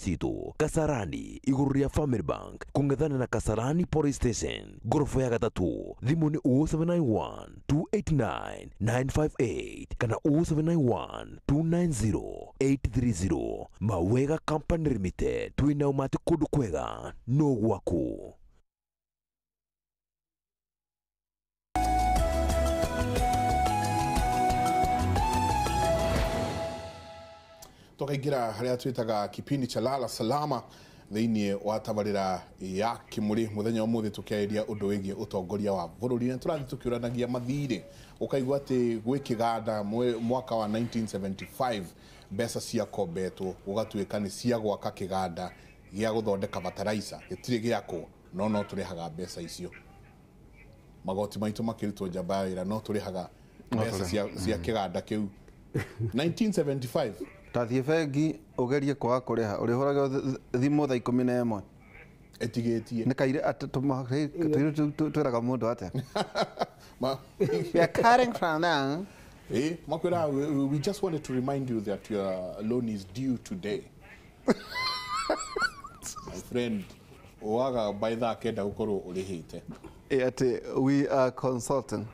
Sito, Kasarani, Iguria Family Bank, kungethana na Kasarani Police Station, gorofa ya gatatu, thimu ni 0791-289-958, kana 0791-290-830. Mawega Company Limited, twina umati kundu kwega, no gwaku. Tukaingira haria twitaga kipindi cha lala salama thiini wa tabarira ya Kimuri muthenya umuthi tukiairia undu wigie utongoria wa bururi na turathi tukiuranagia mathire ukaigwa ati gwi kiganda mwaka wa 1975 mbeca cia kombetwo gugatuika ni cia gwaka kiganda gia guthondeka fertilizer gitire giako no turihaga mbeca icio magoti maitu makiritwo njamba ira no turihaga mbeca cia kiganda kiu 1975 tathie bengi ugerie kwa kuriha urihuraga thimu thaa 11 etigetie ni kaire atuma twiraga mundu ate we are carrying from now makwira we just wanted to remind you that your loan is due today my friend oaga by that kenda ukorwo urihite ati we are consulting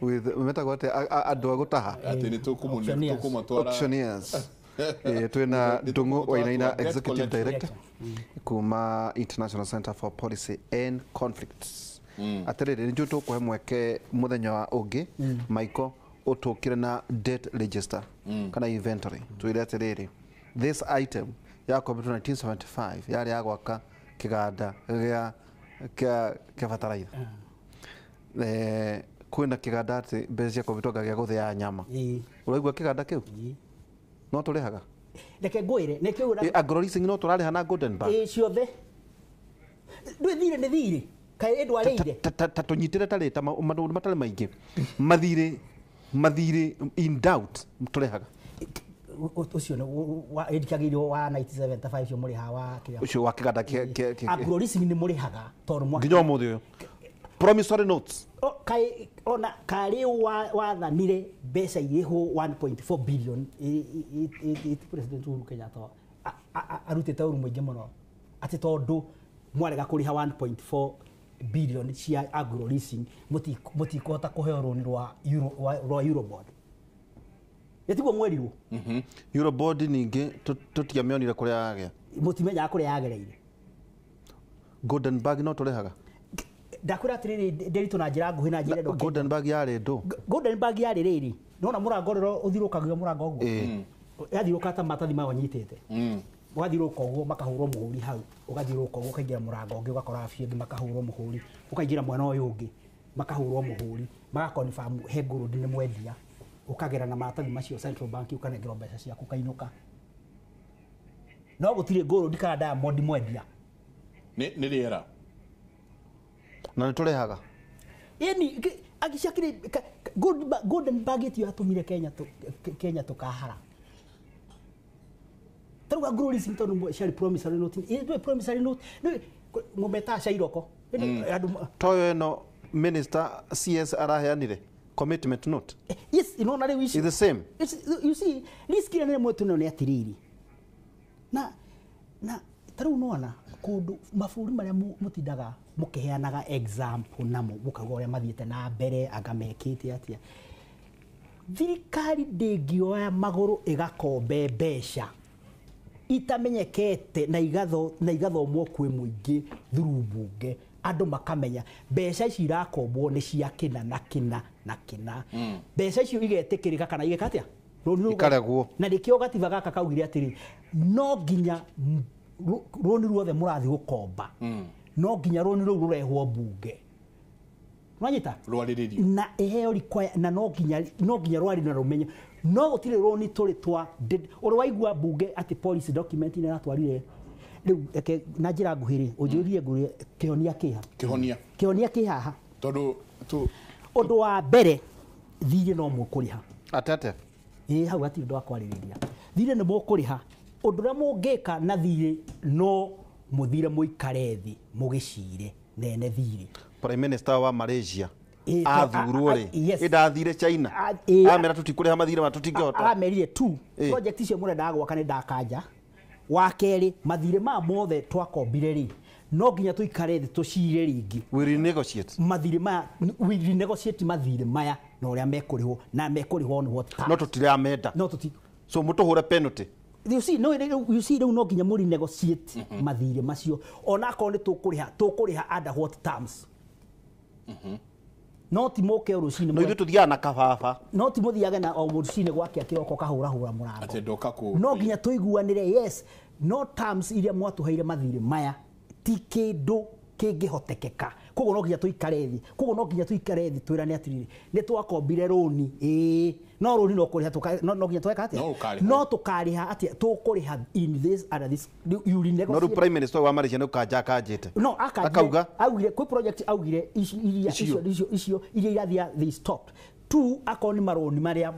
with metagwate andu agutaha ati ni tukumatwara auctioneers twina Ndungu Wainaina executive director kuma International Center for Policy and Conflicts atiriri nju tukuhe mweke muthenya wa ungi Michael utukire na debt register kana inventory twire atiriri this item ya kombetwo 1975 yari ya gwaka kiganda gya fertilizer kwina kiganda ati mbeca kombetwo gya guthia nyama uraigua kiganda kiu no turihaga reke ngwire ne kiura agroricing no turariha na Golden Bank ciothe ndwe thire ni thire kai endu areire tunyitire tarita mandu matari maingi mathire in doubt turihaga ucio wa edikagirio wa 1975 cio muri hawa kiria ucio wa kiganda agroricing ni muri haga tondu mwaka nginya umuthi uyu promissory notes kai ona kari wathanire mbeca iriho 1.4 billion president Uhuru Kenyatta arutite uru mwingi muno ati tondu mwarega kuriha 1.4 billion cia agro leasing mutikota kuheo roni rwa Eurobond yatiguo mwerirwo Eurobond ningi tutiamionire kuria yagia mutimenya kuria yagereire Golden Bank no turihaga ndakura atiriri nderito na njira nguhi na njira ndo Golden Bank yari ndo Golden Bank yari riri nona murango rero uthirukagia murango guo yathiruka ta matathi mawanyitete wathiruka guo makahurwo muhuri hau ugathiruka guo kaingira murango ungi ugakora afiengi makahurwo muhuri ukaingira mwana uyu ungi makahurwo muhuri magakonfirm he gold ni mwendia ukagera na matathi macio Central Bank ukanengero mbeca ciaku kainuka no gutire gold kana diamond mwendia ni riera na niturihaga yani agishakire Golden Bank eti yatumire Kenya tukahara taruga glory tondu shari promissory note ndo promissory note ngometa shairoko toyo no minister CS araheanire commitment note yes inona le wish is the same you see risk ile mwetu no ni atiriri na taru nona kundu maburi maria mutindaga mukiheanaga example namo mukaga uria mathiete na mbere agamekite atia thirikari ndingioya maguru igakombe mbeca itamenyekete na igathomwo kwi muingi through bunge andu makamenya mbeca ici irakombwo ni cia kina na kina mbeca icio igetikirika kana igekatia ikaregwo na ndikio gatiba gaka kaugire atiri no nginya roni ruothe murathi gukomba no nginya roni ru rurehwo bunge mwanyita rwariririo na eheo rikoya na no nginya rwari na rumenye no gutire roni turi twa uri waigua bunge ati policy document ina natwarire riu na njira nguhiri ujurie nguri kihonia kihaha tondu undu wa mbere thire no mukuriha atete hau ati ndo akwariria thire ni mukuriha undu ra mungika na thire no muthire muikare thi mugicire nene thire Prime Minister wa Malaysia athurwo ri indathire China amera tutikuriha mathire matutingehota amerire tu project icio murenda gwaka ni ndakanja wa keri mathire ma mothe twakombire ri no nginya tuikare thi tucire ringi we renegotiate mathire ma we renegotiate mathire maya na uria mekuriho na mekuriho ni what no tutiramenda no tuti so mutuhure penalty you see no no nginya muri negotiate mathire macio ona ko ni tukuriha under what terms no ti moke rucini no ithu tuthiaga na kababa no ti muthiaga na o rucini gwake kiroko kahura murango ate ndoka ku no nginya tuiguanire yes no terms iria mwatuheire mathire maya ti kindu kingihotekeka koguo no nginya tuikare thi koguo no nginya tuikare thi twirane atiriri ni twakombire roni no roni no kuriha no nginya tweka atia no tukariha atia tukuriha in this and this you renegotiate no prime minister wa Malaysia no kanjite no akauga augire ku project augire icio iria irathia they stopped tu akoni maroni maria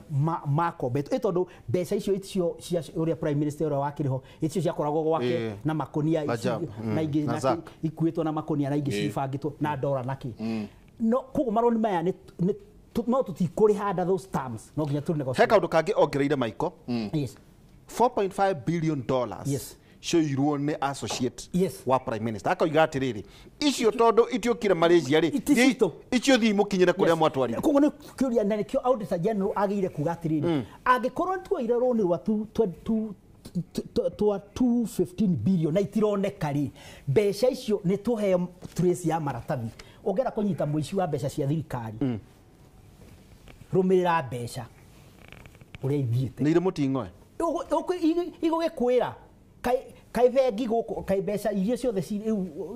makombetwo tondu mbeca icio cia uria prime minister wa wakiriho icio ciakoragwo gwake na makonia na ingi ikuitwo na makonia na ingi cibangitwo na ndora naki no koguo maroni maya ni no tutikuriha under those terms no nginya turi negotiate he kaundu kangi ongereire Michael yes $4.5 billion yes shoirwo ni associate yes wa prime minister akauga atiriri icio tondu itiokire Malaysia ri icio thi mukinyire kuria mwatwarire koguo ni kiuria na nikio auditor general agire kuga atiriri angikorwo tuoire roni rwa 215 billion na itironeka ri mbeca icio ni tuhe trace ya maratathi ogera kunyita muici wa mbeca cia thirikari rumirira mbeca uria ithiite ni ire mutingoe igo gekwira kai bengi guku kai mbeca iria ciothe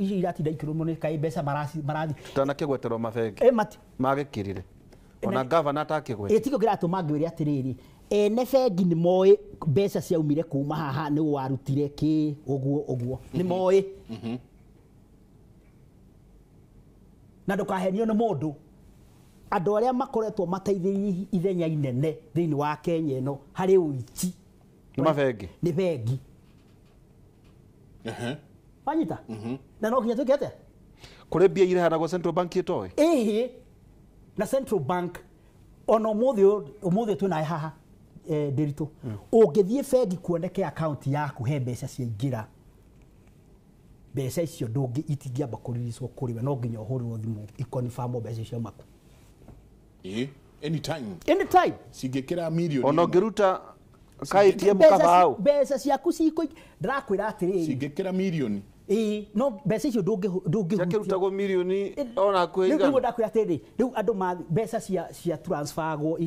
iria iratinda ikirumwo ni kai mbeca marathi tutanakigweterwo mabengi mati magikirire ona governor atakigwete tiko kiratuma ngwire atiriri ene bengi ni moe mbeca ciaumire kuma haha ni warutire ki uguo ni moe na ndukahenio ni mundu andu aria makoretwo mateithĩrĩirie ithenya inene thĩinĩ wa Kenya ĩno harĩ ũici ni bengi wanyita na no nginya tukete kuri mbia irehanagwo central bank itoe na central bank ona umuthi twina haha Ndiritu ungithie bengi kuoneke account yaku he mbeca ciaingira mbeca icio ndungi itingiamba kuririswo kuriwe no nginya uhurwo thimu ikonfirm mbeca icio maku anytime singekira milioni ona ngiruta kaiti mukabao mbeca ciaku ciko ndirakwira atiriri singekira milioni no mbeca icio ndungi yakirutagwo milioni ona kuiga riu ndakwira atiriri riu andu mbeca cia transferagwo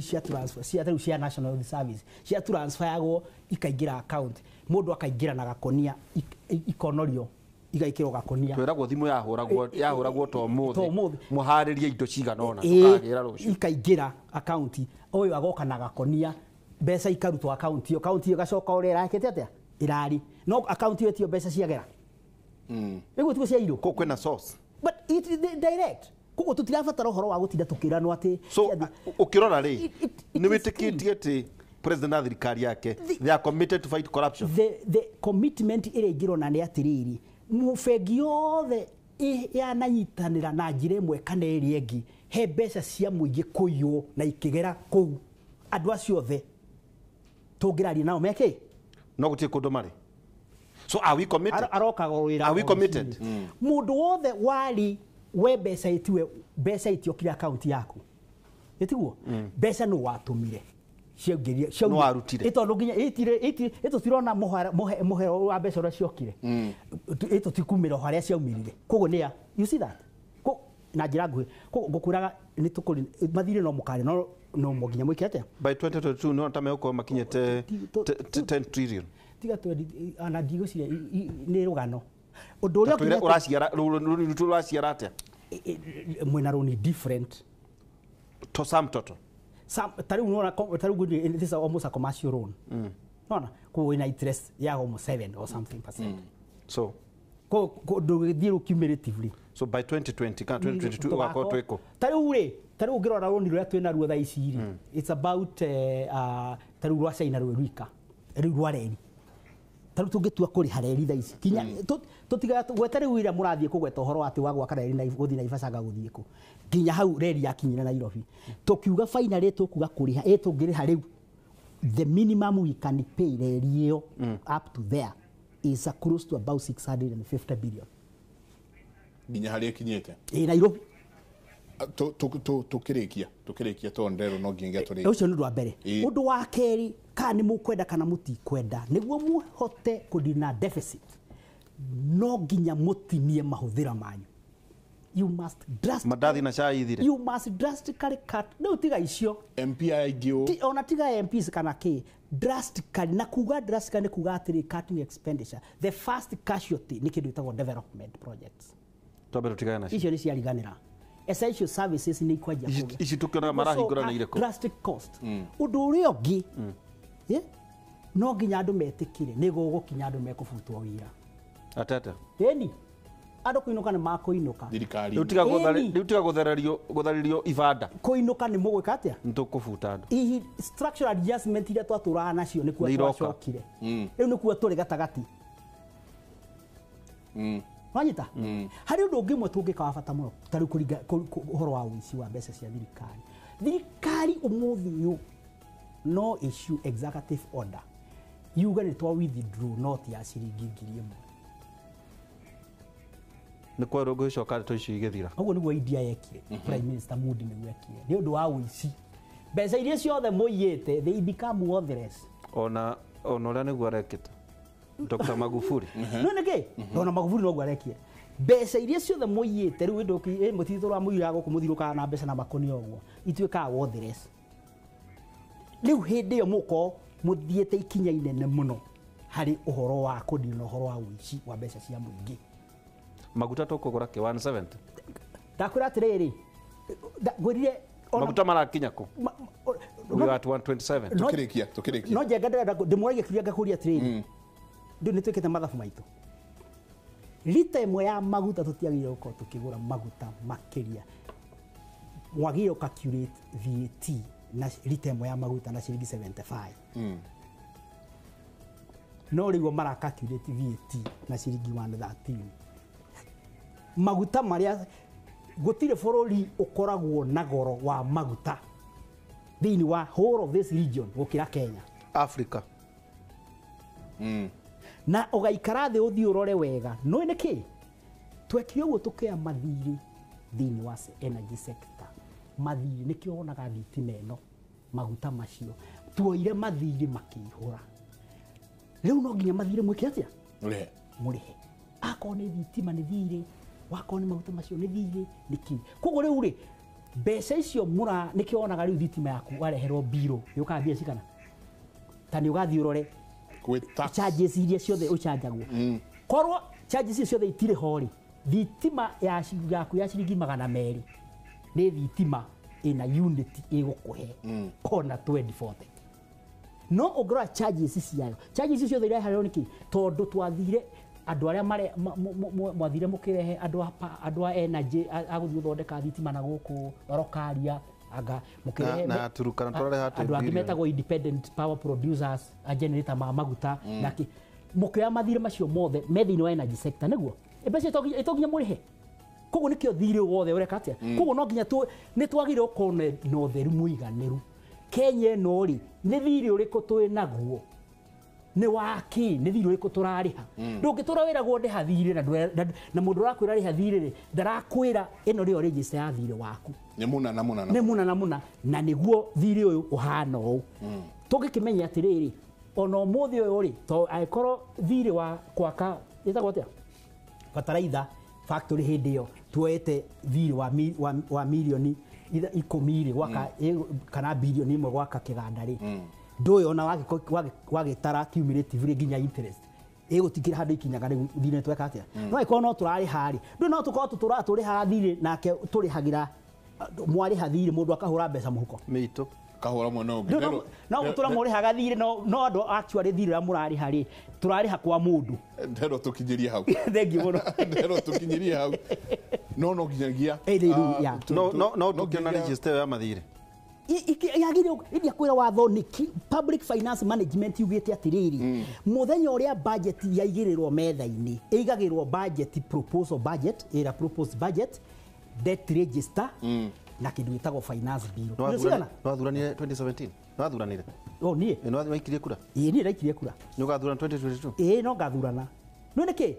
cia national service cia transferagwo ikaingira account mundu akaingira na gakonia ikonorio igaikirwo gakonia twiragwo thimu yahuragwo to muthi muharirie indo cigana ona tukagira rucio ikaingira account uyu agoka na gakonia mbeca ikarutwo account iyo gacoka uri rakete atia irari no account iyo tio mbeca ciagera niguo tuko ciairu ko kwena source but it is direct kuko tutirabatara uhoro wa gutinda tukirano ati so ukirora ri ni witikitie ati president wa thirikari yake they are committed to fight corruption the commitment ire ingirona ni atiriri mubengi yothe yananyitanira na njira imwe kana iri engi he mbeca cia muingi kuiywo na ikigera kuu andu acio othe tungiraria nao meke no gutie kundu mari so are we committed are we committed mundu wothe wali we mbeca itiokire account yaku etiguo mbeca no watumire ciagiria no warutire ito nginya ito tirona muhero wa mbeca ura ciokire ito tikumira haria ciaumirire kogo nia you see that ko na njira nguhi ngukuraga ni tukuri mathire no mukari no muginya mwikete by 2022 no tame uko makinyete 10 trillion tiga ana digo cire ni rugano undu uria uraciara ruraciara atia mwena roni different to some total tariu this is almost a commercial loan nona ko ina interest ya almost 7 or something %. So ko do deal cumulatively so by 2020 ka 2022 wako tweko tariu ngirora loan ria twina ruo tha iciri it's about tariu rwa China rwika riu rwa reri tariu tungitua kuri hareri tha ici kinya tutiga gwetare wira murathie kugweta uhoro ati wagwa kana reri na guthi na ibacanga guthie ku kinya hau reri yakinyira Nairobi tukiuga finally tukuga kuriha tungiriha riu the minimum we can pay reri yo up to there is close to about 650 billion. Nginya haria kinyete. Nairobi. Tukirikia to ndero no ngingia turi. Ucio ni ndwa mbere. Undu wa keri kana ni mukwenda kana mutikwenda niguo muhote kudina deficit. No nginya mutinie mahuthira manyu. You must drastically Madathi na chai ithire. You must drastically cut. No tiga icio. MP aigio. Ona tiga MPs kana ki drastically na kuga drastically kuga atiri cutting expenditure. The first casualty ni kindu itagwo development projects. Tobe tutigana nacio. Icio ni ciariganira. Essential services ni ikwaja kuga. Ici tukiona marahingura ni ireko. Drastic cost. Undu uria ungi. No nginya andu metikire ni gugukinya andu mekubutwo wira. Atata. Eni. Andu kuinuka ni makuinuka. Thirikari. Riu tiga gutharario ibanda. Kuinuka ni mugwika atia? Ntukubuta andu. Ihi structural adjustment iria twaturaga nacio ni kuo twacokire. Riu ni kuo turi gatagati. Wanyita? Hari undu ungi mwe tungika wa bata muno tari kuriga uhoro wa uici wa mbeca cia thirikari. Thirikari umuthi uyu no issue executive order. Yuga ni twa withdraw note ya ciringi 1,000. Ni kwa rogo icoka twici igithira. Uguo niguo India yekire. Prime Minister Modi niguo yekire. Ni undu wa uici. Mbeca iria ciothe muiyite they become worthless. Ona uria niguo arekite. Dr. Magufuli. No niki? Ona Magufuli no gwarekie. Mbeca iria ciothe muiyite riu ndoki mutito rwa muira guku muthiruka na mbeca na makoni oguo. Ituika worthless. Riu hindi yo muko muthiete ikinya inene muno hari uhoro wa kudina uhoro wa uici wa mbeca cia muingi. Maguta tukugura ki 170. Ndakura atiriri. Ngurire maguta marakinya ku. We are at 127. Tukirikia. No jenga ndimuragia kiria ngakuria atiriri. Ndio nitwikite mathabu maitu. Lita imwe ya maguta tutiagire uko tukigura maguta makiria. Mwagire calculate VAT na lita imwe ya maguta na ciringi 75. No rigo mara calculate VAT na ciringi 113. Maguta maria gutire bururi ukoragwo na goro wa maguta thini wa whole of this region gukira Kenya, Africa. Na ugaikara thi uthi urore wega no niki twekire uguo tukea mathiri thini wa energy sector. Mathiri nikio onaga thitima eno maguta macio tuoire mathiri makihura. Riu no nginya mathiri mwike atia murihe ako ni thitima ni thiri wako ni maguta macio ni thiri niki kogo riu ri mbeca icio mura nikio onaga riu thitima yaku wareherwo biro yuka mbia cikana tani ugathi urore charges iria ciothe uchanjagwo korwo charges ciothe itire hori thitima ya yaku ya ciringi 200 ni thitima ina unit igukuhe ona 2040 no ugra charges ciayo charges ciothe iria hario niki tondu twathire andu aria mare mwathire mukirehe andu a energy aguthi uthondeka thitima na guku rokaria aga mukirehe na turukana torare hatu andu angi metagwo independent power producers a generator ma maguta naki mukioya mathire macio mothe methi no energy sector niguo mbeca itoginya murihe koguo nikio thire wothe ureka atia koguo no nginya ni twagire ukone no theru muiganiru Kenya no ri ni thire uriko twi naguo ni waki ni thire uriko turariha ndungitura wira gwonde hathire na mundu rakwira ri hathire ndarakwira ino rio register ya thire waku ni muna na niguo thire uyu uhana u tugikimenya atiriri ona umuthi uyu ri to aikoro thire wa kwaka itagwo atia fataraitha factory hindi yo tuete thire wa milioni 10 gwaka kana bilioni 1 gwaka kiganda ri ndoyo ona wagitara cumulative nginya interest igutikira handu ikinyaga thine tweka atia no iko no turari hari ndu no tukoo turi hathire nake turi hagira mwari hathire mundu akahura mbeca muhuko mitu kahura mwana ungi no tura muri hagathire no andu actually thire murari hari turari hakwa mundu ndero tukinyiria hau thengi muno ndero tukinyiria hau no ginyagia no tukiona register ya mathire yagire idia kwira watho niki public finance management yugite atiriri muthenya uria budget yaigirirwo metha-ini igagirwo budget proposal budget era proposed budget debt register na kindu gitagwo finance bill no athuranie 2017 Wathuranire? Nie. Nĩ waikirie kura? Nie ndaikirie kura. Nĩ ũgathurana 2022? No ngathurana. No nĩkĩ?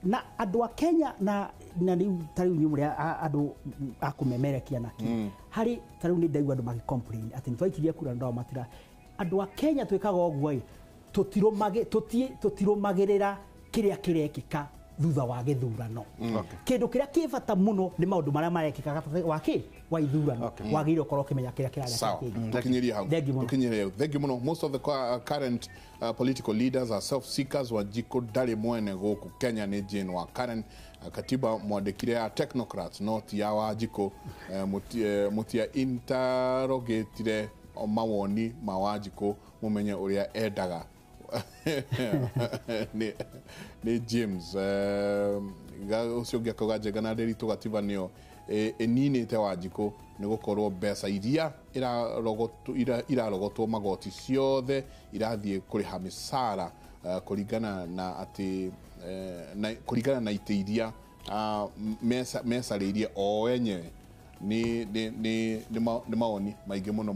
Na andũ a Kenya na rĩu ta rĩu nyumũrĩa andũ a kũmemerekia naki. Harĩ ta rĩu nĩ ndaigua andũ magĩ-complain atĩ nĩ twaikirie kura ndo matira. Andũ a Kenya twĩkaga ũguo tũtirũmagĩrĩra kĩrĩa kĩrekĩka thutha wa gĩthurano. Kĩndũ kĩrĩa kĩ bata mũno nĩ maũndũ marĩa marekĩka gatagatĩ wa kĩ wa ithurano. Wagĩrĩirwo gũkorwo ũkĩmenya kĩrĩa kĩrarĩa. Thank you muno. Most of the current political leaders are self-seekers. Wanjiku ndarĩ mwene gũkũ Kenya nĩ Jane wa Karen. Katiba mwandĩkire ya technocrats no ti ya Wanjiku. Mutia interrogatire mawoni ma Wanjiku mumenye ũrĩa endaga. Ni James ucio ngĩakauga Njengena Nderitu Gatiba nĩyo ĩninĩte Wanjiku nĩ gũkorwo mbeca iria irarogotwo magoti ciothe irathiĩ kũrĩha mĩcara kũringana na itĩ iria mecarĩirie o enyewe ni maoni maingĩ muno.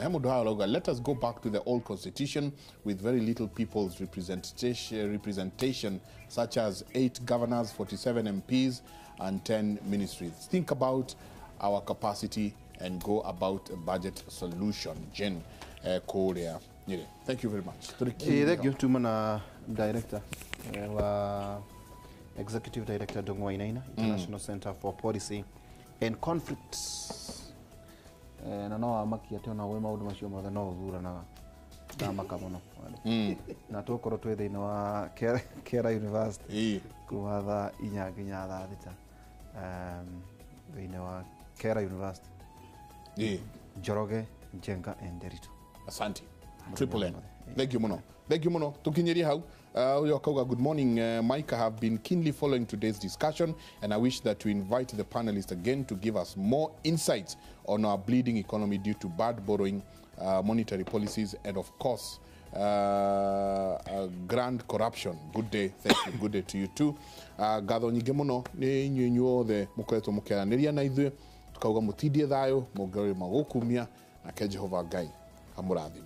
He mũndũ harauga, let us go back to the old constitution with very little people's representation such as 8 governors, 47 MPs and 10 ministries. Think about our capacity and go about a budget solution. Jen Korea. Thank you very much. Thank you to mana director wa executive director Ndung'u Wainaina, International Center for Policy and Conflicts. Na no amaki ati ona we maundu macio mothe no uthuranaga na makamono na tukorwo twi thini wa Kera University kuma thaa 4 nginya thaa 6 thini wa Kera University. Njoroge, Njenga and Nderitu. Asante. Triple N. Thank you muno. Tukinyeria hau. Good morning, Mike. I have been keenly following today's discussion, and I wish that we invite the panelists again to give us more insights on our bleeding economy due to bad borrowing, monetary policies, and of course, grand corruption. Good day. Thank you. Good day to you too. Gatho nyingĩ mũno nĩ inyuĩ othe mũkoretwo mũkĩaranĩria na ithuĩ tukauga mũtindie thayũ mũngerere magũkumia na ke Jehova Ngai amũrathime.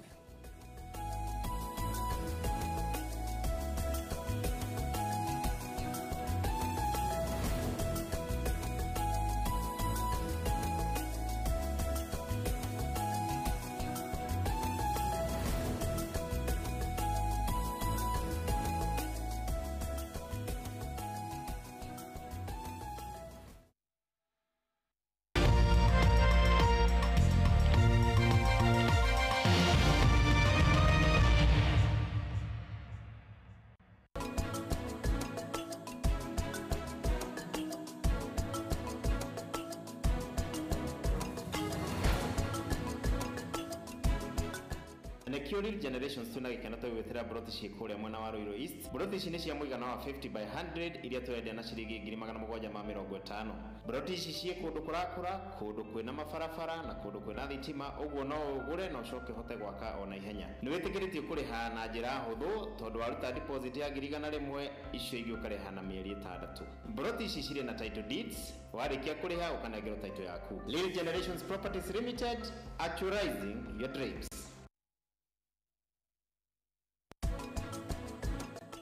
Security generations tuna gikana to wetera broti shikore mwana wa Ruiru East. Broti shine cia muigana wa 50 by 100 iria twendia na ciringi 750. Broti ici cie kundu kurakura, kundu kwina mabarabara na kundu kwina thitima, uguo no ugure no coke hote gwaka ona ihenya. Ni witikiritio kuriha na njira huthu tondu waruta deposit ya 100 icio igio kareha na mieri 6. Broti ici cire na title deeds, warikia kuriha ukanegero title yaku. Real Generations Properties Limited, actualizing your dreams.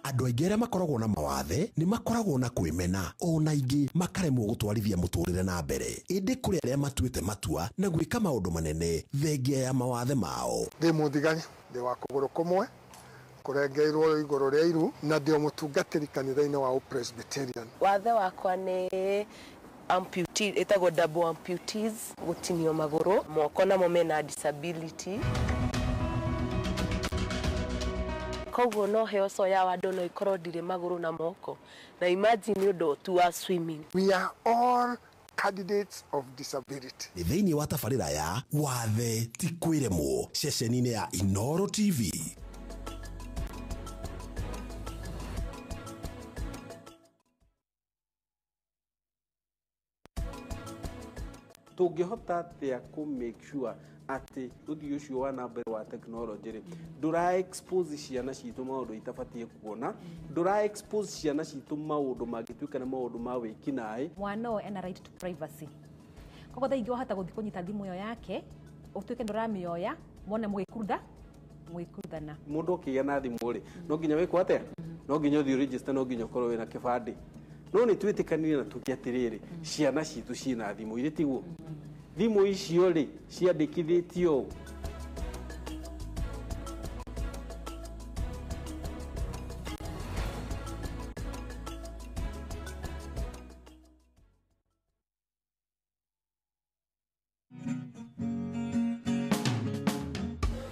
Andũ aingĩ arĩa makoragwo na mawathe nĩ makoragwo na kwĩmena ona ingĩ makaremwo gũtwarithia mũtũrĩre na mbere. Ĩndĩ kũrĩ arĩa matuĩte matua na gwĩka maũndũ manene thengia ya mawathe mao. Ndĩ mũthigari, ndĩ wa kũgũrũ kũmwe kũrengeirwo igũrũ rĩa iru na ndĩ mũtungatĩri kanitha-inĩ wa Presbyterian. Wathe wakwa nĩ amputee, etagwo double amputees, gũtinio magũrũ, moko namo mena disability. Koguo no heo so ya wando no ikorwo ndire maguru na moko na imagine undu tu wa swimming. We are all candidates of disability. Nĩ thĩinĩ wa tabarĩra ya wathe ti kwĩremwo ceceni-inĩ ya Inooro TV. Tũngĩhota atĩa ku make sure ati uthio ucio wa nambere wa technology ri ndura expose ciana citu maundu itabatie kuona, ndura expose ciana citu maundu magituika na maundu ma wikinae. Mwana o ena right to privacy. Koguo thaingĩ wahota guthi kunyita thimu yo yake utuike nduramioya mone mwikuruthana mundu ukigia na thimu ri no nginya wikwo atia no nginya uthi register no nginya ukorwo wina kibandi no ni twitikanire na tukiatiriri ciana citu cina thimu iri tiguo thimu icio ri ciandikithitio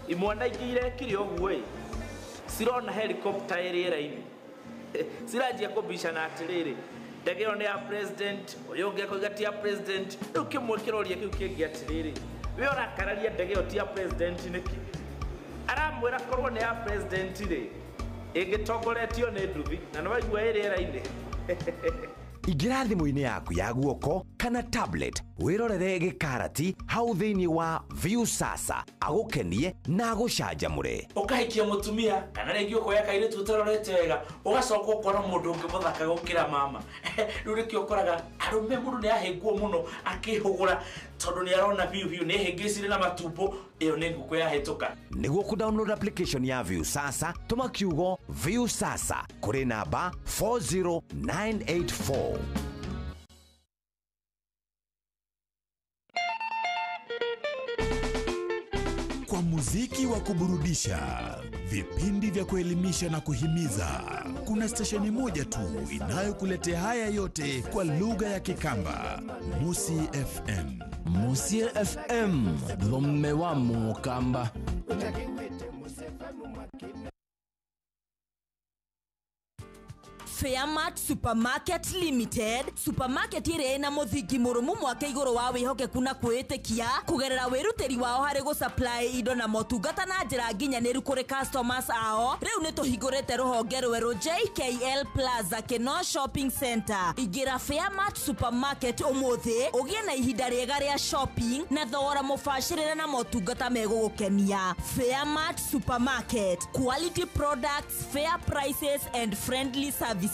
imwana igire kiri ogwe sirona helicopter iriera-ini sirajia kubishana atiriri ndege ĩyo nĩ ya president ũyũ ũngĩ akoiga ti ya president rĩu kĩmwe kĩroria kĩu kĩngĩ atiriri we ũrakararia ndege ĩyo ti ya president nĩkĩ aramwĩra korwo nĩ ya president rĩ ĩngĩtongoretio nĩ nduthi na nĩ waigua ĩrĩera-inĩ Ingira thimũ-inĩ yaku ya guoko kana tablet wirorere gĩkarati hau thĩinĩ wa View Sasa agũkenie na agũcanjamũre. Ũkahikia mũtumia kana rĩngĩ ũkoya kairĩtu ũtarorete wega ũgacoka ũkora mũndũ ũngĩ mũthaka gũkĩra mama. Rĩu nĩkĩo ũkoraga arũme mũndũ nĩ ahĩngwo mũno akĩhũgũra tondũ nĩ arona biu nĩ hĩngĩcire na matumbo ĩyo nĩ ngũkũ yahĩtũka. Nĩguo ku-download application ya View Sasa tũma kiugo View Sasa kũrĩ namba 40984. Kwa muziki wa kuburudisha, vipindi vya kuelimisha na kuhimiza, kuna stesheni moja tu inayokuletea haya yote kwa lugha ya Kikamba, Musi FM. Musi FM, dhume wa Mukamba. Fairmart Supermarket Limited, supermarket ire na muthingi murumu mwake iguru wa wihokeku na kwĩtĩkia kugerera wĩrutĩri wao harĩ gũsupply indo na motungata na njĩra nginyanĩru kũrĩ customers ao. Rĩu nĩ tũhingũrĩte rũhonge rwerũ JKL Plaza Keno Shopping Center. Ingĩra Fairmart Supermarket ũmũthĩ ũgĩe na ihinda rĩega rĩa shopping na thogora mũbacĩrĩre na motungata megũgũkenia. Fairmart Supermarket, quality products, fair prices and friendly services.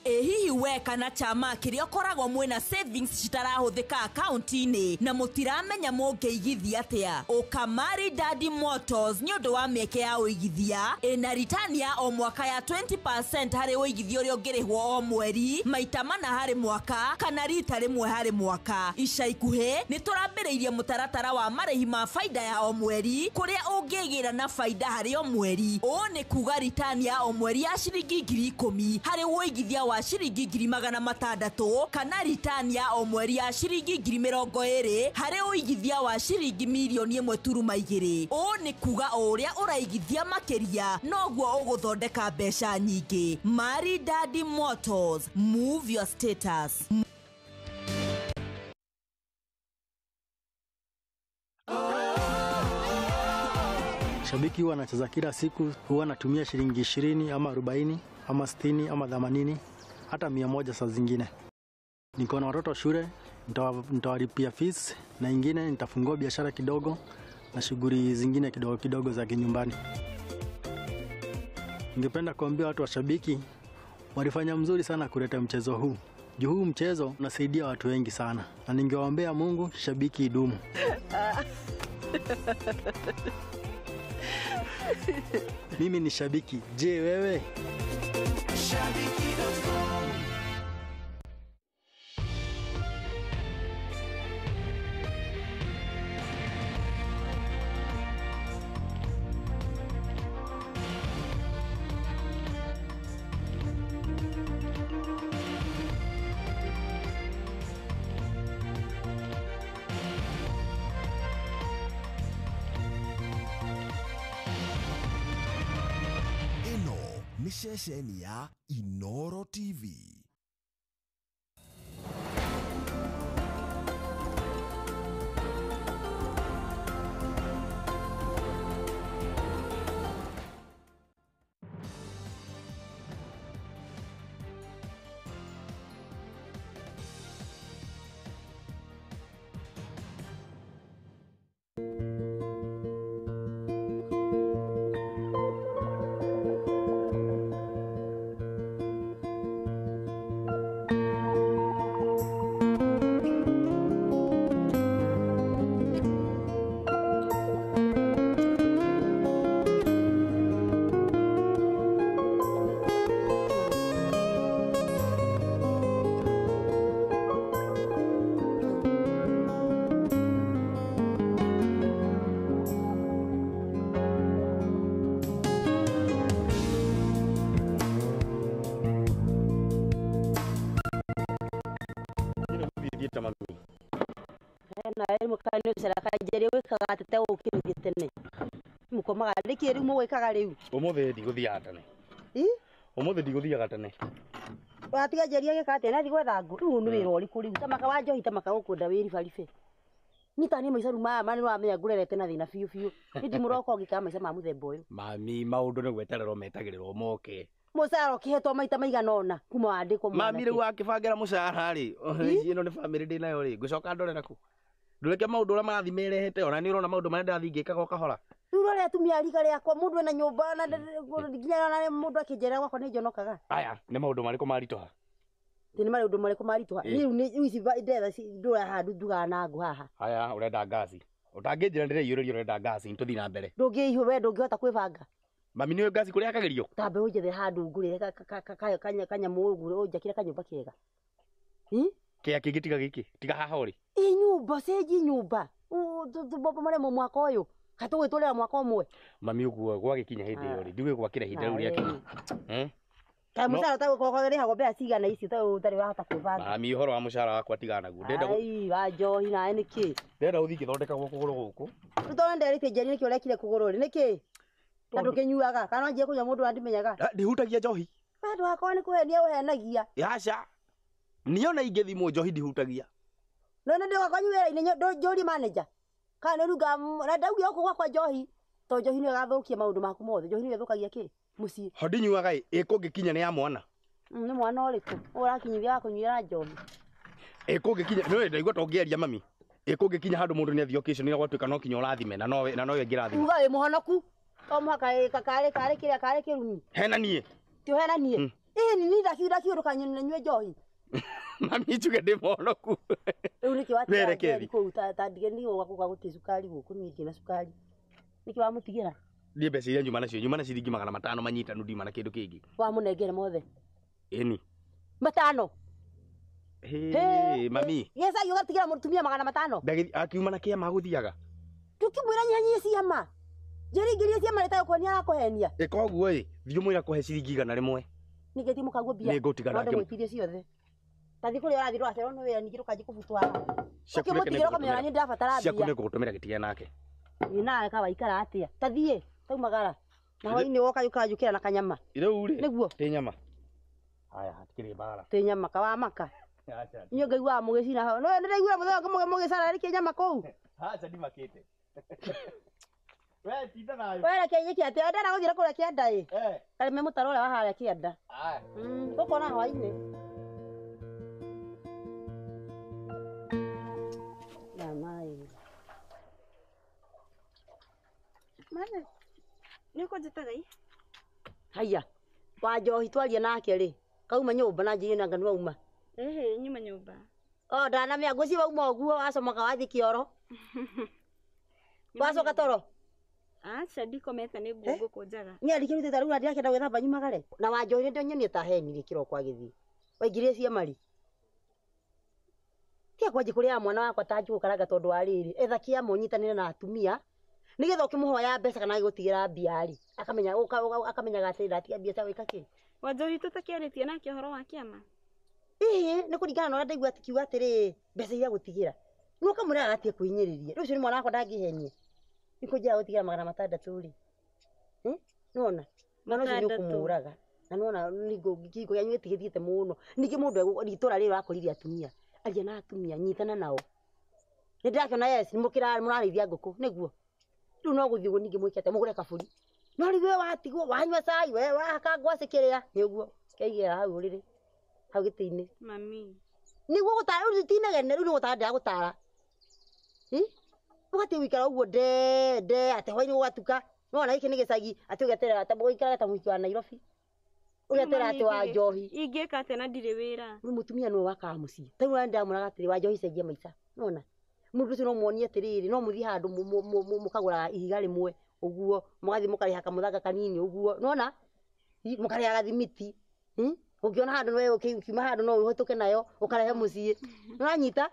Hihi we kana chama kiria koragwo mwena savings citarahuthika account-ini na mutiramenya mũngĩigithia atia. Ukamari Daddy Motors nĩ ũndũ wa mĩeke ya ũigithia ĩna return ya o mwaka ya 20% harĩ ũigithia ũrĩa ũngĩrĩhwo o mweri maita mana harĩ mwaka kana rita rĩmwe harĩ mwaka. Ica ikuhĩ nĩ tũrambĩrĩirie mũtaratara wa marĩhi ma faida ya o mweri kũrĩa ũngĩgĩra na faida harĩ o mweri. Ũũ nĩ kuga return ya o mweri ya ciringi 10,000 harĩ ũigithia wa shiringi 600 kana return ya o mweri ya shiringi 20,000 harĩ ũigithia wa shiringi 1.2 million. Ũũ nĩ kuga o ũrĩa ũraigithia makĩria noguo ũgũthondeka mbeca nyingĩ. Mari Daddy Motors, move your status. Shabiki huwa anacheza kila siku, huwa anatumia shilingi 20 ama 40 ama 60 ama 80 hata 100 saa zingine. Niko na watoto shule, nitawalipia fees na ingine nitafungua biashara kidogo na shughuli zingine kidogo kidogo za kinyumbani. Ningependa kuambia watu wa shabiki walifanya mzuri sana kuleta mchezo huu. Huu mchezo unasaidia watu wengi sana na ningewaombea Mungu shabiki idumu. Mimi ni shabiki. Je, wewe? Shabiki.com. Ni ceceni ya Inoro TV. ne saraka jere wikaga atete ukirugite ne mukomaga riki riu mwikaga riu umuthi ndiguthiaga tene umuthi ndiguthiaga tene watiga jeria gikate na thigwetha ngu riu ni wira uri kuri tamaka wa njohi tamaka gukunda wiri baribe nita ni maicaru mani no amenya ngurerete na thina fiu fiu ndi muroko ngika maica ma muthemba uyu mami maundu ni gwetererwo metagirirwo moke mucara kihetwo maita maiganona kuma wandikwo mami riu akibangira mucara ri ino ni family ndi nayo ri ngucoka ndore naku ndureke maundu uria marathi merehete ona ni urona maundu maria ndathi ngikaga ukahora riu rore atumia rika riakwa mundu ena nyumba na nginya na mundu akijera gwakwa ni njonokaga aya ni maundu mariku maritoha tini maundu mariku maritoha riu ni ici ndetha ndura handu nduga na ngu haha aya urenda ngaci utanginjira ndire yuririo urenda ngaci ntuthi na mbere ndungiihu we ndungihota kwibanga mami niwe ngaci kuria akagerio tambe unjethe handu ngure kanya mugu unjakire kanyumba kega kia kingi tiga haha uri nyumba seji nyumba bobo mare mu mwaka uyu katugwitulira mwaka umwe mami uguo gwagikinya hindi iyo ri ndigwe gwakira hinda riu riakinya kai mucara tawe ko ri hago bea cigana ici tawe utari wahota kwibanga mami uhoro wa mucara wakwa tigana gu ndenda ai wa njohi na niki ndenda uthi ngithondeka kuguru guku tutonde nderite jeri niki urekire kuguru ri niki andu kinyuaga kana nje kunya mundu andimenyaga ndihutagia njohi andu akwa ni kuhenia uhenagia yaca niona ingithimo njohi ndihutagia none ndi wakwa nyuera ine njori manager kana ruga na ndaugia uko gwakwa njohi to njohi ni gathukia maundu maku mothe njohi ni thukagia ki mucii hodi nyuaga ikungikinya ni ya mwana ni mwana uriku urakinyithia kunyira njohi ikungikinya no ndaigua tongeria mami ikungikinya handu mundu ni athio occasion ni gwatuika no kinya urathime na no ngirathime uga wi muhonoku to muhaka kare kiria kare kirumi hena nie ti hena nie ni ndakiuruka nywe njohi mami chuge ndi muhonoku riu niki watiga ku tandige ni gwakuga guti sukari guku nyingi na sukari niki wamutigira ndie mbeca iria nyuma nacio ciringi 500 manyitanu ndima na kindu kingi wa munengere mothe eni 5 hey mami yesa yo gatigira mutumia 500 ndagi akiuma na kia maguthiaga tukimwira nyanyi ciama jeri ngiria ciama leta ko ni arakuhenia ikoguo thiu mwira kuhe ciringi 100 rimwe nigeti mukaguo bia ni ngutigana ndio mwitirie ciothe tathi kuri urathi rwa cero no wira ningi rukaji kubutwa ukimutigira kamera ni ndabatara bia ciaku ni gutumira gitige nake ni nawe ka waikara atia tathie taumagara na hoini woka yukajukira na kanyama ireu ri niguo ti nyama haya hatikiri bara ti nyama ka wa maka niyo ngaigua mugicina no ndiraigua muthe mugicara ri kinyama kou acha ndi makite we tinda nayo we kenye kia tia ndara guthira kuria kianda kali me mutaro ule wa haria kianda uko na hoini Mana? Niko jitagai. Haya. Wa njohi twaria nake ri. Kauma nyumba na njiri na nganu auma. Nyuma nyumba. Ndana me aguci wauma uguo wacomoka wathi kioro. Wacoka toro. Acha ndikomete ni ngugu kunjaga. Ni arikirute taru na ndiakenda gwithamba nyumagare. Na wa njohi ndio nyonie ta heni kiroko agithi. Waingirie ciamari. Tia kwaje kuria mwana wakwa tanju karaga tondu ariri. Ethakia munyitanire na atumia. Nigetha ukimuhoya mbeca kana gutigira mbia ri akamenya gati ndatiga mbia cia wika ki wanjohi tutakiaritie nake horo wa kiama ni kuringana na ndaigua tikiuga atiri mbeca iria gutigira no kamura agatie kuhinyiriria rucio ni mwana wakwa ndangihenie nikujira gutigira 600 ri nona mwana ucio ni kumuraga na nona ningo gigo yanyu etigithite muno ningi mundu ritura riri akorithia atumia aria na atumia nyitana nao nindakiona yes nimukira murarithia nguku niguo riu no guthio ningi mwikete mugure kaburi no riwe watigwo wanywa cai we waka ngwacĩ kĩrĩa nĩguo kĩaigĩra hau rĩrĩ hau gĩtĩ-inĩ mami nĩguo gũtara rĩu itinegene rĩu nĩ gũtara ndĩragũtara ũgatĩ wĩikara ũguo nde atĩ hwainĩ gũgatuka nĩwona gĩkĩ nĩ gĩcagi atĩ ũgeterera ta gũikara ta mũhiki wa Nairobi ũgeterera atĩ wa njohi ingĩka atĩ na ndirĩ wĩra rĩu mũtumia nĩwe wakaga mũciĩ ta rĩu ndĩramũraga atĩrĩ wa njohi cenjia maica nĩwona mũndũ ũcio no muonie atĩrĩrĩ no mũthiĩ handũ mũkagũra ihiga rĩmwe uguo mugathi mukariha kamuthanga kanini uguo nona mukariha gathimiti ungiona handu wewe ukiuma handu no uhotuke nayo ukarehe mucii nanyita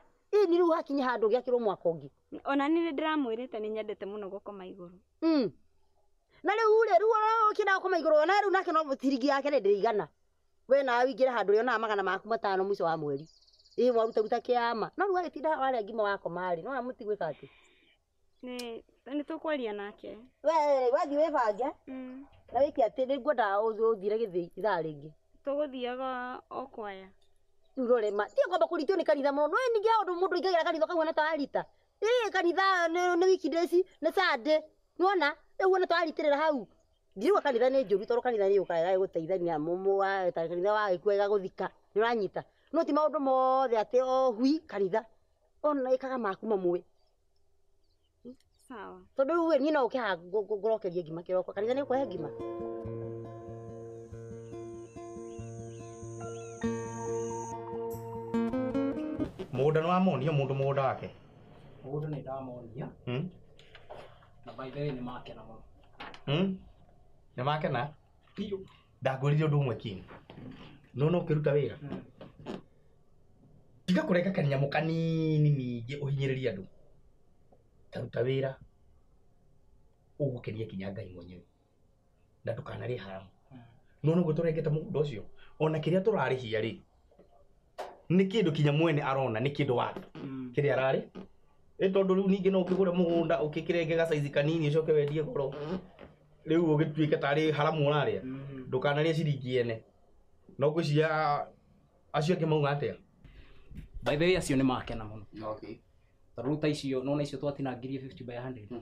ni riu hakinya handu giakirwo mwaka ungi ona ni ndiramwirite ni nyendete muno gukoma iguru na riu kina gukoma iguru na riu nake no tiringi yake ni ndirigana we na wingire handu riona magana maku 5 mwico wa mweri waruta kiama no ruga gitinda wale ngima wako mari no na mutigwika ati ni tukwaria nake we wathi webange na wiki ati ni ngwenda uthire githii ithaa ringi tuguthiaga okwaya urore ma ti kwamba kuritio ni kanitha muno no ningi undu mundu ingagira kanitha kahuana tarita kanitha ni wiki ndeci na sande nuona uona twaritirira hau ndiwa kanitha ni njuru toro kanitha ni ukaga guteithania mumu wa kanitha wa ikwega guthika ni uranyita no ti maundu mothe ati hui kanitha ona ikaga maku mamwe sawa tondu we ni no ukiha ngorokerie ngima kiroko kanitha ni ukwehe ngima mugunda no amonio mundu mugunda wake mugunda ni ndamonia na by the way ni makena muno ni makena piyo ndagurire undu umwe kini no ukiruta wira tiga kureka kanyamu kanini ningi uhinyiriria andu taruta wira ugukenia kinya Ngai mwenyewe na tukanari haramu no guturengeta mugunda ucio ona kiria turarihia ri ni kindu kinya mwene arona ni kindu wake kiria arari tondu riu ningi no ukigure mugunda ukikirenge ga size kanini ucoke wendie goro riu ugituike tari haramu uraria ndukanarie ciringi ene no gwiciria acio ke mauga atia by the way acio ni makena muno okay taruta icio no na icio twatinangirie 50 by 100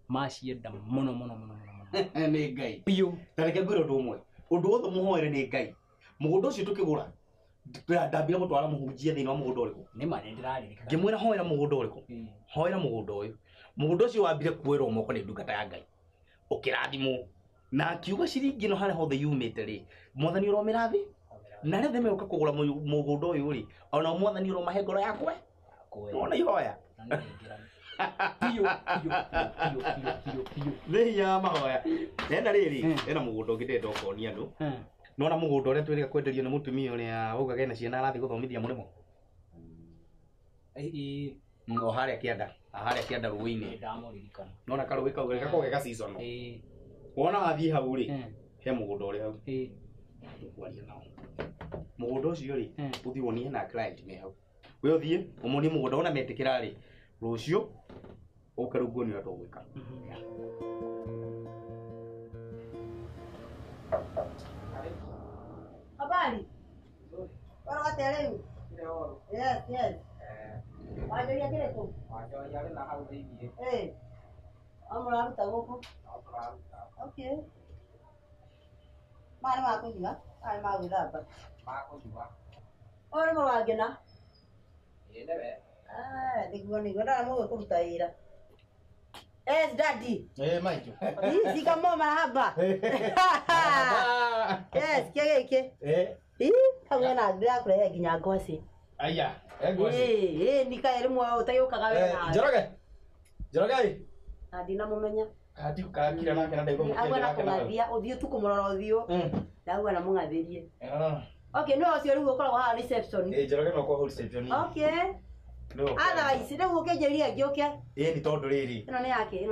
macienda muno ni Ngai piyo tareke ngwira undu umwe undu wothe muhoere ni Ngai mugunda ucio tukigura ndambira gutwara muhunjia thini wa mugunda uriku ni mane ndiraririka ngimwira hoera mugunda uriku hoera mugunda uyu mugunda ucio wambire kuirwo moko ni ndungata ya Ngai ukirathimo na akiuga ciringi no hare hothe yumite ri mwathani uromira thi na rethe meuka kugura mugunda uyu ri ona mwathani uromahe ngoro yakwe ona ihoya piyo ni ya mahoya ena riri ena mugunda ngitenda ukonia andu nona mugunda uria twirika kwenderio ni mutumia uria ugaga ena ciana arathi guthomithia murimo o haria kianda ruini ndamuririkana nona karuwi kau gakogega season wona wathie hau ri he mugunda uria hau kwaria nao mugunda ucio ri uthi wonie na client me hau we uthie umunie mugunda ona metikira ri rucio ukarugwo ni ato gwika habari wala watereu yes wajoria kile tu wajoria na hau thini amuraruta guku okay mari makunywa ai magwithamba makunywa ore muragena ndewe niguo ndara mugo kuruta wira yes daddy maitu sika mama haba yes kege kagena ndira kurehe ginya ngwasi aya ngwasi nika rimwe utayukaga wena Njoroge adina mumenya ati kakira nake na ndaigo mukenya nake na uthio tukumurora uthio ndagwa na mungathirie okay no acio riu ukoragwo ha reception Njoroge no kwa reception okay no otherwise riu ukijeria ngioke ni tondu riri ino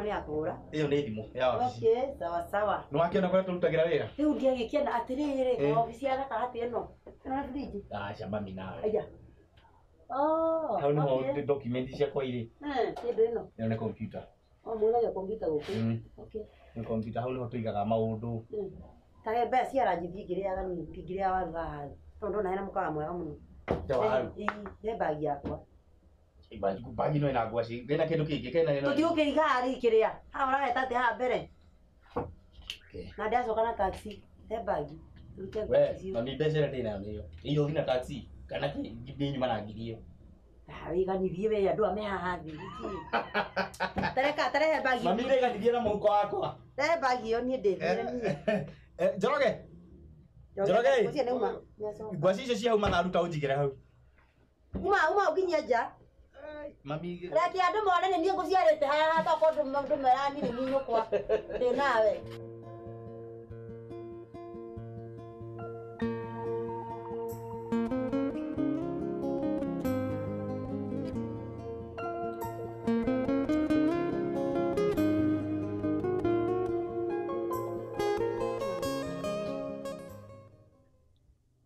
ni yakura iyo ni thimu ya ofisi okay sawa no akiona kwa turutagira wira riu ndiagikienda atiriri ofisi ya gakarati ino ino ni friji shamba minawe aya hau ni ho document cia kwa iri ndio ino ni computer mwana computer guku okay ni computer hau ni ho tuigaga maundu tahe basi ya rangi ngiriaga ni ngiria waruga tondu na hena mukawa mwega muno ne bagi yakwa bagi no ina ngwaci gena kindu kingi kena ino tuthi igari kiria ha uraheta ati ha mbere na ndacoka na taxi ne bagi we na mi mbeca ndina niyo iyo thina taxi kana ki nyuma na ngirio wiganithie we andu ame haha thi tarehe bagi mami wiganithie na muhuko wakwa bagi yo ni ndithire ni Njoroge ngwaci icio cia uma naruta unjigire hau uma ukinyia nja mami reke andu mone ni nguciarite haha toko ndumerani ni nyukwa ndi nawe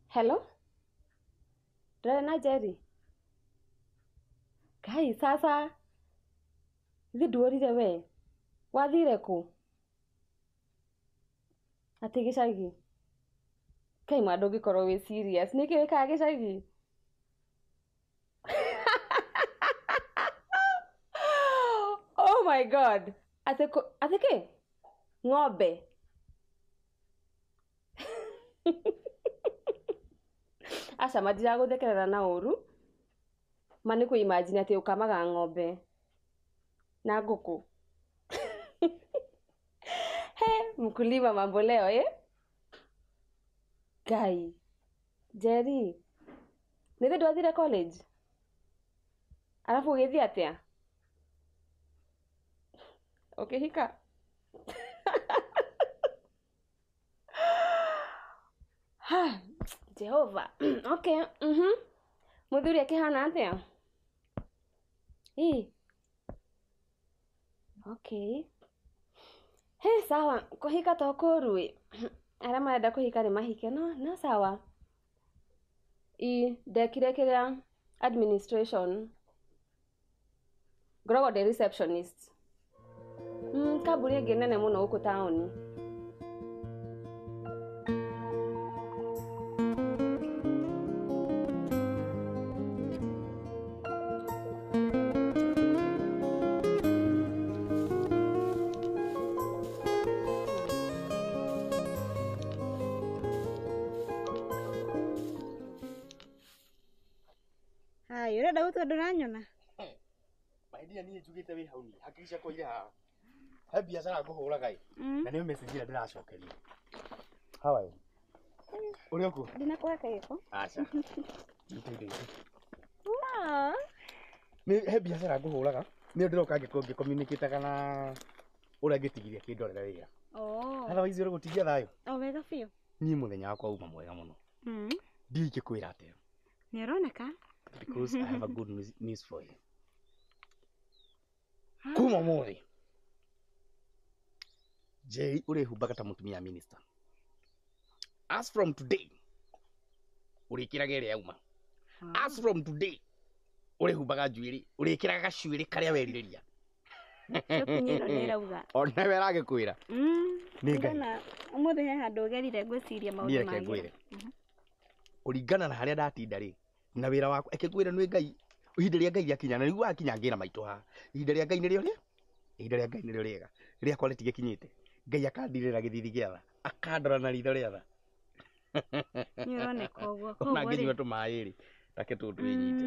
Hello? Ndare na Jerry. Kai sasa. Vidurire we. Wathire ku? Ati gicagi. Kai mwandu ngikorwo wi serious. Niki wikaga gicagi? Oh my god. Ati ke? Ng'ombe. Aca matira guthekerera na uru. Mani ku imagine ati ukamaga ng'ombe na nguku. He, mkulima mambo leo Kai. Jerry. Nithi ndwathire college? Alafu ugithi atia? Okay, hika. Ha, Jehova. Okay, Muthuri akihana atia? Okay. He, sawa. Kuhika to kuru. Ara marenda kuhika ri mahike no sawa. Ndekire kiria administration. Ngoragwo ndi receptionist. Kambuni ĩngĩ nene mũno gũkũ taũni. Hai, urenda gũtua ndũranyona? Maendia niĩ njugĩte wĩ hau ni. Hakikisha kwa ile ha. He biacara ngũhũra gai. Na nĩ message ĩrĩa ndĩracokeria. How are you? Uri oku? Ndinakweka gĩko. Aca. Wow. Nĩ he biacara ngũhũraga. Nĩ ndĩroka ngĩ communicate kana ũrĩa ngĩtigiria kĩndorera wĩra. Oh. Otherwise ũrĩ gũtigia thayũ. O wega biũ. Niĩ mũthenya wakwa uma mwega mũno. Ndiĩ ngĩkwĩra atĩa. Nĩ ũroneka? Because I have a good news for you. Kuma mũthĩ. Jerry ũrĩhumbaga ta mũtumia minister. As from today, ũrĩkĩraga ĩrĩa yauma. As from today, ũrĩhumbaga njuĩrĩ, ũrĩkĩraga gacuĩrĩ karĩa werirĩria. Shokunyĩro nĩ ĩrauga. Ona we aragĩkwĩra. Nĩ Ngai. Ũmũthĩ he handũ ũgerire ngwĩciria maũndũ mangĩ. Ũringana na harĩa ndatinda rĩ, na wĩra waku ekĩkwĩra nĩ Ngai. Ihinda rĩa Ngai rĩakinya na rĩu akinya ngĩra maitũ haha. Ihinda rĩa Ngai nĩrĩo rĩa? Ihinda rĩa Ngai nĩrĩo rĩega. Rĩrĩa kwa rĩtigĩkinyĩte. Ngai akandirĩra gĩthithi gĩa tha. Akandora na ritho rĩa tha. Nĩ ũroneka ũguo. Ona ngĩnyua tũmaĩ rĩ. Reke tũtwĩnyite.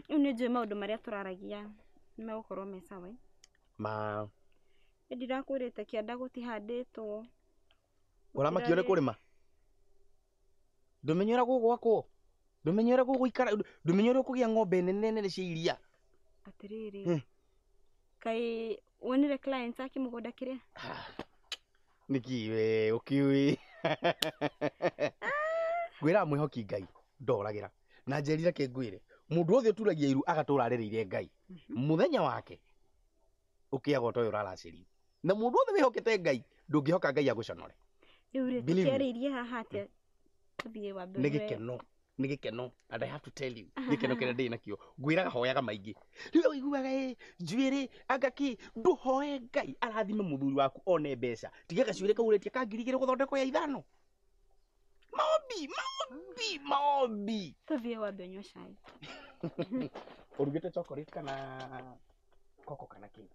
Rĩu nĩ njũĩ maũndũ marĩa tũraragia nĩ megũkorwo me sawa. Ma. Ndirakwĩrĩte kĩanda gũtihandĩtwo. Ũramakio nĩ kũrĩma. Ndũmenyera gũgwakwo. Ndũmenyera gũgũikara. Ndũmenyera kũgĩa ng'ombe nene cia iria. Atĩrĩrĩ. Kai wonire clients akimũgũnda kĩrĩa? Niki we ukiui. Gwĩra mwĩhoki Ngai ndoragĩra. Na njerire ke ngwĩre. Mũndũ wothe ũturagia iru agatũra arĩrĩire Ngai. Mũthenya wake ũkĩaga ũtoyo ũraracĩrio. Na mũndũ wothe wĩhokete Ngai ndũngĩhoka Ngai agũconore. Rĩu rĩ tũkĩarĩirie haha atĩa tũthiĩ wa mbere. Nĩ gĩkeno and I have to tell you gĩkeno kĩrĩa ndĩ nakĩo ngwĩraga hoyaga maingĩ. Rĩu ũiguaga njuĩrĩ angaki ndũhoe Ngai arathime mũthuri waku one mbeca. Tiga gacuĩrĩ kaurĩtie ka 2,000 gũthondekwo ya ithano. Maombi. Tũthiĩ wa mbere nyua cai. Ũrugĩte chocolate kana koko kana kĩ?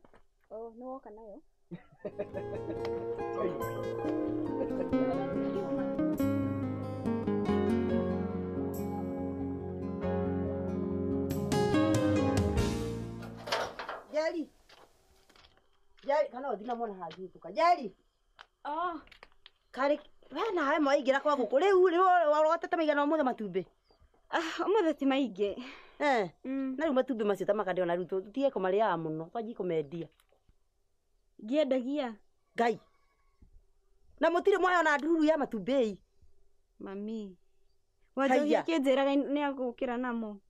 Nĩ woka nayo. Jari kana uthina mona hangi tuka. Jari. Kari we nawe mwaingĩra kwa ngũkũ rĩu warotete maigana ũmũthĩ matumbĩ. Ũmũthĩ ti maingĩ. Na rĩu matumbĩ macio ta makandĩona rĩu tũtige kũmarĩaga mũno twanjie kũmendia. Ngĩendagia. Ngai. Na mũtirĩ mwayona ndururu ya matumbĩ. Mami. Wanjohia kĩnjĩraga nĩ agũkĩra namo.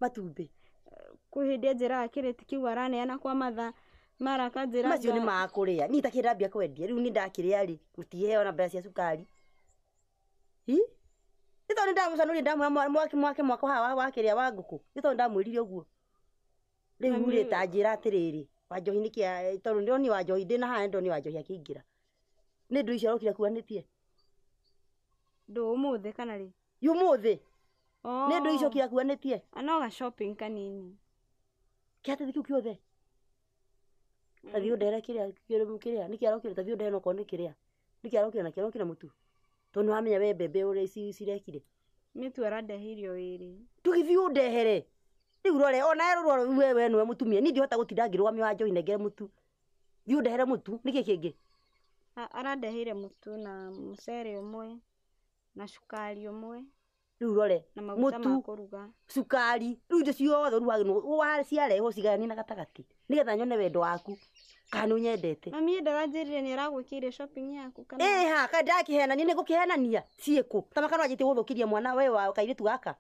Matumbĩ. Kwĩ hĩndĩ njĩraga kĩrĩti kĩu araneana kwa matha. Mara kanjĩra. Macio nĩ makũrĩa. Niĩ takĩndambia kwendia. Rĩu nĩ ndakĩrĩa rĩ. Mũtihe ona mbeca cia cukari. Ito ni ndamucanũria ndamwake mwako hawa wa kĩrĩa wa ngũkũ. Ito ndamwĩrire ũguo. Rĩu rĩ ta njĩra atĩrĩrĩ. Wanjohi nĩ kĩa tondũ ndĩroni Wanjohi ndĩna haha ndĩroni Wanjohi akĩingĩra. Nĩ ndũ icio rokira kuanĩtie. Ndũ ũmũthĩ kana rĩ? Yũmũthĩ. Nĩ ndũ icio kira kuanĩtie. Anoga shopping kanini. Kĩate thiku kĩothe. Tathi ũndere kĩrĩa nĩ kĩarokire tathi ũndere no konĩ kĩrĩa. Nĩ kĩarokire na kĩarokire mũtu. Tondũ wamenya we mbembe ũrĩa cirekire. Mĩtu arandehirio wĩrĩ. Tũgĩthiĩ ũndehere. Rĩu rore ona rũroro wewe nĩwe mũtumia. Ni ndihota gũtinda ngĩrũgamia Wanjohi nengere mũtu. Thiĩ ũndehere mũtu. Nĩkĩ kĩngĩ? Arandeheire mũtu na mũcere ũmwe na cukari ũmwe. Rĩu rore mũtu cukari rĩu indo ciothe ruhagĩ ciarehwo cigayanie na gatagatĩ nĩgetha nyone wendo waku kana ũnyendete. Mami ndaranjĩrire nĩ aragwĩkĩire shopping yaku kana? Ha ka ndakĩhenania nĩ ngũkĩhenania ciĩkũ tamakano anjĩtie gũthũkĩria mwana we wa kairĩtu gaka.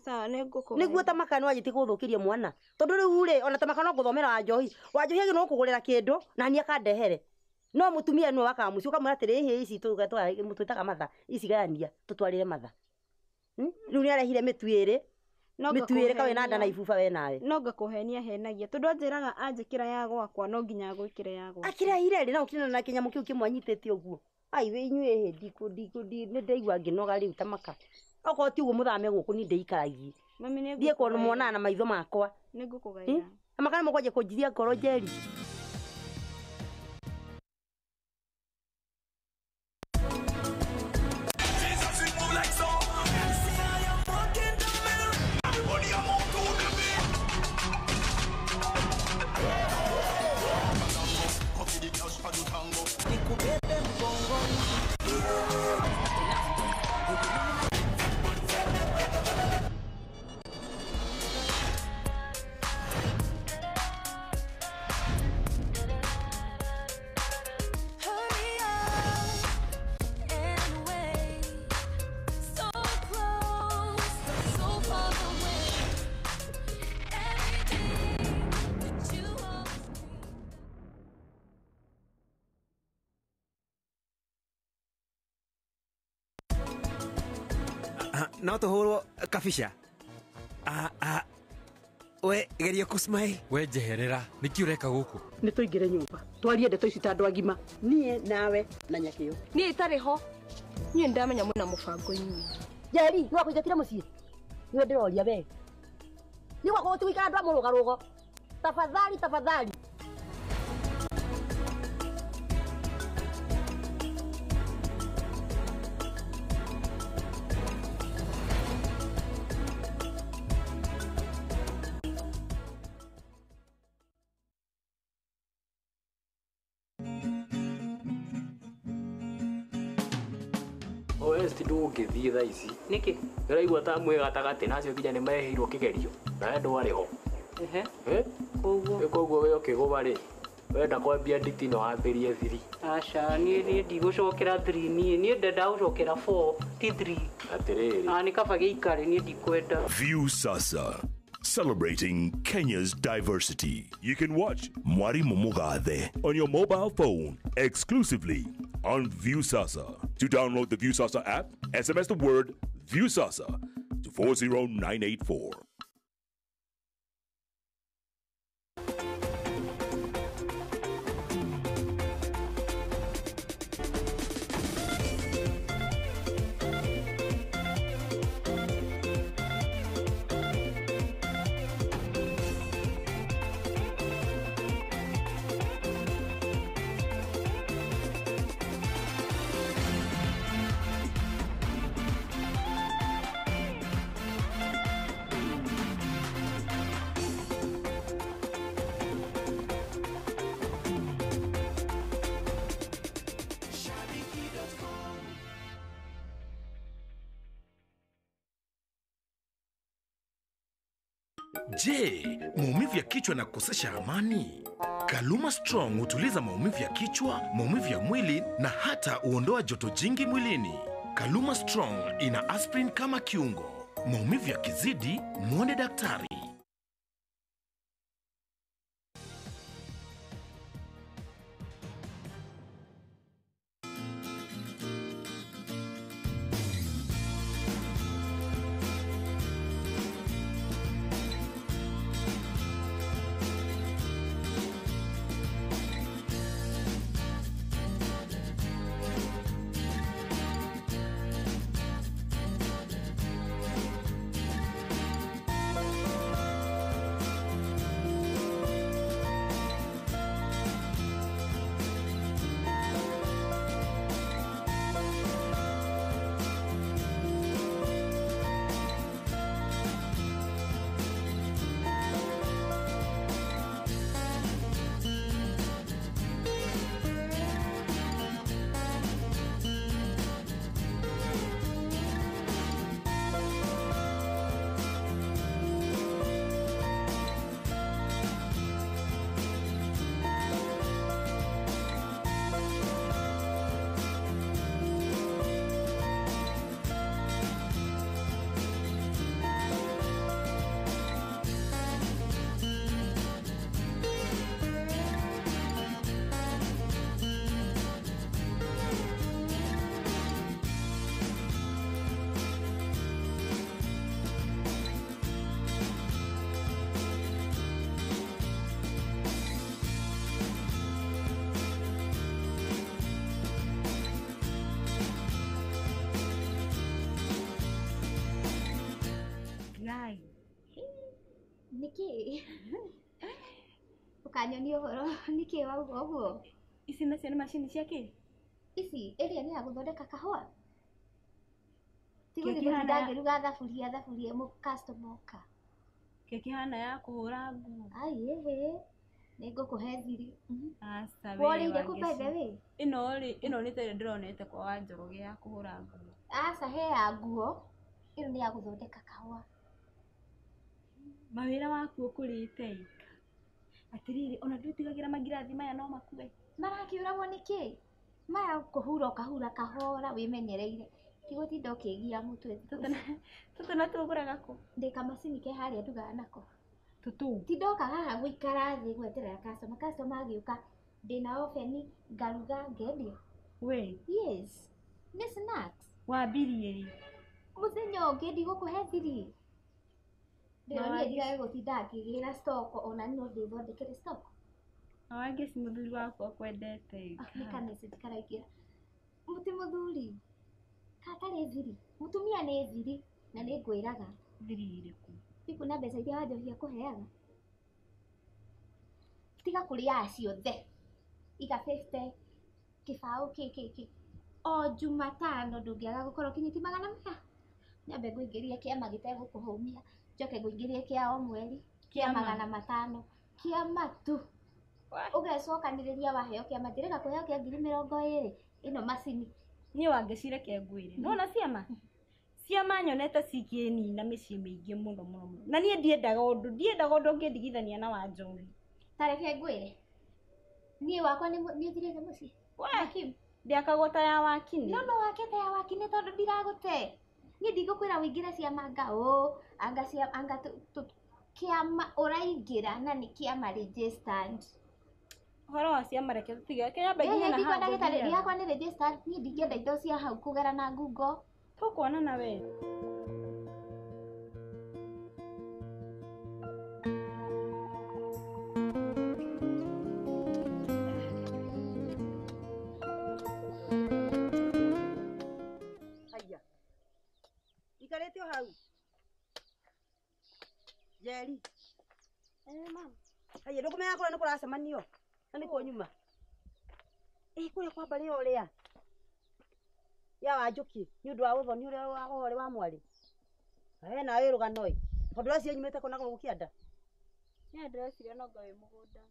Sawa nĩ ngũkũ. Nĩguo tamakano anjĩtie gũthũkĩria mwana tondũ rĩu rĩ ona tamakano ngũthomera Wanjohi agĩrĩirwo kũgũrĩra kĩndũ na niĩ akandehere. No mũtumia nĩwe wakaga mũciĩ ũkamwĩra atĩrĩ ici twĩtaga matha ici gayania tũtwarĩre matha. Rĩu nĩ arehire mĩtu ĩrĩ kawe na nda na ibuba we nawe. No ngakũhenia henagia tondũ anjĩraga anjĩkĩra ya gwakwa no nginya gwĩkĩra ya gwakwa. Akĩrehire rĩ na ũkĩnena na kĩnyamũ kĩu kĩmwe anyitĩte ũguo. Ai we inyuĩ nĩ ndaigua ngĩnoga rĩu tamaka. Okorwo ti ũguo mũthame gũkũ ni ndeikaragie. Mami nĩ thiĩ kuona muonaga na maitho makwa. Nĩ ngũkũgaira. Amakana mũkwanjia kũnjithia ngoro Njeri. No tuhurwo kabisha. We geria kusmile. We jeherera niki ureka guku? Nĩ tũingĩre nyũmba twarie ndeto ici ta andũ agima niĩ nawe na Nyakĩo. Niĩ itarĩ ho niĩ ndamenya mwĩna mũbango inyuĩ. Njeri nĩ wakũingatire mũciĩ nĩ ndĩroria we nĩ gwakwo tũikara andũ a mũrũgarũgo tafadhali. Oesti ndũngĩthiĩ thaa ici. Nĩkĩ? Ũraigua ta mwĩ gatagatĩ nacio nginya nĩ meheirwo kĩgerio. Nawe ndwarĩ ho. Koguo we ũkĩgũba rĩ wenda kwambia nditi no wambĩrie 3. Aca niĩ ndigũcokera 3 niĩ ndenda gũcokera 4 ti 3. Atĩrĩrĩ. Nĩ kaba gĩikare niĩ ndikwenda. Viusasa, celebrating Kenya's diversity. You can watch Mwarimu Mugathe on your mobile phone exclusively on Viusasa. To download the Viusasa app, SMS the word Viusasa to 40984. Je, maumivu ya kichwa na kukosesha amani? Kaluma Strong hutuliza maumivu ya kichwa, maumivu ya mwili na hata huondoa joto jingi mwilini. Kaluma Strong ina aspirin kama kiungo. Maumivu yakizidi, muone daktari. Niki. Ukanyonia uhoro niki wauga uguo. Ici nacio nĩ macini cia kĩ? Ici ĩrĩa nĩ ya gũthondeka kahũa. Kĩo Tigũthiĩ ngĩruga thaburia mũ customer oka. Kĩo kĩhana ya kũhũra nguo. Ai ehe. Nĩ ngũkũhe thiri. Aca wĩ. Worĩire kũ by the way? Ĩno nĩ ta ndĩronete kwa Wanjoroge ya kũhũra nguo. Aca he ya nguo. Ĩno nĩ ya gũthondeka kahũa. Mawĩra waku ũkũrĩte ika. Atiriri ona ndũtigagĩra magirathi maya no makue. Marakĩũragwo nĩkĩ? Maya kũhura ũkahura kahora wĩmenyereire. Tigũtinda ũkĩgia mũtwe. Tũtũ na tũgũraga kũ? Ndĩ kamacini ke harĩa ndugaga nako. Tũtũ. Tindoka haha gũikara thĩ gweterera customer. Customer agĩũka ndĩna obeni ngaruga ngendia. We? Yes. Nĩ snacks. Wambirie rĩ? Mũthenya ũngĩ ndigũkũhe thiri. Ndĩronire ndigage gũtinda ngĩgĩra stock ona no ndĩthondekere stock. Awangĩ si mũthuri waku akwendete. Nĩ kaneceti karaingĩra. Mũtĩ mũthuri. Katarĩ thiri. Mũtumia nĩ thiri na nĩ ngwĩraga. Thiri irĩkũ? Iku na mbeca iria Wanjohi akũheaga. Tiga kũrĩa ciothe. Iga 50 kĩbaũ kĩkĩ. O Jumatano ndũngĩaga gũkorwo kinyĩti magana maya. Nyambe ngũingĩrie kĩama gĩtegũkũhũmia. Njoke ngũingĩrie kĩa o mweri. Kĩa magana matano. Kĩama tu. Ũgecokanĩrĩria waheo kĩama ndĩreka kũheo kĩa 20,000 ĩno macini. Niĩ wangĩcireke ngwĩre. Nona ciama? Ciama nyonete cikĩnina mĩciĩ mĩingĩ mũno mũno. Na niĩ ndiendaga ũndũ ũngĩndigithania na Wanjohi. Tareke ngwĩre. Niĩ wakwa nĩ ũthirĩte mũciĩ. Wakim. Ndiakagwo ta ya Wakini. No wake ta ya Wakini tondũ ndiragũte. Niĩ ndigũkwĩra ũingĩre ciama anga kĩama ũraingĩra na nĩ kĩama registered. Ũhoro wa ciama reke tũtige. Kĩnyambe nginya na hau. Ndagĩtarĩ yakwa nĩ registered. Niĩ ndingĩenda indo cia hau kũgera na Google. Tũkuona na we. Haya. Ikarete hau. Jeri. Mama. Haya, ndũkũmenya kũrĩa nĩ kũracemanio. Na nĩ kũ nyuma. Kũrĩa kwa mbarĩ ũrĩa. Ya Wanjoki nĩ ũndũ wa ũthoni ũrĩa wahore wa mwari. Na wĩ rũgano ĩ. Tondũ ũcio nyumĩte kũ na gũkĩanda. Nĩ ndĩreciria no ngawe mũgũnda.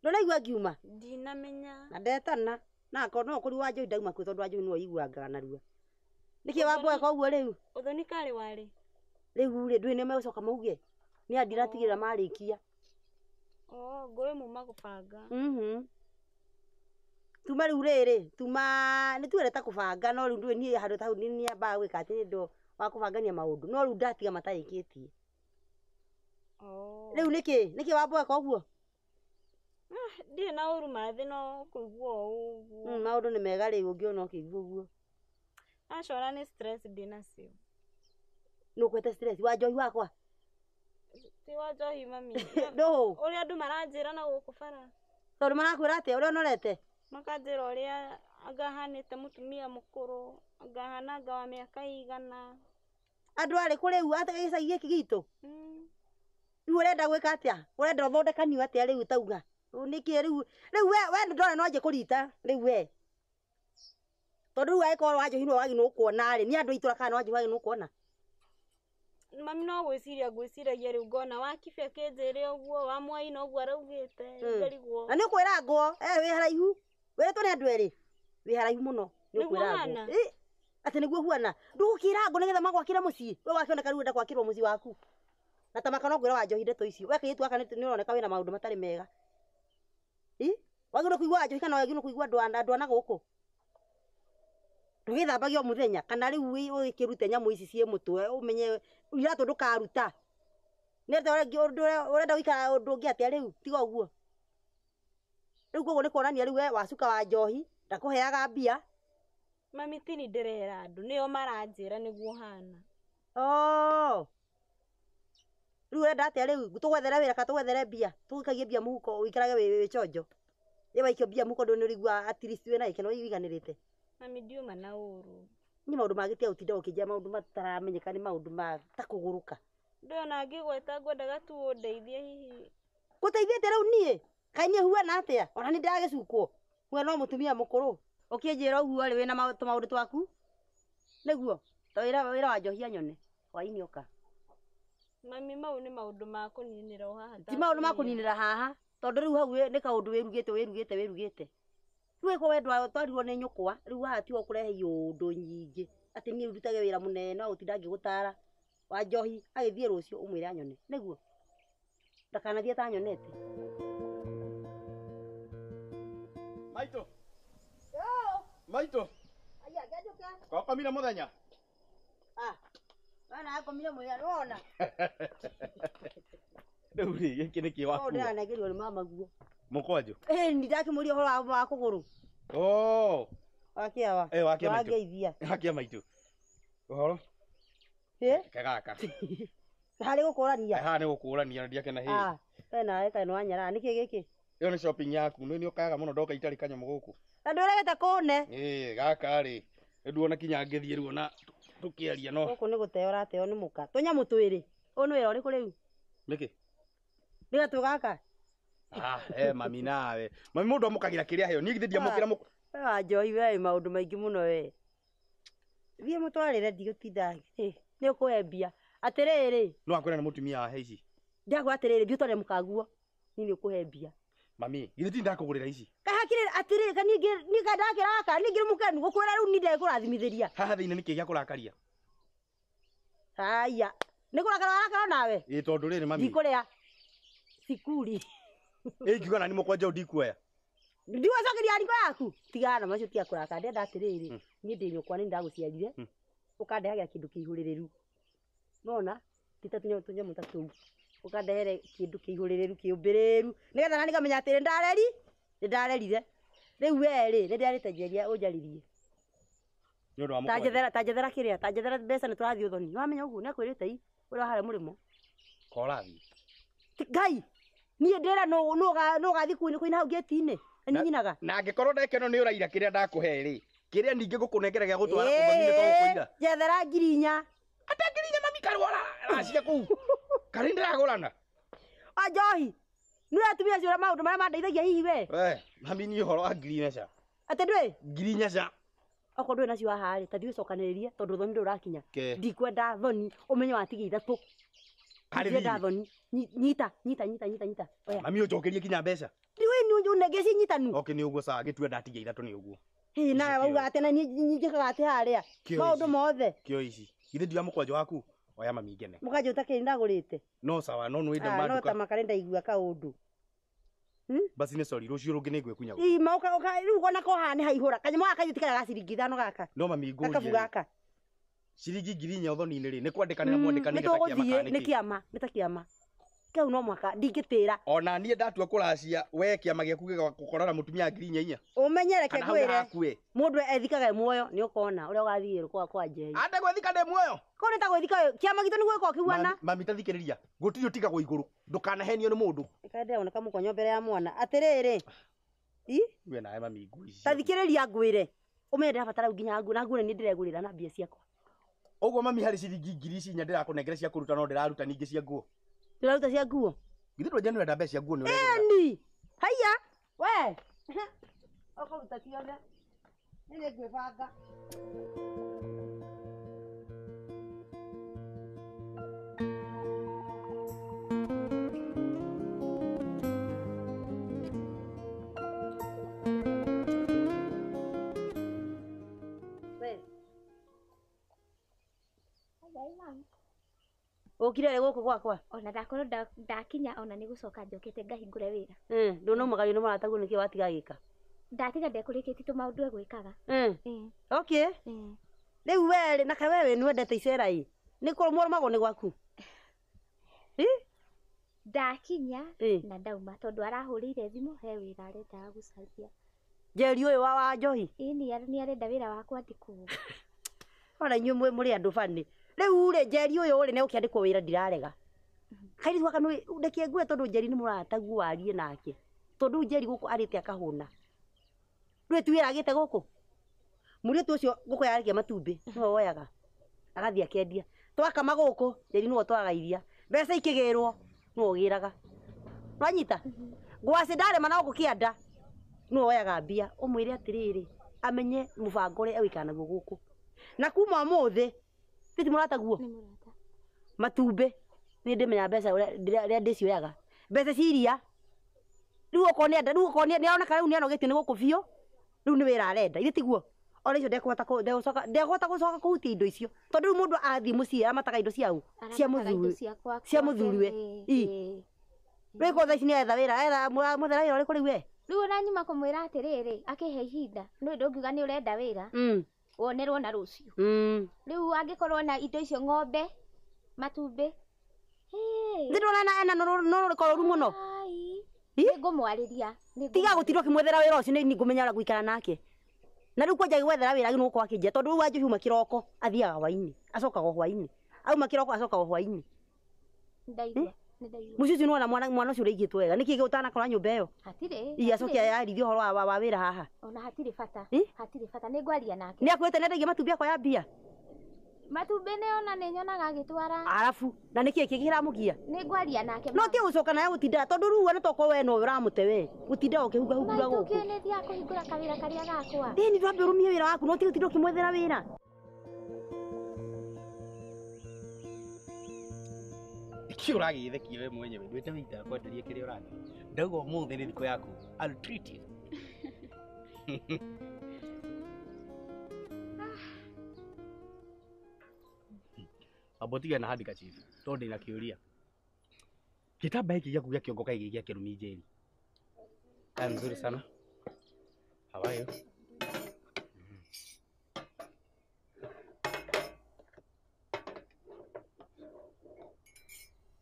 Ndũnaigua ngiuma? Ndinamenya. Na ndetana. Na akona okũri Wanjohi ndauma kwĩ tondũ Wanjohi nĩwe aiguangaga narua. Nĩkĩ wamboeka ũguo rĩu? Ũthoni karĩ warĩ. Rĩu rĩ ndũĩ nĩ megũcoka mauge. Nĩ andiratigĩra marĩkia. Ngũĩ muma gũbanga. Tuma rĩu rĩrĩ, nĩ tuerete kũbanga no rĩu ndũĩ niĩ handũ ta hau nĩ nyambaga gwĩka atĩ nĩ ũndũ wa kũbangania maũndũ. No rĩu ndatiga matarĩkĩtie. Rĩu nĩkĩ wamboeka ũguo? Ndirĩ na ũru mathĩ no kũigua ũguo. Maũndũ nĩ mega rĩu ũngĩona ũkĩigua ũguo. Acora nĩ stress ndĩnacio. Nũkwete stress Wanjohi wakwa? Ti Wanjohi mami. Ũrĩa andũ maranjĩra na gũkũ bara. Tondũ marakwĩra atĩa ũrĩa ũnorete? Makanjĩra ũrĩa angahanĩte mũtumia mũkũrũ, angahana anga wa mĩaka igana. Andũ arĩ kũ rĩu atĩ gĩcagi gĩkĩ gitũ? Rĩu ũrenda gwĩka atĩa? Ũrenda ũthondekanio atĩa rĩu tauga? Nĩkĩ rĩu we ndũrona no anjie kũrita rĩu we. Tondũ rĩu angĩkorwo Wanjohi nĩwe wagĩrĩirwo kuona rĩ, nĩ andũ a itũra kana Wanjohi wagĩrĩirwo kuona? Mami no gwĩciragia rĩu ngona Wakibe akĩnjĩre ũguo, wa Mwai noguo araugĩte ngerigwo. Na nĩ ũkwĩrangwo wĩ haraihu wĩrĩtwo nĩ andũ erĩ wĩ haraihu mũno nĩ ũkwĩrangwo atĩ nĩguo huana ndũgũkĩrangwo nĩgetha magwakĩre mũciĩ we wakĩoneka rĩu wenda gwakĩrwo mũciĩ waku na ta makano kwĩra Wanjohi ndeto icio we kairĩtu gaka nĩ ũroneka wĩna maũndũ matarĩ mega wagĩrĩirwo kũigua Wanjohi kana wagĩrĩirwo kũigua andũ ana gũkũ ndũgĩthambagia o mũthenya kana rĩu ũgĩkĩrute nyamũ ici ciĩ mũtwe ũmenye iratũ ndũkaruta ũrenda gũikara ũndũ ũngĩ atĩa rĩu tiga ũguo rĩu koguo nĩ kuonania rĩu we wacuka Wanjohi ndakũheaga mbia. Mami tini ndĩrera andũ nĩo maranjĩra nĩguo hana. Rĩu ũrenda atĩa rĩu tũgwethere wĩra kana tũgwethere mbia tũgĩikagie mbia mũhuko ũikarage wĩ chonjo ĩ waikio mbia mũhuko ndũ nĩ ũrigua at least wĩna gĩkeno ũiganĩrĩte. Mami ndiuma na ũru. Nĩ maũndũ magĩtia ũtinda ũkĩnjia maũndũ mataramenyeka nĩ maũndũ ma ta kũgũrũka ndona ngigweta ngwendaga tu undeithie hihi Guteithie tere unie. Kai nie huana atia. Ona ni ndagicukwo. We no mutumia mukuru. Ukienjira uguo ri wina maundu twaku. Niguo. Tawira wa njohia nyone. Hwaini oka. mami mau ni maundu ma kuninira o haha Ti maundu ma kuninira haha. Tondu riu hau ni kaundu wirugite. Riu ko wendwa twarirwo ni nyukwa. Riu haha ti okurehe yundu nyingi. Ati ni urutage wira munene utinda ngigutara. Wa njohi agithie rucio umwire anyone. Niguo. Ndakanathie ta nyonete. Maito. Maito. Aya gajuka. Kwa kamira muthenya. Bana akomire muthenya rona. Riu ri giki niki waku. O ndana ngerio ni mama guo. Mukonjo. Ndidakimuria horo wa kuguru. Wakia Wakia Maito. Wageithia. Wakia Maito. Uhoro. Kagaka. Hari gukurania. Haha ni gukurania ndiakena hi. Pena eka no anyara niki giki. Iyo ni shopping yaku ni okaga muno ndoka itari kanyamu guku. Andu regeta kone. Gaka ri. Nduona kinya ngithie riu na tukiaria no. Guku ni guteo rateo ni muka. Tunyamu twiri. Onu wira uri kuri u. Niki? Ndiga tugaka. Mami nawe. Mami mundu amukagira kiria heyo ni githia mukira muku. Njoi we maundu maingi muno we. Thie mutwarire ndigutinda. Ni ukuhembia. Atiriri. No akwira na mutumia wa ici. Ndiagwa atiriri thiutore mukaguo. Ni ukuhembia. Mami, githĩ ti ndakũgũrĩra ici? Kahakire atiriri ni kadakira aka ni ngiru mukenu gukwira riu ni ndekurathimithĩria. Haha thĩinĩ nĩkĩ gĩa kũrakaria? Haya. Ni kurakara nawe? Tondũ rĩrĩ mami. Ndikuria. Sikuri. Ngiuga na nĩ mũkwanjia ndikuoya. Ndiwacokeria ndiko yaku. Tigana macio tia kuraka ndenda atiriri. Ni ndi nyukwa ni ndaguciarire. Ukandehagira kindu kihuririru. Nona? Titatunyo tunyo mutatu. Ukandehere kindu kihuririru kiumbiriru. Nigetha nani kamenya atiri ndarerire. Riu weri ni ndaritejeria unjaririe. Ni undu wa mukwa. Tajethera kiria, tajethera mbeca ni turathi uthoni. Ni wamenya uguo ni akwirite ii. Uri hare murimo. Korathi. Ngai. Ni ndira no gathi kuina hau geti-ini. Ni nyinaga. Na angikorwo ndekeno ni uraira kiria ndakuhe ri. Kiria ningi gukunengera gya gutwara kuthoni twagukuira. Jethera ngirinya. Ata ngirinya mami karwara. Racia kuu. Kari ndiragurana. Njohi. Ni atumia cio maundu maria mandeithagia hihi we. Mami ni uhoro wa ngirinya. Ate ndwe? Ngirinya. Oko ndwe nacio haha ri, tathi ucokaniririe tondu thoni ndurakinya. Ndikwenda thoni umenye watigi ithatu. Hari thoni. Nyita. Oya. Mami ucokerie kinya mbeca. Ndiwe ni unegeci nyitanu. Okay ni uguo sawa gitue ndatigia ithatu ni uguo. Na wauga atena ni njikaga ate haria. Maundu mothe. Kio ici. Githe ndia mukwanjo waku. Oya mami ngene. Mukanjo utakiri ndagurite. No sawa no nwende manduka. No tamakare ndaigua kaundu. Basi ni sorry rucio rungi ni gwikunya. Mauka riu gona ko hane haihura. Kanyamo akajutikara gaciringi thano gaka. No mami ngurie. Akabu gaka. Ciringi ngirinya uthoni-ini ri ni kwandikanira mwandikanire ta kiama. Ni kiama, ni ta kiama. Kau no mwaka ndingitira. Ona nie ndatua kuracia we kiama giaku gigakorora mutumia ngirinya inya. Umenyereke gwire. Mundu ethikaga muoyo ni ukona uria ugathie kwa njei. Ande gwethika de muoyo. Kone ta gwethika kiama gitu ni gwiko kiwana. Mami tathikiriria. Gutiri utigagwo iguru. Ndukanahenio ni mundu. Ikande ona kamukonyo mbere ya mwana. Atiriri. We nae mami nguici. Tathikiriria ngwire. Umende abatara nginya ngu na ngure ni ndiregurira na mbia ciakwa. Uguo mami hari ciringi ngiri ici nya ndirakunengera cia kuruta no ndiraruta ningi cia nguo. Ndiraruta cia nguo. Githe ndwenja nĩwenda mbeca cia nguo nĩ ũrenda. Eni. Haya. We. Okaruta ciothe. Nĩ ngwĩbanga. Ukire rego gwakwa ona ndakorwo ndakinya ona ni gucoka njokete ngahingure wira ndono magari no marataguo niki watiga gika ndatiga ndekurikiti tu maundu egwikaga okay riu we na kawewe ni wendete icera ii ni ko moro ni gwaku ndakinya na ndauma tondu arahurire thimu he wira arenda gucaria Jeri uyu wa njohi ni arenda wira wa kwandikwo ona inyuĩ muri andu bani riu ri Jeri uyu ri ne ukiandikwo wira ndirarega kairi twaka no ndeke ngwe tondu Jeri ni murataguo warie nake tondu Jeri guku arite akahuna rwe tuiragite guku muri tu ucio guku yarikia matumbi no woyaga agathia kendia twaka maguku Jeri no twagairia Mbeca ikigirwo no ugiraga. Wanyita? Gwase ndare mana gukianda. No oyaga mbia umwire atiriri amenye mubango ri awikana naguo guku. Na kuma muthi biti murata guo. Ni murata. Matumbe ni ndimenya mbeca ria ndicioyaga. Mbeca ciria. Riu okonia ni aona kana ni anogetio ni guku bio. Riu ni wira arenda. Ile tiguo. Ona icio ndekuhota gucoka kuhutia indo icio. Tondu riu mundu athii mucii amataga indo ciau cia muthuriwe. Riko tha ici ni etha wira muthera wira uri kuri we. Riu uranyima kumwira atiriri akihe ihinda. No ndungiuga ni urenda wira. Wonerwo na rucio. Riu angikorwo na indo icio ng'ombe, matumbe. Ndirona na no riko ru muno. Ngumwariria. Tiga gutirwo kimwethera wira ucio ni ngumenya ura guikara nake. Na riu kwanja gwethera wira gino kwa kinje tondu riu wanju huma kiroko athiaga hwaini acokaga hwaini auma kiroko acokaga hwaini ndaigua mucici no na mwana ucio urigitwo wega niki gutana kora nyumba iyo hatire iya cokia yarithio horo wa wira haha ona hatire fata ni ngwaria nake ni akwete nendagia matumbia kwa ya mbia matumbe ne ona ni nyonaga agitwara arafu na niki kigiramugia ni ngwaria nake no ti gucoka nayo gutinda tondu riu wana toko we no uramute we gutinda ukihunga hungura guku tukene thia kuhingura kawira karia gakwa ni ndambe urumie wira waku no ti gutinda ukimwethera wira Kio uragithekio we mwenyewe ndwete wita kwenderia kiria uragi ndauga umuthi ni thiko yaku I'll treat you Abotiga na handika chief tondu ina kiuria kitamba hiki gyaku gya kiongo kai gya kirumi njeri nzuri sana how are you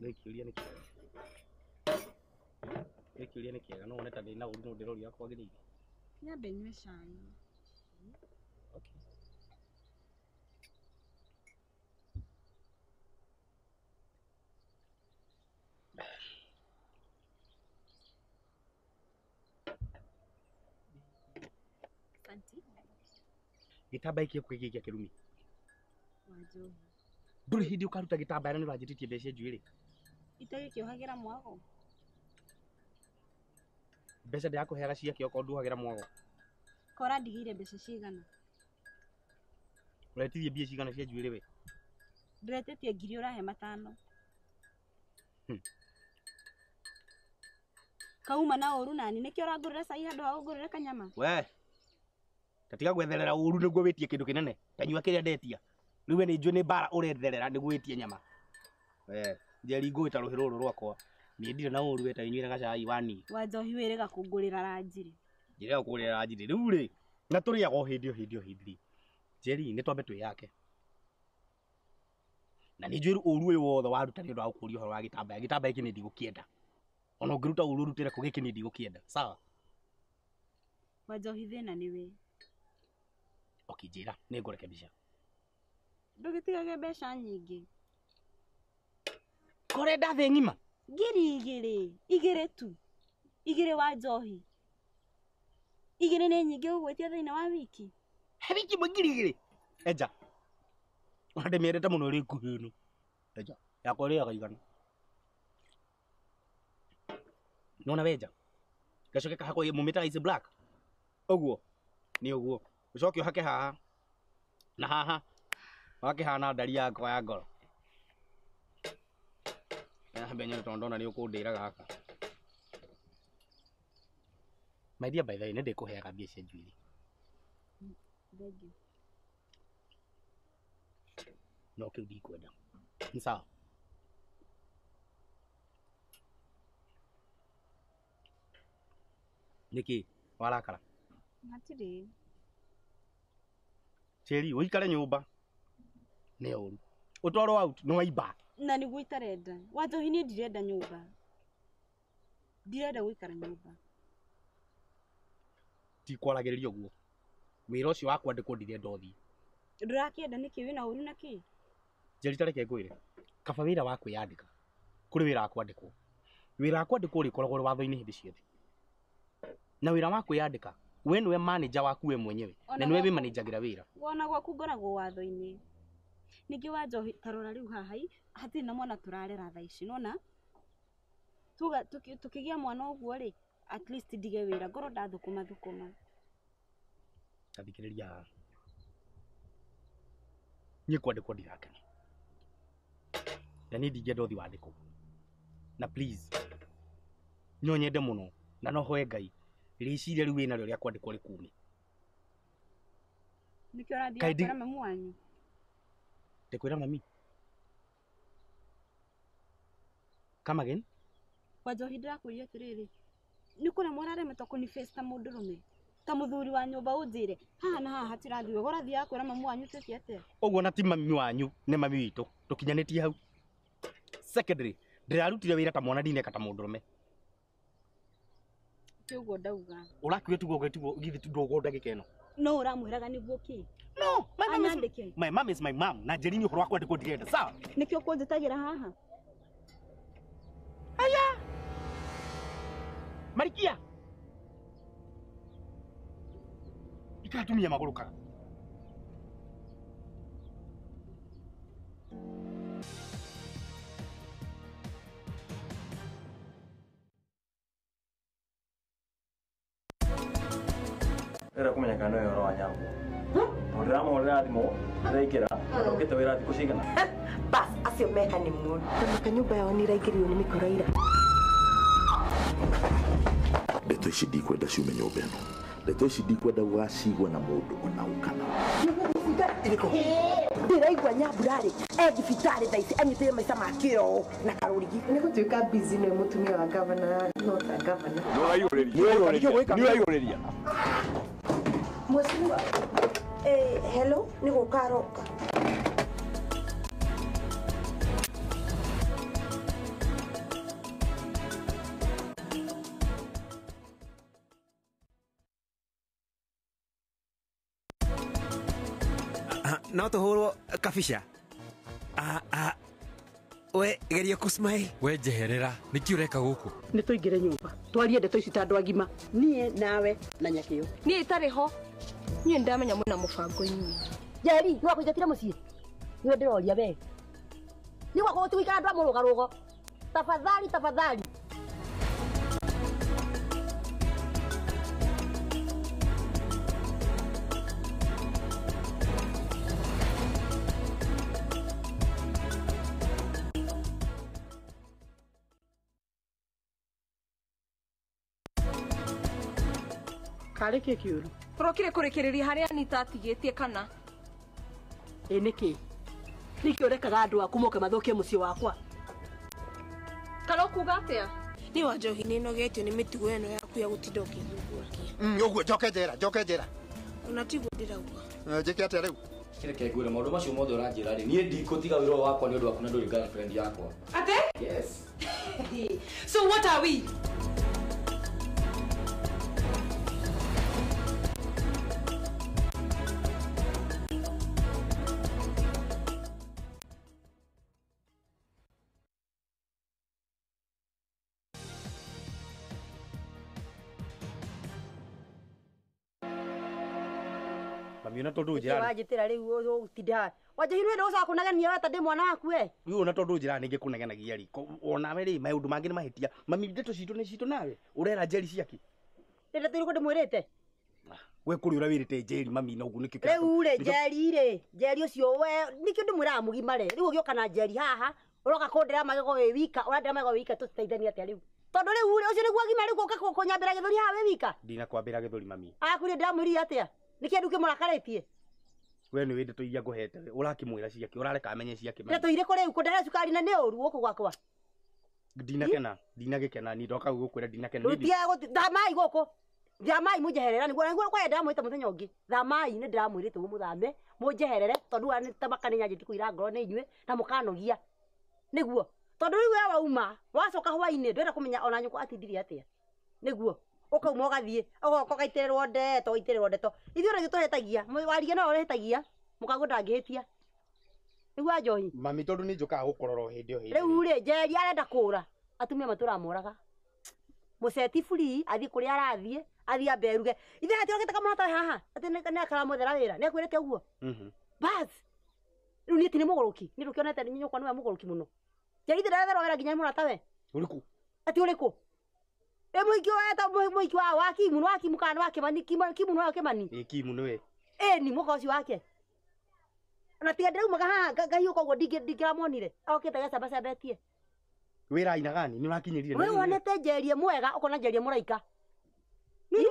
Nikiuria ni kiega no one ta ndina uru ndirori yakwa githiri nyambe nywe cai okay Gitamba iki kwigika kirumi wajo nduri hindi ukaruta gitamba ni urajititie mbeca njuiri itagi kiohagira mwago mbeca ndiakuheaga cia kio ko nduhagira mwago kora ndigire mbeca cigana uretirie mbia cigana cia njuiri we ndiretetie ngiri urahe 5 kauma na uru nani nikio urangurira cai handu ha ugurire kanyama we tatiga gwetherera uru niguo witie kindu kinene tanyua kiria ndetia riu ni njui ni bara uretherera niguo witie nyama njeri ngwita ruhiro ruru rwakwa ni ndire na uru weta inyuira gacai wani wanjohi wirega kungurira ranjiri njira kugurira ranjiri riu ri na turiaga o hindi njeri ni twambe twi yake na ni njui uru uyu wothe waruta ni undu wa gukuria horo wa gitamba iki ni ndigukienda ona ungiruta uru rutire ku giki ni ndigukienda sawa wanjohi thina ni we okijira ni ngurekebisha ndugitigage mbeca nyingi korenda thi ngima ngiri igire tu igire wa njohi igire ni nyingi ugwetia thina wa wiki he wiki mwingiri igire eja ande miereta muno ri kuhinu eja yakwa ri akaigana nona weja gacoke kahako mumita is black oguo ni oguo ucoke uhake haha na haha wake hana ndari yakwa ya ngoro benye tondona ni ukundira gaka my dear by the way nende kuheaga mbia cia njuiri no kiu ndikwenda ni sawa niki warakara matiri Cheri uikare nyumba ni uru utwaro out no waiba na ni guitarenda wanjohi ni ndirenda nyumba ndirenda guikara nyumba ti kwaragiririo guo wira ucio wakwa ndiko ndirenda uthii ndurakienda niki wina uru naki Cheri tareke ngwire kaba wira wa kwiyandika kuri wira wa kwandikwo wira wa kwandikwo ri koragwo watho-ini hindi ciothe na wira wa kwiyandika we niwe manager waku we mwenyewe na niwe we manager gira wira wona gwaku ngoragwo watho-ini Ningĩ wa Njohi tarora rĩu haha hatirĩ na mwana tũrarera thaa ici nona tukĩgĩa mwana ũguo rĩ at least ndige wĩra ngoro ndathũkũma Tathikĩrĩria haha niĩ kwandĩkwo ndirakena na niĩ ndingĩenda ũthi wandĩkwo na please no nyende mũno na no hoe Ngai rĩciria rĩu wĩna rĩo rĩa kwandĩkwo rĩkume. Nĩkĩo ũrathiĩ kwĩra mamu wanyu? Ndikwĩra mami. Come again? Kwa Njohi ndĩrakũria atĩrĩrĩ, nĩ kũrĩa mũraremetwo kũniface ta mũndũrũme ta mũthuri wa nyũmba ũnjĩre haha na haha hatirathiĩ wega ũrathiaga kwĩra mamu wanyu tũti atĩa? Ũguo na ti mami wanyu nĩ mami witũ tũkinyanĩtie hau. Secondary ndĩrarutire wĩra ta mwana ndineka ta mũndũrũme. Kĩugo ndauga. Ũrakuire tugo ũgetugo githi tu ndogo ndagĩka ĩno. No ũramwĩraga nĩguo kĩ? No, my mom is my mom. Na njĩrini ũhoro wa kwandĩkwo ndirenda. Sawa? Nĩkĩo kũnjĩtagĩra haha. Aya! Marikia! Ikatumia magũrũ kaga. Era kumenya kana yo ro anyambo. Programa ora thimo, ndaikira, ndokete wira thikũ cigana. Bas, acio me honeymoon. Kama kanyumba yao ni raigĩrirwo nĩ mĩkora ira. Ndeto ici ndikwenda ciume nyũmba ĩno. Ndeto ici ndikwenda gũgacigwo na mũndũ ona ũkana. Ndĩraigua Nyambura-rĩ thibitarĩ thaa ici anyitĩte maica ma kĩro na karũrigi. Nĩ gũtuĩka busy nĩ mũtumia wa governor, no ta governor. Nĩ ũraigũrĩria. Mheshimiwa, hello, nĩ gũkaroka. No tũhũrwo kabica. We geria kusmile. We njeherera nĩkĩ ũreka gũkũ? Nĩ tũingĩre nyũmba twarie ndeto ici ta andũ agima, niĩ nawe na Nyakĩo. Niĩ itarĩ ho, niĩ ndamenya mwĩna mũbango-inĩ. Njeri, nĩ wakũingatire mũciĩ? Niĩ ndĩroria we. Nĩ gwakwo tũikara andũ a mũrũgarũgo. Tafadhali. Karĩ kĩ kĩũru? Tũrokire kũrekereria harĩa Anita atigĩtie kana? Nĩkĩ? Nĩkĩ ũrekaga andũ aku moke mathũkie mũciĩ wakwa? Kana ũkuga atĩa? Nĩ wa Njohi nĩ nogetio nĩ mĩtugo ĩno yaku ya gũtinda ũkĩthuthuria. Ũguo njoke njera. Ona tiguo ndĩrauga. Njĩke atĩa rĩu? Kĩreke ngwĩre maũndũ macio mothe ũranjĩra rĩ, niĩ ndikũtiga wĩra ũyũ wakwa nĩ ũndũ waku na ndũrĩ girlfriend yakwa. Ate? Yes. So what are we? Mami ona tondu njira. Wajitira riu utinda. Wajihirwe ndo uca kunagania weta ndi mwana waku we. Riu ona tondu njira ninge kunagenagia ri. Ona we ri maundu mangi ni mahitia. Mami ndeto citu ni citu nawe. Urera jeri ciaki. Ndeto tiriko ndimwirite. We kuri ura wirite jeri mami na ugu nikike. Riu ri jeri ucio we nikio ndimwira mugimare. Riu ugioka na jeri haha. Uroka kundira magego we wika. Urandira magego wika tutiteithania atia riu. Tondu riu uri ucio niguo gimare guka kunyambira githuri haha we wika. Ndina kwambira githuri mami. Akuri ndamwiri atia. Nikia nduke mũrakaritie. We nĩ wende tũiya ngũhete ũrakĩmwĩra ciake ũrareka amenye ciake. Ndeto irĩkũ rĩu kũndare cukari na nĩ ũru gũkũ gwakwa. Ndinagĩkena ni ndoka gũkwĩra ndinakena. Rutia thamai gũkũ. Thamai mũnjeherera nĩguo kwa ndamwĩta mũthenya ũngĩ. Thamai nĩ ndĩramwĩrĩte mũthame mũnjeherere tondũ wa nĩ tabaka nĩ nyanjĩti kũira ngoro nĩ inyuĩ na mũkanogia. Nĩguo. Tondũ rĩu we wauma wacoka hwainĩ ndwenda kũmenya ona nyũkwa atindirie atĩa. Nĩguo. Ukauma ugathiĩ ugoka ugaitĩrĩrwo ndeto ithuĩ ona tũhetagia waria no ũrehetagia mũkaguo ndangĩhĩtia nĩguo Njohi mami tondũ nĩ njũkaga gũkorora o hĩndĩ o hĩndĩ rĩu rĩ Njeri arenda kũra atumia matũramoraga mũceti free athiĩ kũrĩa arathiĩ athiĩ amberuge ithuĩ hatirokĩte kamwana ta haha atĩ nĩ akaramũthera wĩra nĩ akwĩrĩte ũguo bas Riu ni tini mugoroki. Ni rukionete ni nyoko niwe mugoroki muno. Jeri ndĩratherwo wĩra nginya mũrata we. Ũrĩkũ? Ati ũrĩkũ? Mũingĩ weta mũingĩ wa Kimu, wa Kimu kana wa Kĩmani, Kimu no Kĩmani. Kimu nĩwe. Ni mũka ũcio wake. Na tiga ndĩraumaga haha ngahiũka ũguo ndingĩramuonire. Okĩte gacambacabetie. Wĩra aina gani? Nĩ ũrakinyĩrire. Wewe wonete Njeri mwega ũkona Njeri mũraika. Nĩ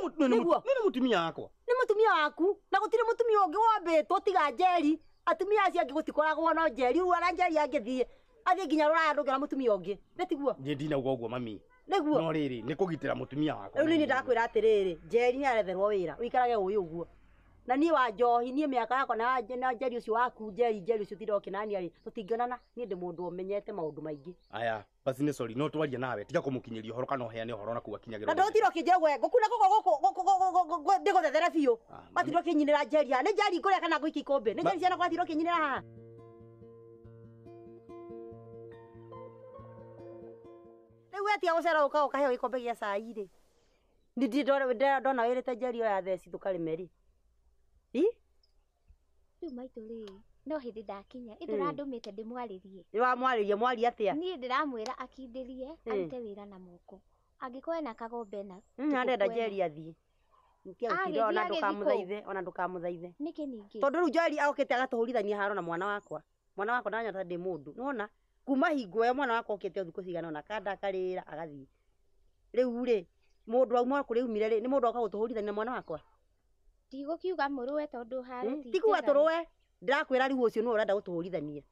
mũtumia wakwa. Nĩ mũtumia waku. Na gũtirĩ mũtumia ũngĩ wombĩtwo tiga Njeri. Atumia acio angĩ gũtikoragwo no Njeri. Rĩu ara Njeri angĩthiĩ. Athiĩ nginya Rũraya ndũngĩona mũtumia ũngĩ. Nĩtiguo. Niĩ ndinauga ũguo mami. Nĩguo. No rĩrĩ nĩ kũgitĩra mũtumia wakwa. Rĩu niĩ ndakwĩra atĩrĩrĩ, Njeri nĩaretherwo wĩra. Ũikarage ũyũ ũguo. Na niĩ wa Njohi niĩ mĩaka yakwa na Njeri ũcio waku Njeri ũcio tirokinania rĩ. Tũtingĩonana niĩ ndĩ mũndũ ũmenyete maũndũ maingĩ. Aya, basi nĩ sorry no twarie nawe tiga kũmũkinyĩria ũhoro kana ũheane ũhoro na kuga kinyagĩrwo. Na ndotiro kĩnjĩra gwe ngũkuna gũkũ ndĩgũthethere biũ. Watiro kĩnyinĩra Njeri. Nĩ Njeri kũrĩa kana ngũiki ikũmbĩ. Nĩ Njeri ciana kwatiro kĩnyinĩra haha. Wetia gũcera ũkaheo gĩkombe gĩa cai rĩ. Ndona wĩrĩte Njeri oya theci tũkarĩme rĩ. Rĩu maitũ rĩ, no hĩndĩ ndakinya ĩndĩrandũmĩte ndĩmwarĩrie. Nĩwamwarĩria mwari atĩa? Niĩ ndĩramwĩra akindĩrie arute wĩra na moko. Angĩkorwo ena kagombe na. Arenda Njeri athiĩ. Ona ndũkamũthaithe. Nĩkĩ ningĩ? Tondũ rĩu Njeri okĩte agatũhũrithania haro na mwana wakwa. Mwana wakwa ndanyota ndĩ mũndũ. Nĩwona? Kuma hingo ĩyo mwana wakwa okĩte thikũ cigana ona kanda akarĩra agathiĩ. Rĩu rĩ mũndũ wauma kũrĩ umire rĩ nĩ mũndũ oka gũtũhũrithania na mwana wakwa. Ndigũkiuga mũrũwe tondũ harĩ tikuga tũrũwe ndĩrakwĩra rĩu ũcio nĩwe ũrenda gũtũhũrithania.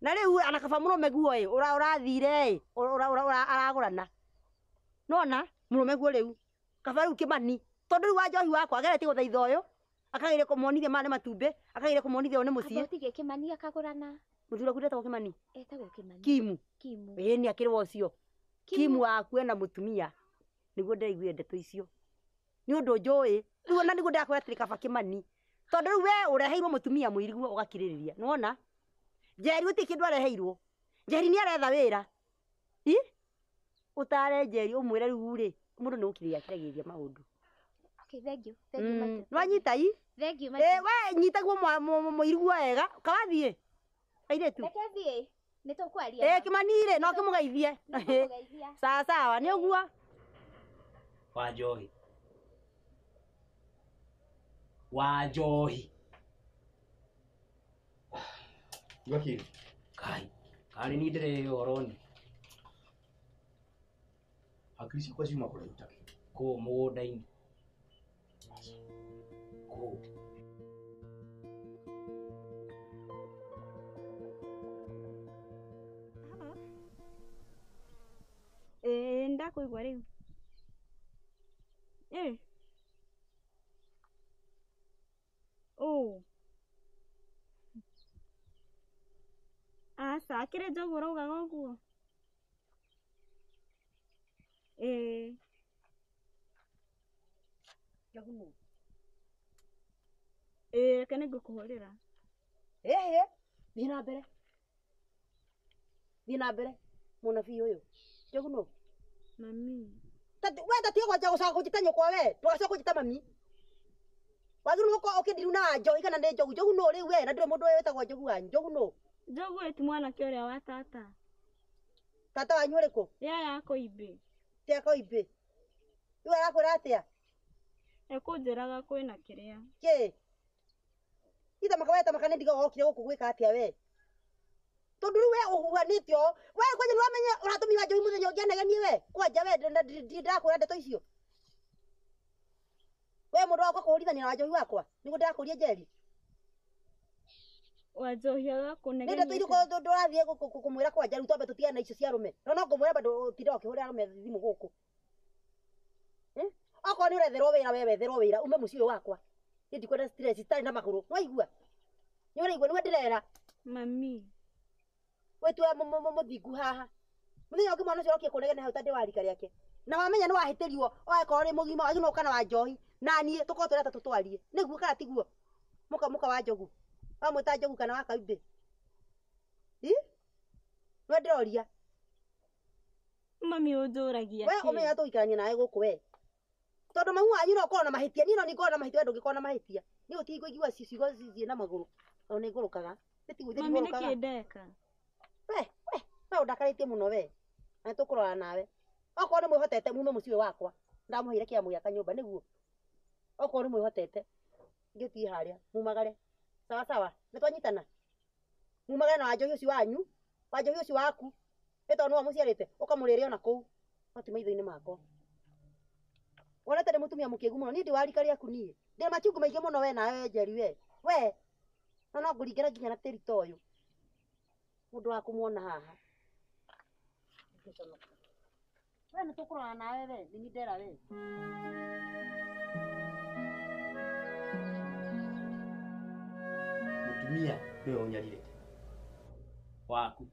Na rĩu ana kaba mũrũme guo ĩ ũrathire aragũrana. Nona mũrũme guo rĩu kaba rĩu Kĩmani tondũ rĩu wa Njohi wakwa ageretie gũthaitha ũyũ akagire kũmonithia mane matumbĩ akagire kũmonithia ũyũ nĩ mũciĩ. Agotige Kĩmani akagũrana. Mũthuri waku ndetagwo Kĩmani? Etagwo Kĩmani. Kimu. Kimu. Nĩ akĩrĩ ũcio. Kimu waku ena mũtumia. Nĩguo ndaiguire ndeto icio. Nĩ ũndũ njũĩ. Rĩu ona nĩguo ndakwĩra atĩrĩ kaba Kĩmani. Tondũ rĩu we ũreheirwo mũtumia mũiriguo ũgakirĩrĩria. Nĩwona? Njeri gũtirĩ kĩndũ areheirwo. Njeri nĩ aretha wĩra. Ũtare Njeri ũmwĩre rĩu rĩ mũndũ nĩ gũkirĩrĩria akiragĩrĩria maũndũ. Okay, thank you. Thank you maitũ. Nwanyita ii? Thank you maitũ. We nyitaguo mũiriguo wega. Kawathiĩ. Kairĩtu. Reke thiĩ. Nĩtũkwaria. Kĩmani rĩ no kĩmũgeithie. Sawa sawa nĩ ũguo. Wa Njohi. Wa Njohi. Wakiri. Kai. Kari ni ndĩrĩ oroni. Hakiri ciakwa ciuma kũrĩa utaki. Kũ mũgũnda-inĩ. Kũ. Ndakuigua rĩu. Aca akĩrĩ Njogu ũraugaga ũguo. Njogu nũ? Reke nĩngũkũhũrĩra. Thiĩ na mbere. Thiĩ na mbere. Mũnabii ũyũ. Njogu nũ? Mami. We tatiga kwanja gũcoka kũnjĩta nyũkwa we. Ndũgacoka kũnjĩta mami. Wagĩrĩirwo gũkorwo ũkĩndiru na Njohi kana nĩ Njogu. Njogu nũ rĩu we na ndĩrĩ mũndũ ũyũ wĩtagwo Njogu wanyu. Njogu nũ? Njogu ĩti mwanake ũrĩa wa tata. Tata wanyu ũrĩkũ? Ya Koimbĩ. Tia Koimbĩ. Rĩu arakwĩra atĩa? Ekũnjĩraga kwĩna kĩrĩa. Kĩ? Ita makaweta makane ndiga gokire gũkũ gwĩka atĩa we? Tondũ rĩu we ũhuhanĩtio. We kwanja nĩwamenya ũratũmira Njohi mũthenya ũngĩ anegenie we? Kwanja we ndĩrakwĩra ndeto icio. We mũndũ wakwa kũhũrithania na Njohi wakwa nĩguo ndĩrakũria Njeri. Wa Njohi agakũnegenia. Nĩ ndeto irĩkũ ndũrathiĩ kũmwĩra kwanja rĩu twambe tũtigane na icio cia arũme. No ngũmwĩra bado ũtinde ũkĩhũrĩra arũme thimũ gũkũ. Okorwo nĩ ũretherwo wĩra we wetherwo wĩra ume mũciĩ ũyũ wakwa. Niĩ ndikwenda stress itarĩ na magũrũ. Nĩwaigua? Nĩũraigua nĩwe ndĩrera? Mami. Wetue mũthingu haha. Mũthenya ũngĩ mwana ũcio ũrokia kũnegena hau ta ndĩ wa rika rĩake. Na wamenya nĩ wahĩtĩrio oakorwo nĩ mũgima wagĩrĩirwo kana wa Njohi na niĩ tũkorwo tũreta tũtwarie. Nĩguo kana tiguo? Mũka wa Njogu. Wamwĩta Njogu kana wa Koimbĩ? Nĩwe ndĩroria. Mami ũnjũragia kĩ? We ũmenya tũikarania nawe gũkũ we. Tondũ mamu wanyu no ũkorwo na mahĩtia. Niĩ no nĩngorwo na mahĩtia we ndũngĩkorwo na mahĩtia. Niĩ gũtirĩ ngũigua ciugo ciĩ na magũrũ. Tondũ nĩngũrũkaga. Mami niki ndeka. We ndakaritie muno we. Na tukurora nawe. Okorwo ni mwihotete mume muciĩ wakwa. Ndamuheire kĩamũ gĩa kanyũmba nĩguo. Okorwo ni mwihotete. Ngĩthiĩ harĩa mumagare. Sawa sawa. Nĩtwanyitana. Mumagare na wanjohi ũcio wanyu. Wanjohi ũcio waku. Ĩtondũ nĩwe mũciarĩte. Ũkamũrĩre ona kũu. Oti maitho-inĩ makwa. Wonete nĩ mũtumia mũkĩgu mũno. Niĩ ndĩ warika rĩaku niĩ. Ndĩ machungu maingĩ mũno we nawe Njeri we. We. No ngũringĩra nginya na tĩri ta ũyũ. Mũndũ wa kũmuona haha. We nĩ tũkũrora nawe we. Nĩ ndera we. Mutumia nĩwe ũnyarire waku.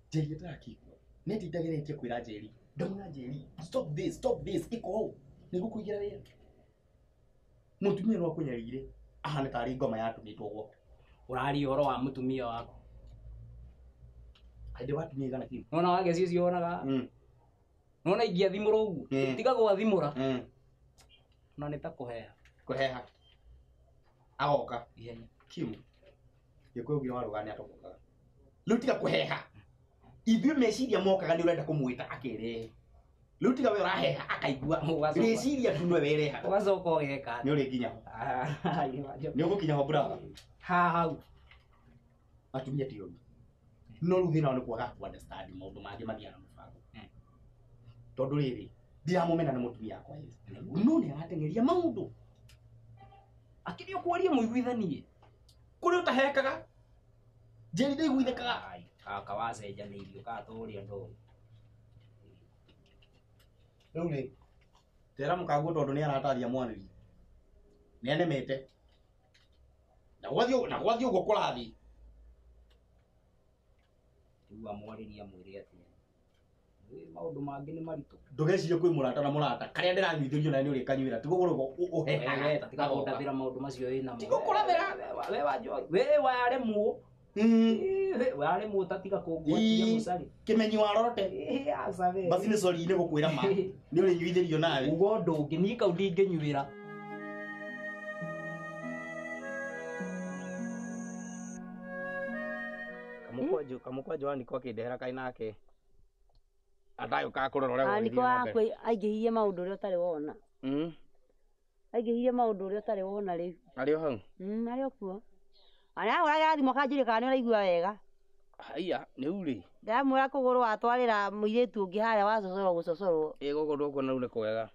Njeri atarakigua. Nĩndindagĩrĩtie kwĩra Njeri. Ndauna Njeri. Stop this. Iko hau. Nĩgũkũigĩra wĩra. Mutumia no akũnyarire. Ahana tarĩ ngoma yatumĩtwo guoko. Ũrari ũhoro wa mutumia waku. Hĩndĩ watumia igana kĩu. Nona wage cio onaga. Nona ingĩathimũra ũguo. Tiga gwathimũra. Na nĩ ta kũheha. Kũheha. Agoka. Kimu. Gĩkũyũ warũgane atokokaga. Rĩu tiga kũheha. Ithuĩ meciria mokaga nĩ ũrenda kũmwĩta akerehe. Rĩu tiga we ũraheha akaigua. Meciria tu nĩwe wereha. Ũgacoka ũgeka. Nĩ ũrĩ nginya ho. Nĩ ũgũkinya ho brother. Hau. Atumia ti ũru. No rĩu thĩna nĩ kwaga ku understand maũndũ mangĩ mathiana mũbango. Tondũ rĩrĩ ndiramũmena nĩ mũtumia akwa Yesu. No nĩ arateng'eria maũndũ. Akĩrĩ ũkũria mũiguithanie. Kũrĩ ũtahekaga. Njeri ndaiguithĩkaga. Kaka wacenjanĩirio katũria ndũ. Rĩu rĩ tera mũkaguo tondũ nĩ arataria mwanĩri. Nĩ anemete. Na gwathio ũguo kũrathiĩ. Igua mwarĩria mwĩre atĩa. Maũndũ mangĩ nĩ maritũ. Ndũgecirie kwĩ mũrata na mũrata. Karĩa ndĩranyuithĩrio na nĩ ũrĩ kanyuĩra. Tiga ũguo ũhehaga. Tiga gũtathĩra maũndũ macio wĩna. Tiga kũrathĩra. We wanjoi. We waremwo. Waremwo tatiga kũngwatia mũcari. Kĩmenyi warorote. Basi nĩ sorry nĩ gũkwĩra ma. Nĩ ũrĩ nyuithĩrio nawe. Ugo ndũngĩ niĩ kau ndingĩnyuĩra. Kamũkwanjũ wa Niko akĩndehera kaĩ nake. Atayũkaga kũrora ũrĩa Niko wakwa aingĩhirie maũndũ ũrĩa ũtarĩ wona. Aingĩhirie maũndũ ũrĩa ũtarĩ wona rĩu. Arĩ o hau? Arĩ o kuo. Ana ũragera thimo kanjĩrĩ kana nĩ ũraigua wega. Haiya nĩ uri. Ndamwĩra kũgũrũ watwarĩra mũirĩtu ũngĩ harĩa wacocorwo gũcocorwo. Gũkũ ndũkuo na rĩu nĩ kwega.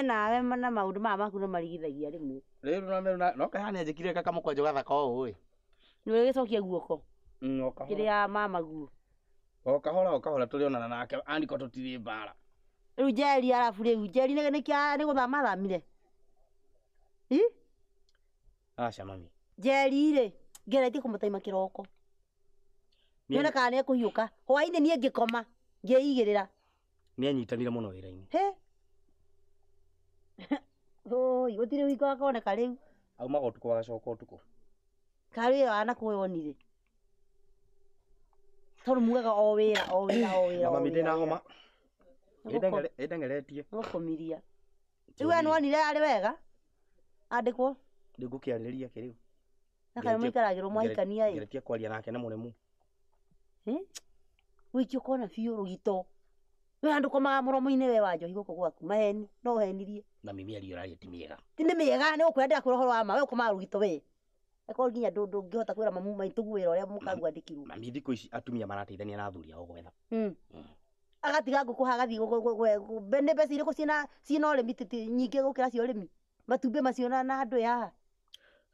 Nawe na maũndũ maya maku no marigithagia rĩmwe. Rĩu no kahane njĩkire Kamũkwanjũ gathaka ũũ ĩ. Nĩ ũrĩgĩcokia guoko. Kĩrĩa mama guo. O kahora tũrĩonana nake Aniko tũtirĩ mbara. Rĩu Njeri arabu rĩu Njeri nĩ gũthama thamire. Aca mami. Njeri rĩ ngeretie kũmũtaima kĩroko. Nĩona kana nĩ ekũhiũka. Hwainĩ niĩ ngĩkoma ngĩigĩrĩra. Nĩ anyitanire mũno wĩra-inĩ. Oi gũtirĩ ũhingo wakoneka rĩu. Aumaga ũtukũ agacoka ũtukũ. Karĩ ana kwĩonire. Tondũ mugaga o wĩra. Mami ndĩna homa. Ĩndengeretie. Ngũkũmiria. Rĩu we nĩwonire arĩ wega. Andĩkwo. Ndĩngũkĩarĩrĩria kĩrĩu. Na kana mũikaragĩrwo mwahikania ĩ. Ngeretie kwaria nake nĩ mũremu. Wĩkio kona biũ rũgito. We andũ komaga mũromo-inĩ we Wanjohi gũkũ gwaku maheni no ũhenirie. Na mimi ario ũraria ti mĩega. Ti nĩ mĩega nĩ ũkwenda kwĩra ũhoro wa ma we ũkomaga rũgito we. Eko nginya ndũngĩhota kwĩra mamu maitũ wĩra ũrĩa mũkagu andĩkirwo. Mami thikũ ici atumia marateithania na athuri ao gwetha. Agatiga ngũkũ hagathiĩ nĩ mbeca irĩkũ ciĩna ũrĩmi nyingĩ gũkĩra cia ũrĩmi. Matumbĩ macio na andũ haha.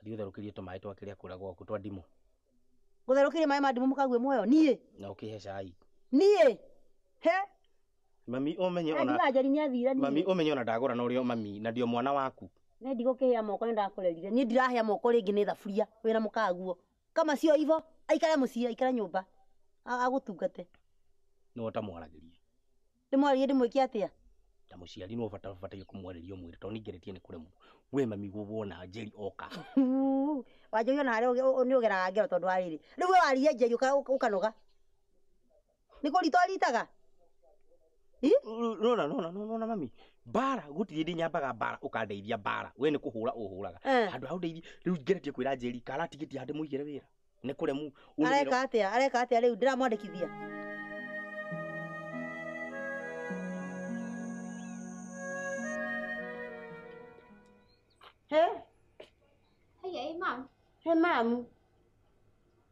Thiĩ ũtherũkĩrie tũmaĩ twakĩrĩa kũrĩa gwaku twa ndimũ. Gũtherũkĩrie maĩ ma ndimũ mũkagu muoyo niĩ. Na ũkĩhe cai. Niĩ. Mami ũmenye ona ndagũra na ũrĩa mami na ndio mwana waku. Nĩ ndigũkĩhĩa moko nĩ ndakũrerire. Niĩ ndirahĩa moko rĩngĩ nĩ thaburia wĩna mũkaguo. Kama cio ivo aikare mũciĩ aikare nyũmba. Agũtungate. Nĩ ũtamwaragĩria. Ndĩmwarĩrie ndĩmwĩke atĩa? Ta mũciari no bataire kũmwarĩria mwĩrĩ tondũ nĩngeretie nĩ kũremwo. We mami wona Njeri oka. Wanjohi ona harĩa nĩ ũgeraga ngero tondũ wa rĩrĩ. Rĩu we waririe Njeri ũkanoga. Nĩ kũrito ritaga. No mami bara gutiri ndi nyambaga bara ukandeithia bara we ni kuhura uhuraga andu hau ndeithi riu ngeretie kwira Njeri kala tigiti hande muigire wira ni kure mu areka atia riu ndiramwandikithia Hey mam. Hey mam.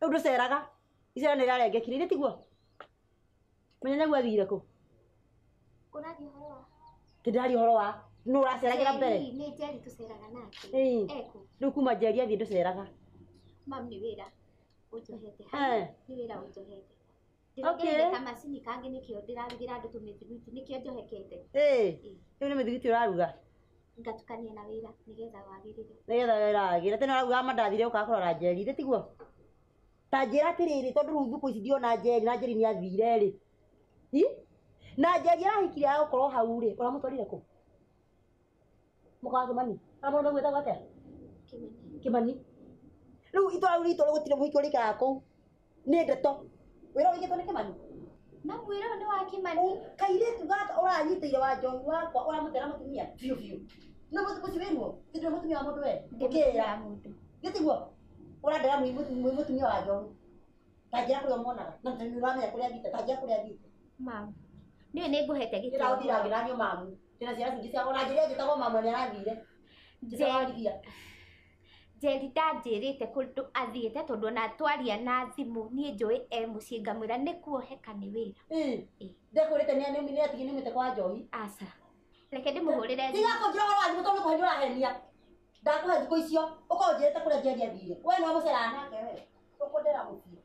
Udu seraga. Isera ni rarenge kirire tiguo. Menya gwa thire ku. Kuna di horo. Tidari horo wa. No uraceragira mbere. Ni Njeri tuceraga nake. Eko. Riu kuma Njeri athie nduceraga. Mam ni wira. Ujohete. Ni wira ujohete. Okay. Kama sini kange nikio ndirarugira andu tumithiguiti nikio njohekete. Riu ni mithiguiti uraruga. Ngatukania na wira nigetha wagirire. Nigetha wagirire tena araruga mandathire ukakorora Njeri ri tiguo. Ta njira atiriri tondu riu thuku ici ndiona Njeri na Njeri ni athire ri. Na Njeri arahikire agukorwo hau ri uramutwarire ku? Mukaga Kimani. Amundu gwetagwo atia? Kimani. Riu itwara rito gutire muhiki urikara ku. Ni ndeto. Wira wigitwo ni Kimani. Na mwira ni wa Kimani. Kairetu gaka uranyitire wa Njohi wakwa uramutera mutumia. Fiu fiu. No mutu kuciwirwo. Ndiro mutumia wa mundu we. Ukira mundu. Gitiguo. Urandera mutumia wa Njohi. Tajira kuri omonaga. Na mtemi wamenya kuri athite. Tajira kuri athite. Mam. Niwe ni nguhete gitiro. Ira uthiragira nio mamu. Tena ciana cingi cia uranjiria gitagwo mamu ni arathire. Njeri ndanjirite kundu athiite tondu ona twaria na thimu nie njui mucii ngamwira ni kuoheka ni wira. Ndekwirite ni anemi atigi nimite kwa Njohi. Aca. Reke ndimuhurire. Tiga kunjira horo wanyu tondu kuhenya urahenia. Ndakuhe thikũ icio ukonjirite kuria Njeri athire. We no mucera nake we. Ukundera mucii.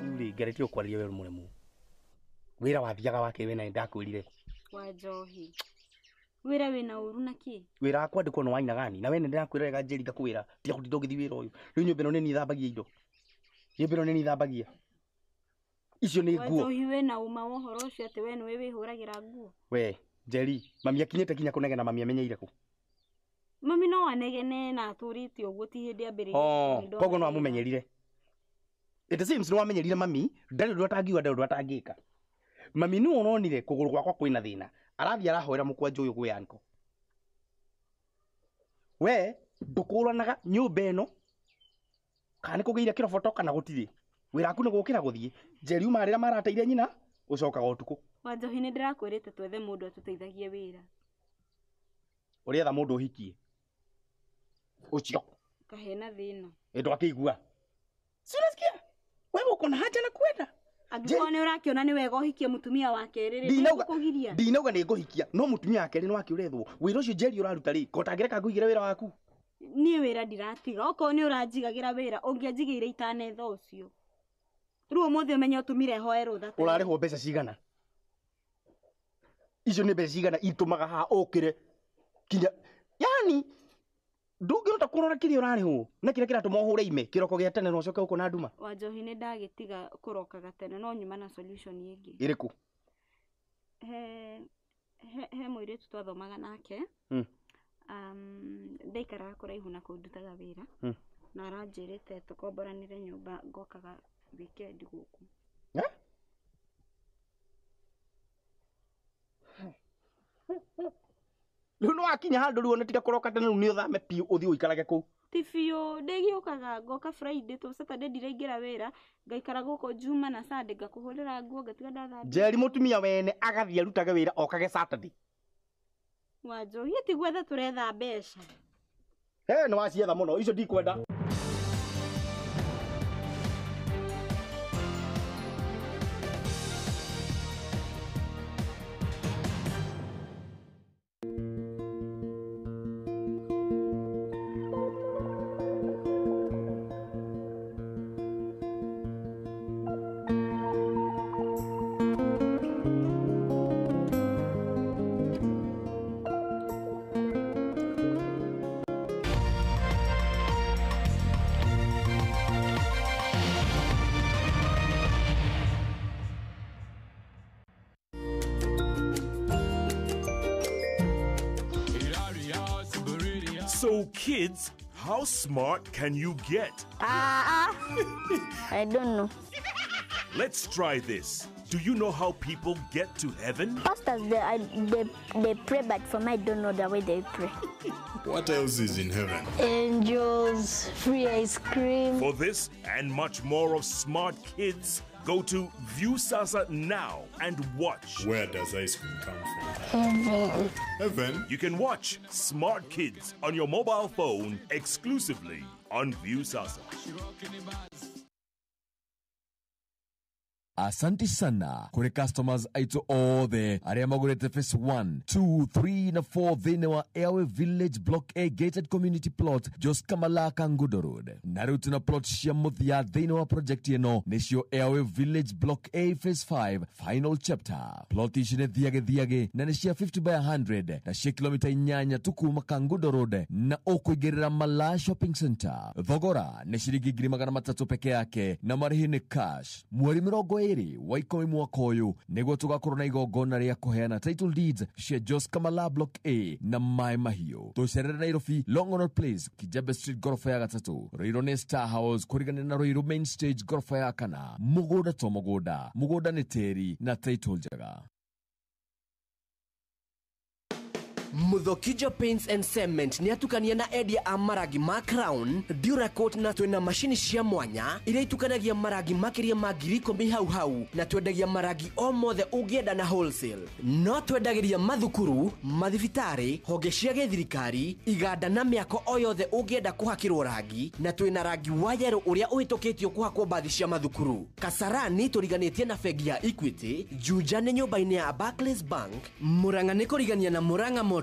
Yuri ngeretie ukwaria we muremu. Wira wathiaga wake we na ndakwirire. Wa Njohi. Wira wina uru na ki? Wira akwandikwo no waina gani na we ndirakwirega Njeri ngakwira tia kuti ndogithi wira uyu. Riu nyumba no ni nithambagia indo. Nyumba no ni nithambagia. Icio ni nguo. Njohi wina uma wohoro ucio ati we niwe wihuragira nguo. We Njeri mami akinyete kinya kunegena mami amenyeire ku. Mami no anegene na aturite uguo ti hindi ambere. Kogo no amumenyerire. It seems no amenyerire mami ndari ndo atangiwa ndari atangika. Mami nu ononire kuguru gwakwa kwina thina. Arathi arahoera mukwanjo uyu gwe yanko. We ndukuranaga nyumba eno kana kugeira kiroboto kana gutiri. Wira aku ni gukira guthie. Njeri uma rira marateire nyina ucokaga utuku. Wa Njohi ni ndirakwirite twethe mundu atuteithagie wira. Urietha mundu uhikie. Ucio. Kahena thina. Endo akigua. Sinasikia. Wewe uko na haja na kwenda. Angĩkorwo nĩ ũrakiona nĩ wega ũhikie mutumia wa kerĩ rĩ ndĩkũgiria. Ndinauga nĩ ngũhikia no mutumia wa kerĩ nĩ wake ũrethwo. Wĩra ũcio Njeri ũraruta rĩ kotangĩreka ngũigĩre wĩra waku. Niĩ wĩra ndiratiga okorwo nĩ ũranjigagĩra wĩra ũngĩanjigĩire itanetha ũcio. Rĩu ũmũthĩ ũmenye ũtũmire hoe rũtha. Ũrarĩhwo mbeca cigana? Icio nĩ mbeca cigana itũmaga haha ũkĩre kinya yani ndũngĩhota kũrora kĩrĩa ũrarĩhwo na kĩrĩa kĩratũma ũhũre ime kĩroko gĩa tene na ũcoke ũkũ na nduma. Wa Njohi nĩ ndagĩtiga kũrokaga tene no nyuma na solution ĩngĩ. Ĩrĩkũ? He mũirĩtu twathomaga nake. Ndaikaraga kũraihu na kũndutaga wĩra. Na aranjĩrĩte tũkomboranĩre nyũmba ngokaga weekend gũkũ. Riu no akinya handũ riu ona tiga kũroka tene riu nĩ ũthame piũ ũthiĩ ũikarage kũu. Ti biũ ndĩgĩũkaga ngoka Friday to Saturday ndiraingĩra wĩra ngaikara gũkũ Juma na Sunday ngakũhũrĩra nguo ngatiga ndathambia. Njeri mutumia wene agathiĩ arutage wĩra okage Saturday. Wa Njohi ti gwetha tũretha mbeca. Nĩ wacietha mũno icio ndikwenda. So kids, how smart can you get? I don't know. Let's try this. Do you know how people get to heaven? Pastors, they pray, but for me, I don't know the way they pray. What else is in heaven? Angels, free ice cream. For this and much more of Smart Kids, go to Viusasa now and watch. Where does ice cream come from? Heaven. Heaven? You can watch Smart Kids on your mobile phone exclusively on Viusasa. Asante sana kuri customers aito othe aria magurete phase 1, 2, 3 na 4 thini wa Airway Village Block A gated community plot Jos Kamalaka Ngudo Road. Na tuna plot cia muthia thini wa project ino nicio Airway Village Block A phase 5 final chapter. Plot ici ni thiage na ni cia 50 by 100 na cia kilomita 8 tukuma Kangudo Road na ukuigirira Mala Shopping Center. Thogora ni ciringi 300 peke yake na marihi ni cash. Mweri mirongo wa ikumi mwaka uyu niguo tugakorwo na igongona ria kuheana title deeds cia Jos Kamala Block A na Mai Mahiu. Tucerere Nairobi, Longonot Place, Kijabe Street gorofa ya 3, Ruiru ni Star House kurigana na Ruiru Main Stage gorofa ya 4. Mugoda to mugoda ni teri na title jaga. Muthokijo Paints and Cement ni atukania na Edia Amaragi ma Crown, Duracoat na twina mashini cia mwanya iria itukanagia maragi makiria ma 10,000 hau na twendagia maragi o mothe ungienda na wholesale. No twendagiria mathukuru, mathibitari, honge cia githirikari, iganda na miako o yothe ungienda kuhakirwo rangi na twina rangi wa yellow uria uhitukitio kuhakwo bathi cia mathukuru. Kasarani turiganitie na bengi ya Equity, Juja ni nyumba-ini ya Barclays Bank, Murang'a ni kurigania na Murang'a Motors,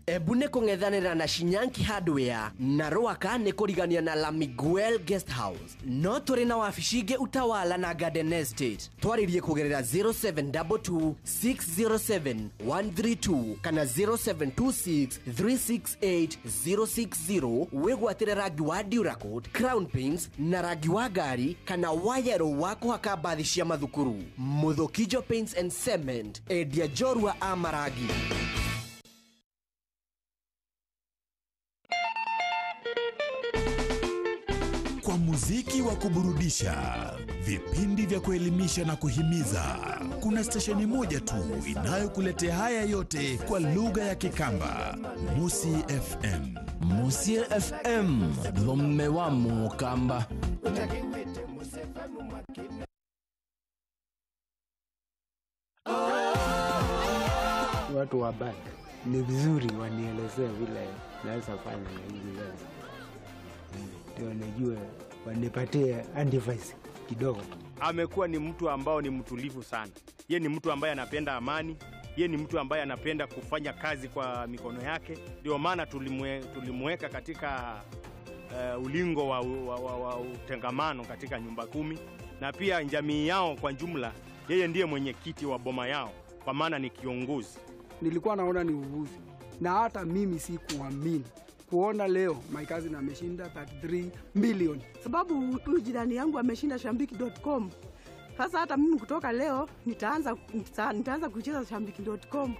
Ebu ni kung'ethanira na Shinyanki Hardware na Ruaka ni kurigania na La Miguel Guest House. No turi na wabici ingi Utawala na Garden Estate. Twaririe kugerera 0722 607 132 kana 0726 368 060 wigwatire rangi wa Duracoat, Crown Paints na rangi wa ngari kana wayero wa kuhaka bathi cia mathukuru. Muthokijo Paints and Cement, Edia Jorua Amaragi. Kwa muziki wa kuburudisha, vipindi vya kuelimisha na kuhimiza, kuna stesheni moja tu inayokuletea haya yote kwa lugha ya Kikamba. Musi FM. Musi FM, dhome wa Mukamba. Watu wa band ni vizuri wanielezee vile naweza fanya na hivi leo. Ndio nijue wanipatie advice kidogo. Amekuwa ni mtu ambao ni mtulivu sana. Yeye ni mtu ambaye anapenda amani. Yeye ni mtu ambaye anapenda kufanya kazi kwa mikono yake. Ndio maana tulimweka katika ulingo wa utengamano katika nyumba 10. Na pia jamii yao kwa jumla, yeye ndiye mwenyekiti wa boma yao, kwa maana ni kiongozi. Nilikuwa naona ni uvuzi, na hata mimi sikuamini kuona leo my cousin ameshinda 33 million. Sababu huyu jirani yangu ameshinda shambiki.com. Sasa hata mimi kutoka leo nitaanza kucheza shambiki.com.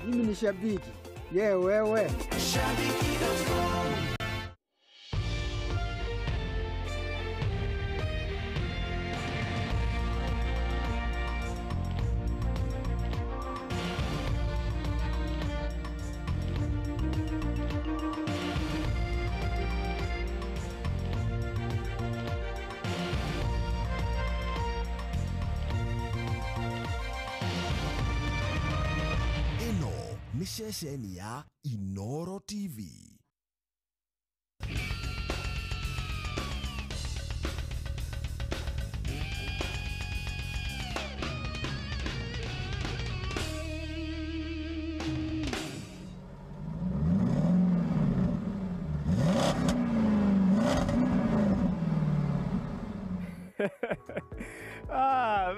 Mimi ni shabiki. Wewe. Shambiki.com. Ni ceceni ya Inoro TV.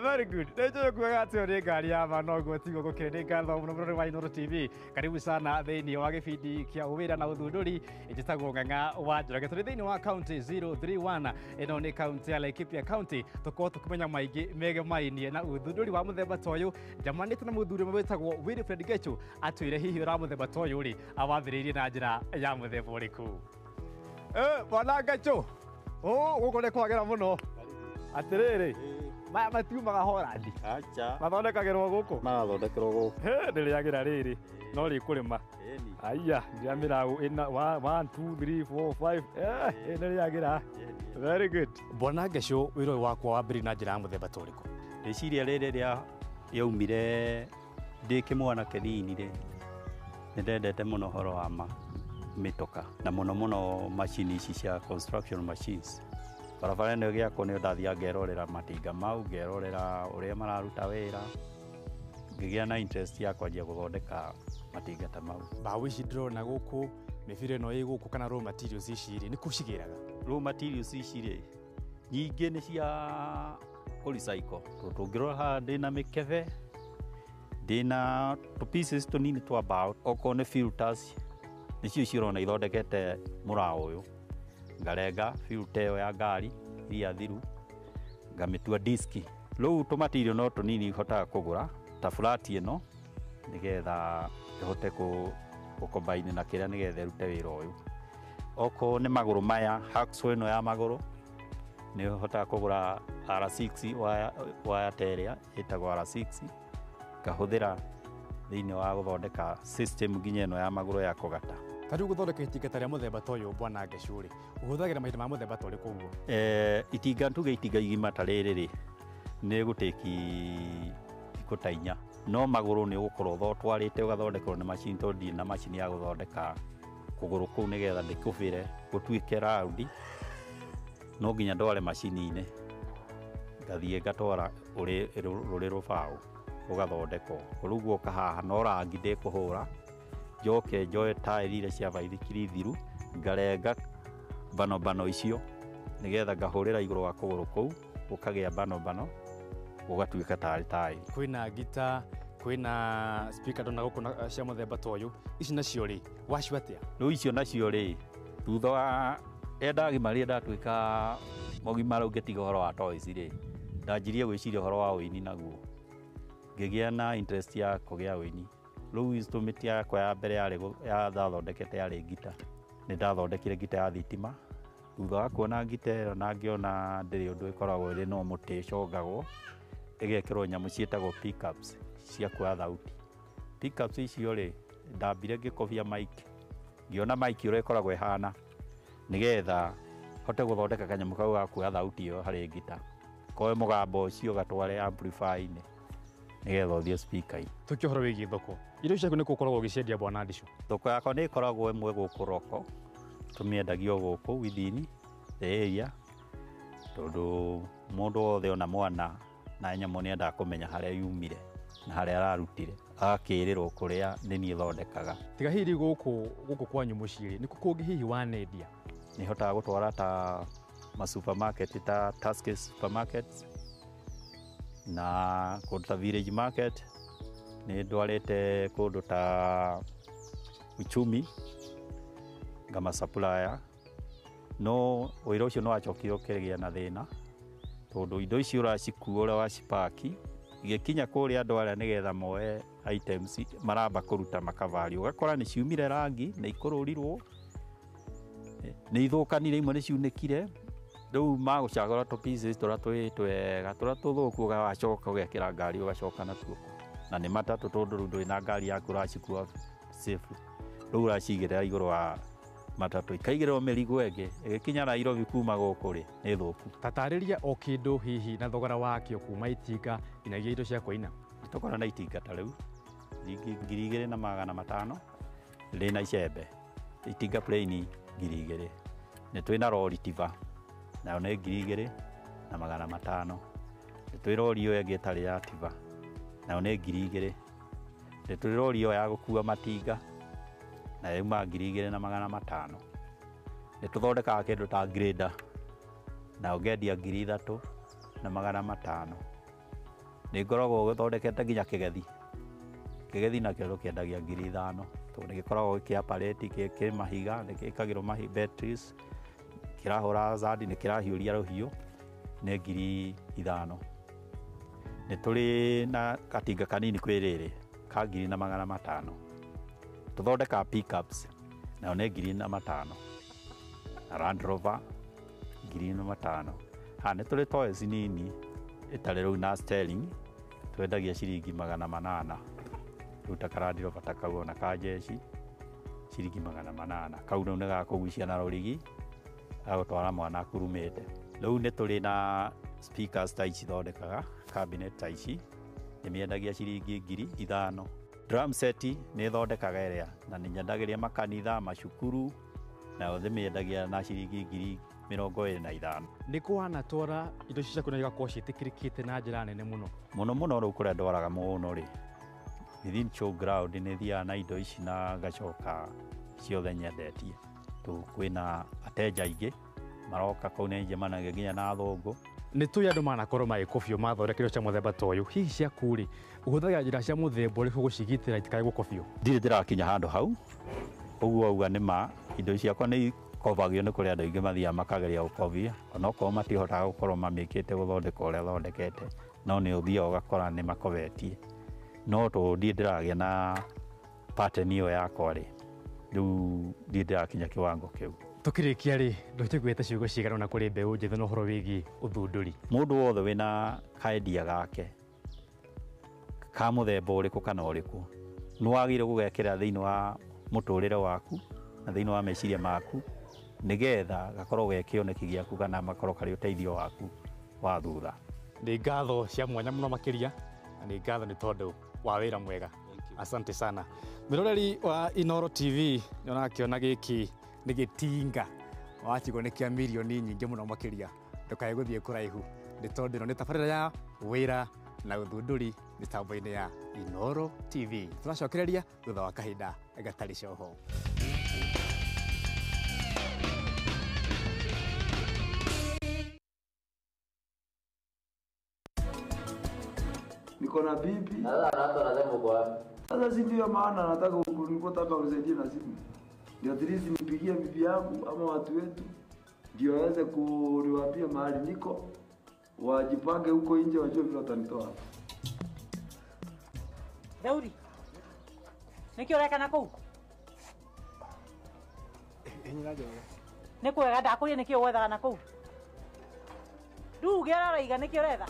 Very good. Ndio kuagatio ni ngari ya manogo tigo gukende ngatho muno wa Inoro TV. Karibu sana thini wa gibindi kia uwira na uthunduri ijitagwo Ng'ang'a wa Njoroge. Turi thini wa county 031. Ino ni county ya Laikipia County. Tuko tukumenya maingi mege mainie na uthunduri wa muthemba toyu. Jamanite na muthuri mwetagwo Wilfred Gechu atwire hihi ura muthemba toyu ri awathiririe na njira ya muthemba uriku. Bwana Gechu. Guko ne kwagera muno. Atiriri. maya matiumaga Holandi. Acha. Mathondekagĩrwo gũkũ. Marathondekerwo gũkũ. Ndĩrĩagĩra rĩrĩ no rĩkũrĩma. Aya, ndiamĩra 1 2 3 4 5 ndĩrĩagĩra. Very good. Bwana Ngesho, wĩra ũyũ wakwa wambĩrĩirie na njĩra ya mũthemba ta ũrĩkũ? Rĩciria rĩrĩ rĩa yaumire ndĩ kĩmwana kĩnini rĩ, nĩ ndendete mũno ũhoro wa mĩtoka na mũno macini ici cia construction machines. Barabara-inĩ gĩakwo nĩ ndathiaga ngerorera matinga mau, ngerorera ũrĩa mararuta wĩra, ngĩgĩa na interest ya kwanjia gũthondeka matinga ta mau. Mbaũ ici ndĩrona gũkũ, mĩbira ĩno ĩ gũkũ kana raw materials ici rĩ, nĩ kũ cigĩraga? Raw materials ici rĩ, nyingĩ nĩ cia kũrecycle. Tũngĩrora haha ndĩna mĩkebe, ndĩna tũ-pieces tũnini twa mbaũ, okorwo nĩ filters, nĩcio cirona ithondekete mũraũ ũyũ. Ngarenga filter ĩyo ya ngari iria thiru, ngamĩtua diski. Rĩu tũ-material no tũnini hotaga kũgũra ta flat ĩno, nĩgetha ĩhote gũ-combine na kĩrĩa nĩgetha ĩrute wĩra ũyũ. Okorwo nĩ magũrũ maya, hacksaw ĩno ya magũrũ, nĩ hotaga kũgũra R6 waya ta ĩrĩa ĩtagwo R6, ngahũthĩra thĩinĩ wa gũthondeka system nginya ĩno ya magũrũ ya kũgata. Ta rĩu gũthondeka itinga rĩa mũthemba ta ũyũ Bwana Ngesho rĩ, ũhũthagĩra mahinda ma mũthemba ta ũrĩkũ ũguo? Itinga tuge itinga igima ta rĩrĩ rĩ, nĩ gũtĩki thikũ ta 4. No magũrũ nĩ ũgũkorwo ũtwarĩte ũgathondekerwo nĩ macini, tondũ ndirĩ na macini ya gũthondeka kũgũrũ kũu nĩgetha ndĩkũbĩre gũtuĩke raundi. No nginya ndware macini-inĩ, ngathiĩ ngatwara rũrĩ rũbaũ ũgathondekwo. Rĩu guoka haha no rangi ndĩkũhũra, njoke njoe taĩri iria cia baithikiri thiru, ngarenga bano icio nĩgetha ngahũrĩra igũrũ wa kũgũrũ kũu, gũkagĩa bano gũgatuĩka tarĩ taĩri. Kwĩna ngita, kwĩna speaker ndona gũkũ cia mũthemba ta ũyũ, ici nacio rĩ, wacio atĩa? Rĩu icio nacio rĩ, thutha wa ndagimarĩe ndatuĩka mũgima rĩu ngĩtiga ũhoro wa toys rĩ, ndanjirie gwĩciria ũhoro wa ũini naguo, ngĩgĩa na interest ya kũgĩa ũini. Rĩu instrument yakwa ya mbere ndathondekete yarĩ ngita. Nĩ ndathondekire ngita ya thitima. Thutha wa kuona ngita ĩyo na ngĩona ndĩrĩ ũndũ ĩkoragwo ĩrĩ no mũtĩ ĩcongagwo, ĩgekĩrwo nyamũ ciĩtagwo pickups cia kuoya thauti. Pickups icio rĩ, ndambire ngĩkobia mic, ngĩona mic ũrĩa ĩkoragwo ĩhana, nĩgetha hote gũthondeka kanyamũ kau ga kuoya thauti ĩyo harĩ ngita, koe mũgambo ũcio gatware amplify-inĩ nĩgetha ũthiĩ speaker-inĩ. Tũkĩ ũhoro wĩgiĩ thoko, irio ciaku nĩ gũkoragwo ũgĩciendia Bwana Ngesho? Thoko yakwa nĩ ĩkoragwo ĩmwe gũkũ Roko, tũmĩendagio gũkũ within the area, tondũ mũndũ wothe ona mwana na nyamũ nĩ endaga kũmenya harĩa yumire na harĩa ararutire, agakĩrĩrwo kũrĩa nĩ niĩ thondekaga. Tiga hihi gũkũ kwanyu mũciĩ, nĩ kũngĩ hihi wanendia? Nĩ hotaga gũtwara ta ma-supermarket ta Tuskys supermarkets na kũndũ ta Village Market, nĩ ndwarĩte kũndũ ta Uchumi ngama supplier. No wĩra ũcio nĩ wacokire ũkĩgĩa na thĩna, tondũ indo icio ũracikua ũrĩa wacipaki igĩkinya kũrĩa andũ arĩa nĩgetha moe items maramba kũruta makabari, ũgakora nĩ ciumire rangi na ikũrũrirwo, nĩ ithũkanire, imwe nĩ ciunĩkire. Rĩu magũcagũra tũ-pieces tũrĩa twĩ twega, tũrĩa tũthũku ũgacoka ũgekĩra ngari ũgacoka natuo. Na nĩ matatũ, tondũ rĩu ndũrĩ na ngari yaku ũracikua safe. Rĩu ũracigĩrĩra igũrũ wa matatũ, ikaigĩrĩrwo mĩrigo ĩngĩ, ĩgĩkinya Nairobi kuma gũkũ rĩ, nĩ thũku. Tatarĩria o kĩndũ hihi na thogora wakĩo kuma itinga nginyagia indo cia kũina. Tũkorwo na itinga ta rĩu 2,500 rĩna icembe, itinga plain 2,000. Nĩ twĩna lori tiba nayo nĩ 2,500. Nĩ twĩ lori ĩyo ĩngĩ ĩtarĩ ya tiba nayo nĩ 2,000. Nĩ twĩ lori ĩyo ya gũkua matinga nayo yuma 2,500. Nĩ tũthondekaga kĩndũ ta grader nayo ngendia 3,500. Nĩ ngoragwo gũthondekete nginya kĩgethi nakĩo tũkĩendagia 5,000, tondũ nĩ gĩkoragwo gĩkĩaparĩti kĩ mahiga, nĩ gĩkagĩrwo batteries, kĩrahũra hazard, nĩ kĩrahiũria rũhiũ, nĩ 5,000. Nĩ tũrĩ na katinga kanini kwĩ rĩrĩ ka 2,500. Tũthondekaga pickups nayo nĩ 2,500, na Land Rover 2,500. Nĩ tũrĩ toys nini ĩtarĩ rĩu na sterling twendagia ciringi 800. Rĩu ta karandiro bata kau ona ka jeci ciringi 800. Kau nĩ gakũgucia na rũrigi agũtwara mwana akurumĩte. Rĩu nĩ tũrĩ na speakers ta ici thondekaga, cabinet ta ici nĩmĩendagia ciringi 5,000. Drum set nĩ thondekaga ĩrĩa na nĩ nyendagĩria makanitha, macukuru na othe mĩendagia na ciringi 25,000. Nĩ kũhana twara indo ciaku na igakorwo ciĩtĩkĩrĩkĩte na njĩra nene mũno. Mũno rĩu kũrĩa ndwaraga mũno rĩ, within showground nĩ thiaga na indo ici na gacoka ciothe nyendetie. Kwĩna ateja aingĩ maroka kũu nĩ njemanagia nginya na athũngũ. Nĩ tũĩ andũ manakorwo magĩkobio mathondekirwo cia mũthemba ta ũyũ. Hihi ciaku rĩ, ũhũthagĩra njĩra cia mũthemba ũrĩkũ gũcigitĩra itikae gũkobio? Ndirĩ ndĩrakinya handũ hau, ũguo auga nĩ ma indo ciakwa nĩ ikobagio nĩ kũrĩ andũ aingĩ mathiaga makageria gũkobia, onokorwo matihotaga gũkorwo mamĩkĩte gũthondeka ũrĩa thondekete, no nĩ ũthiaga ũgakora nĩ makobetie. No tondũ ndirĩ ndĩragĩa na pattern ĩyo yakwa rĩ, rĩu ndirĩ ndĩrakinya kĩwango kĩu. Tũkĩrĩkia rĩ, ndũtigwĩte ciugo cigana na kũrĩ mbeũ njĩthĩ na ũhoro wĩgiĩ ũthundũri? Mũndũ wothe wĩna kaendia gake ka mũthemba ũrĩkũ kana ũrĩkũ nĩ wagĩrĩirwo gũgekĩra thĩinĩ wa mũtũrĩre waku na thĩinĩ wa meciria maku nĩgetha gakorwo ge kĩoneki gĩaku kana makorwo karĩ ũteithio waku wa thutha. Nĩ ngatho cia mwanya mũno makĩria na nĩ ngatho nĩ tondũ wa wĩra mwega. Asante sana. Mwĩroreri wa Inooro TV nĩona kĩona gĩkĩ nĩ gĩtinga watigwo nĩ kĩa mirioni nyingĩ mũno makĩria. Ndũkae gũthiĩ kũraihu nĩ tondũ ĩno nĩ tabarĩra ya wĩra na ũthundũri mĩtambo-inĩ ya Inooro TV. Tũracokereria thutha wa kahinda gatarĩ coho. Niko na bibi. Sasa si ndio maana nataka unisaidie na simu. Ndio at least nipigie bibi yangu ama watu wetu ndio waweze kuniwaambia mahali niko, wajipange huko nje wajue vile watanitoa. Daudi. Nĩkĩ ũreka na kũu? Nĩ kwega ndakũria nĩkĩ ũgwethaga na kũu? Nduge araiga nĩkĩ ũretha?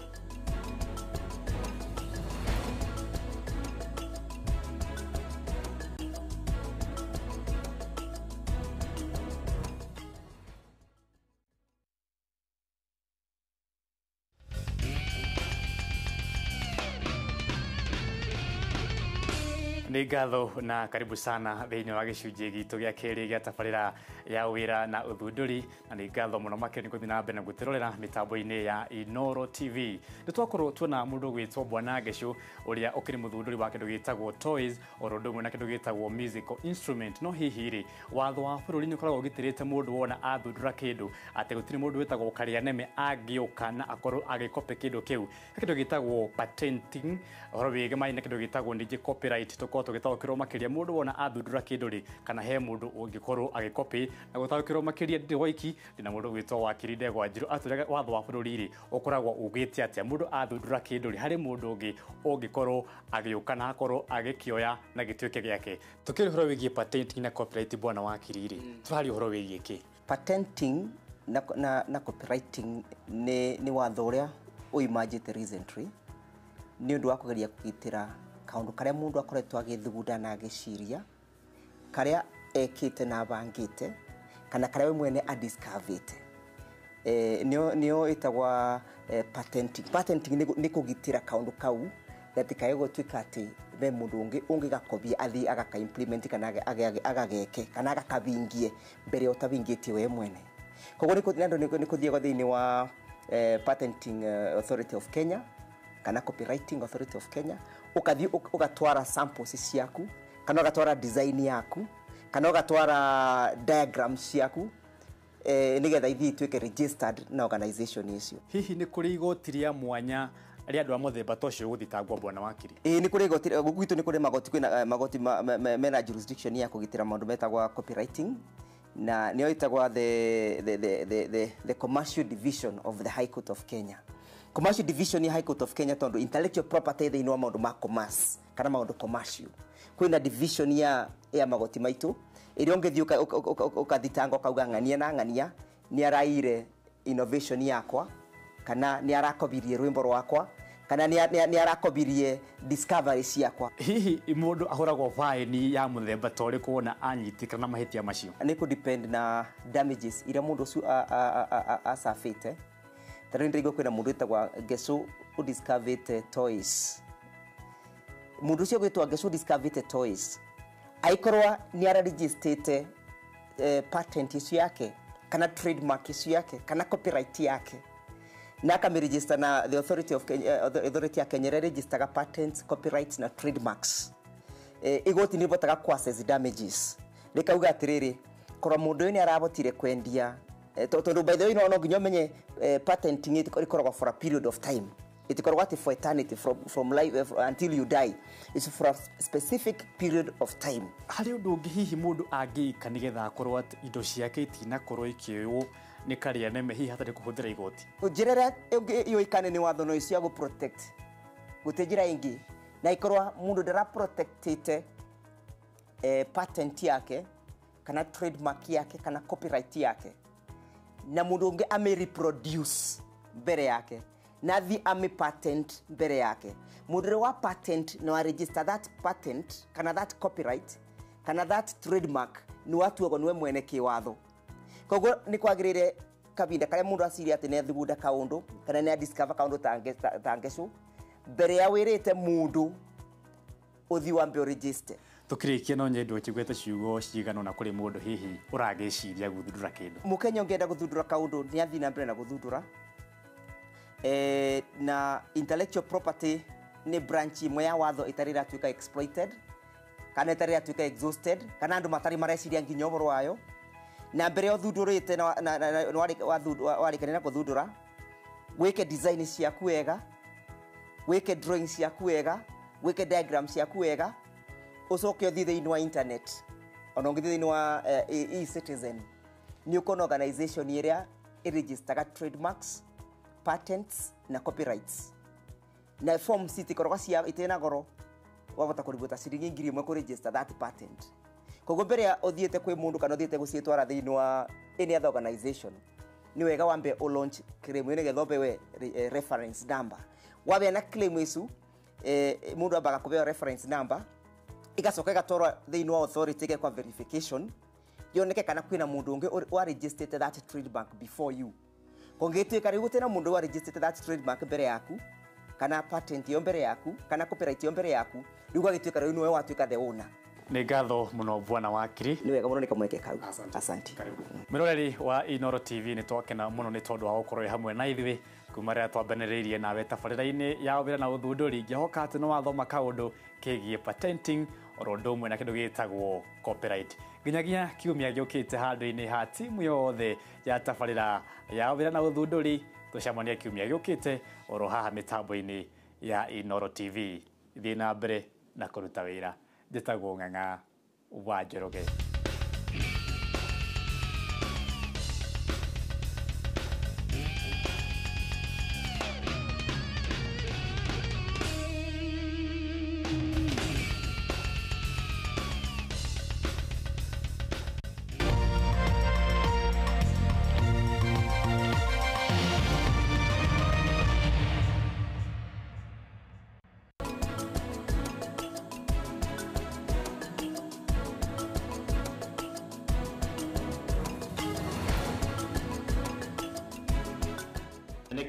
Nĩ ngatho na karibu sana thĩinĩ wa gĩcunjĩ gitũ gĩa kerĩ gĩa tabarĩra ya wĩra na ũthundũri, na nĩ ngatho mũno makĩria nĩ gũthiĩ na mbere na gũtĩrorera mĩtambo-inĩ ya Inooro TV. Nĩ twakorwo tuona mũndũ gwĩtwo Bwana Geshu ũrĩa ũkĩrĩ mũthundũri wa kĩndũ gĩtagwo toys oro ũndũ ũmwe na kĩndũ gĩtagwo musical instrument. No hihi rĩ, watho wa bũrũri nĩ ũkoragwo ũgitĩrĩte mũndũ wona athundũra kĩndũ atĩ gũtirĩ mũndũ wĩtagwo karĩa neme angĩũka na akorwo agĩkope kĩndũ kĩu. Kĩndũ gĩtagwo patenting, ũhoro wĩgiĩ na kĩndũ gĩtagwo ningĩ copyright tũgĩtaũkĩrwo makĩria mũndũ wona athundũra kĩndũ rĩ kana he mũndũ ũngĩkorwo agĩkopi na gũtaũkĩrwo makĩria ndĩ waiki ndĩna mũndũ gwĩtwo Wakiri Ndegwa Njirũ atũrega watho wa bũrũri rĩ ũkoragwo ugĩte atĩa mũndũ athundũra kĩndũ rĩ harĩ mũndũ ũngĩ ũngĩkorwo agĩũka na akorwo agĩkĩoya na gĩtuĩke gĩake. Tũkĩrĩ ũhoro wĩgiĩ patenting na copyright Bwana Wakiri rĩ tũrari ũhoro wĩgiĩ kĩ? Patenting na copywriting nĩ watho ũrĩa ũimanjĩte recently nĩ ũndũ wa kũgeria kũgitĩra kaundu karĩa mũndũ akoretwo agĩthugunda na agĩciria karĩa ekĩte na bangĩte kana karĩa we mwene adiscoverite nĩyo ĩtagwo patenting. Patenting nĩ kũgitĩra kaundu kau gatikae gũtuĩka atĩ we mũndũ ũngĩ ũngĩgakobia athiĩ agaka-implement kana agageke kana agakabingie mbere ũtabingĩtie we mwene. Koguo nĩ kũthiaga thĩinĩ wa Patenting Authority of Kenya kana Copywriting Authority of Kenya ukathi ugatwara samples ciaku kana ugatwara design yaku kana ugatwara diagrams ciaku nigetha ithi ituĩke registered na organization icio. Hihi nĩ kũrĩ igoti rĩa mwanya rĩa andũ a mũthemba ta ũcio gũthitangwo Bwana Wakiri? Nĩ kũrĩ igoti gwitũ, nĩ kũrĩ magoti, kwĩna magoti mena jurisdiction ya kũgitĩra maũndũ metagwo copywriting na nĩyo ĩtagwo the commercial division of the High Court of Kenya. Commercial division ya High Court of Kenya tondu intellectual property thĩinĩ wa maũndũ ma commerce kana maũndũ commercial. Kwĩna division ya magoti maitũ ĩrĩa ũngĩthiĩ ũkathitanga ũkauga ng'ania na ng'ania nĩ araire innovation yakwa kana nĩ arakobirie rwĩmbo rwakwa kana nĩ arakobirie discovery ciakwa. Hihi mũndũ ahũragwo faini ya mũthemba ta ũrĩkũ wona anyitikana na mahĩtia macio? Nĩ ku depend na damages iria mũndũ ũcio acabĩte. Tarĩu nĩndĩraigua kwĩna mũndũ wĩtagwo Ngecu udiscovered toys. Mũndũ ũcio gwĩtwo Ngecu discovered toys aikorwa nĩ araregistrate patent icio yake kana trademark icio yake kana copyright yake na akameregister na the authority of authority ya Kenya register patents, copyrights na trademarks. Igoti nĩ botaga ku assess damages. Rikauga atiriri korwa mundu ni arabotire kwendia tondu by the way no nginya menye patenting ikoragwo for a period of time. Itikoragwo ati for eternity from life until you die. It's for a specific period of time. Hari undu ungi hihi mundu angĩka nigetha akorwo ati indo ciake itinakorwo ikĩywo ni karia neme hihi hatarĩ kũhũthĩra igoti? Njĩra yoikane ni watho no cia go protect gute njĩra ingĩ na ikorwa mundu ndara protectite patent yake kana trademark yake kana copyright yake na mundu ungi ame reproduce mbere yake na thi ame patent mbere yake. Mundu wa patent no register that patent kana that copyright kana that trademark ni watu wako niwe mwene kiwatho. Koguo ni kwagirire kabinda kare mundu asiria ati ne thugunda kaundu kana ne discover kaundu tangecu mbere ya wirite mundu uthi wambe register. Tukirikia no nyendu kigwete ciugo cigano na kuri mundu hihi uragiciria guthundura kindu. Mukenya ungenda guthundura kaundu ni athi na mbere na guthundura na intellectual property ni branch imwe ya watho itarira tuika exploited kana itarira tuika exhausted kana andu matari mareciria nginya uboro wayo na mbere ya thundurite na warikane na kuthundura weke design ciaku wega, weke drawings ciaku wega, weke diagrams ciaku wega, ucoke uthi thĩinĩ wa internet ona ũngĩthi thĩinĩ wa e-citizen ni ukona organization iria register trademarks, patents na copyrights na form city korwa cia itena goro wabota kuribota ciringi 1,000 ku register that patent. Koguo mbere ya uthiete kwi mundu kana uthiete gucietwara thĩinĩ wa any other organization ni wega wambe o launch claim ni getho bewe reference number. Wabe na claim isu mundu abaga kubewa reference number igacoka igatwarwa thĩinĩ wa authority ke kwa verification yoneke kana kwina mundu ungi wa registered that trademark before you. Kongituika riu tena mundu wa registered that trademark mbere yaku kana patent yo mbere yaku kana copyright yo mbere yaku riu gwagituika riu niwe watuika the owner. Nĩ ngatho mũno bwana Wakiri. Nĩ wega mũno nĩ kamweke kau. Asante. Miroreri wa Inoro TV nĩ twakena mũno nĩ tondũ wa gũkorwo hamwe na ithuĩ kuma rĩrĩa twambanĩrĩirie nawe tabarĩra-inĩ ya ũbĩra na ũthundũri. Ngĩhoka atĩ nĩ wathoma kaũndũ kĩgiĩ patenting oro ũndũ ũmwe na kĩndũ gĩtagwo copyright. Nginyagia kiumia gĩũkĩte handũ-inĩ ha timu yothe ya tabarĩra ya ũbĩra na ũthundũri tũcemania kiumia gĩũkĩte oro haha mĩtambo-inĩ ya Inoro TV. Thiĩ na mbere na kũruta wĩra. Njĩtagwo Ng'ang'a wa Njoroge.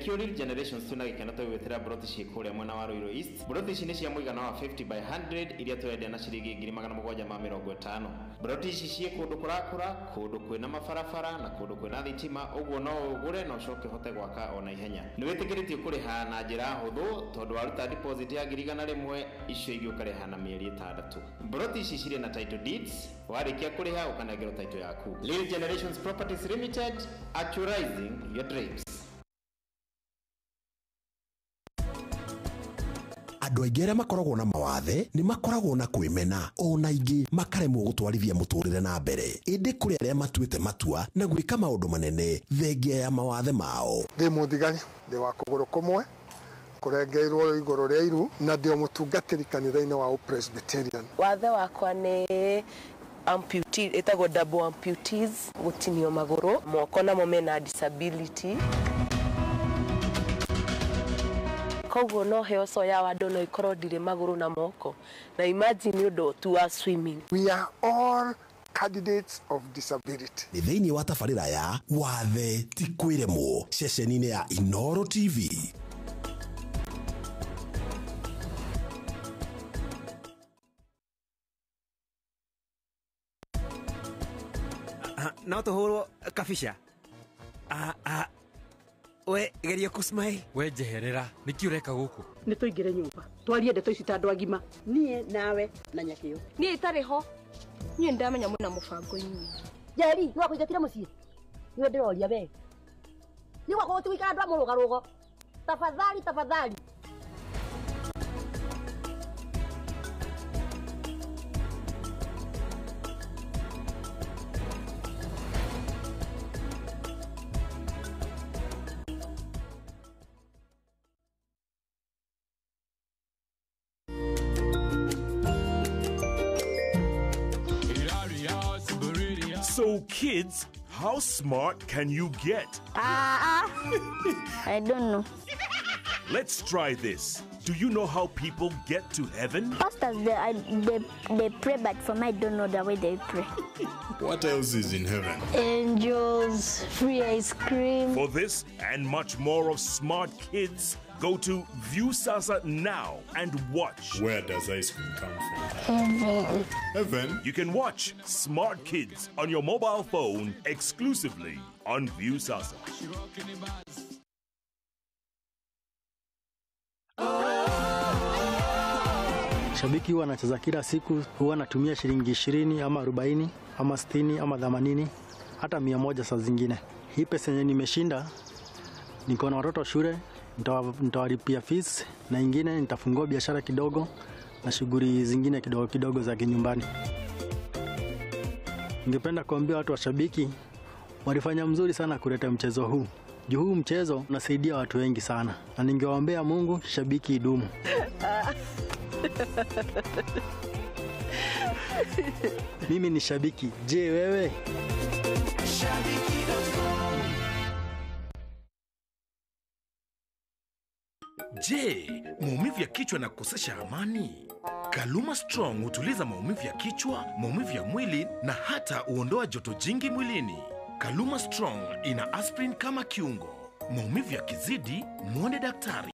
Security generations tuna gikena twetera broti cikũrĩa mwena wa Ruiru East. Broti ici nĩ cia mũigana wa 50 by 100 iria twendia na ciringi 750. Broti ici ciĩ kũndũ kũrakũra, kũndũ kwĩna mabarabara na kũndũ kwĩna thitima, ũguo no ũgũre na ũcoke hote gwaka ona ihenya. Nĩ wĩtĩkĩrĩtio kũrĩha na njĩra hũthũ tondũ waruta deposit ya 100 icio ingĩ ũkarĩha na mĩeri 6. Broti ici cirĩ na title deeds, warĩkia kũrĩha ũkanengerwo title yaku. Real Generations Properties Limited, actualizing your dreams. Andũ aingĩ arĩa makoragwo na mawathe nĩ makoragwo na kwĩmena ona ingĩ makaremwo gũtwarithia mũtũrĩre na mbere. Ĩndĩ kũrĩ arĩa matuĩte matua na gwĩka maũndũ manene thengia ya mawathe mao. Ndĩ mũthigari ndĩ wa kũgũrũ kũmwe kũrengeirwo igũrũ rĩa iru na ndĩ mũtungatĩri kanitha-inĩ wa Presbyterian. Wathe wakwa nĩ amputee, etagwo double amputees, gũtinio magũrũ, moko namo mena disability. koguo no heo soya wa ndono ikorwo ndire maguru na moko na imagine undu tu wa swimming. We are all candidates of disability. Nĩ thĩinĩ wa tabarĩra ya wathe ti kwĩremwo ceceni-inĩ ya Inoro TV. No tuhurwo kabisha. We geria kusmile. We jeherera niki ureka guku? Nĩ tũingĩre nyũmba twarie ndeto ici ta andũ agima, niĩ nawe na nyakĩo. Niĩ itarĩ ho niĩ ndamenya mũna mũbango-inĩ. Jeri no kũingatire mũciĩ niĩ ndĩroria we nĩ gwakwo tũikara andũ a mũrũgarũgo tafadhali. So kids, how smart can you get? I don't know. Let's try this. Do you know how people get to heaven? Pastors, they pray, but for me, I don't know the way they pray. What else is in heaven? Angels, free ice cream. For this and much more of Smart Kids, go to Viusasa now and watch. Where does ice cream come from? Heaven. Heaven? You can watch Smart Kids on your mobile phone exclusively on Viusasa. Shabiki huwa anacheza kila siku, huwa anatumia shilingi 20 ama 40 ama 60 ama 80 hata 100 saa zingine. Hii pesa yenye nimeshinda, niko na watoto shule, nitawalipia fees na ingine nitafungua biashara kidogo na shughuli zingine kidogo kidogo za kinyumbani. Ningependa kuambia watu wa Shabiki walifanya mzuri sana kuleta mchezo huu. Huu mchezo unasaidia watu wengi sana na ningewaombea Mungu Shabiki idumu. Mimi ni Shabiki. Je, wewe? Je, maumivu ya kichwa na kukosesha amani? Kaluma Strong hutuliza maumivu ya kichwa, maumivu ya mwili na hata huondoa joto jingi mwilini. Kaluma Strong ina aspirin kama kiungo. Maumivu yakizidi, muone daktari.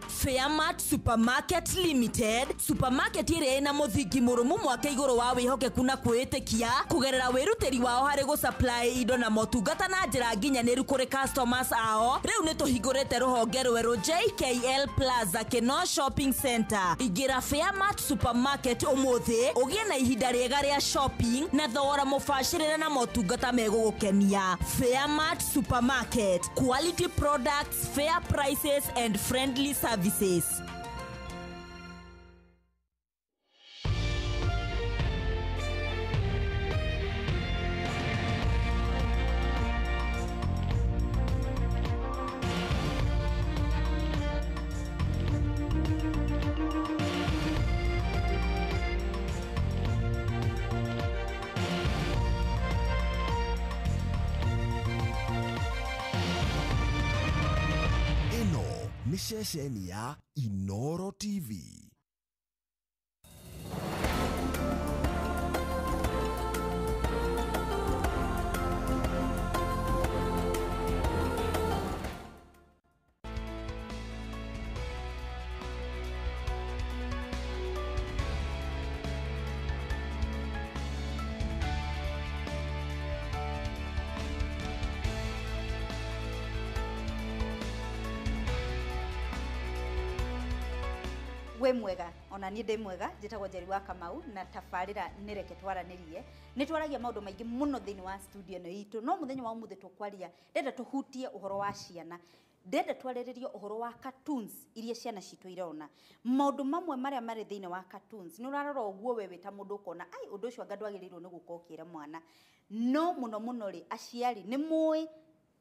Fairmart Supermarket Limited, supermarket ire na muthingi murumu mwake iguru wa wihokeku na kwĩtĩkia kugerera wĩrutĩri wao harĩ gu supply indo na motungata na njĩra nginyanĩru kũrĩ customers ao. Rĩu nĩ tũhingũrĩte rũhonge rwerũ JKL Plaza Keno Shopping Center. Ingĩra Fairmart Supermarket ũmũthĩ ũgĩe na ihinda rĩega rĩa shopping na thogora mũbacĩrĩre na motungata megũgũkenia. Fairmart Supermarket, quality products, fair prices and friendly services. Ni ceceni ya Inoro TV. we mwega ona niĩ ndĩ mwega njĩtagwo Njeri wa Kamau na tabarĩra nĩreke twaranĩrie nĩ twaragia maũndũ maingĩ mũno thĩinĩ wa studio ĩno itũ no mũthenya wa ũmũthĩ tũkwaria ndenda tũhutie ũhoro wa ciana ndenda twarĩrĩrie ũhoro wa cartoons iria ciana citũ irona maũndũ mamwe marĩa marĩ thĩinĩ wa cartoons nĩ ũrarora ũguo we wĩta mũndũ ũkona ai ũndũ ũcio anga ndwagĩrĩirwo nĩ gũka ũkĩra mwana no mũno rĩ aciari nĩ mũĩ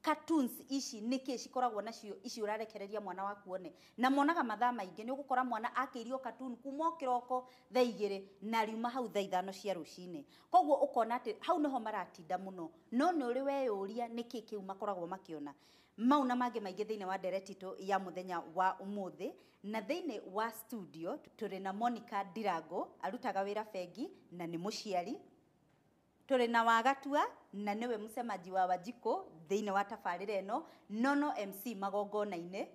cartoons ici niki cikoragwo nacio ici urarekereria mwana waku one na monaga mathaa maingĩ nĩ ũgũkora mwana akĩirio cartoon kuma kĩroko thaa 2 na riuma hau thaa 5 cia rũcinĩ koguo ũkona atĩ hau niho maratinda mũno no nĩ ũrĩ weyũria niki kĩu makoragwo makĩona mau na mangĩ maingĩ thĩinĩ wa Nderetito ya mũthenya wa ũmũthĩ. Na thĩinĩ wa studio tũrĩ na Monica Ndirango arutaga wĩra bengi na nĩ mũciari. Tũrĩ na Wagatua na nĩwe mũsemaji wa Wanjikũ thĩinĩ wa tabarĩra ĩno, Nono MC magongona-inĩ.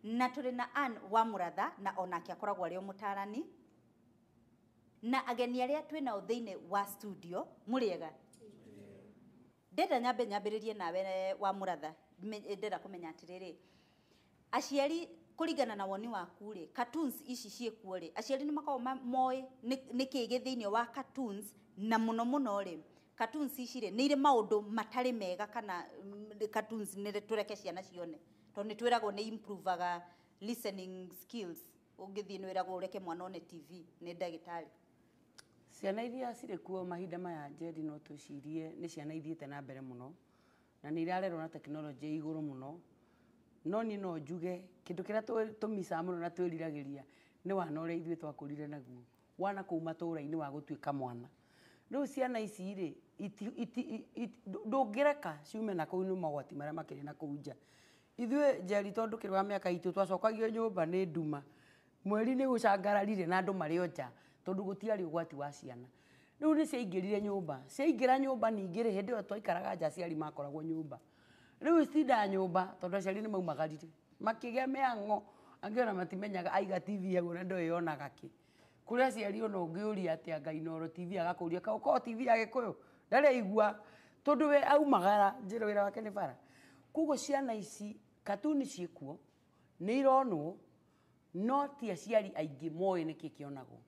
Na tũrĩ na Ann wa Mũratha na onake akoragwo arĩ mũtarani. Na ageni arĩa twĩnao thĩinĩ wa studio mũrĩega. Ndenda nyambĩrĩrie nawe wa Mũratha, ndenda kũmenya atĩrĩrĩ, aciari kũringana na woni waku rĩ, cartoons ici ciĩkuo rĩ, aciari nĩ makoragwo moĩ nĩkĩĩ gĩ thĩinĩ wa cartoons, na mũno rĩ, cartoons ici rĩ nĩ irĩ maũndũ matarĩ mega kana cartoons nĩ tũreke ciana cione, tondũ nĩ twĩragwo nĩ improveaga listening skills. Ũngĩthiĩ nĩ wĩragwo ũreke mwana one TV nĩ ndagĩtarĩ. Ciana iria cirĩ kuo mahinda maya Njeri no twĩcirie nĩ ciana ithiĩte na mbere mũno na nĩ irarerwo na tekinoronjĩ igũrũ mũno, no niĩ no njuge kĩndũ kĩrĩa tũmicaga mũno na twĩriragĩria nĩ wana ũrĩa ithuĩ twakũrire naguo, wana kũu matũũra-inĩ wa gũtuĩka mwana. Rĩu ciana ici rĩ ndũngĩreka ciume na kũu nĩ mogwati marĩa makĩrĩ na kũu nja. Ithuĩ Njeri tondũ kĩrĩ wa mĩaka itũ twacokagio nyũmba nĩ nduma, mweri nĩ gũcangararire na andũ marĩ o nja tondũ gũtiarĩ ũgwati wa ciana. Rĩu nĩ ciaingĩrire nyũmba, ciaingĩra nyũmba ningĩ rĩ hĩndĩ ĩyo twaikaraga nja aciari makoragwo nyũmba. Rĩu citinda nyũmba tondũ aciari nĩ maumagarire makĩgĩa mĩang'o, angĩ ona matimenyaga aiga TV hau na ndoĩ yonaga kĩ. Kũrĩa aciari ona ũngĩũria atĩ Ngai Noro TV agakũria kaũkorwo TV ya Gĩkũyũ ndarĩ aigua tondũ we aumagara njĩra wĩra wake nĩ bara. Koguo ciana ici katuni ciĩkuo nĩ ironwo no ti aciari aingĩ moĩ nĩkĩ kĩonagwo.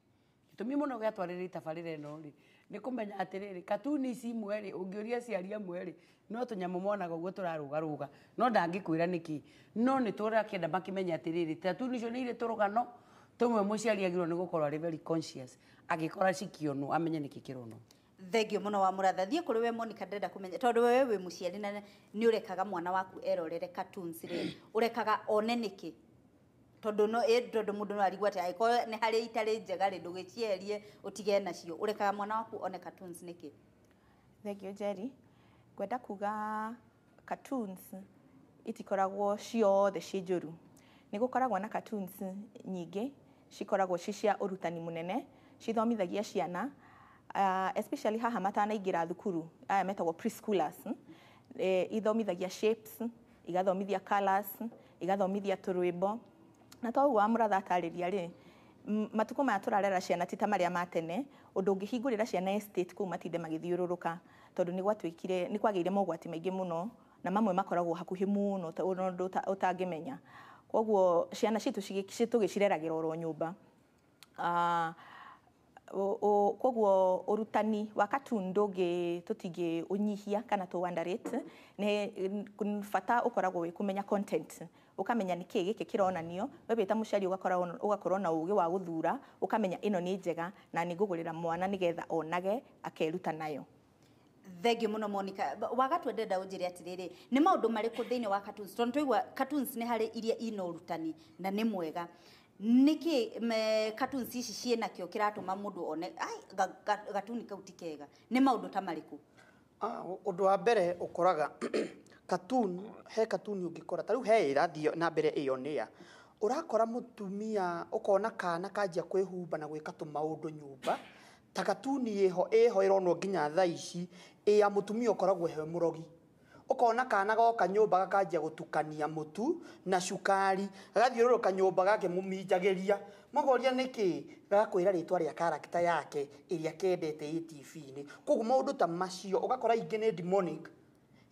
Gĩtũmi mũno gĩatwarĩrĩire tabarĩra ĩno rĩ nĩ kũmenya atĩrĩrĩ katuni ici imwe rĩ ũngĩũria aciari amwe rĩ no tũnyamũ monaga ũguo tũrarũgarũga no ndangĩkwĩra nĩkĩ, no nĩ tũrakĩenda makĩmenya atĩrĩrĩ katuni icio nĩ irĩ tũrũgano tũmwe mũciari agĩrĩirwo nĩ gũkorwo arĩ very conscious agĩkora cikĩonwo amenye nĩkĩ kĩronwo. Thengio mũno wa Mũratha, thiĩ kũrĩ we Monica ndenda kũmenya tondũ wewe wĩ mũciari na nĩ ũrekaga mwana waku erorere cartoons rĩ ũrekaga one nĩkĩ, tondũ no tondũ mũndũ no arigwo atĩ angĩkorwo nĩ harĩ itarĩ njega rĩ ndũgĩcieherie ũtige nacio, ũrekaga mwana waku one cartoons nĩkĩ? Thengio Njeri, ngwenda kuga cartoons itikoragwo ciothe ciĩ njũru. Nĩ gũkoragwo na cartoons nyingĩ cikoragwo ci cia ũrutani mũnene cithomithagia ciana, especially haha matanaingĩra thukuru aya metagwo preschoolers, ithomithagia shapes, igathomithia colors, igathomithia tũrwĩmbo. Na to ũguo wa Mũratha atarĩria rĩ, matukũ maya tũrarera ciana ti ta marĩa ma tene, ũndũ ũngĩhingũrĩra ciana estate kũu matinde magĩthiũrũrũka tondũ nĩ gwatuĩkire nĩ kwagĩire mogwati maingĩ mũno na mamwe makoragwo hakuhĩ mũno ũndũ ũtangĩmenya. Koguo ciana citũ tũgĩcireragĩra oro nyũmba. Koguo ũrutani wa cartoon tũtingĩ ũnyihia kana tũ underrate, nĩ bata ũkoragwo wĩ kũmenya content, ũkamenya nĩkĩ gĩkĩ kĩronanio, we wĩta mũciari ũgakorwo na ũgĩ wa gũthura, ũkamenya ĩno nĩ njega na nĩ ngũgũrĩra mwana nĩgetha onage akeruta nayo. Thengio mũno Monica. Wagatua ndenda ũnjĩre atĩrĩrĩ, nĩ maũndũ marĩkũ thĩinĩ wa cartoons? Tondũ tũigua cartoons nĩ harĩ iria ina ũrutani na nĩ mwega. Nĩkĩ cartoons ici ciĩnakĩo kĩratũma mũndũ one gatuni kau ti kega? Nĩ maũndũ ta marĩkũ? Ũndũ wa mbere ũkoraga cartoon, he cartoon ũngĩkora ta rĩu he ĩrathiĩ na mbere ĩyo nĩa ũrakora mũtumia ũkona kana kanjia kwĩhumba na gwĩka tũmaũndũ nyũmba ta cartoon ĩho ĩronwo nginya thaa ici ya mũtumia ũkoragwo he mũrogi, ũkona kana goka nyũmba gakanjia gũtukania mũtu na cukari gagathiũrũrũka nyũmba gakĩmũminjagĩria, magoria nĩkĩ, gakwĩra rĩtwa rĩa character yake ĩrĩa kendete TV-inĩ. Koguo maũndũ ta macio ũgakora ingĩ nĩ demonic,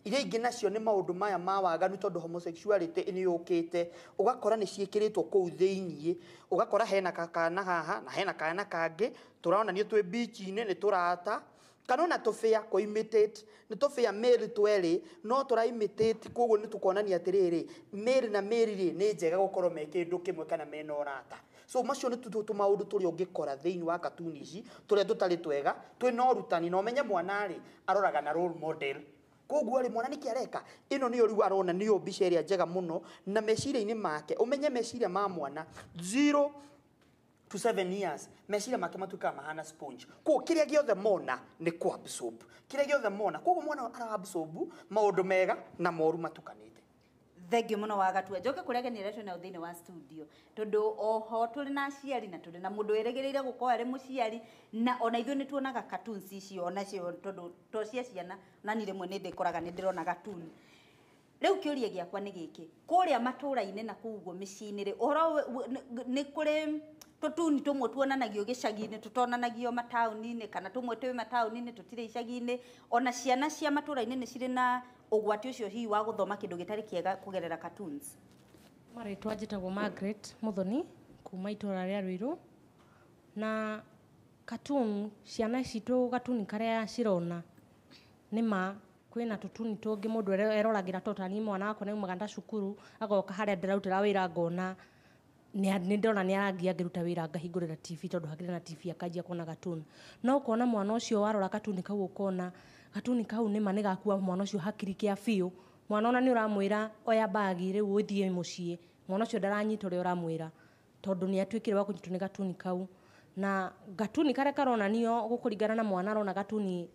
iria ingĩ nacio nĩ maũndũ maya ma waganu tondũ homosexuality nĩ yũkĩte, ũgakora nĩ ciĩkĩrĩtwo kũu thĩiniĩ, ũgakora hena kana haha na hena kana kangĩ tũronanio twĩ beach-inĩ nĩ tũrata kana ona tũbĩa kũ imitate, nĩ tũbĩa male twelĩ no tũra imitate. Koguo nĩ tũkonania atĩrĩrĩ male na male rĩ nĩ njega gũkorwo me kĩndũ kĩmwe kana mena ũrata. So macio nĩ tũmaũndũ tũrĩa ũngĩkora thĩinĩ wa cartoon ici tũrĩa tũtarĩ twega, twĩna ũrutani na ũmenye mwana rĩ aroraga na role model. Koguo rĩ mwana nĩkĩ areka, ĩno nĩyo rĩu arona nĩyo mbica ĩrĩa njega mũno na meciria-inĩ make, ũmenye meciria ma mwana 0 to 7 years meciria make matuĩkaga mahana sponge. Koguo kĩrĩa gĩothe mona nĩ kũ absorb, kĩrĩa gĩothe mona, koguo mwana ara absorb maũndũ mega na moru matukanĩte. Thengio muno wa gatua njoke kuria geniretwo na thini wa studio tondu oho turi na aciari na turi na mundu eregereire gukorwo ari muciari na ona ithuĩ nĩ tuonaga cartoons icio onacio tondu to cia ciana na ni rimwe nĩ ndĩkoraga nĩ ndĩrona cartoon riu kĩũria gĩakwa nĩ gĩkĩ kũrĩa matũra-inĩ na kũu ũguo mĩciĩ-inĩ rĩ ũhoro nĩ kũrĩ tũtuni tũmwe tuonanagio gĩcagi-inĩ tũtonanagio mataũni-inĩ kana tũmwe twĩ mataũni-inĩ tũtirĩ icagi-inĩ ona ciana cia matũra-inĩ nĩ cirĩ na ũgwati ũcio hihi wa gũthoma kĩndũ gĩtarĩ kĩega kũgerera cartoons. Marĩtwa njĩtagwo Margaret Muthoni kuma itũra rĩa Ruiru na cartoon ciana citũ gatuni karĩa cirona nĩma kwĩna tũtuni tũngĩ mũndũ eroragĩra totani mwana wakwa nĩaumaga cukuru agoka harĩa ndĩrarutĩra wĩra ngona nĩ ndĩrona nĩ arangia ngĩruta wĩra ngahingũrĩra TV tondũ hakĩrĩ na TV akanjia kuona cartoon no ũkona mwana ũcio warora cartoon kau ũkona cartoon kau nĩma nĩ gakua mwana ũcio hakiri kĩa biũ mwana ona nĩ ũramwĩra oya bagi rĩu ũthiĩ mũciĩ mwana ũcio ndaranyita ũrĩa ũramwĩra tondũ nĩ atuĩkire wa kũnyitwo nĩ cartoon kau na cartoon karĩa karonanio gũkũringana na mwana arona cartoon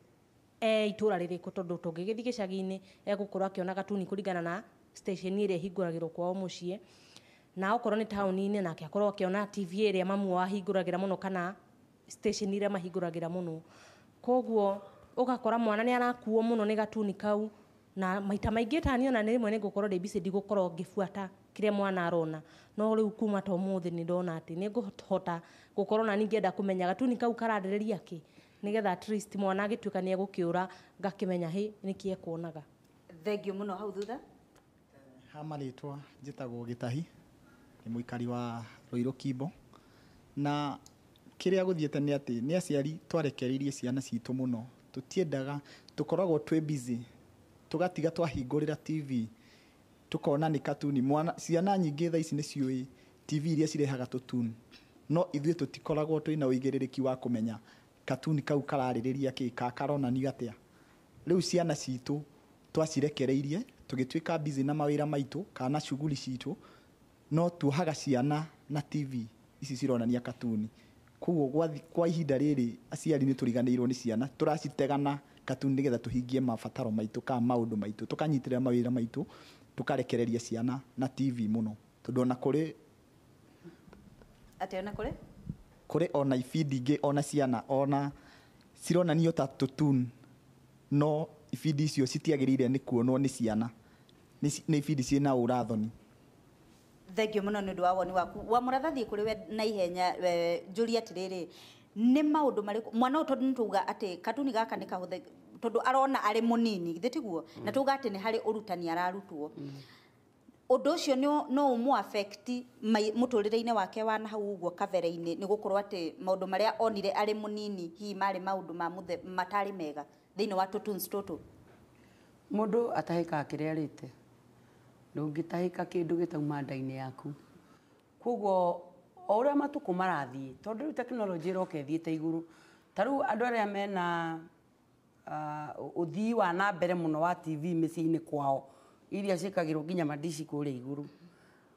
itũra rĩrĩkũ tondũ tũngĩgĩthiĩ gĩcagi-inĩ egũkorwo akĩona cartoon kũringana na station ĩrĩa hingũragĩrwo kwao mũciĩ na okorwo nĩ taũni-inĩ nake akorwo akĩona TV ĩrĩa mamu wahingũragĩra mũno kana station iria mahingũragĩra mũno koguo ũgakora mwana nĩ arakuo mũno nĩ cartoon kau na maita maingĩ tani ona nĩ rĩmwe nĩ ngũkorwo ndĩ busy ndigũkorwo ngĩbuata kĩrĩa mwana arona no rĩu kuma ta ũmũthĩ nĩ ndona atĩ nĩ ngũhota gũkorwo na ningĩenda kũmenya cartoon kau karandereria kĩ nigetha at least mwana agĩtuĩka nĩ egũkĩũra ngakĩmenya hĩ nĩkĩ ekuonaga. Thengio mũno hau thutha. Ha marĩtwa njĩtagwo Gĩtahi nĩ mũikari wa Ruiru Kimbo na kĩrĩa gũthiĩte nĩ atĩ nĩ aciari twarekereirie ciana citũ mũno tũtiendaga tũkoragwo twĩ busy tũgatiga twahingũrĩra TV tukona ni cartoon mwana ciana nyingĩ thaa ici nĩ ciũĩ TV iria cirehaga tũtuni no ithuĩ tũtikoragwo twĩna ũigĩrĩrĩki wa kũmenya cartoon kau kararĩrĩria kĩ karonanio atĩa rĩu ciana citũ twacirekereirie tũgĩtuĩka busy na mawĩra maitũ kana shughuli citũ no tuohaga ciana na TV ici cironania cartoon koguo kwa ihinda rĩrĩ aciari nĩ tũriganĩirwo nĩ ciana tũracitegana cartoon nĩgetha tũhingie mabataro maitũ kana maũndũ maitũ tũkanyitĩrĩra mawĩra maitũ tũkarekereria ciana na TV mũno tondũ ona kũrĩ atĩ ona kũrĩ ona ibindi ingĩ ona ciana ona cironanio ta tũtun no ibindi icio citiagĩrĩire nĩ kuonwo nĩ ciana nĩ ibindi ciĩna ũrathoni. Thengio mũno nĩ ũndũ wa woni waku wa mũrathathi kũrĩ we na ihenya njũria atĩrĩrĩ nĩ maũndũ marĩkũ mwana ũyũ tondũ nĩ tuuga atĩ cartoon gaka nĩ kahũthĩ tondũ arona arĩ mũnini githĩ tiguo na tuuga atĩ nĩ harĩ ũrutani ararutwo ũndũ ũcio no ũmũ affect mũtũrĩre-inĩ wake wa nahau ũguo kabere-inĩ nĩ gũkorwo atĩ maũndũ marĩa onire arĩ mũnini hihi marĩ maũndũ matarĩ mega thĩinĩ wa tũtunes tũtũ. Mũndũ atahĩkaga kĩrĩa arĩte ndũngĩtahĩka kĩndũ gĩtauma nda-inĩ yaku koguo o ũrĩa matukũ marathiĩ tondũ rĩu tekinoronjĩ ĩroka ĩthiĩte igũrũ ta rĩu andũ arĩa mena ũthii wa na mbere mũno wa TV mĩciĩ-inĩ kwao iria ciĩkagĩrwo nginya mandici kũrĩa igũrũ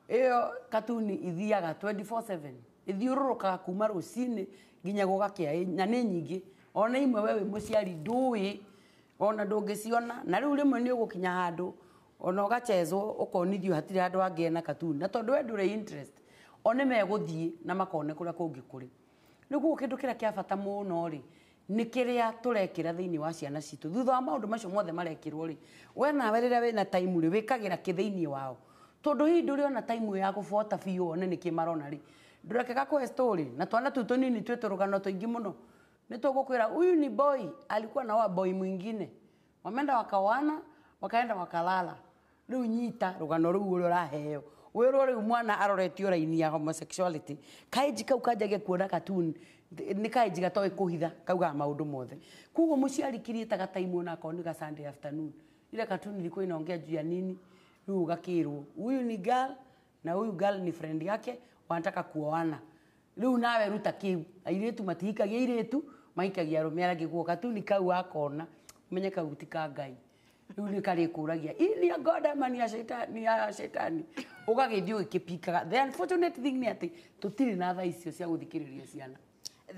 ĩyo cartoon ithiaga 24/7 ithiũrũrũkaga kuma rũcinĩ nginya gũgakĩa na nĩ nyingĩ ona imwe we wĩ mũciari ndũĩ ona ndũngĩciona na rĩu rĩmwe nĩ ũgũkinya handũ ona ũgachezwo ũkonithio hatirĩ handũ hangĩena cartoon na tondũ we ndũrĩ interest one megũthiĩ na makone kũrĩa kũngĩ kũrĩ nĩguo kĩndũ kĩrĩa kĩa bata mũno rĩ nĩ kĩrĩa tũrekĩra thĩinĩ wa ciana citũ thutha wa maũndũ macio mothe marekĩrwo rĩ we nawe rĩrĩa wĩna time rĩ wĩkagĩra kĩ thĩinĩ wao tondũ hihi ndũrĩ ona time ya gũbuata biũ one nĩkĩ marona rĩ ndũreke gakũhe story na twana tũu tũnini twĩ tũrũgano tũingĩ mũno nĩ tũgũkwĩra huyu ni boy alikuwa na boy mwingine wameenda wakawana wakaenda wakalala rĩu nyita rũgano rũu ũrĩa ũraheo wĩrwo rĩu mwana aroretio raini ya homosexuality kaĩnji kau kanjagia kuona cartoon nĩ kaĩnji gatoĩ kũhitha kaugaga maũndũ mothe koguo mũciari kiriĩta gataimu ona akorwo nĩ ga Sunday afternoon ile cartoon ilikuwa inaongea juu ya nini rĩu gakĩrwo huyu ni girl na huyu girl ni friend yake wanataka kuoana rĩu nawe ruta kĩu airĩtu matihikagia airĩtu mahikagia arũme arĩa angĩ guo cartoon kau akona menye kau ti ka Ngai rĩu nĩ karĩ kũragia ni ya God ama ni ya shetani ũgagĩthiĩ ũgĩkĩpikaga the unfortunate thing nĩ atĩ tũtirĩ na tha icio cia gũthikĩrĩria ciana.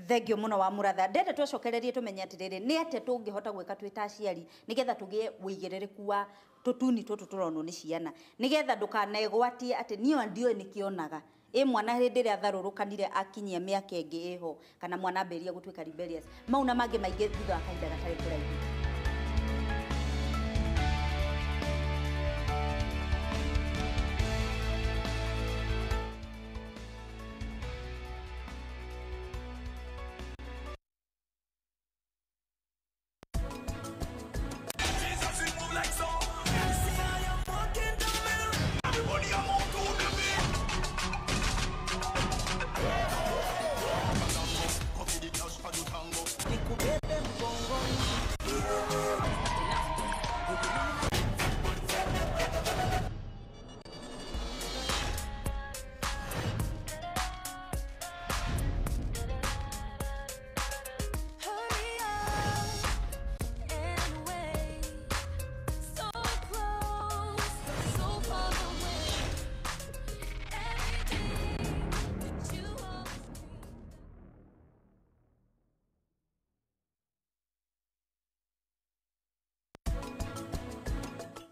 Thengio mũno wa mũratha ndenda twacokererie tũmenye atĩrĩrĩ nĩ atĩ tũngĩhota gwĩka twĩ ta aciari nĩgetha tũgĩe wĩigĩrĩrĩku wa tutuni tutu turonwo ni ciana nigetha ndukanegwatie ati niyo ndio nikionaga mwana hindi ria tharurukanire akinyia miaka ingi iho kana mwana amberia gutwika rebellious mauna mange maingi thutha wa kahinda gatari kuraihu.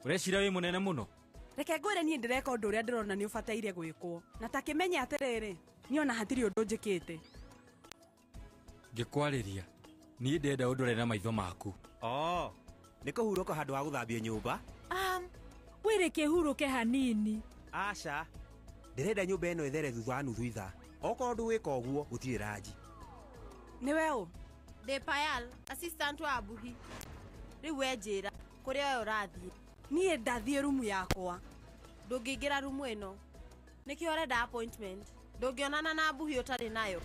Ureshira wi munene muno. Reke ngwire nie ndireka undu uria ndirona ni ubataire gwikwo na ta kimenya atiriri niona hatiri undu njikite Ngikwariria ni ndenda undore na maitho maku. Nikuhuruka handu wa guthambia nyumba. Wireke huruke hanini. Aca ndirenda nyumba ino ithere thutha wa nuthu ithaa. Okorwo ndwika uguo gutire ranji. Niwe u? De Payal, assistant wa Abuhi. Riu wenjira kuria we urathie. Nie ndathie rumu yakwa. Ndungiingira rumu ino. Niki urenda appointment. Ndungionana na Abuhi utari nayo.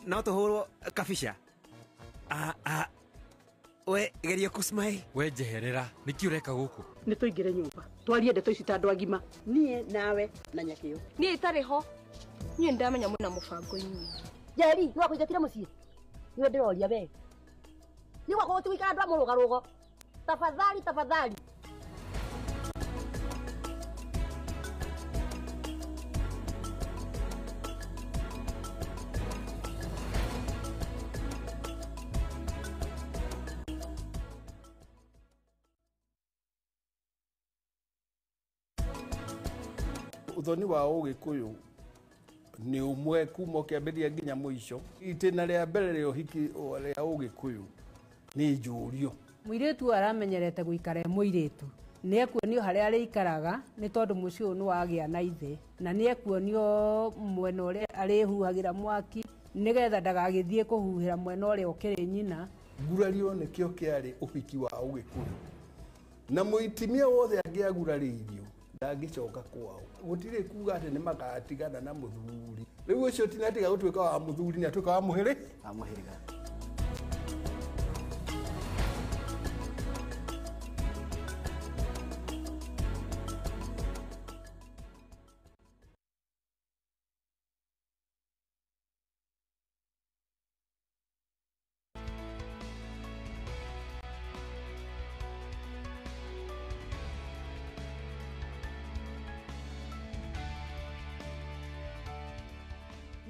No tuhurwo kabisha. We geria kusmile. We jeherera niki ureka guku. Ni tuingire nyumba. Twarie ndeto ici ta andu agima. Nie nawe na nyakio. Nie itari ho. Nie ndamenya muna mubango inyi. Jeri, no akuigatira mucii. Niwe ndiroria we. Ni wako tuikara andu amurugarugo. Tafadhali tafadhali. Uthoni wa Ugikuyu ni umwe kuma kiambiria nginya muico. Itina ria mbere ria uhiki ria Ugikuyu ni njurio. Muiretu aramenyerete guikara muiretu. Ni ekuonio haria arikaraga ni tondu mucio ni wagia na ithe na ni ekuonio mwena uria arihuhagira mwaki nigetha ndagagithie kuhuhira mwena uria ukiri nyina. Gurario nikio kiari uhiki wa Ugikuyu. Na muitimia wothe angiaguraririo ndagicoka kwao. Gutire kuga ati ni magatigana na muthuri. Riu ucio tinatiga gutwika wa muthuri ni atwika wa muhiri. Amuhiriga.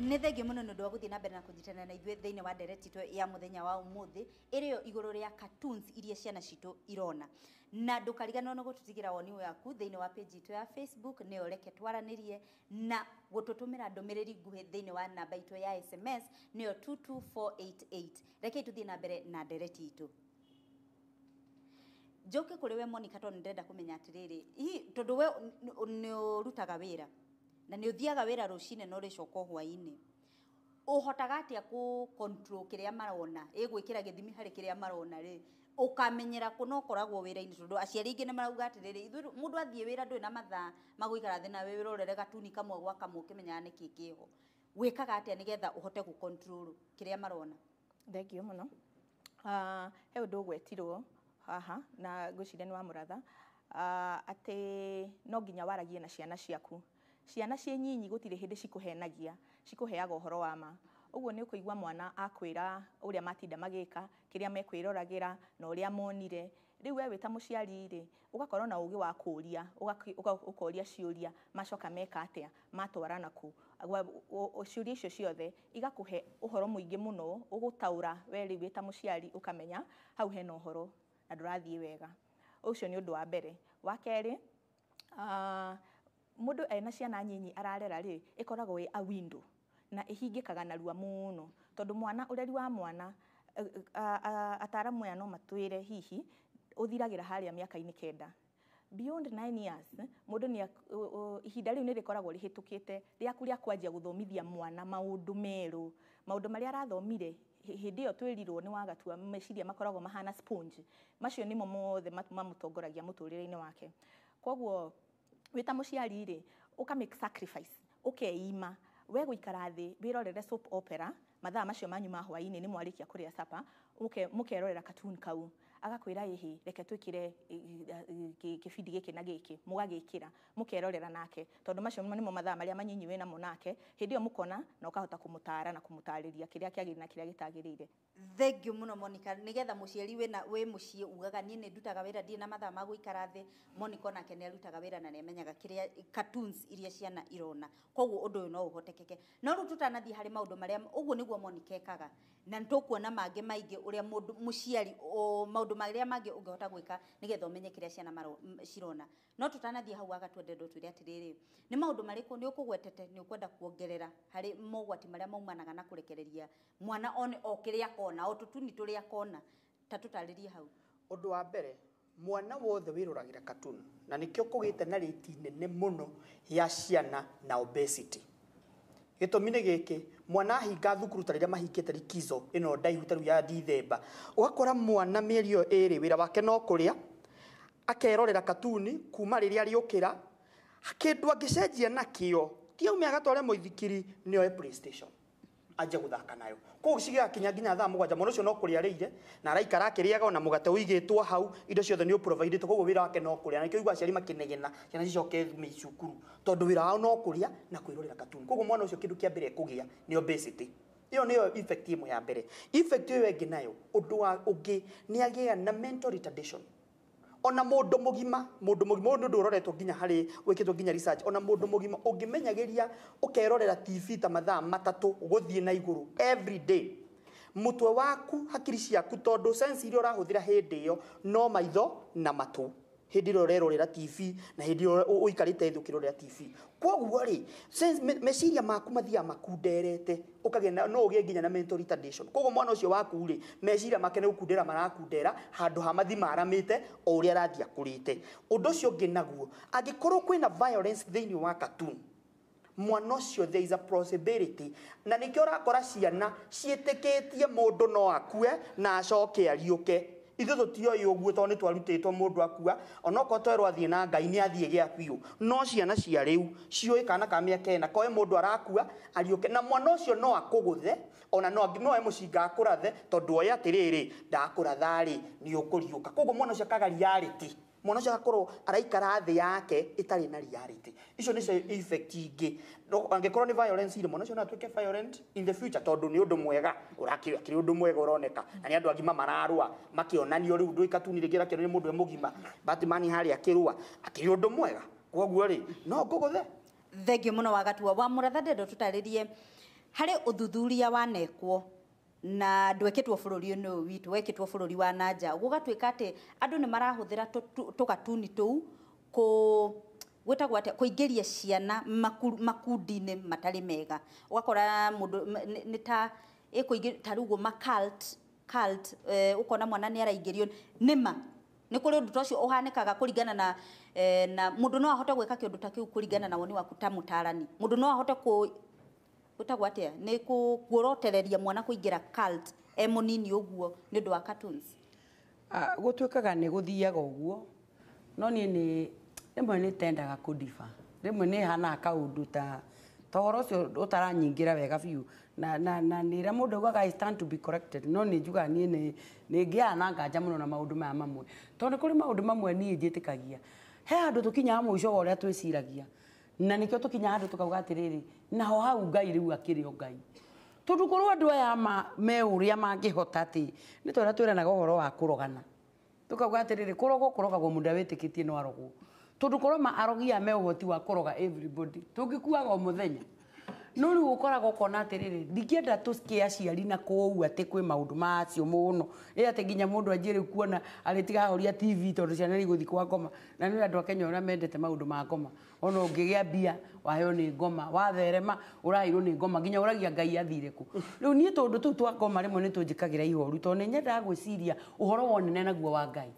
Nĩ thengio mũno nĩ ũndũ wa gũthiĩ na mbere na kũnyitana na ithuĩ thĩinĩ wa ndereti itũ ya mũthenya wa ũmũthĩ ĩrĩyo igũrũ rĩa cartoons iria ciana citũ irona. Na ndũkariganĩrwo nĩ gũtũtigĩra woni waku thĩinĩ wa page itũ ya Facebook nĩyo Reke Twaranĩrie na gũtũtũmĩra ndũmĩrĩri nguhĩ thĩinĩ wa namba itũ ya SMS nĩyo 22488. Reke tũthiĩ na mbere na ndereti itũ. Njoke kũrĩ we Monica tondũ ndĩrenda kũmenya atĩrĩrĩ, tondũ we nĩ ũrutaga wĩra na nĩ ũthiaga wĩra rũcinĩ na ũrĩcoka hwaĩ-inĩ, ũhotaga atĩa ku control kĩrĩa marona, gwĩkĩra gĩthimi harĩ kĩrĩa marona rĩ, ũkamenyera kũ no ũkoragwo wĩra-inĩ tondũ aciari aingĩ nĩ marauga atĩrĩrĩ, mũndũ athiĩ wĩra ndũrĩ na mathaa magũikara thĩ nawe wĩrorere gatuni kamwe gwa kamwe ũkĩmenyaga nĩkĩ kĩho, wĩkaga atĩa nĩgetha ũhote ku control kĩrĩa marona? Thengio mũno. He ũndũ ũgwetirwo haha na ngwĩciria nĩ wa mũratha atĩ no nginya waragie na ciana ciaku. Ciana ciĩ nyinyi gũtirĩ hĩndĩ cikũhenagia, cikũheaga ũhoro wa ma. Ũguo nĩ ũkũigua mwana akwĩra ũrĩa matinda magĩka, kĩrĩa mekwĩroragĩra na ũrĩa monire. Rĩu we wĩ ta mũciari rĩ, ũgakorwo na ũgĩ wa kũũria, ũkoria ciũria, macoka meka atĩa, matwarana kũ. Ciũria icio ciothe igakũhe ũhoro mũingĩ mũno, ũgũtaũra we rĩu wĩ ta mũciari ũkamenya hau hena ũhoro na ndũrathiĩ wega. Ũcio nĩ ũndũ wa mbere. Wa kerĩ, mũndũ ena ciana nyinyi ararera rĩ, ĩkoragwo ĩ a window na ĩhingĩkaga narua mũno, tondũ mwana, ũreri wa mwana ataramu aya no matwĩre hihi ũthiragĩra harĩa mĩaka-inĩ 9. Beyond 9 years, mũndũ nĩ ihinda rĩu nĩ rĩkoragwo rĩhĩtũkĩte rĩaku rĩa kwanjia gũthomithia mwana maũndũ merũ, maũndũ marĩa arathomire hĩndĩ ĩyo twĩrirwo nĩ wagatua meciria makoragwo mahana sponge. Macio nĩmo mothe mamũtongoragia mũtũrĩre-inĩ wake. Koguo wĩ ta mũciari rĩ, ũka make sacrifice, ũkeima, we gũikara thĩ wĩrorere soap opera, mathaa macio manyu ma hwaĩ-inĩ nĩ mwarĩkia kũrĩa supper, mũkerorera cartoon kau, agakwĩra ĩhĩ reke twĩkĩre kĩbindi gĩkĩ na gĩkĩ, mũgagĩkĩra mũkerorera nake, tondũ macio nĩmo mathaa marĩa manyinyi wĩna mo nake, hĩndĩ ĩyo mũkona na ũkahota kũmũtara na kũmũtarĩria kĩrĩa kĩagĩrĩire na kĩrĩa gĩtagĩrĩire. Thengiũ mũno Monica, nĩgetha mũciari wĩ mũciĩ ugaga niĩ nĩ ndutaga wĩra ndirĩ na mathaa ma gũikara thĩ. Monica onake nĩ arutaga wĩra na nĩ amenyaga kĩrĩa cartoons iria ciana irona, koguo ũndũ ũyũ no ũhotekeke. No rĩu tutanathiĩ harĩ maũndũ marĩa ũguo nĩguo Monica ekaga, na nĩtũkuona mangĩ maingĩ ũrĩa mũndũ mũciari maũndũ marĩa mangĩ ũngĩhota gwĩka nĩgetha ũmenye kĩrĩa ciana cirona. No tutanathiĩ hau agatwende twĩre atĩrĩrĩ, nĩ maũndũ marĩkũ nĩ ũkũgwetete nĩ ũkwenda kuongerera harĩ mogwati marĩa maumanaga na kũrekereria mwana one o kĩrĩa akona, o tũtuni tũrĩa akona, ta tũtarĩrie hau. Ũndũ wa mbere, mwana wothe wĩroragĩra cartoon, na nĩkĩo kũgĩte na rĩti nene mũno ya ciana na obesity. Gĩtũmi nĩ gĩkĩ, mwana ahinga thukuru ta rĩrĩa mahingĩte likizo ĩno ndaihu ta rĩu ya Dithemba, ũgakora mwana mĩeri ĩyo ĩrĩ wĩra wake no kũrĩa, akerorera cartoon kuma rĩrĩa arĩũkĩra, kĩndũ angĩcenjia nakĩo ti aume agatware mũithikiri nĩoe PlayStation anje gũthaka nayo. Koguo cigĩgakinya nginya thaa 7 mwana ũcio no kũrĩa arĩire na araikara akĩrĩaga ona mũgate ũigĩtwo hau, indo ciothe nĩ ũprovidĩtwo, koguo wĩra wake no kũrĩa. Na nĩkĩo igua aciari makĩnegena ciana cicoke cukuru, tondũ wĩra wao no kũrĩa na kwĩrorera cartoon. Koguo mwana ũcio kĩndũ kĩa mbere kũgĩa nĩ obesity. Iyo nĩyo effect ĩmwe ya mbere. Effect ĩyo ĩngĩ nayo, ũndũ wa ũngĩ nĩ agĩa na mental retardation. Ona mũndũ mũgima ũndũ ũroretwo nginya harĩ wĩkĩtwo nginya research, ona mũndũ mũgima ũngĩmenyagĩria ũkerorera TV ta mathaa 3 gũthiĩ na igũrũ every day, mũtwe waku, hakiri ciaku, tondũ sense iria ũrahũthĩra hĩndĩ ĩyo no maitho na matũ hĩndĩ ĩrĩa ũrerorera TV na hĩndĩ ĩrĩa ũikarĩte thĩ ũkĩrorera TV. Koguo rĩ, meciria maku mathiaga makunderete, ũkagĩa no ũgĩe nginya na mental retardation. Koguo mwana ũcio waku rĩ, meciria make nĩ gũkundera marakundera handũ ha mathi maramĩte o ũrĩa arathiĩ akũrĩte. Ũndũ ũcio ũngĩ naguo, angĩkorwo kwĩna violence thĩinĩ wa cartoon, mwana ũcio there is a possibility, na nĩkĩo ũrakora ciana ciĩtĩkĩtie mũndũ no akue na acoke ariũke. Ithuĩ tũtioĩ ũguo tondũ nĩ twarutĩtwo mũndũ akua, onokorwo twerwo athiĩ na Ngai nĩ athiĩ gĩa biũ. No ciana cia rĩu ciũĩ kana ka mĩaka ĩna koe mũndũ arakua ariũke, na mwana ũcio no akũgũthe, ona no mũcinga akũrathe, tondũ oĩ atĩrĩrĩ ndakũratha rĩ nĩ ũkũriũka. Koguo mwana ũcio akaga reality, mwana ũcio agakorwo araikara thĩ yake ĩtarĩ na reality. Icio nĩcio effect ingĩ. Angĩkorwo nĩ violence ile, mwana ũcio no atuĩke violent in the future, tondũ nĩ ũndũ mwega ũrakĩrĩ ũndũ mwega ũroneka, na nĩ andũ agima mararũa makĩonanio rĩu ndũĩ katuni rĩngĩ rakĩonanio mũndũ mũgima Batman harĩa akĩrũa akĩrĩ ũndũ mwega. Koguo rĩ no ngũgũthe. Thengiũ mũno Wagatua. Wa Mũratha ndendo tũtarĩrie harĩ ũthuthuria wanekwo na ndwekĩtwo bũrũri-inĩ ũyũ witũ, wekĩtwo bũrũri wa nanja, gũgatuĩka atĩ andũ nĩ marahũthĩra tũgatuni tũu gwĩtagwo atĩa, kũingĩria ciana makundi-inĩ matarĩ mega. Ũgakora mũndũ nĩ ta ĩkũingĩria ta rĩu cult, ũkona mwana nĩ araingĩrio nĩma. Nĩ kũrĩ ũndũ ũcio ũhanĩkaga kũringana na mũndũ no ahote gwĩka kĩndũ ta kĩu kũringana na woni waku ta mũtarani. Mũndũ no ahote gwĩtagwo atĩa, nĩ kuorotereria mwana kũingĩra cult mũnini ũguo nĩ ũndũ wa cartoons. Gũtuĩkaga nĩ gũthiaga ũguo, no niĩ rĩmwe nĩ tendaga kũdiba, rĩmwe nĩ hana kaũndũ ta ũhoro ũcio ũtaranyingĩra wega biũ, na nĩra mũndũ augaga I stand to be corrected, no nĩ njugaga niĩ nĩ ngĩaga na nganja mũno na maũndũ maya mamwe, tondũ kũrĩ maũndũ mamwe niĩ njĩtĩkagia he handũ tũkinyaga mũico wa ũrĩa twĩciragia, na nĩkĩo tũkinyaga handũ tũkauga atĩrĩrĩ naho hau Ngai rĩu akĩrĩ o Ngai. tondu korwo andu aya me uria mangihota ati ni twena twiranaga uhoro wa kurogana tukauga atiriri kurogagwo mundu witikitie no arogwo tondu korwo arogia me uhoti wa kuroga everybody tungikuaga o muthenya no riu ukoraga ukona atiriri ndikienda tusikie aciari na kou ati kwi maundu macio muno ati nginya mundu anjire kuona aritiga horia TV tondu ciana iguthi kwa ngoma na ni andu a Kenya uria mendete maundu ma ngoma ona ungigia mbia waheo ni ngoma watherema urairwo ni ngoma nginya uragia ngai athire ku riu nie tondu tu twa ngoma rimwe ni tunjikagira ihoru tondu ni nyendaga gwiciria uhoro wonene naguo wa ngai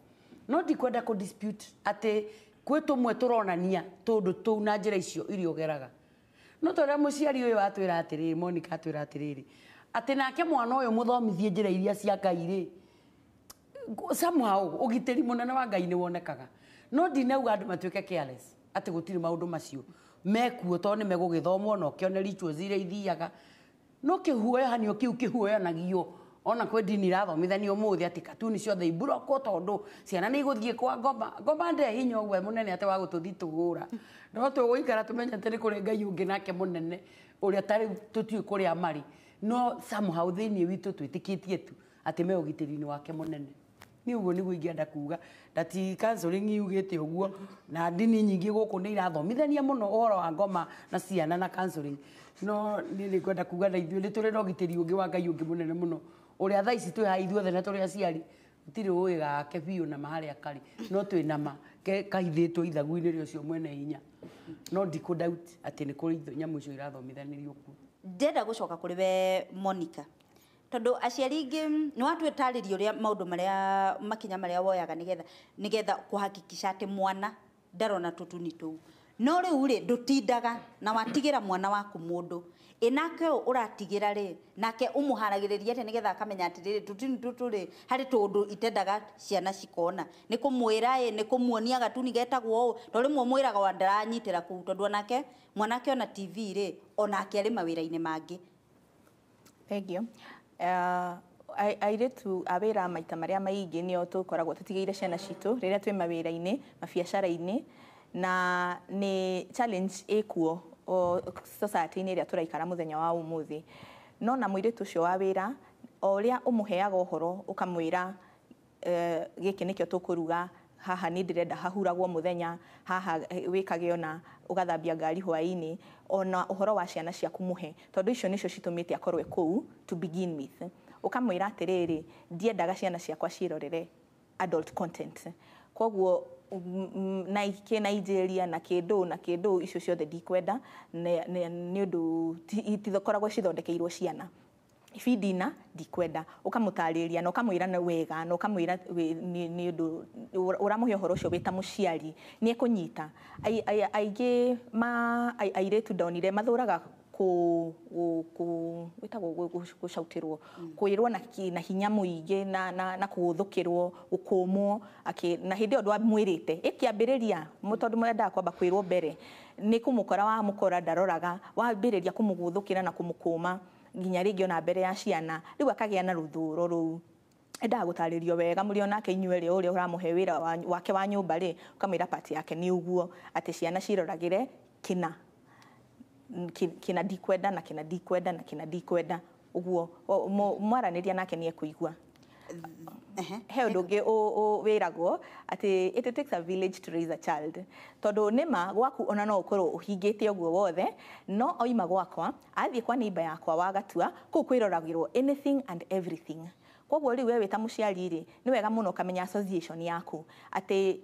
no ndikwenda ku dispute ati kwi tumwe turonania tondu tu na njira icio irio geraga no tondu muciari uyu atwira atiriri Monica atwira atiriri ati nake mwana uyu muthomithie njira iria cia ngai ri somehow ugitiri munene wa ngai ni wonekaga no ndinauga andu matuike careless ati gutiri maundu macio mekuo tondu ni megugithomwo no kione rituals iria ithiaga no kihuoyanio kiu kihuoyanagio ona kwe dini irathomithanio muthi ati katuni ciothe iburoko tondu ciana ni iguthie kwa ngoma nde hinya ogwe munene ati wa gututhi tugura no tuguikara tumenya ati ni kuri ngai ungi nake munene uria tari tutui kuria mari no somehow thini witu twitikitie tu ati me ugitiri-ini wake munene ni uguo ni guingienda kuga dati counseling yugite uguo na dini nyingi guku ni irathomithania muno uhoro wa ngoma na ciana na counseling no ni kwenda kuga na ithuĩ ni turi na ugitiri ungi wa ngai ungi munene muno uria thaa ici twi ha ithuothe na turi aciari tiri uĩ gake biũ na maharĩa kari no twĩ nama kahithĩtwo ithagu-inĩ rĩcio mwene hinya no ndikũ doubt atĩ nĩ kũrĩ nyamũ icio irathomithanĩrio kuo. Ndenda gũcoka kũrĩ we Monica tondu aciari ingi ni watwĩtarĩria ũrĩa maũndũ marĩa makinya marĩa woyaga nigetha kuhakikisha atĩ mwana ndarona tũtuni tũu no rĩu rĩ ndũtindaga na watigĩra mwana waku mũndũ enake uratigira ri nake umuharagiriria ati nigetha akamenya ati riri tutini tuturi hari tondu itendaga ciana cikona ni kumwira ni kumuonia gatuni getagwo to rimwe mwiraga wa ndaranyitira ku tondu nake mwanake ona TV ri onake ari mawira-ini mangi. Thank you. Airetu awira maita maria maingi nio tukoragwo tutigeire ciana citu riria twi mawira-ini mabiacara-ini na ni challenge ikuo o society-ini iria turaikara muthenya wa umuthi no na muiritu ucio wa wira oria umuheaga uhoro ukamwira giki nikio tukuruga haha ni ndirenda hahuragwo muthenya haha wikage ona ugathambia ngari hwaini ona uhoro wa ciana cia kumuhe tondu icio nicio citumite akorwe kuu to begin with ukamwira atiriri ndiendaga ciana ciakwa cirorere adult content koguo na ike Nigeria na kindu icio ciothe ndikwenda ni undu itithokoragwo cithondekeirwo ciana ibidina ndikwenda ukamutariria na ukamwira na wega na ukamwira ni undu uramuhe uhoro ucio wita muciari ni ekunyita aige airetu donire mathuraga gucautirwo kwirwo na hinya muingi na kuthukirwo gukumwo na hindi yo ndwamwirite ikiambiriria mutondu mwenda kwamba kwirwo mbere ni kumukora wa mukora ndaroraga wambiriria kumuguthukira na kumukuma nginya ringi ona mbere ya ciana riu akagia na ruthuro ruu enda gutaririo wega muri onake inyuere uria uramuhe wira wake wa nyumba ri ukamwira pati yake ni uguo ati ciana ciroragire kina ndikwenda na kina ndikwenda na kina ndikwenda uguo mwaraniria nake ni ekuigua he undu ungi wiragwo ati it takes a village to raise a child tondu nima gwaku ona no ukorwo uhingite uguo wothe no oima gwakwa athie kwa neighbor yakwa wagatua ku kwiroragirwo anything and everything koguo riu wewe ta muciari ri ni wega muno kamenya association yaku ati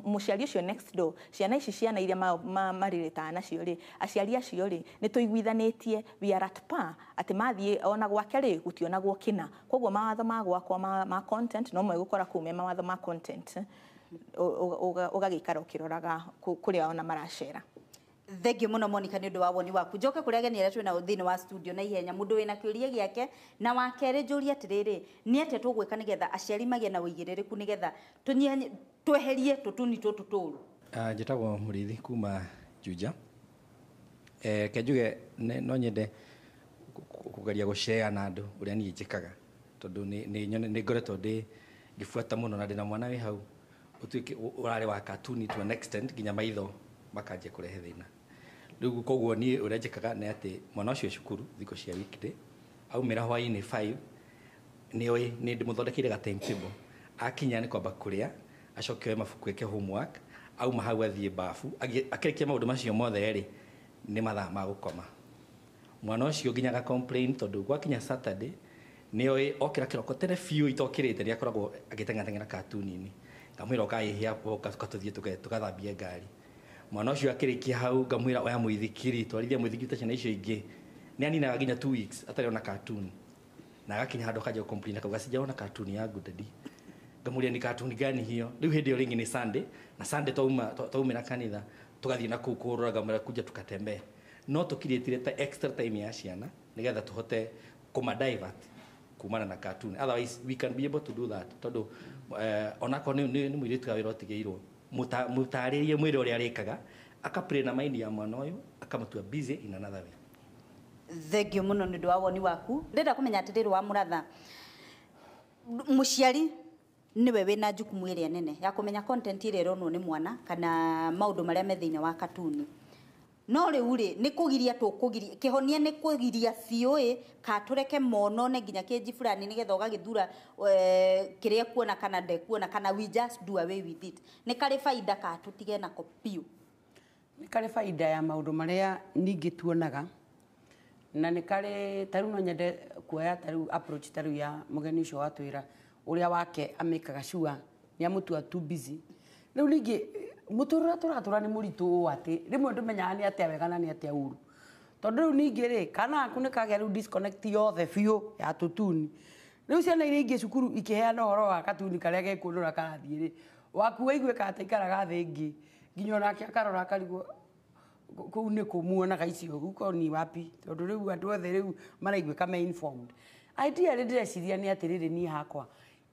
muciari ucio next door ciana ici ciana iria maririta nacio ri aciari acio ri ni tuiguithanitie we are at par ati mathie ona gwake ri gutionagwo kina koguo mawatho ma gwakwa ma content no mwe gukora kume mawatho ma content ugagikara ukiroraga kuria ona maracera. Thank you muno Monica ni undu wa woni waku njoke kuria geni aria twina thini wa studio na ihenya mundu wina kiuria giake na wakere njuria atiriri ni ate tugwika nigetha aciari magie na uigiririku nigetha tweherie tutuni tutu turu. Njitagwo Murithi kuma Juja kenjuge no nyende kugeria gushare na andu uria ni njikaga tondu ni ngoretwo ndi ngifuata muno na ndina mwana wi hau utuike urare wa cartoon to an extent nginya maitho makanjia kurehe thina riu koguo ni uria njikaga ni ati mwana ucio cukuru thiko cia weekday aumira hwaini 5 ni ndimuthondekeire ga timetable akinya ni kwamba kuria acoke mabuku eke homework auma hau athie bafu akirikia maundu macio mothe ri ni mathaa ma gukoma mwana ucio nginya ga complain tondu gwakinya Saturday ni okira kiroko tene fiu itokirite ni akoragwo agiteng'ateng'era katuni-ini ngamwira ukaihia hapo tukatuthie tukathambie ngari mwana ucio akirikia hau ngamwira oya muithikiri twarithia muithikiri ta ciana icio ingi ni anina nginya 2 weeks atari ona katuni na agakinya handu akaja complain akauga sijaona katuni yangu dadi ngamuria ni katuni gani hiyo riu hindi ringi ni Sunday na Sunday twaumira kanitha tugathie na kuu kurura ngamwira kuja tukatembea no tukirietire ta extra time ya ciana nigetha tuhote kuma divert kumana na cartoon otherwise we can be able to do that tondu onako ni mwiritu ga wira otigeirwo mutaririe mwiri uria arikaga akaplay na mind ya mwana uyu akamatua busy in another way. Thengio muno ni ndwa woni waku ndenda kumenya atiri wa muratha muciari niwe wina jukumu iria nene ya kumenya content iria ironwo ni mwana kana maundu maria me thiini wa katuni no riu ri ni kugiria tukugiria kihonia ni kugiria biu ka tureke mono ne nginya keji fulani nigetha ugagithura kiria kuona kana de kuona kana we just do away with it ni kari faida ka tutige na kopiu ni kari faida ya maundu maria ningi tuonaga na ni kari taru no nyende kuoya taru approach taru ya mugeni ucio watwira uria wake amekaga sure ni amutua too busy riu ningi muturura turatura ni muritu ati rimwe ndumenyaga ni atia wega na ni atia uru tondu riu ningi ri kana aku ni kage riu disconnect yothe biu ya tutuni riu ciana iria ingi cukuru ikiheana uhoro wa katuni karia gekundura karathie ri waku waigwe kata ikaraga thi ingi nginya onake akarora akarigwo kuu ni kumuonaga icio guko ni wapi tondu riu andu othe riu maraigwe kama informed idea ri ndireciria ni atiriri ni hakwa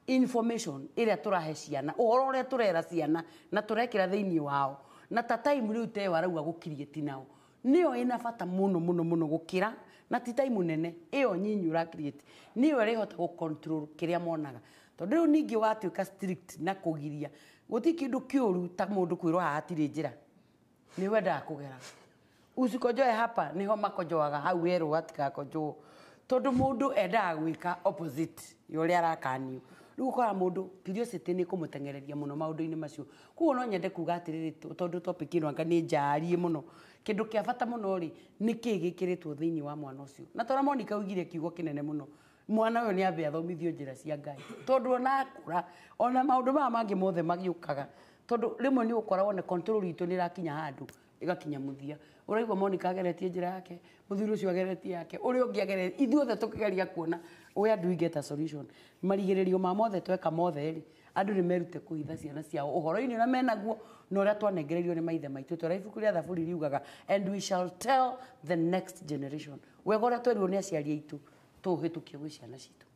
information iria turahe ciana uhoro uria turera ciana na turekira thiini wao na ta time riu te warauga gukirieti nao niyo ina bata muno gukira na ti time nene iyo nyinyi ura create niyo rihota go control kiria monaga tondu riu ningi watuika strict na kugiria guti kindu kiuru ta mundu kwirwo hatiri njira ni wenda kugera usikojoe hapa niho makojoaga hau ero atikakojo tondu mundu endaga gwika opposite yori arakanio riu kora mundu curiosity ni kumutengereria muno maundu-ini macio kuo no nyende kuga atiriri tondu topic ino anga ni njarie muno kindu kia bata muno ri ni kigikiritwo thiini wa mwana ucio na tora Monica ugire kiugo kinene muno mwana uyu ni ambe athomithio njira cia Ngai tondu ona akura ona maundu maya mangi mothe magiukaga tondu rimwe ni ukoragwo ne control itu ni rakinya handu igakinya muthia uraigwa Monica ageretie njira yake muthuri ucio ageretie yake uri ungi ageretie ithuothe tukigeria kuona where do we get a solution marigiririo ma mothe tweka mothe ri andu ni merute kuhitha ciana ciao uhoro-ini na menaguo no ria twanengererio ni maithe maitu twara ibuku ria thaburi riugaga and we shall tell the next generation wega uria twerirwo ni aciari aitu tuhitukie gwi ciana citu.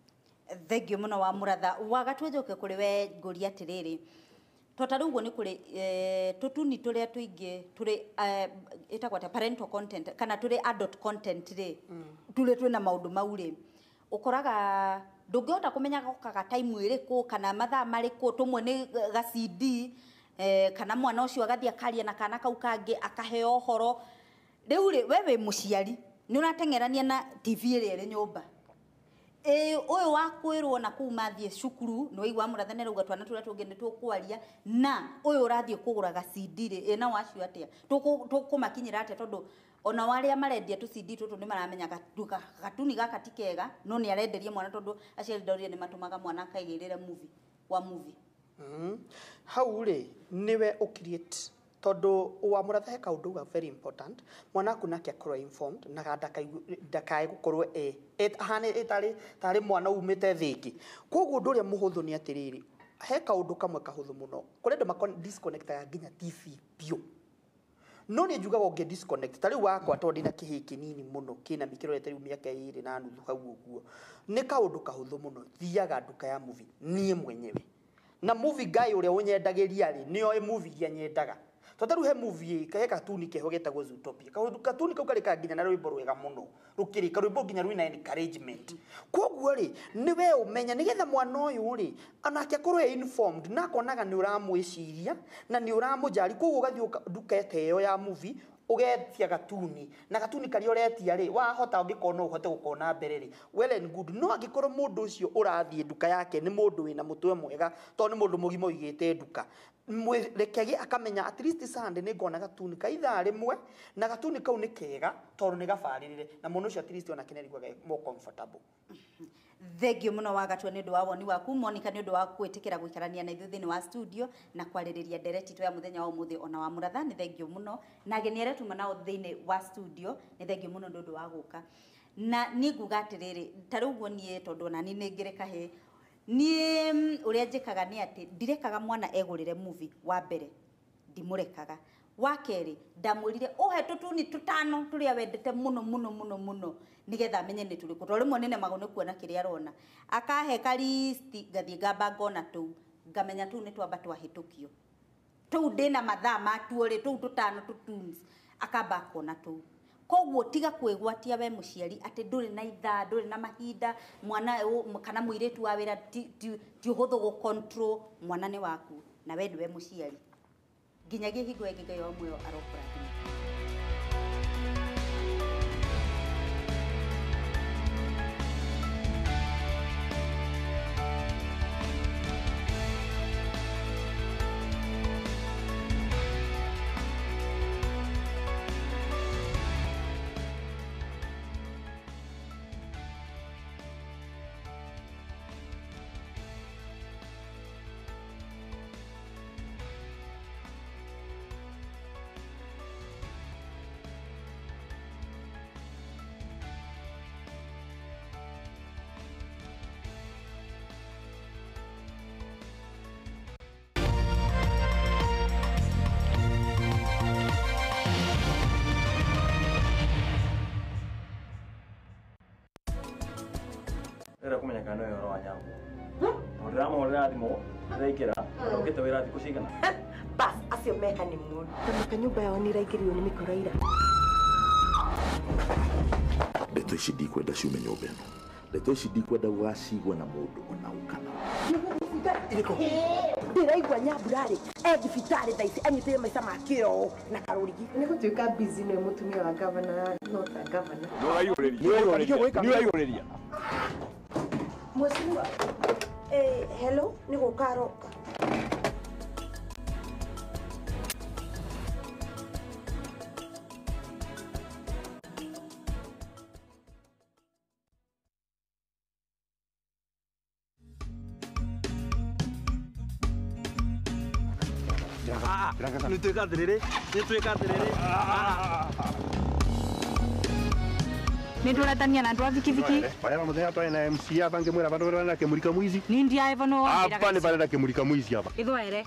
Thengio muno wa muratha wagatwe njoke kuri we nguri atiriri totaru uguo ni kuri tutuni turia tuingi turi itagwa ta parental content kana turi adult content ri turi twina maundu mau ri ukoraga ndungihota kumenya gokaga time iriku kana mathaa mariku tumwe ni ga CD kana mwana ucio agathie akaria na kana kau kangi akaheo horo riu ri wewe muciari ni urateng'erania na TV iria ri nyumba uyu wakwirwo na kuma thie cukuru no igwa murathanera uga twana turia tungi ni tukwaria na uyu urathie kugura ga CD ri na wacio atia tukumakinyira atia tondu ona waria marendia tu CD tutu ni maramenya katuni gaka tikega no ni arenderia mwana tondu aciari ndauria ni matumaga mwana akaigirira movie hau ri niwe ukiriete tondu wa muratha he kaundu ga very important mwana ku nake akorwo informed na ndakae gukorwo hane tari mwana umite thiki koguo ndu ria muhuthu ni atiriri he kaundu kamwe kahuthu muno kuri ndu makon disconnectaga nginya TV pio no ni njugaga unge disconnect tari wakwa tondu ndina kihiki nini muno kina mikirorete riu miaka 2 na nuthu hau uguo ni kaundu kahuthu muno thiaga nduka ya movie nie mwenyewe na movie guy uria unyendagiria ri nio movie ya nyendaga totaru he movie kahe katuni keho getagwo Zootopia katuni kau kari kaginya na rwimbo rwega muno rukiri karwimbo ginya rwina encouragement koguo ri niwe umenya nigetha mwana uyu ri anake akorwo informed na konaga ni uramwiciria na ni uramujari koguo gathio nduka eteyo ya movie ugetia gatuni na gatuni kari uretia ri wahota ungikona uhote gukona mbere ri well and good no angikorwo mundu ucio urathie nduka yake ni mundu wina mutwe mwega to ni mundu mugimo igite nduka rekege akamenya at least Sunday ni ngona gatuni kaitha rimwe na gatuni kau ni kega tondu ni gabaririre na mundu ucio at least ona kinerigwa more comfortable. Thengio muno wa gatwa ni ndu wa woni waku Monica ni ndu wa kwitikira guikarania na ithu thini wa studio na kwaririria ndereti to ya muthenya wa umuthi ona wa muratha ni thengio muno na ageni aria tuma nao thini wa studio ni thengio muno ndu wa guka na ni nguga atiriri taruguo nie tondu ona ni ngire kahe ni uria njikaga ni ati ndirekaga mwana egurire movie wa mbere ndimurekaga wa keri ndamurire uhe tutuni tutano turia wendete muno nigetha amenye ni turiku to rimwe nene magone kuona kiria arona akahe kalisti gathie ngamba ngona tu ngamenya tu ni twamba twahitukio tu ndina mathaa matuore tu tutano tutunes akamba kuona tu koguo tiga kwigwatia we muciari ati nduri na itha nduri na mahinda mwana kana muiretu wa wira ti uhuthu go control mwana ni waku na we ndiwe muciari nginyagia hingo engege yo mwe arokora Era kumenya kana yo wa nyangu. Muramo ora thimo reikera ukite wira thiku cigana. Bas acio me honeymoon. Kama kanyumba yao ni raikirio ni mikoraira. Ndeto ici ndikwenda ciume nyũmba ĩno. Ndeto ici ndikwenda gũgacigwo na mũndũ ona ũkana. Iriko. Ndiraigua nyamburari thibitarĩ thaa ici anyitire maica ma kĩro na karũrigi. Nĩ gũtuĩka busy nĩ mũtumia wa governor not a governor. Nĩ ũraigũrĩria. Mheshimiwa, hello, ni gukaroka. Ni tuika atiriri. Ninduratania na andu a vikiviki. Waya muthenya twa na MC hapa ngimwira vandu na kimurika mwizi. Ni ndia evono. Hapa ni vandu kimurika mwizi hapa. Ithwere.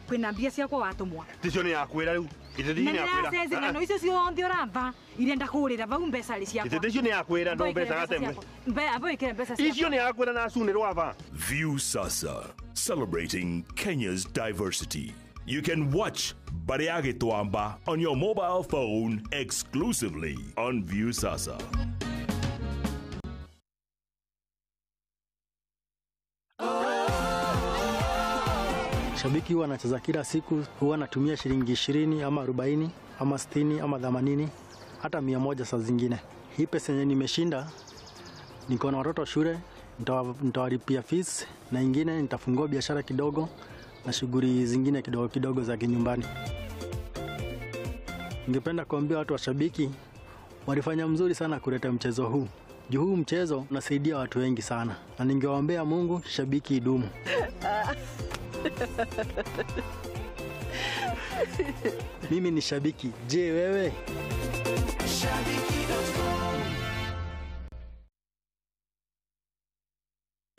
Kwina mbia ciakwa watumwa. Ticio ni yakwira riu. Itethini yakwira. Na sasa ngano icio cionthe uramba irenda kurira vau mbeca ri ciakwa. Itethini yakwira ndo mbeca gatemwe. Abo ikira mbeca ciakwa. Icio ni yakwira na sunirwa hapa. View Sasa, celebrating Kenya's diversity. You can watch Bariage Twamba on your mobile phone exclusively on View Sasa. Shabiki huwa anacheza kila siku, huwa anatumia shilingi 20 ama 40 ama 60 ama 80 hata 100 saa zingine. Hii pesa yenye nimeshinda, niko na watoto shule, nitawalipia fees na ingine nitafungua biashara kidogo na shughuli zingine kidogo kidogo za kinyumbani. Ningependa kuambia watu wa Shabiki walifanya mzuri sana kuleta mchezo huu. Huu mchezo unasaidia watu wengi sana na ningewaombea Mungu Shabiki idumu. Mimi ni Shabiki. Je, wewe?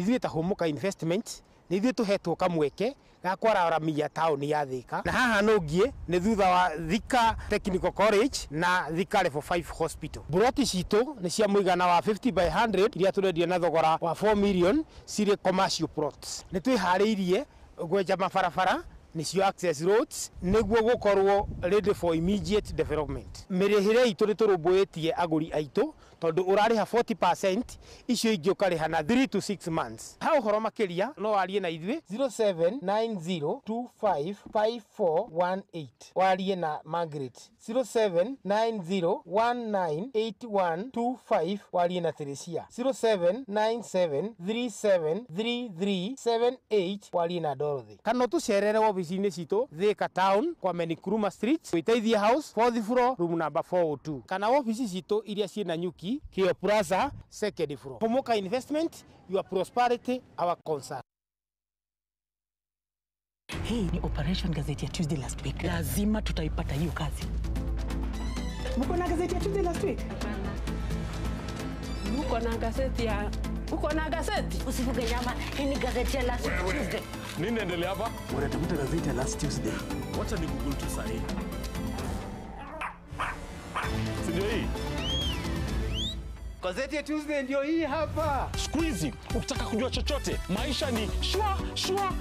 Ithuĩ ta Hũmuka Investment nĩ ithuĩ tũhetwo kamweke ga kwararamia taũni ya Thika, na haha nũngiĩ nĩ thutha wa Thika Technical College na Thika Level 5 Hospital. Buroti citũ nĩ cia mũigana wa 50 by 100 iria tũrendia na thogora wa 4 million cirĩ commercial plots. Nĩ twĩharĩirie gwenja mabarabara nicio access roads niguo gukorwo ready for immediate development. Mirihire itu riturumbuitie aguri aitu tondu urariha 40% icio ingĩ ukariha na 3 to 6 months. Ha uhoro makiria no warie na ithuĩ 0790255418 warie na Margaret 0790198125 warie na Teresia 0797373378 warie na Dorothy. Kana tucerere ofici-inĩ citũ Thika Town kwa Menikuruma Street Witeithia House 4th floor room number 402 kana ofici citũ iria ciĩna Nyuki Kio Plaza 2nd floor. Pomoka Investment, your prosperity our concern. Hii ni Operation Gazeti ya Tuesday last week. Lazima tutaipata hiyo kazi. Mko na gazeti ya Tuesday last week? Uko na gazeti? Usifuge nyama. Hii ni gazeti ya last Tuesday. Nini endelea hapa? Wanatafuta gazeti ya last Tuesday. Wacha ni Google tu sahihi. Sio hii. Gazeti ya Tuesday ndio hii hapa. Siku hizi ukitaka kujua chochote, maisha ni shwa.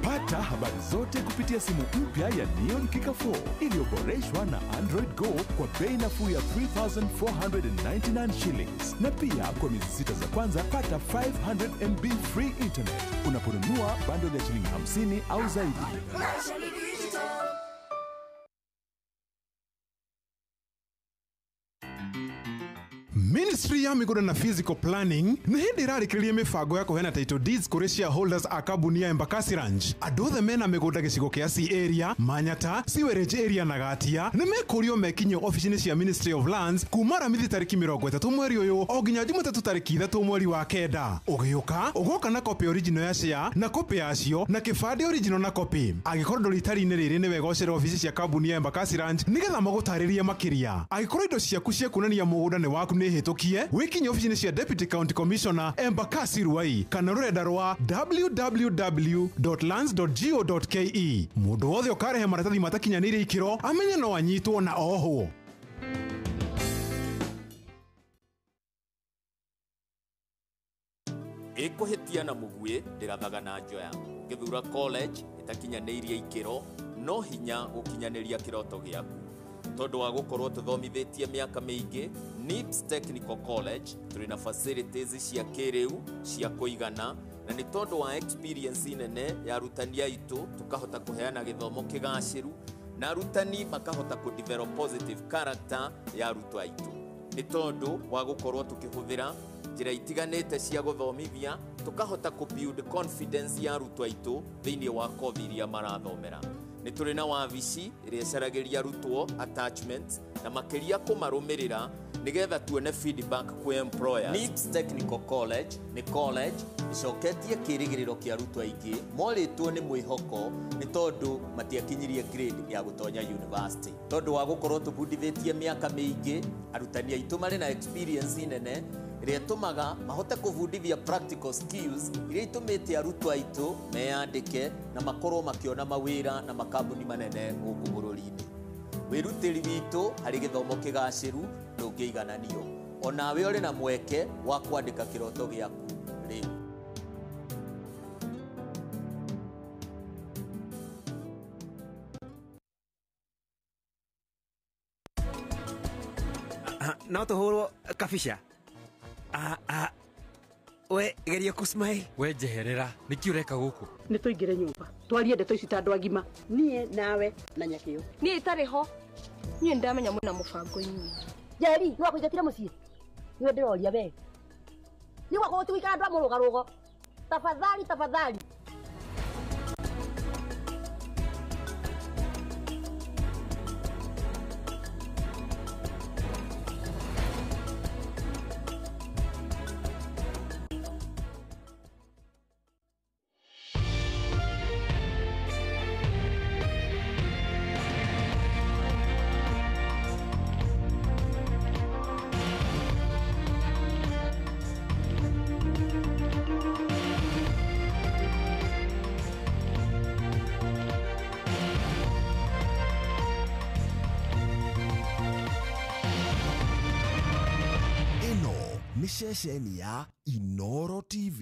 Pata habari zote kupitia simu mpya ya Neon Kika 4 iliyoboreshwa na Android Go kwa bei nafuu ya 3,499 shillings. Na pia kwa miezi 6 za kwanza pata 500 MB free internet unaponunua bundle ya shilingi 50 au zaidi. Ministry ya migũnda na physical planning nĩ hĩndĩ ĩrarĩkĩrĩria mĩbango ya kũheana title deeds kũrĩ shareholders a kambuni ya Embakasi Ranch. Andũ othe mena mĩgũnda gĩcigo kĩa C area, Manyata, Sewerage area na Gatia nĩ mekũrio mekinye ofici-inĩ cia Ministry of Lands kuma ramithi tarĩki 30 mweri ũyũ o nginya Jumatatu tarĩki 3 mweri wa kenda. Ũgĩũka ũgoka na copy original ya share na copy yacio na kĩbandĩ original na copy. Angĩkorwo ndũrĩ itari-inĩ rĩrĩ nĩ wega ũcere ofici cia kambuni ya Embakasi Ranch nĩgetha magũtarĩrie makĩria. Angĩkorwo indo ciaku cia kuonania mũgũnda nĩ waku nĩ hĩtũkie, wikinye ofici-inĩ cia Deputy County Commissioner Embakasi Ruai kana rũrenda rwa www.lands.go.ke. Mũndũ wothe ũkarehe maratathi matakinyanĩire ikĩro amenye no anyitwo na ohwo. Ikuhitia na mugwe ndirathaga na njoya ngithura college itakinyanĩirie ikĩro no hinya gukinyanĩria kĩroto gĩaku tondu wa gukorwo tuthomithitie miaka mingi. NIPS Technical College turi na facilities cia kĩrĩu cia kuigana na ni tondu wa experience nene ya arutani aitu tukahota kuheana githomo kigaciru na arutani makahota ku develop positive character ya arutwo aitu. Ni tondu wa gukorwo tukihuthira njira itiganite cia guthomithia tukahota ku build confidence ya arutwo aitu thiini wa kothi iria marathomera. Ni turi na wabici iria icaragiria arutwo attachments na makiria kumarumirira nigetha tuone feedback kwa employers. NIPS Technical College ni college icoketie kirigiriro kia arutwo aingi moritwo ni mwihoko ni tondu matiakinyirie grade ya gutonya university. Tondu wa gukorwo tubundithitie miaka mingi arutani aitu mari na experience nene iria tumaga mahote kuvundithia practical skills iria itumite arutwo aitu meyandike na makorwo makiona mawira na makambuni manene guku bururi-ini. Wirutiri witu hari githomo kigaciru ndungiigananio. Onawe uri na mweke wa kwandika kiroto giaku riu. No tuhurwo kabisha. We geria kusmile. We jeherera niki ureka guku? Nĩ tũingĩre nyũmba twarie ndeto ici ta andũ agima, niĩ nawe na Nyakĩo. Niĩ itarĩ ho niĩ ndamenya mwĩna mũbango-inĩ. Njeri nĩ wakũingatire mũciĩ nĩ ndĩroria we nĩ wakorwo ti gũikara andũ a mũrũgarũgo. Tafadhali ni ceceni ya Inoro TV.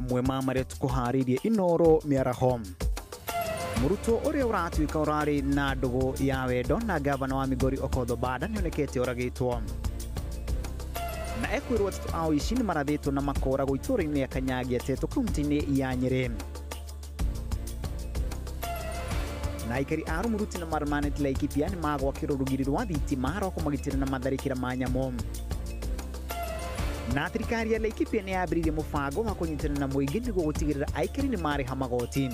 mamwe ma maria tukuharirie Inoro miaraho. Muruto uria uratuika urari na ndugu ya wendo na gavana wa Migori Okoth Obada nionekete uragitwo. Na ekwirwo atatu ao ici nĩ marathĩtwo na makora gũitũra-inĩ ya Kanyagia Teto kaunti-inĩ ya Nyeri. Na aikari a Rumuruti na Marmanet Laikipia nĩ magwakĩrwo rũgiri rwa thitima rwa kũmagitĩra na matharĩkĩra ma nyamũ. Na thirikari ya Laikipia nĩ yambĩrĩirie mũbango wa kũnyitanĩra na mũingĩ nĩguo gũtigĩrĩra aikari nĩ marĩha magoti.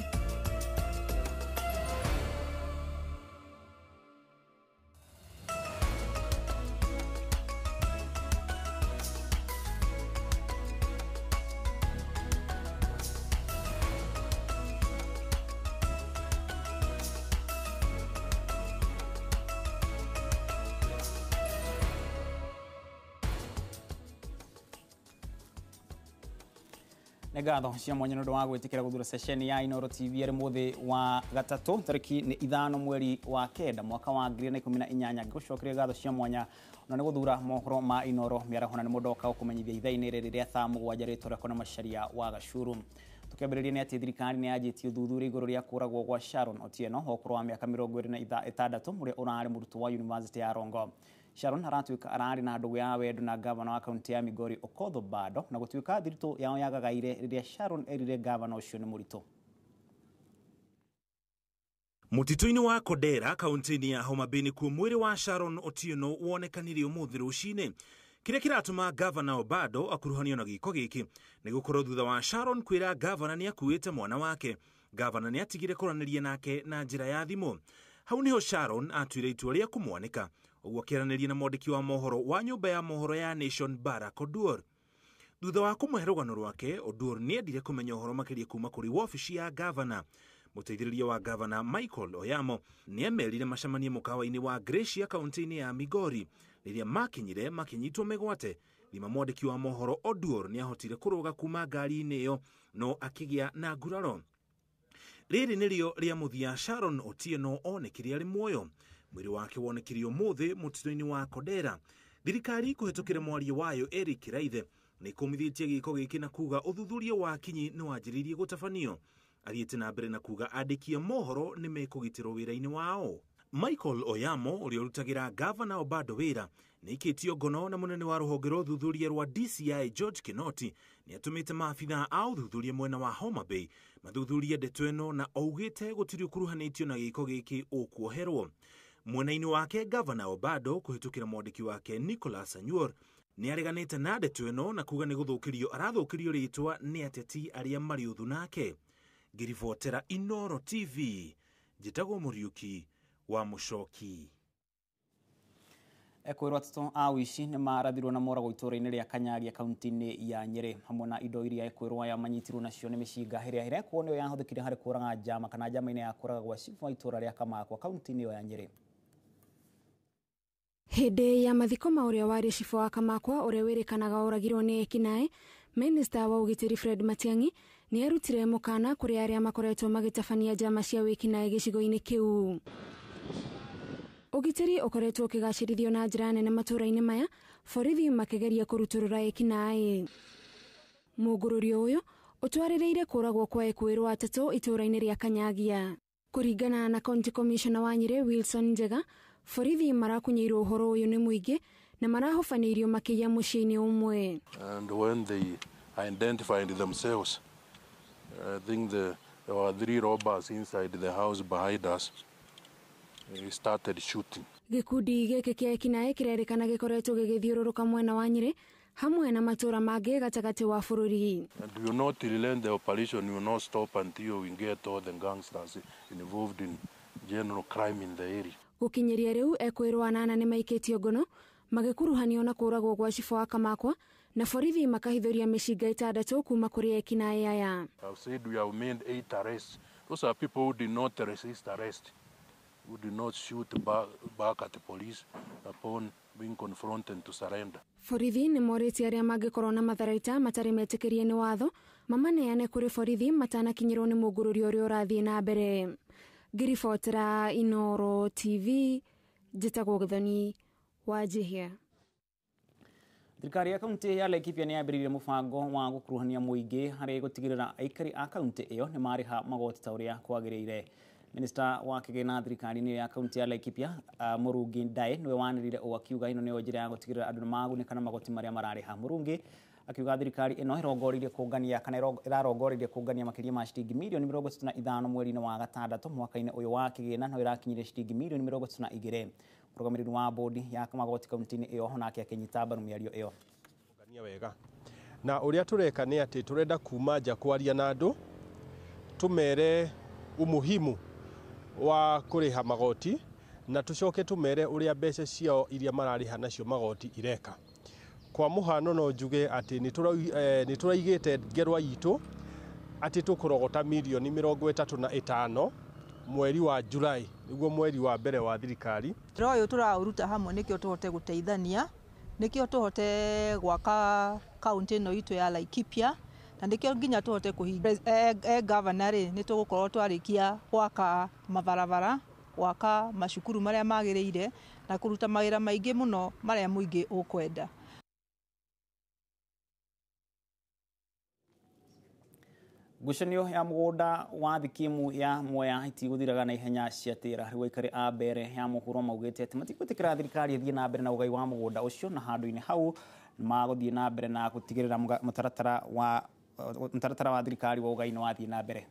Negatho cia mwanya nundu wa gwitikira guthura session ya Inoro TV ari muthi wa gatatu tariki ni 5 mweri wa kenda mwaka wa 2018 gucokeria gatho cia mwanya na ni guthura mohoro ma Inoro miarahona ni mudoka ukumenyithia ithaini riria thaa 7 ritore kona macharia wa Gachuru. Tukĩambĩrĩria nĩ atĩ thirikari nĩ yanjĩtie ũthuthuria igũrũ rĩa kũragwo gwa Sharon Otieno ũkũrũ wa mĩaka 26 ũrĩa ũrarĩ mũrutwo wa University ya Rongo. Sharon aratuĩka ararĩ na ndũgũ ya wendo na gavana wa kaunti ya Migori Okoth Obado na gũtuĩka thiritũ yao yagagaire rĩrĩa Sharon erire gavana ũcio nĩ mũritũ. Mutito-inĩ wa Kodera kaunti-inĩ ya Homa Bay kuo mwĩrĩ wa Sharon Otieno wonekanirie ũmũthĩ rũcinĩ. Kĩrĩa kĩratũma gavana Obado akuruhanio na gĩko gĩkĩ nĩ gũkorwo thutha wa Sharon kwĩra gavana nĩ akuĩte mwana wake. Gavana nĩ atigire kũranĩria nake na njĩra ya thimũ. Hau nĩho Sharon atuire itua rĩa kũmwanĩka. Ũguo akĩaranĩria na mwandĩki wa mohoro wa nyũmba ya mohoro ya Nation Barack Oduor. Thutha wa kũmũhe rũgano rwake, Oduor nĩ endire kũmenya ũhoro makĩria kuma kũrĩ wabici ya gavana. Mũteithĩrĩria wa gavana Michael Oyamo nĩ amerire macemanie mũkawa-inĩ wa Gracia kaunti-inĩ ya Migori. Rĩrĩa makinyire makinyitwo mĩgwate, thima mwandĩki wa mohoro Oduor nĩ ahotire kũrũga kuma ngari-inĩ ĩyo no akĩgĩa na nguraro. Rĩrĩ nĩrĩo rĩa mũthia Sharon Otieno onekire arĩ muoyo. Mwĩrĩ wake wonekire ũmũthĩ mũtitũ-inĩ wa Kodera. Thirikari kũhetũkĩra mwaria wayo Eric Kiraithe nĩ ĩkũmithĩtie gĩko gĩkĩ na kuga ũthuthuria wa kinyi nĩ wanjĩrĩirie gũtabanio. Athiĩte na mbere na kuga andĩki a mohoro nĩ mekũgitĩrwo wĩra-inĩ wao. Michael Oyamo ũrĩa ũrutagĩra gavana Obado wĩra nĩ ikĩtio ngono na mũnene wa rũhonge rwa ũthuthuria rwa DCI George Kinoti nĩ atũmĩte maabitha a ũthuthuria mwena wa Homa Bay mathuthuria ndeto ĩno na augĩte gũtirĩ ũkuruhanĩtio na gĩko gĩkĩ ũkuoherwo. Mwena-inĩ wake gavana Obado kũhetũkĩra mwandĩki wake Nicholas Anyuor nĩ areganĩte na ndeto ĩno na kuga nĩ arathũkĩrio rĩtwa nĩ ateti arĩa marĩ ũthũ nake. Ngĩribotera Inoro TV, njĩtagwo Mũriũki wa Mũcoki. Ekwirwo atatu a wici nĩ marathirwo na moragwo itũra-inĩ rĩa Kanyagia kaunti-inĩ ya Nyeri hamwe na indo iria ekwirwo aya manyitirwo nacio nĩ mĩcinga ĩrĩa ĩrekwo nĩyo yahũthĩkire harĩ kũraga njama kana njama-inĩ ya kũraga gwa cibu wa itũra rĩa Kamakwa kaunti-inĩ ĩyo ya Nyeri. Hĩndĩ ya mathiko ma ũrĩa warĩ cibu wa Kamakwa ũrĩa wĩrĩkanaga ũragirwo nĩ ekinaĩ, Minista wa ũgitĩri Fred Matiang'i nĩ arutire mũkana kũrĩ arĩa makoretwo magĩtabania njama cia wĩkinaĩ gĩcigo-inĩ kĩu. Ũgitĩri ũkoretwo ũkĩgacĩrithio na njĩra nene matũra-inĩ maya, borithi makĩgeria kũrutũrũra ekinaĩ. Mũngũrũrio ũyũ ũtwarĩrĩire kũragwo kwa ekwĩrwo atatũ itũra-inĩ rĩa Kanyagia. Kũringana na County Commissioner wa Nyeri Wilson Njega, borithi marakunyĩirwo ũhoro ũyũ nĩ mũingĩ na marahobanĩirio makĩia mũciĩ-inĩ ũmwe. And when they identified themselves, I think there were 3 robbers inside the house behind us. They started shooting. Gĩkundi gĩkĩ kĩa ekinaĩ kĩrerĩkana gĩkoretwo gĩgĩthiũrũrũka mwena wa Nyeri hamwe na matũra mangĩ gatagatĩ wa bũrũri. And we will not relent the operation, we will not stop until we get all the gangsters involved in general crime in the area. Gũkinyĩria rĩu ekwĩrwo anana nĩ maikĩtio ngono magĩkuruhanio na kũragwo gwa cibu wa Kamakwa na borithi makahithũria mĩcinga 6 kuma kũrĩ ekinaĩ aya. I've said we have made 8 arrests. Those are people who did not resist arrest, who did not shoot back at the police upon being confronted to surrender. Borithi nĩ morĩtie arĩa mangĩkorwo na matharaita matarĩ metĩkĩrie nĩ watho mamaneane kũrĩ borithi matanakinyĩrwo nĩ mũngũrũrio ũrĩa ũrathiĩ na mbere. Ngĩribotera Inoro TV, njĩtagwo Gĩthoni wa Njihia. Thirikari ya kaunti ya Laikipia nĩ yambĩrĩirie mũbango wa gũkuruhania mũingĩ harĩ gũtigĩrĩra aikari a kaunti ĩyo nĩ marĩha magoti ta ũrĩa kwagĩrĩire. Minista wa kĩgĩna thirikari-inĩ ya kaunti ya Laikipia Murungi Ndaĩ nĩwe wanĩrĩire ũũ akiuga ĩno nĩyo njĩra ya gũtigĩrĩra andũ nĩ magunĩka na magoti marĩa mararĩha. Murungi akiuga thirikari ĩno ĩrongoreirie kũngania kana ĩrarongoreirie kũngania makĩria ma ciringi mirioni 35 mweri-inĩ wa gatandatũ mwaka-inĩ ũyũ wa kĩgĩna no ĩrakinyire ciringi mirioni 32. Mũrũgamĩrĩri wa bodi ya magoti kaunti-inĩ ĩyo nake akĩnyita mbaru mĩario ĩyo. Kũngania wega. Na ũrĩa tũreka nĩ atĩ tũrenda kuma nja kwaria na andũ tumere umuhimu wa kuriha magoti na tucoke tumere uria mbeca ciao iria marariha nacio magoti ireka. Kwa muhano no njuge ati ni turaigite ngerwa yitu ati tukurogota mirioni 35 mweri wa Julai niguo mweri wa mbere wa thirikari. Royo turauruta hamwe nikio tuhote guteithania nikio tuhote gwaka kaunti no itu ya Laikipia na ndikio nginya tuhote kuhingia governor ni tugukorwo twarikia gwaka mabarabara gwaka mashukuru maria magiriire na kuruta mawira maingi muno maria muingi ukwenda. Ngucanio ya mũgũnda wa thikimu ya Mwea itigũthiraga na ihenya ciatĩra rĩu aikari a mbere ya mũhuro maugĩte atĩ matigwĩtĩkĩra thirikari ĩthiĩ na mbere na ũgai wa mũgũnda ũcio na handũ-inĩ hau magũthiĩ na mbere na gũtigĩrĩra mũtaratara wa thirikari wa ũgai nĩ wathiĩ na mbere.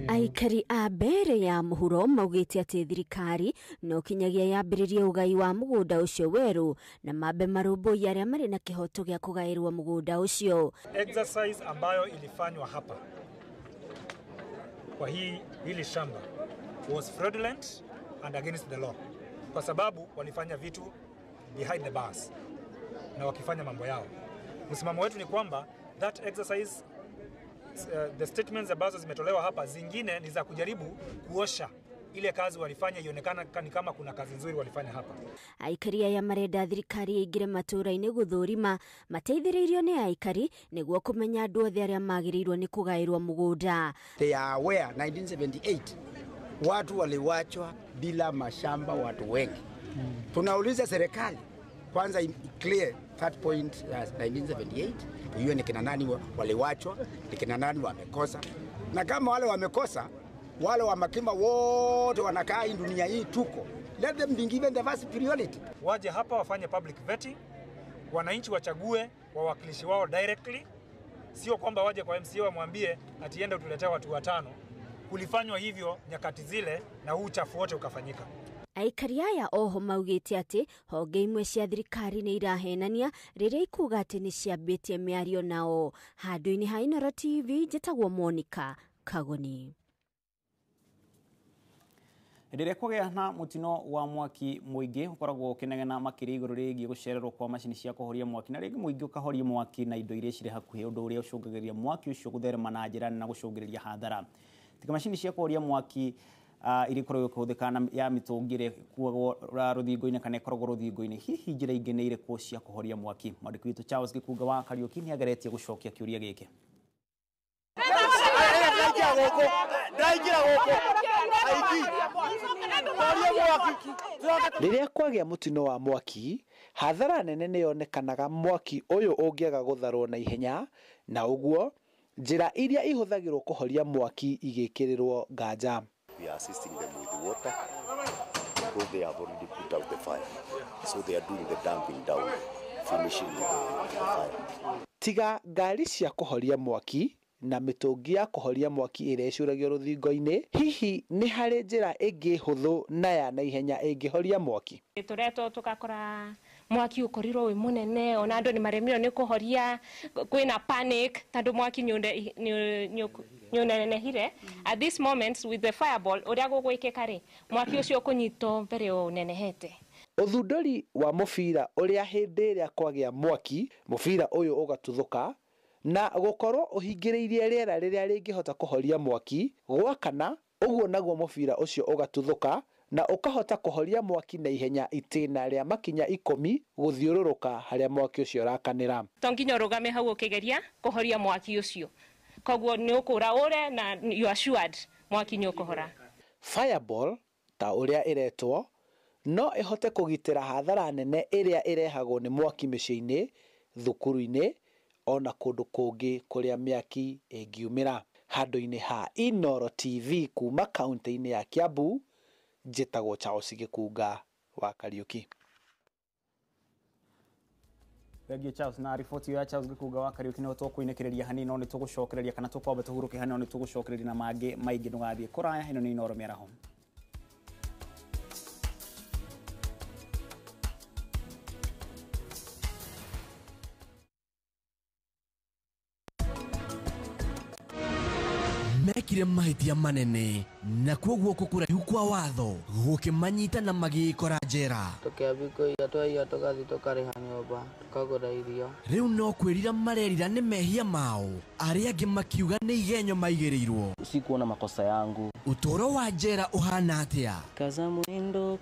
Aikari a mbere ya mũhuro maugĩte atĩ thirikari no kinyagia yambĩrĩrie ũgai wa mũgũnda ũcio werũ na mambe marũmbũiya arĩa marĩ na kĩhoto gĩa kũgaĩrwo mũgũnda ũcio. Exercise ambayo ilifanywa hapa kwa hili shamba was fraudulent and against the law, kwa sababu walifanya vitu behind the bars na wakifanya mambo yao. Msimamo wetu ni kwamba that exercise the statements ambazo zimetolewa hapa zingine ni za kujaribu kuosha ile kazi walifanya ionekana kama kuna kazi nzuri walifanya hapa. Aikari aya marenda thirikari ĩingĩre matũra-inĩ gũthũrima mateithĩrĩirio nĩ aikari nĩguo kũmenya andũ othe arĩa magĩrĩirwo nĩ kũgaĩrwo mũgũnda. They are aware 1978 watu waliwachwa bila mashamba watu wengi. Tunauliza serikali kwanza clear that point 1978 hiyo ni kina nani waliwachwa, ni kina nani wamekosa. Na kama wale wamekosa, wale wa makima wote wanakaa hii dunia hii tuko. Let them be given the first priority. Waje hapa wafanye public vetting, wananchi wachague wawakilishi wao directly, sio kwamba waje kwa MCA wamwambie atiende utuletea watu 5. Kulifanywa hivyo nyakati zile na huu uchafu wote ukafanyika. Aikari aya oho maugĩte atĩ honge imwe cia thirikari nĩ irahenania rĩrĩa ikuga atĩ nĩ ciambĩtie mĩario nao. Handũ-inĩ ha Inooro TV njĩtagwo Monica Kagoni. Rĩrĩa kwagĩa na mũtino wa mwaki mũingĩ ũkoragwo ũkĩnegena makĩria igũrũ rĩgiĩ gũcererwo kwa macini cia kũhoria mwaki na rĩngĩ mũingĩ ũkahoria mwaki na indo iria cirĩ hakuhĩ ũndũ ũrĩa ũcũngagĩrĩria mwaki ũcio gũtherema na njĩra na gũcũngĩrĩria hathara. Tiga macini cia kũhoria mwaki iri korwo kũhũthĩka ya mĩtũngĩre kuagwo rũthingo-inĩ kana ĩkoragwo rũthingo-inĩ. Hihi njĩra ingĩ nĩ irĩkũ cia kũhoria mwaki? Mwandĩki witũ Charles Gĩkunga wa Kariũki nĩ ageretie gũcokia kĩũria gĩkĩ. Rĩrĩa kwagĩa mũtino wa mwaki, hathara nene nĩ yonekanaga mwaki ũyũ ũngĩaga gũtharwo na ihenya, na ũguo njĩra iria ihũthagĩrwo kũhoria mwaki igĩkĩrĩrwo nganja. We are assisting them with the water because they have already put out the fire. So they are doing the dumping down, finishing the fire. Tiga ngari cia kũhoria mwaki na mĩtũngi ya kũhoria mwaki ĩrĩa ĩcuragio rũthingo-inĩ, hihi nĩ harĩ njĩra ĩngĩ hũthũ na ya naihenya ĩngĩhoria mwaki? Turetwo tukakora mwaki ukorirwo wi munene ona andu ni maremirwo ni kuhoria kwina panic tondu mwaki nyunenehire. At this moment with the fireball uria gugwikika ri mwaki ucio kunyito mbere unenehete. Uthunduri wa mũbira ũrĩa hĩndĩ ĩrĩa kwagĩa mwaki mũbira ũyũ ũgatuthuka na gũkorwo ũhingĩrĩirie rĩera rĩrĩa rĩngĩhota kũhoria mwaki gwakana, ũguo naguo mũbira ũcio ũgatuthuka na ũkahota kũhoria mwaki na ihenya itĩna rĩa makinya 10 gũthiũrũrũka harĩa mwaki ũcio ũrakanĩra. To nginya ũrũgame hau ũkĩgeria kũhoria mwaki ũcio, koguo nĩ ũkũra ũre na you assured mwaki nĩ ũkũhora. Fireball ta ũrĩa ĩretwo no ihote kugitira hathara nene iria irehagwo ni mwaki miciini, thukuru-ini ona kundu kungi kuria miaki ingiumira. Handu-ini ha Inoro TV kuma kaunti-ini ya Kiambu, njitagwo Charles Gikunga wa Kariuki. Thengia Charles na riboti ya Charles Gikunga wa Kariuki no tukuinekereria hanini no nitugucokereria kana tukwamba tuhuruke hanini no nitugucokereria na mangi maingi ndugathie kuraya. Hino ni Inoro Miaraho. mekire mahitia manene na kwoguo kukuraihu kwa watho gukimanyita na magikora njera. Tukiabiko ya tugathi tukariha nyumba tukagura irio. Riu no kwirira marerira ni mehia mao aria angi makiuga ni igenyo maigirirwo. Sikuona makosa yangu. Utoro wa njera uhana atia? Kaza mwendo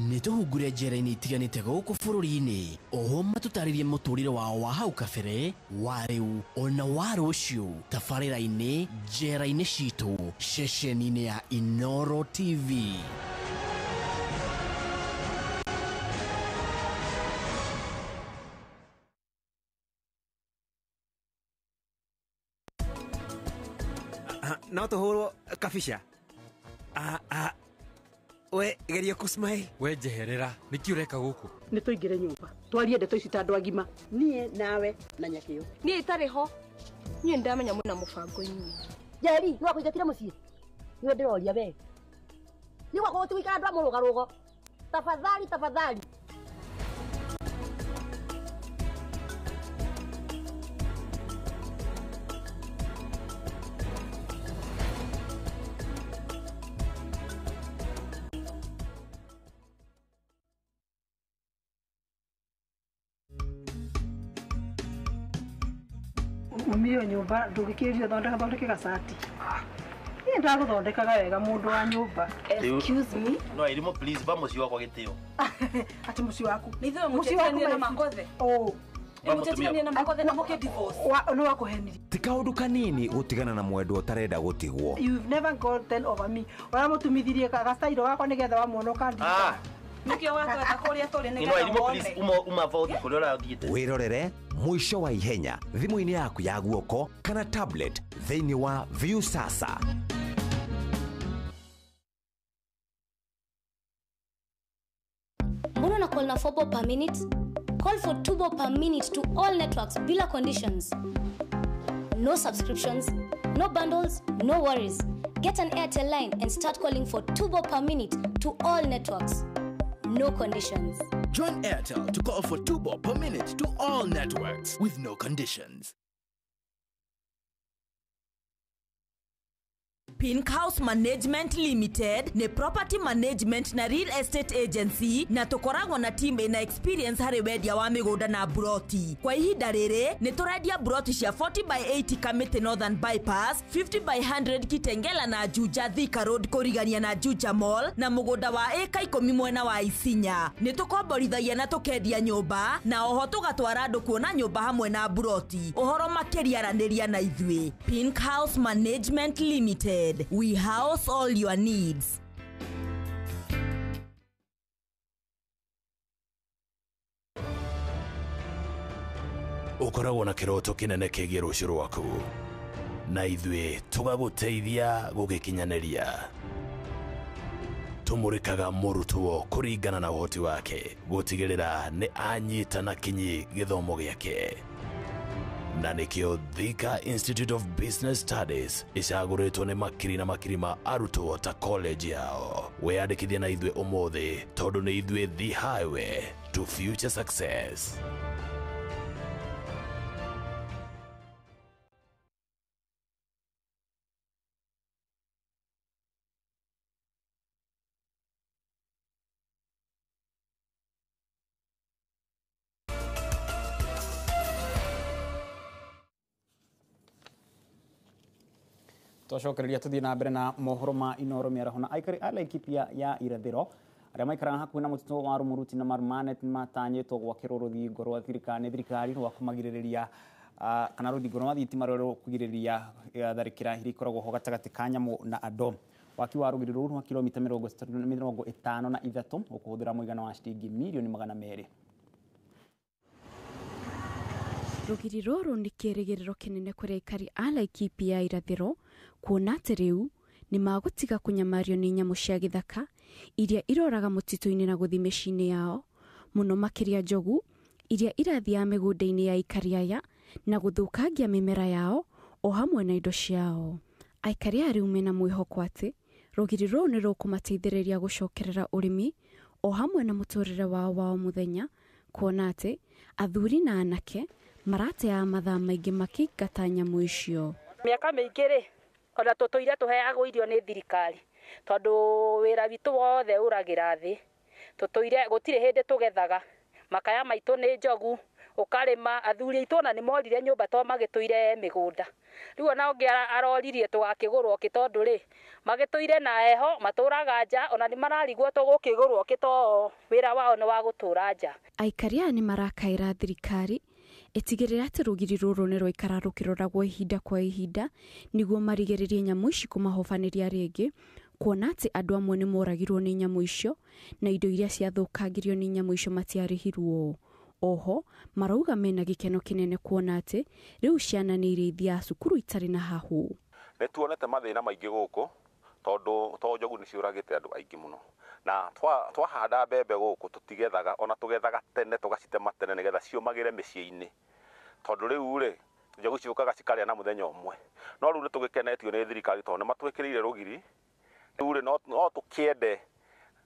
nituhungure njera-ini itiganite guku bururi-ini. Oho matutaririe muturire wao wa hau kabere, wa riu ona wa rucio tabarira-ini njera-ini citu ceceni-ini ya Inoro TV. No tuhurwo kabisha. We geria kusmai. We jeherera niki ureka guku? Ni tuingire nyumba twarie ndeto ici ta andu agima, nie nawe na nyakio. Ni itari ho nie ndamenya muna mubango-ini. Jeri no akuingatire mucii ni ndiroria we ni wako tuikara andu amurugarugo. Tafadhali Mumio nyumba ndugikiria thondeke gacati. Ni ndaguthondekaga wega mundu wa nyumba. Excuse me. No irimo please ba muci wako gitio. Ati muci waku. Nitho mucetania na makothe. Oh. Mucetania na makothe na muke divorce. No wakuheni. Ti kaundu kanini gutigana na mwendwa utarenda gutigwo. You've never gotten over me. Ora mutumithirie gastairo gakwa nigetha wa muono kandi. Nikio watweta kuria turi nigetha. No irimo please uma vote kuria urathiite. Wirorere mwisho wa ihenya thimu-ini yaku ya guoko kana tablet thiini wa View Sasa. Mbona na call na 4 bob per minute? Call for 2 bob per minute to all networks bila conditions. No subscriptions, no bundles, no worries. Get an Airtel line and start calling for 2 bob per minute to all networks. No conditions. Join Airtel to call for 2 bob per minute to all networks with no conditions. Pink House Management Limited ni property management na real estate agency na tukoragwo na team ina experience hari wendia wa migunda na broti. Kwa ihinda riri ni turendia broti cia 40 by 80 Kamiti Northern Bypass, 50 by 100 Kitengela na Juja Thika Road kurigania na Juja Mall na mugunda wa eka 10 mwena wa Isinya. Ni tukomborithagia na tukendia nyumba na oho tugatwara andu kuona nyumba hamwe na broti. Uhoro makiria raniria na ithui. Pink House Management Limited. We house all your needs. Ukoragwo na kiroto kinene kigie rucio rwaku na ithui tugaguteithia gugikinyaniria. Tumurikaga murutwo kuringana na uhoti wake gutigirira ni anyita na kinyi githomo giake. Na nikio Thika Institute of Business Studies icaguritwo ni makiri na makiri ma arutwo ta college yao. Weyandikithia na ithui umuthi tondu ni ithui the highway to future success. Twacokereria tuthie na mbere na mohoro ma Inoro Miaraho na aikari a Laikipia ya irathiro aria maikaraga hakuhi na mutito wa Rumuruti na Marumanet matanyitwo gwakirwo ruthingo rwa thirikari rwa kumagiriria kana ruthingo rwa thitima rwa kugiriria tharikira iria ikoragwo ho gatagati ka nyamu na andu. waki wa rugiri ruru wa kilomita 53 ukuhuthira muigana wa shilingi milioni 200. Rugiri ruru ni kĩrĩgĩrĩro kĩnene kũrĩ aikari a Laikipia ya irathĩro, kuona atĩ rĩu nĩ magũtiga kũnyamario nĩ nyamũ cia gĩthaka iria iroraga mũtitũ-inĩ na gũthiĩ mĩciĩ-inĩ yao, mũno makĩria njogu iria irathiaga mĩgũnda-inĩ ya aikari aya na gũthũkangia mĩmera yao o hamwe na indo ciao. Aikari aya rĩu mena mwĩhoko atĩ rugiri rũu nĩ rũkũmateithĩrĩria gũcokerera ũrĩmi o hamwe na mũtũrĩre wao wa o mũthenya, kuona atĩ athuri na anake marateaga mathaa maingĩ makĩingata nyamũ icio. Mĩaka mĩingĩ rĩ, ona tũtũire tũheagwo irio nĩ thirikari, tondũ wĩra witũ wothe ũragĩra thĩ. Tũtũire gũtirĩ hĩndĩ tũgethaga, makaya maitũ nĩ njogu, ukarĩma. Athuri aitũ ona nĩ morire nyũmba to magĩtũire mĩgũnda. Rĩu ona ũngĩ aroririe tũgakĩgũrwo kĩ tondũ rĩ, magĩtũire na heho matũraga nja, ona nĩ mararigwo tũgũkĩgũrwo kĩ to wĩra wao nĩ wa gũtũra nja. Aikari aya nĩ marakaĩra thirikari ĩtigĩrĩre atĩ rugiri rũrũ nĩ rũikara rũkĩroragwo ihinda kwa ihinda nĩguo marigĩrĩrie nyamũ ici kũmahobanĩria rĩngĩ, kuona atĩ andũ amwe nĩ moragirwo nĩ nyamũ icio na indo iria ciathũkangirio nĩ nyamũ icio matiarĩhirwo. Oho marauga mena gĩkeno kĩnene kuona atĩ rĩu ciana nĩ irĩithia cukuru itarĩ na hahu. Nĩ tuonete mathĩna maingĩ gũkũ tondũ njogu nĩ ciũragĩte andũ aingĩ mũno, na twahanda mbembe gũkũ tũtigethaga, ona tũgethaga tene tũgacitema tene nĩgetha ciũmagĩre mĩciĩ-inĩ, tondũ rĩu rĩ njogu ciũkaga cikarĩa na mũthenya ũmwe. No rĩu nĩ tũgĩkenetio nĩ thirikari tondũ nĩ matwĩkĩrĩire rũgiri. Rĩu rĩ no tũkĩende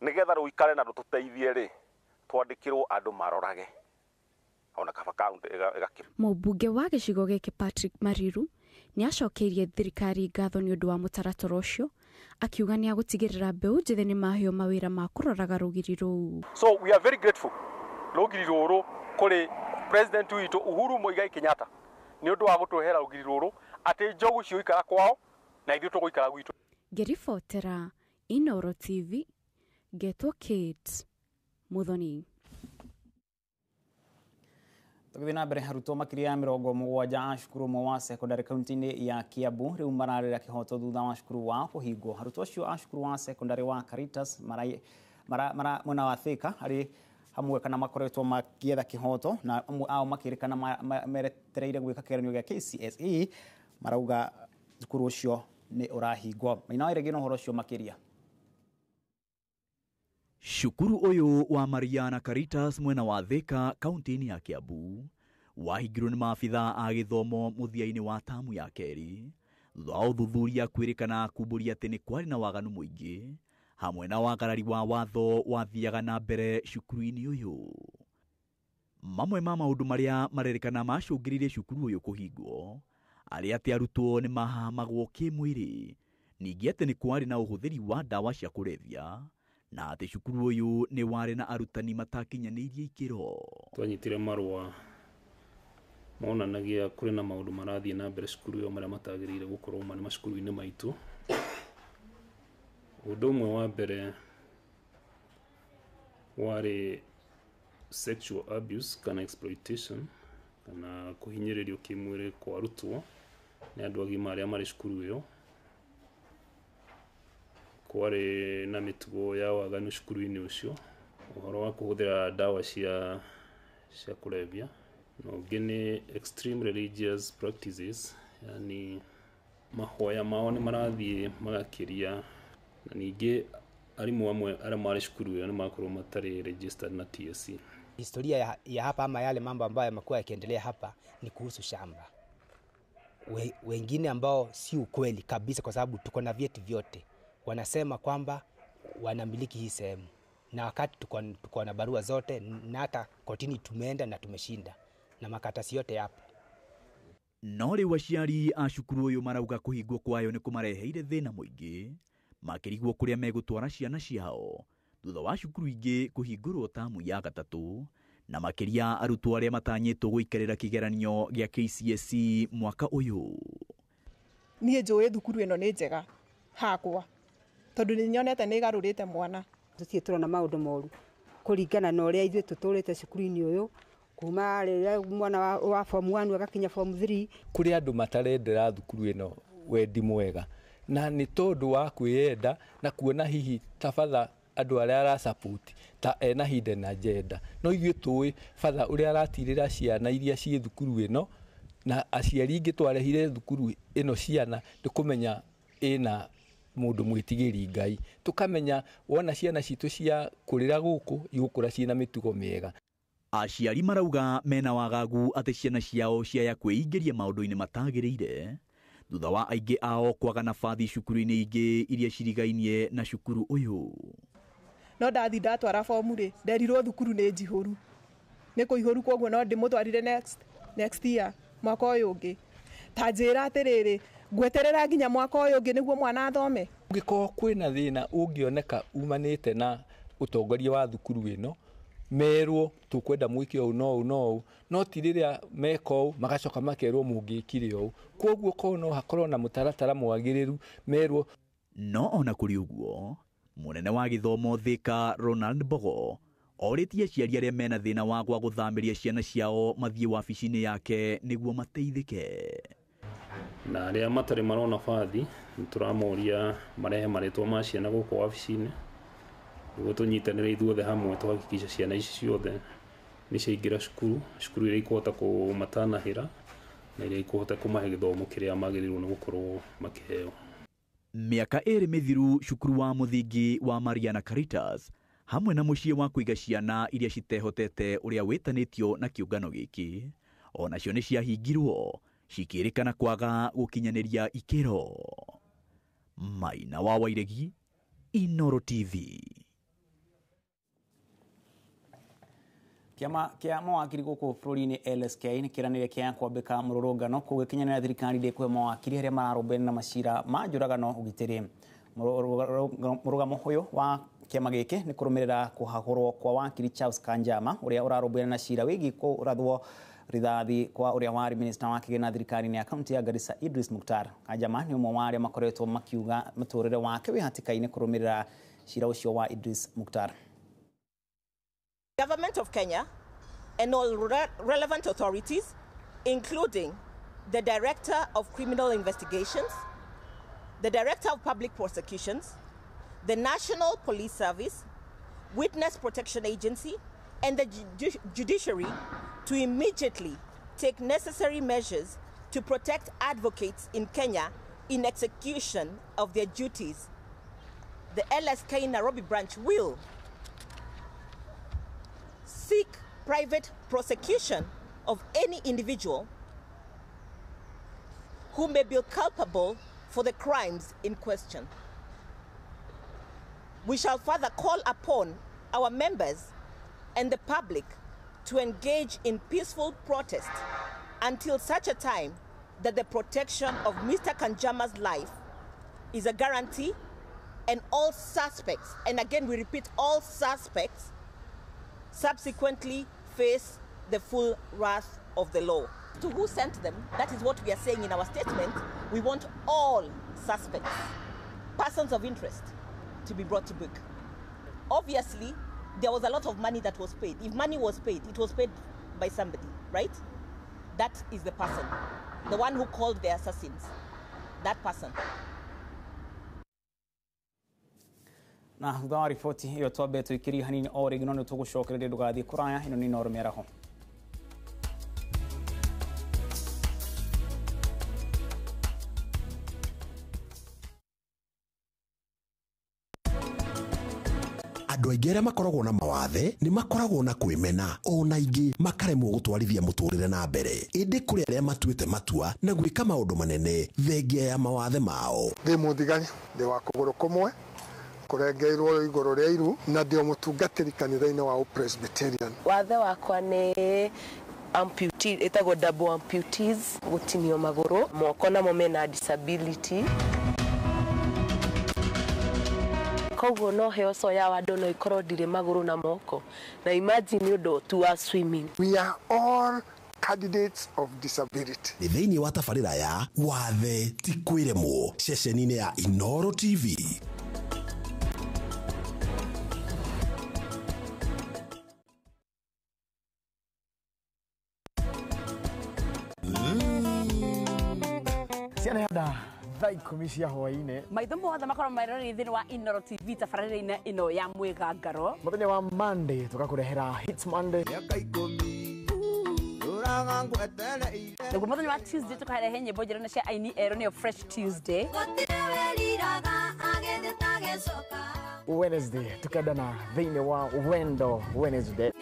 nĩgetha rũikare na rũtũteithie rĩ, twandĩkĩrwo andũ marorage ona kaba kaunti ĩgakĩra. Mũmbunge wa gĩcigo gĩkĩ Patrick Mariru nĩ acokeirie thirikari ngatho nĩ ũndũ wa mũtaratara ũcio, akiuga nĩ agũtigĩrĩra mbeũ njĩthĩ nĩ maheo mawĩra ma kũroraga rũgiri rũu. So we are very grateful rũgiri rũrũ kũrĩ president witũ Uhuru Muigai Kenyatta nĩ ũndũ wa gũtũhera rũgiri rũrũ atĩ njogu cioikara kwao na ithuĩ tũgũikara gwitũ. Ngĩribotera Inooro TV, Getwo Kate Muthoni. Tũgĩthiĩ na mbere, arutwo makĩria ya 70 a cukuru ũmwe wa secondary kaunti-inĩ ya Kiambu rĩu mararĩra kĩhoto thutha wa cukuru wao kũhingwo. Arutwo acio a cukuru wa secondary wa Caritas mwena wa Thika arĩ hamwe kana makoretwo makĩetha kĩhoto, na amwe ao makĩrĩkana meretereire gwĩka kĩgeranio gĩa KCSE, marauga cukuru ũcio nĩ ũrahingwo. Maina wairegi na ũhoro ũcio makĩria. Cukuru ũyũ wa Mariana Caritas mwena wa Thika kaunti-inĩ ya Kiambu wahingirwo nĩ maabitha a gĩthomo mũthia-inĩ wa tamu ya kerĩ thutha wa ũthuthuria kwĩrĩkana kumbũria atĩ nĩ kwarĩ na waganu mũingĩ hamwe na wagarari wa watho wathiaga na mbere cukuru-inĩ ũyũ. Mamwe ma maũndũ marĩa marerĩkana macũngĩrĩirie cukuru ũyũ kũhingwo arĩ atĩ arutwo nĩ mahamagwo kĩmwĩrĩ, ningĩ atĩ nĩ kwarĩ na ũhũthĩri wa ndawa cia kũrebia na atĩ cukuru ũyũ nĩ warĩ na arutani matakinyanĩirie ikĩro. Twanyitire marũa monanagia kũrĩ na maũndũ marathiĩ na mbere cukuru ĩyo marĩa matagĩrĩire gũkorwo marĩ macukuru-inĩ maitũ. Ũndũ ũmwe wa mbere warĩ sexual abuse kana exploitation kana kũhinyĩrĩrio kĩmwĩrĩ kwa arutwo nĩ andũ agima arĩa marĩ cukuru ĩyo. Kwarĩ na mĩtugo ya waganu cukuru-inĩ ũcio, ũhoro wa kũhũthĩra ndawa cia kũrebia, na ũngĩ nĩ extreme religious practices, yani mahoya mao nĩ marathiĩ magakĩria, na ningĩ arimũ amwe arĩa marĩ cukuru ĩyo nĩ makorwo matarĩ registered na TSC. Historia ya hapa ama yale mambo ambayo yamekuwa yakiendelea hapa ni kuhusu shamba. Wengine ambao si ukweli kabisa, kwa sababu tuko na vyeti vyote, wanasema kwamba wanamiliki hii sehemu, na wakati tuko na barua zote na hata kotini tumeenda na tumeshinda na makatasi yote hapo. No rĩu aciari a cukuru ũyũ marauga kũhingwo kwayo nĩ kũmareheire thĩna mũingĩ, makĩrigwo kũrĩa megũtwara ciana ciao thutha wa cukuru ingĩ kũhingũrwo tamu ya gatatũ, na makĩria arutwo arĩa matanyĩtwo gũikarĩra kĩgeranio gĩa KCSE mwaka ũyũ. Niĩ njũĩ thukuru ĩno nĩ njega hakwa, tondũ nĩ nyonete nĩ igarũrĩte mwana. Tũtiĩ tũrona maũndũ moru kũringana na ũrĩa ithuĩ tũtũrĩte cukuru-inĩ ũyũ kuma rĩrĩa mwana wa form 1 agakinya form 3. Kũrĩ andũ matarendera thukuru ĩno wendi mwega, na nĩ tondũ wa kwĩenda na kuona hihi tafadha andũ arĩa arasupport ta ena hidden agenda. No ithuĩ tũĩ father ũrĩa aratirĩra ciana iria ciĩ thukuru ĩno na aciari ingĩ twarehire thukuru ĩno ciana ndĩkũmenya ĩna mũndũ mwĩtigĩri Ngai. Tũkamenya wona ciana citũ cia kũrĩra gũkũ igũkũra ciĩna mĩtugo mĩega. Aciari marauga mena wagagu atĩ ciana ciao ciaya kwĩingĩria maũndũ-inĩ matagĩrĩire thutha wa aingĩ ao kwaga nabathi cukuru-inĩ ingĩ iria cirigainie na cukuru ũyũ. No ndathi ndatwara fomu rĩ, nderirwo thukuru nĩ njihũru. Nĩ kũihũru koguo no ndĩmũtwarire next year mwaka ũyũ ũngĩ. Ta njĩra atĩrĩrĩ, ngweterera nginya mwaka ũyũ ũngĩ nĩguo mwana athome. Ũngĩkorwo kwĩna thĩna ũngĩoneka umanĩte na ũtongoria wa thukuru ĩno, merwo tũkwenda mwĩke ũũ no ti rĩrĩa meka ũũ magacoka makerwo mũngĩkire ũũ. Koguo korwo no hakorwo na mũtaratara mwagĩrĩru merwo. No ona kũrĩ ũguo, mũnene wa gĩthomo Thika Ronald Bogo orĩtie aciari arĩa mena thĩna wa gwa gũthamĩria ciana ciao mathiĩ wabici-inĩ yake nĩguo mateithĩke. Na arĩa matarĩ marona bathi nĩtũramoria marehe marĩtwa ma ciana gũkũ wabici-inĩ nĩguo tũnyitanĩre ithuothe hamwe tũhakikisha ciana ici ciothe nĩciaingĩra cukuru iria ikũhota kũmatanahĩra na iria ikũhota kũmahe gĩthomo kĩrĩa magĩrĩirwo nĩ gũkorwo makĩheo. Mĩaka ĩrĩ mĩthiru cukuru wa mũthingi wa Mariana Caritas hamwe na mũciĩ wa kũiga ciana iria citehotete ũrĩa wĩtanĩtio na kĩũngano gĩkĩ onacio nĩ ciahingirwo cikĩrĩkana kwaga gũkinyanĩria ikĩro. Maina wa Wairegi, Inooro TV. Kiama kia mawakiri gũkũ bũrũri-inĩ LSK nĩ kĩranĩire kĩa kwambĩka mũrũrũngano kũgĩkinyanĩra thirikari ndĩkũhe mawakiri arĩa mararũmbũyania na macira ma njũragano ũgitĩri. Mũrũgamo ũyũ wa kĩama gĩkĩ nĩ kũrũmĩrĩra kũhagũrwo kwa wakiri Charles Kanjama ũrĩa ũrarũmbũyania na cira wĩgiĩ kũrathwo rithathi kwa ũrĩa warĩ minista wa kĩgĩna thirikari-inĩ ya kaunti ya Garissa Idris Mukhtar. Kanjama nĩ ũmwe wa arĩa makoretwo makiuga mũtũrĩre wake wĩ hatĩka-inĩ kũrũmĩrĩra cira ũcio wa Idris Mukhtar. Government of Kenya and all relevant authorities, including the Director of Criminal Investigations, the Director of Public Prosecutions, the National Police Service, Witness Protection Agency, and the judiciary to immediately take necessary measures to protect advocates in Kenya in execution of their duties. The LSK Nairobi branch will seek private prosecution of any individual who may be culpable for the crimes in question. We shall further call upon our members and the public to engage in peaceful protest until such a time that the protection of Mr. Kanjama's life is a guarantee and all suspects, and again we repeat, all suspects subsequently face the full wrath of the law. To who sent them, that is what we are saying in our statement. We want all suspects, persons of interest, to be brought to book. Obviously, there was a lot of money that was paid. If money was paid, it was paid by somebody, right? That is the person, the one who called the assassins, that person. Na thutha wa riboti ĩyo twambe tũikĩrie hanini o rĩngĩ no nĩ tũgũcokereria ndũgathiĩ kũraya. Ĩno nĩ Inooro Mĩaraho. Andũ aingĩ arĩa makoragwo na mawathe nĩ makoragwo na kwĩmena, ona ingĩ makaremwo gũtwarithia mũtũrĩre na mbere. Ĩndĩ kũrĩ arĩa matuĩte matua na gwĩka maũndũ manene thengia ya mawathe mao. Ndĩ mũthigari, ndĩ wa kũgũrũ kũmwe kũrengeirwo igũrũ rĩa iru na ndĩ mũtungatĩri kanitha-inĩ wa Presbyterian. Wathe wakwa nĩ amputee, ĩtagwo double amputees, gũtinio magũrũ, moko namo mena disability. Koguo no heo soya wa ndono ikorwo ndirĩ magũrũ na moko. Na imagine ũndũ tu wa swimming. We are all candidates of disability. Nĩ thĩinĩ wa tabarĩra ya wathe ti kwĩremwo ceceni-inĩ ya Inooro TV. Ciana yada thaa 10 cia hwaĩ-inĩ maitho mothe makorwo mairoreri thĩinĩ wa Inooro TV tabarĩra-inĩ ĩno ya mwĩgangaro mũthenya wa Monday tũgakũrehera Hits Monday naguo mũthenya wa Tuesday tũkarehe nyĩmbo njerũ cia aini erũ nĩyo Fresh Tuesday Wednesday tukendana thĩinĩ wa Wendo Wednesday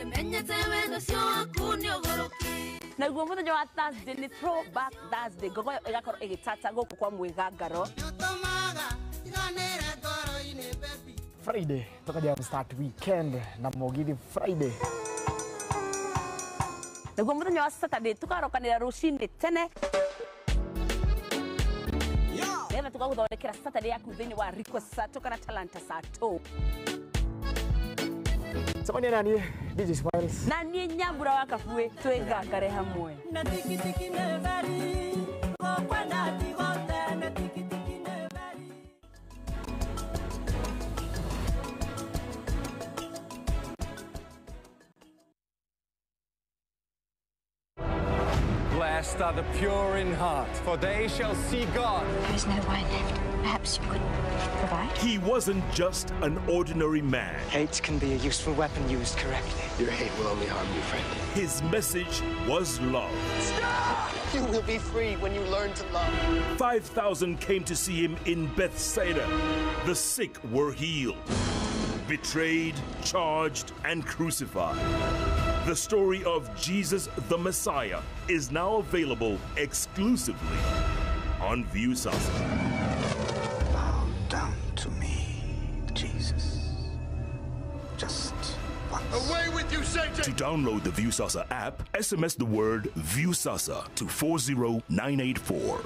naguo mũthenya wa Thursday nĩ Throwback Thursday gogo ĩgakorwo ĩgĩtata gũkũ kwa mwĩgangaro Friday tukaja start weekend na Mugithi Friday naguo mũthenya wa Saturday tukarokanĩra rũcinĩ tene nĩgetha tũgagũthondekera Saturday yaku thĩinĩ wa Request saa 2 kana Talanta saa 2 Samani nani DJ Smiles na niĩ Nyambura wa Kabuĩ twĩgangare hamwe na tikitiki neveri gokwenda tigote na tikitiki neveri Blessed are the pure in heart, for they shall see God. There is no wine left. Perhaps you could provide? He wasn't just an ordinary man. Hate can be a useful weapon used correctly. Your hate will only harm you, friend. His message was love. Stop! You will be free when you learn to love. 5,000 came to see him in Bethsaida. The sick were healed, betrayed, charged, and crucified. The story of Jesus the Messiah is now available exclusively on Viusasa. Bow down to me, Jesus. Just once. Away with you, Satan! To download the Viusasa app, SMS the word Viusasa to 40984.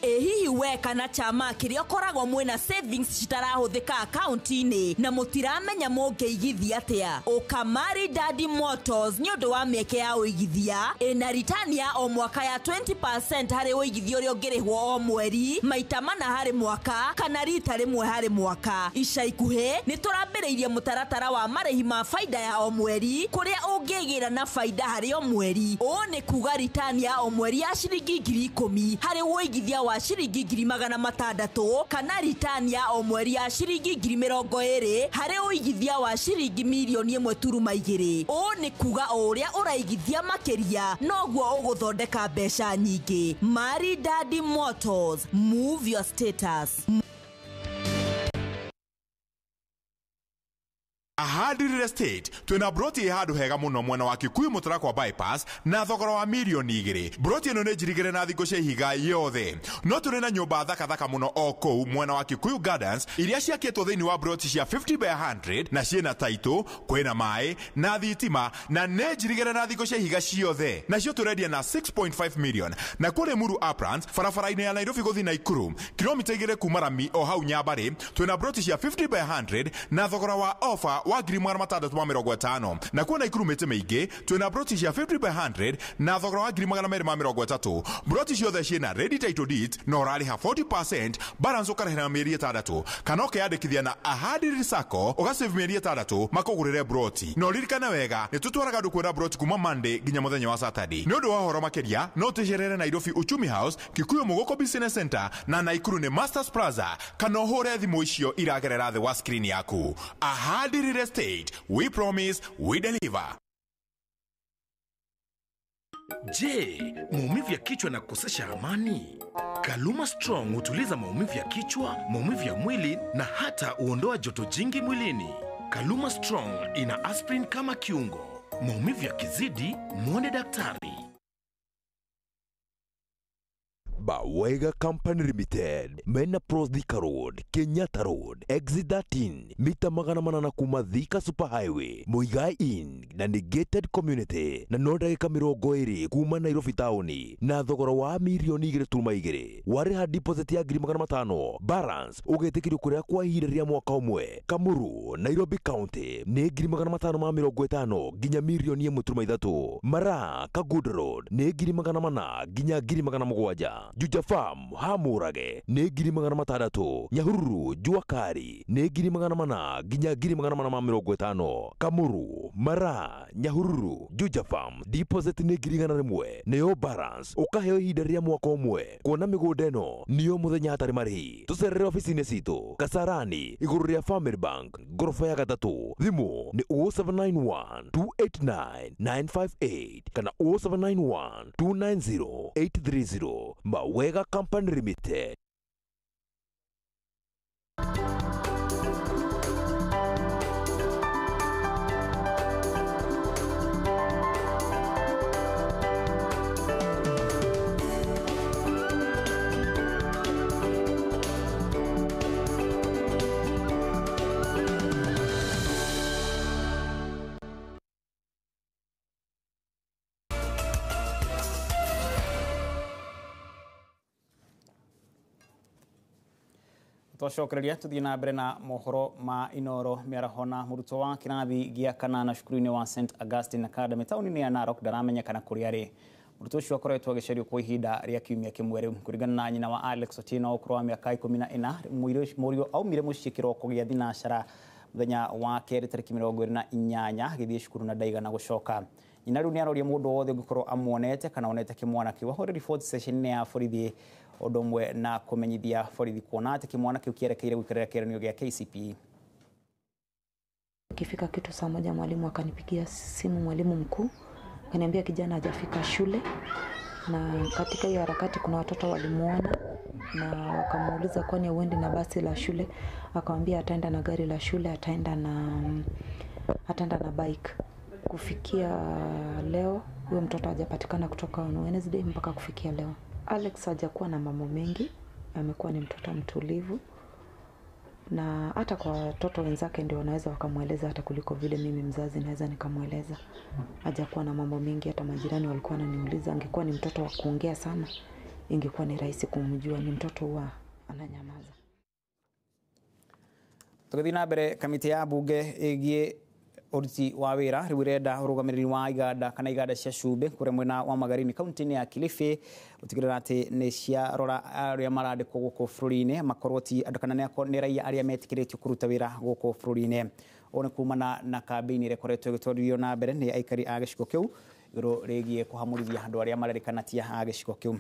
Hihi we kana chama kiria koragwo mwena savings citarahuthika account-ini na mutiramenya mũngĩigithia atia Ukamari Daddy Motors ni ũndũ wa mĩeke ya ũigithia ina return ya o mwaka ya 20% harĩ ũigithia ũrĩa ũngĩrĩhwo o mweri maita mana harĩ mwaka kana rita rĩmwe harĩ mwaka. Ica ikuhĩ nĩ tũrambĩrĩirie mũtaratara wa marĩhi ma faida ya o mweri kũrĩa ũngĩgĩra na faida harĩ o mweri. Ũũ nĩ kuga return ya o mweri ya ciringi 10,000 harĩ ũigithia wa shiringi 600 kana return ya o mweri ya shiringi 20,000 harĩ ũigithia wa shiringi 1.2 Ũũ nĩ kuga o ũrĩa ũraigithia makĩria noguo ũgũthondeka mbeca nyingĩ. Mari Daddy Motors, move your status. Ahadi Real Estate twina broti handu hega muno mwena wa Kikuyu mutara kwa bypass na thogora wa milioni 2. Broti ino ne jirigere na thiko cia higa yothe. No turi na nyumba thaka muno o kou mwena wa Kikuyu Gardens iria ciaketwo thiini wa broti cia 50 by 100 na ciena title kwena mai na thitima na ne jirigere na thiko cia higa ciothe. Na cio turendia na 6.5 million. Na kule Muru Uplands farafara-ini ya Nairobi guthi Nakuru kilomita 2 kuma Rami o hau Nyabari twina broti cia 50 by 100 na thogora wa offer wa Grimar Matadatu wa 50 na kuona Ikuru mete meige twina broti cia 50 by 100 na thogora wa Grimar 230 broti ciothe ciena ready title deed no raliha 40% balance ukarehera mieri 6 kana ukiyandikithia na Ahadi Risako ugasave mieri 6 makugurire broti no ririkana wega ni tutwaraga ndu kwenda broti kuma Monday ginya muthenya wa Saturday ni undu wa horo makeria no tejerere Nairobi Uchumi House Kikuyu Mogoko Business Center na Naikuru ni Masters Plaza kana hore thimu icio iragerera the wa screen yaku. Ahadi Real Estate, we promise, we deliver. Je, maumivu ya kichwa na kukosesha amani? Kaluma Strong hutuliza maumivu ya kichwa, maumivu ya mwili na hata huondoa joto jingi mwilini. Kaluma Strong ina aspirin kama kiungo. Maumivu yakizidi, muone daktari. Bawega Company Limited mena Pros Thika Road, Kenyatta Road, Exit 13 mita 800 kuma Thika Super Highway, Muigai Inn na Negated Community na no ndagika 20 kuma Nairobi taoni na thogora wa mirioni 2.2 wari ha deposit ya 500 balance ugetekirio kuria kwa ihinda rĩa mwaka umwe. Kamuru Nairobi County ni 550 nginya mirioni 1.3. Mara Kaguda Road ni 400 nginya 700. Juja Farm Hamurage ni 600. Nyahururu Juakari ni 400 nginya 450. Kamuru Mara Nyahururu Juja Farm deposit ni 1,100 neo balance ukaheo ihinda rĩa mwaka umwe. Kuona migunda ĩno niyo muthenya hatari marĩhi. Tucerere ofici-inĩ citũ Kasarani igũrũ rĩa Family Bank ngorofa ya 3. Thimu ni 0791 289 958 kana 0791 290 830. Bawega Company Limited. Twacokereria tuthie na mbere na mohoro ma Inoro Miarahona. Mũrutwo wa kĩrathi gĩa 8 cukuru-inĩ wa St Augustine Academy taũni-inĩ ya Narok ndaramenyekana kũrĩa arĩ. Mũrutwo ũcio akoretwo agĩcario kwa ihinda rĩa kiumia kĩmwe rĩu. Kũringana na nyina wa Alex Otieno ũkũrũ wa mĩaka 14, mũriũ aumire mũciĩ kĩroko gĩa thinacara mũthenya wa kerĩ tarĩki 28 agĩthiĩ cukuru na ndaigana gũcoka. Nyina rĩu nĩaroria mũndũ wothe ũngĩkorwo amuonete kana onete kĩmwana kĩu ahũre report station-inĩ ya borithi ũndũ ũmwe na kũmenyithia borithi kuona atĩ kĩmwana kĩu kĩerekeire gũikarĩra kĩgeranio gĩa KCPE. Ikifika kitu saa moja mwalimu akanipigia simu, mwalimu mkuu akaniambia kijana hajafika shule, na katika hiyo harakati kuna watoto walimuona na wakamuuliza kwani uende na basi la shule, akamwambia ataenda na gari la shule, ataenda na bike. Kufikia leo huyo mtoto hajapatikana kutoka Wednesday mpaka kufikia leo. Alex hajakuwa na mambo mengi, amekuwa ni mtoto mtulivu, na hata kwa watoto wenzake ndio wanaweza wakamueleza hata kuliko vile mimi mzazi naweza nikamueleza. Hajakuwa na mambo mengi, hata majirani walikuwa wananiuliza angekuwa ni mtoto wa kuongea sana ingekuwa ni rahisi kumjua. Ni mtoto huwa ananyamaza. Tugathie na mbere, kamiti ya bunge ĩgiĩ uruti wa wĩra rĩu irenda ũrũgamĩrĩri wa iganda kana iganda cia cumbĩ kũrĩa mwena wa Magarini kaunti-inĩ ya Kilifi gũtigĩrĩra atĩ nĩ ciarora arĩa marandĩkwo gũkũ bũrũri-inĩ makorwo ti andũ kana nĩ raia arĩa metĩkĩrĩtio kũruta wĩra gũkũ bũrũri-inĩ. Ũũ nĩ kumana na kambĩini ĩrĩa ĩkoretwo ĩgĩtwarithio na mbere nĩ aikari a gĩcigo kĩu igũrũ rĩgiĩ kũhamũrithia andũ arĩa marerĩkana ti a gĩcigo kĩu.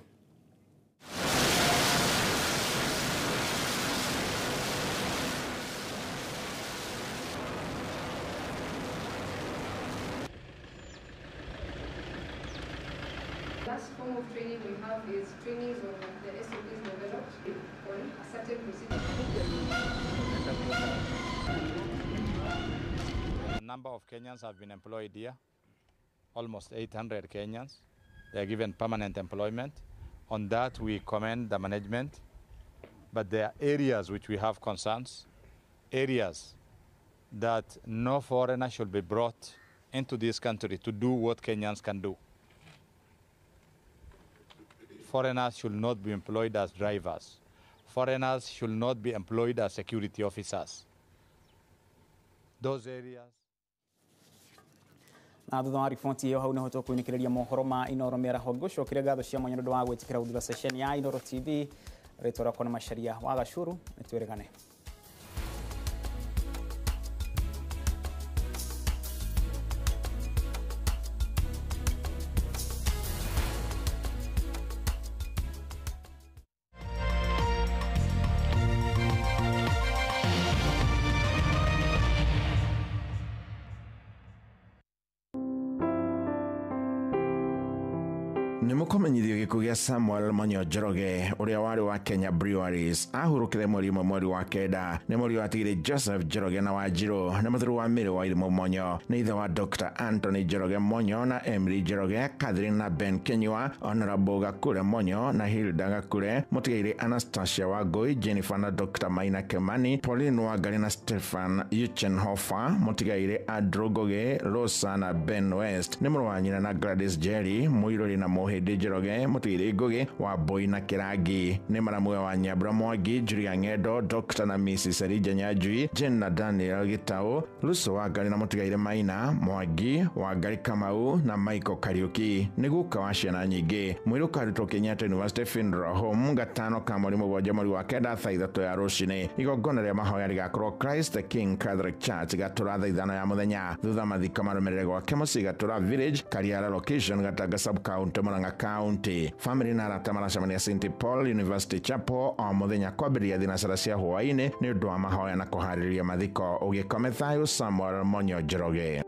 Last form of training we have is trainings on the SOPs developed on a certain procedure. A number of Kenyans have been employed here, almost 800 Kenyans. They are given permanent employment. On that we commend the management, but there are areas which we have concerns, areas that no foreigner should be brought into this country to do what Kenyans can do. Foreigners should not be employed as drivers. Foreigners should not be employed as security officers. Those areas. Na thutha wa riboti ĩyo hau nĩho tũkũinĩkĩrĩria mohoro ma Inoro Mĩaraho. Ngũcokeria ngatho cia mwanya nĩ ũndũ wa gwĩtĩkĩra gũthura session ya Inoro TV. Rĩtwa rĩakwa nĩ Macharia wa Gacuru. Nĩ twĩrĩgane. mukomenyithio gikugia Samuel Monyo Njoroge uria wari wa Kenya Breweries ahurukire mweri wa kenda ni muri wa tigire Joseph Njoroge na Wanjiru na muthuru wa miri wa Irimo Monyo ni ithe wa Dr. Anthony Njoroge Monyo na Emily Njoroge, Catherine na Ben Kenywa, Honorable Gakure Monyo na Hilda Gakure, mutigaire Anastasia Wangui, Jennifer na Dr. Maina Kemani, Pauline Wangari na Stefan Uchenhofer, mutigaire Andrew Goge, Rosa na Ben West, ni muri wa nyina na Gladys Jerry, Muirori na Mohede Njoroge, mutigaire Goge wa Boy na Kirangi, ni maramwe wa Nyabra Mwangi, Julia Ngedo, Dr. na Mrs. Elija Nyajui, Jen na Daniel Gitao, Luso Wangari na mutigaire Maina Mwangi, Wangari Kamau na Michael Kariuki. Niguka wa ciana nyingi mwiruka arutwo Kenyatta University Funeral Home gatano ka mweri wa kenda thaa ithatũ ya rũcinĩ. Igongona rĩa mahoya rigakorwo Christ the King Catholic Church gatũra thaa ithano ya mũthenya. Thutha mathiko marũmĩrĩre gwake mũciĩ gatũra Village, Kariara location Gatanga sub county Murang'a county. Family na arata maracemania St Paul University Chapel o mũthenya kwambĩrĩria thinacara cia hwaĩ-inĩ nĩ ũndũ wa mahoya na kũharĩrĩria mathiko. Ũgĩkome thayũ, Samuel Monyo Njoroge.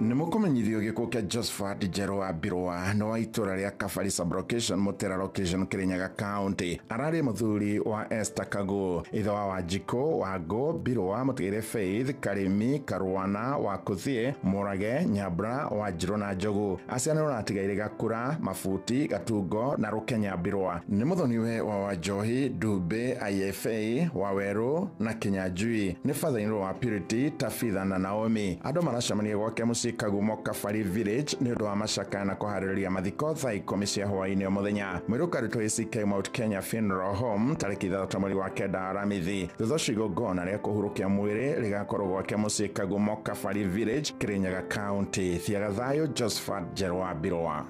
Nimukomenyithio gikuo kia Josephat Njero wa Mbirwa no wa itura ria Kabari sub location Mutera location Kirinyaga county. Arari muthuri wa Esther Kago, ithe wa Wanjiko Wango Mbirwa, mutigire Faith Karimi Karwana wa Kuthie Murage Nyabra Wanjiru na Njogu. Aciana uratigaire Gakura Mafuti Gatungo na Rukenya Mbirwa. Ni muthoniwe wa Wanjohi Dube IFA wa Weru na Kinyanjui. Ni father-in-law wa Purity Tafitha na Naomi. Ando maracemania gwake muciĩ Kagumo Kabari Village ni undu wa macaka na kuharĩrĩria mathiko thaa 10 cia hwaĩ-inĩ o mũthenya. Mwiruka arutwo ACK Mount Kenya Funeral Home tarĩki 3 mweri wa kenda aramithi. Thutha ũcio igongona rĩa kũhurukia mwĩrĩ rigakorwo gwake muciĩ Kagumo Kabari Village, Kirinyaga county. Thiaga thayũ, Josephat Njero wa Mbirwa.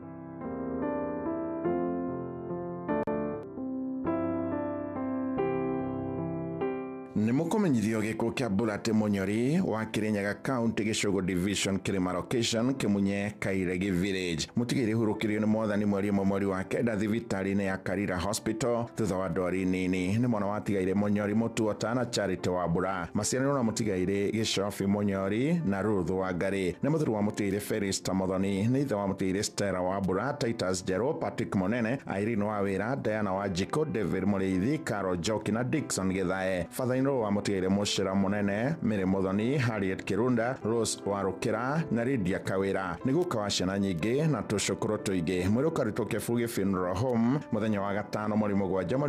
Nimukomenyithio gikuo kia Bulate Munyori wa Kirinyaga county Gicogo division Kirima location Kimunye Kairegi village. Mutigire hurukirio ni mwathani mweri wa kenda thibitari-inĩ ya Karira hospital thutha wa ndwari nini. Ni mwana watigaire Munyori Mutuota na Charity Wambura. Maciarĩro na mutigaire Gicofi Munyori na Ruth Wangari. Ni muthuri wa mutigaire Felista Muthoni, ni ithe wa mutigaire Stella Wambura, Titus Njero, Patrick Monene, Irene Wawira, Diana Wanjiko, David Mureithi, Carol Joki na Dickson Githae. Father-in-law wa mutigaire Mucira Munene, Mary Muthoni, Harriet Kirunda, Rose Warukira na Lydia Kawira. Niguka wa ciana nyingi na tucukuru tuingi. Mwiruka arutwo Kibuge Funeral Home muthenya wa gatano mweri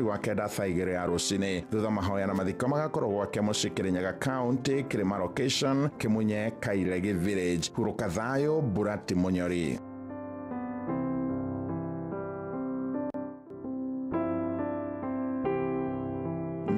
wa kenda thaa 2 ya rũcinĩ. Thutha mahoya na mathiko magakorwo gwake muciĩ Kirinyaga county Kirima location Kimunye Kairegi village. Huruka thayũ, Bulate Munyori.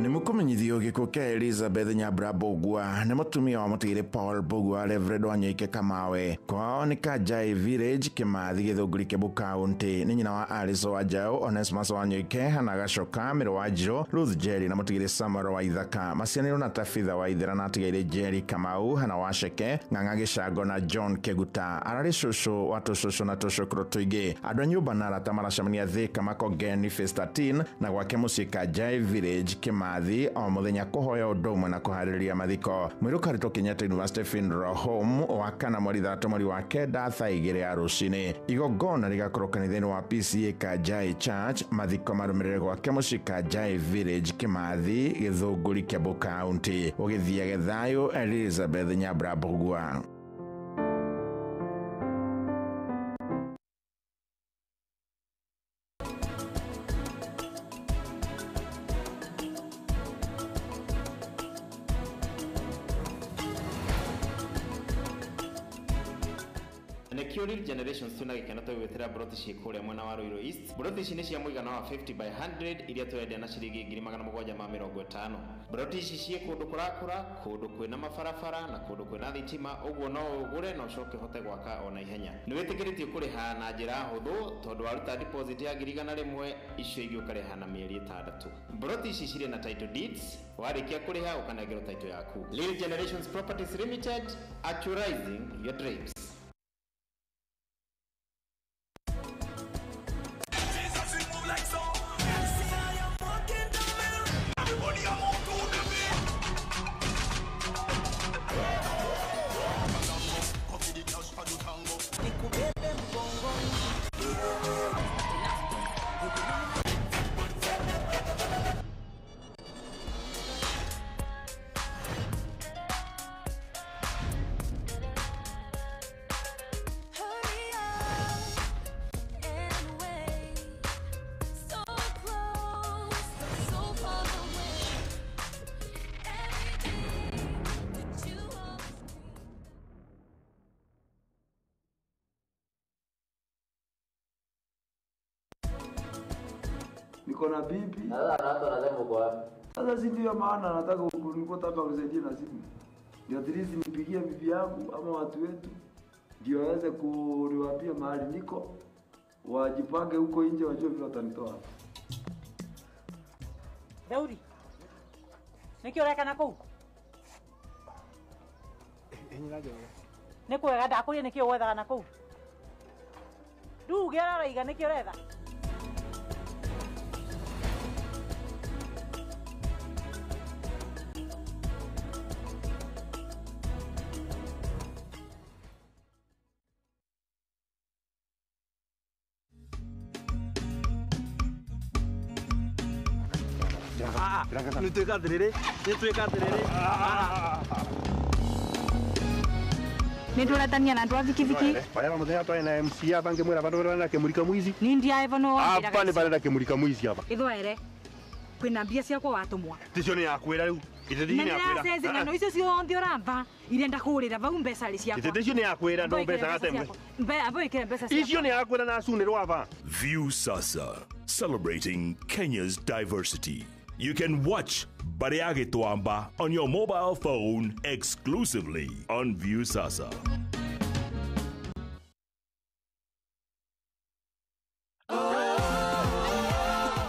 Nimukomenyithio gikuo kia Elizabeth Nyabra Bogua ni mutumia wa mutigire Paul Bogua Reverend Wanyoike Kamawe. Kwao ni Kajai village Kimathi Githunguri Kiambu county. Ni nyina wa Alice Wanjau, Onesmus Wanyoike, Hannah Gacoka, Mary Wanjiru, Ruth Jerry na mutigire Samuel Waithaka. Maciarĩro na Tafitha Waithera na atigaire Jerry Kamau, Hannah Waceke, Ng'ang'a Gĩcango na John Keguta. Ararĩ cũcũ wa tũcũcũ na tũcũkũrũ tũingĩ. Andũ a nyũmba na arata maracemania Thika Makongeni phase 13 na gwake muciĩ Kajai village Kimathi o muthenya kuhoya ũndũ ũmwe na kuharĩrĩria mathiko. Mwiruka arutwo Kenyatta University Funeral Home wa kana mweri wa kenda thaa 2 ya rũcinĩ. Igongona rigakorwo kanitha-inĩ wa PCA Kajai Church. Mathiko marũmĩrĩre gwake muciĩ Kajai village Kimathi Githunguri Kiambu county. Ũgĩthiage thayũ, Elizabeth Nyabra Bogua. Security generations tuna gikena twetera broti ciekuria mwena wa Ruiru East. Broti ici ni cia muigana wa 50 by 100 iria twendia na ciringi 750. Broti ici cie kundu kurakura, kundu kwina mabarabara na kundu kwina thitima, uguo no ugure no coke hote gwaka ona ihenya. Ni witikiritio kuriha na njira huthu tondu waruta deposit ya 100 icio igio kareha na mieri 6. Broti ici cire na title deeds, warikia kuriha ukanegero title yaku. Real Generations Properties Limited, actualizing your dreams. niko na bibi. Sasa si ndio maana nataka unisaidie na simu. Ndio at least nipigie bibi yangu ama watu wetu ndio waweze kuniwaambia mahali niko, wajipange huko nje, wajue vile watanitoa. Daudi, nikioreka na kuu nikwega ndakuria nikio wethaga na kuu riu geraraiga nikio retha Nituika atiriri. Ninduratania na andu a vikiviki. Waya muthenya twari na MC hapa ngimwira vandu na kimurika mwizi. Ni ndia evono. Hapa ni vandu kimurika mwizi hapa. Ithwaire. Kwina mbia ciakwa watumwa. Ticio ni yakwira riu. Itete ni yakwira. Nĩ ngano icio ciothe ũramba irenda kũrĩra vau mbeca rĩ ciakwa. Itete icio ni yakwira ndo mbeca gatemwe. Abo mbeca ciakwa. Icio ni yakwira na sunirwo hapa. Viusasa, celebrating Kenya's diversity. You can watch Bariage Twamba on your mobile phone exclusively on Viusasa.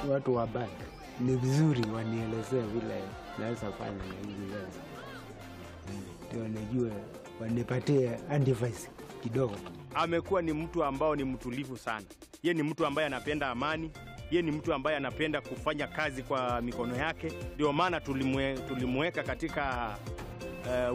Watu wa bank ni vizuri wanielezee vile naweza fanya na hizi pesa, ndio najua wanipatie advice kidogo. Amekuwa ni mtu ambao ni mtulivu sana. Ye ni mtu ambaye anapenda amani. Ye ni mtu ambaye anapenda kufanya kazi kwa mikono yake. Ndio maana tulimweka katika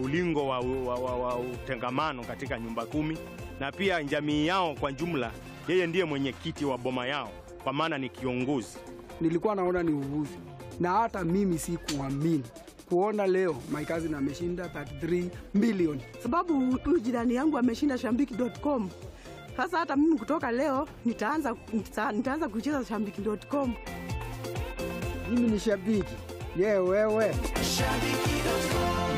ulingo wa utengamano katika nyumba 10, na pia jamii yao kwa jumla yeye ndiye mwenyekiti wa boma yao kwa maana ni kiongozi. Nilikuwa naona ni uvuzi na hata mimi sikuamini kuona leo my cousin ameshinda 33 million, sababu huyu jirani yangu ameshinda shambiki.com. Sasa hata mimi kutoka leo nitaanza kucheza shambiki.com. Mimi ni shabiki. Wewe. Shambiki.com.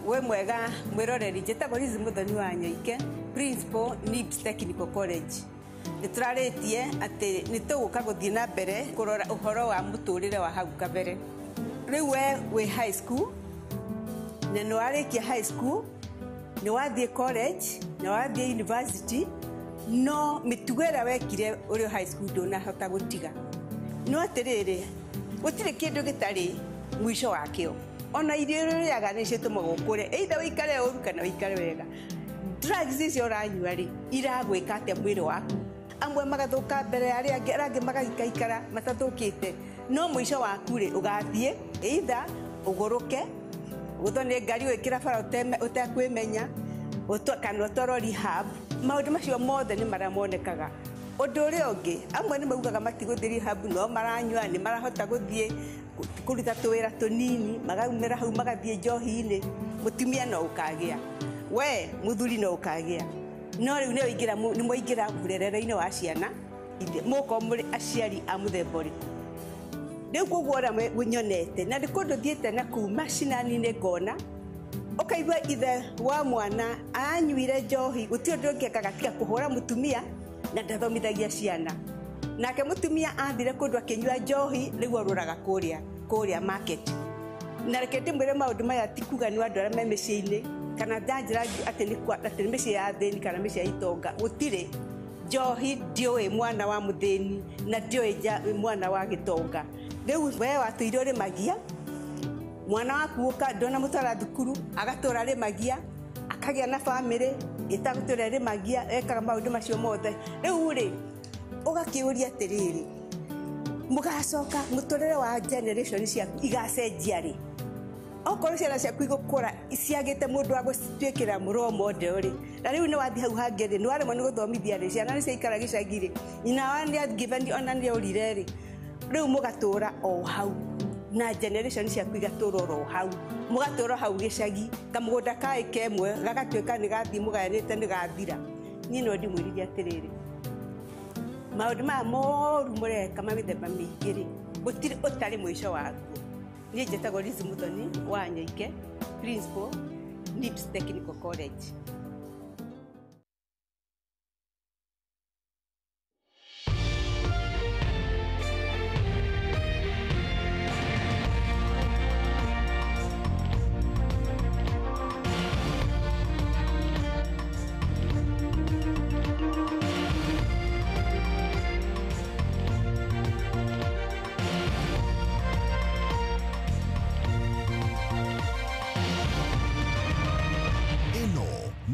We mwega mwiroreri njĩtagwo Liz Muthoni wa Nyoike, principal NIBS Technical College. Nĩtũrarĩtie atĩ nĩtũgũka gũthiĩ na mbere kũrora ũhoro wa mũtũrĩre wa hau kabere. Rĩu we wĩ high school na nĩwarĩkia high school, nĩwathiĩ college, nĩwathiĩ university, no mĩtugo ĩrĩa wekire ũrĩ high school ndũnahota gũtiga. No atĩrĩrĩ, gũtirĩ kĩndũ gĩtarĩ mwisho wakĩo. Ona irio rĩaga nĩcitũmagwo kũrĩa, either wĩikare ũru kana wĩikare wega. Drugs icio ũranyua rĩ iragwĩka atĩa mwĩrĩ waku? Amwe magathũka mbere ya arĩa angĩ magaikara matathũkĩte, no mũico waku rĩ ũgathiĩ either ũgũrũke ũthone ngari wĩkĩra bara ũtekwĩmenya kana ũtwarwo rehab. Maũndũ macio mothe nĩ marĩa monekaga. Ũndũ ũrĩa ũngĩ, amwe nĩ maugaga matigũthiĩ rehab no maranyua, nĩ marahota gũthiĩ kũruta tũwĩra tũnini, magaumĩra hau magathiĩ njohi-inĩ. Mũtumia no ũkagĩa, we mũthuri no ũkagĩa, no rĩu nĩ mwaingĩra mũrerere-inĩ wa ciana mũkorwo mũrĩ aciari a mũthemba ũrĩkũ. Rĩu koguo ũrĩa nyonete na nĩ kũndũ thiĩte na kuu macinani-inĩ ngona ũkaigua ithe wa mwana anyuire njohi, gũtirĩ ũndũ ũngĩ ekaga tiga kũhũra mũtumia na ndathomithagia ciana. Nake mũtumia athire kũndũ akĩnyua njohi, rĩu arũraga kũrĩa market. Na reke ndĩmwĩre maũndũ maya ti kuga nĩ andũ arĩa me mĩciĩ-inĩ kana ndanjĩra atĩ nĩ mĩciĩ ya thĩni kana mĩciĩ ya itonga. Gũtirĩ njohi, ndiũĩ mwana wa mũthĩni na ndiũĩ mwana wa gĩtonga. Rĩu we watũire ũrĩmagia, mwana waku ũka ndona mũtwara thukuru agatũra rĩmagia, akagĩa na bamĩrĩ ĩtagũtũra rĩmagia, ekaga maũndũ macio mothe. Rĩu rĩ ũgakĩũria atĩrĩrĩ, mũgacoka mũtũrĩre wa generation ciaku igacenjia rĩ? Okorwo ciana ciaku igũkũra ciagĩte mũndũ wa gũcituĩkĩra role model rĩ, na rĩu nĩ wathiĩ hau hangĩ rĩ, nĩ waremwo nĩ gũthomithia rĩ, ciana nĩ ciaikara gĩcagi rĩ, nyina wa nĩ agiven ona nĩ aũrire rĩ, rĩu mũgatũra o hau na generation ciaku igatũra o hau, mũgatũra hau gĩcagi, kamũgũnda ka ĩka ĩmwe gagatuĩka nĩ gathiĩ mũgayanĩte nĩ gathira. Niĩ no ndĩmwĩrire atĩrĩrĩ, maũndũ maya moru mũreka ma mĩthemba mĩingĩ rĩ, gũtirĩ ũtarĩ mũico waguo. niĩ njĩtagwo Liz Muthoni wa Nyoike, principal NIBS Technical College.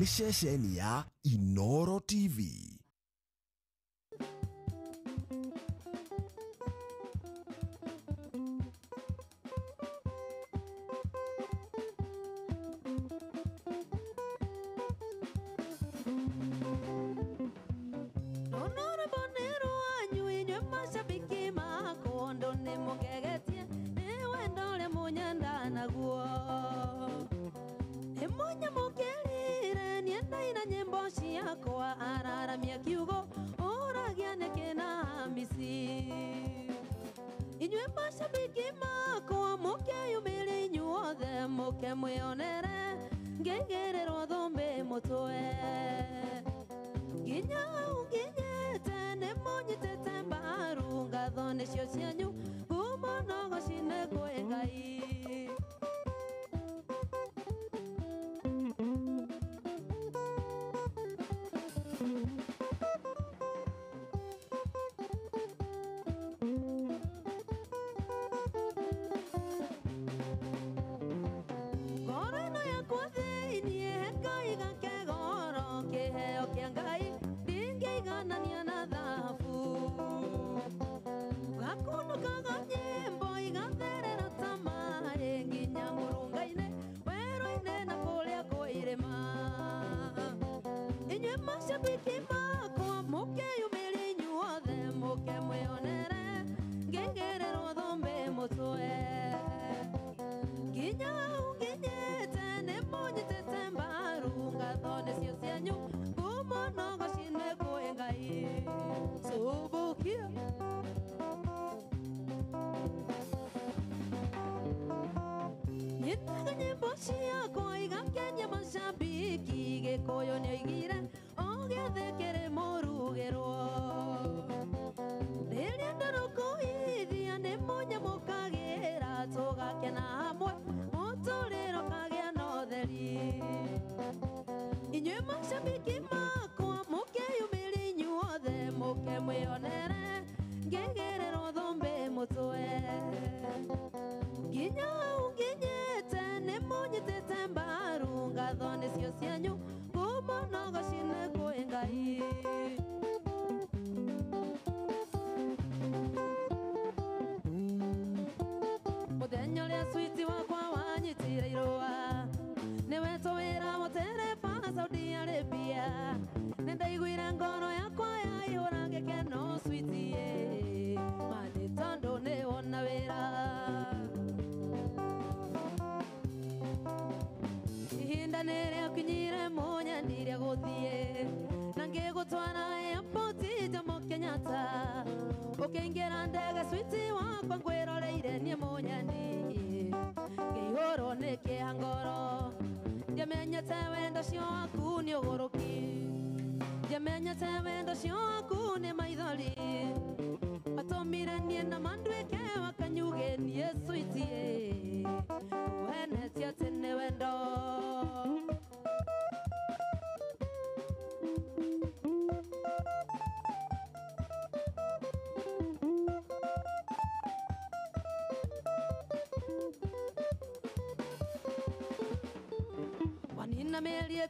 Ni ceceni ya Inoro TV. Inywe mashabiki makwa muke yumiri nyuothe muke mwionere ngengererwo thombe mutwe nginya unginyete nimunyitete mbaru ngatho nicio cianyu ngumonogo cine kwi Ngai.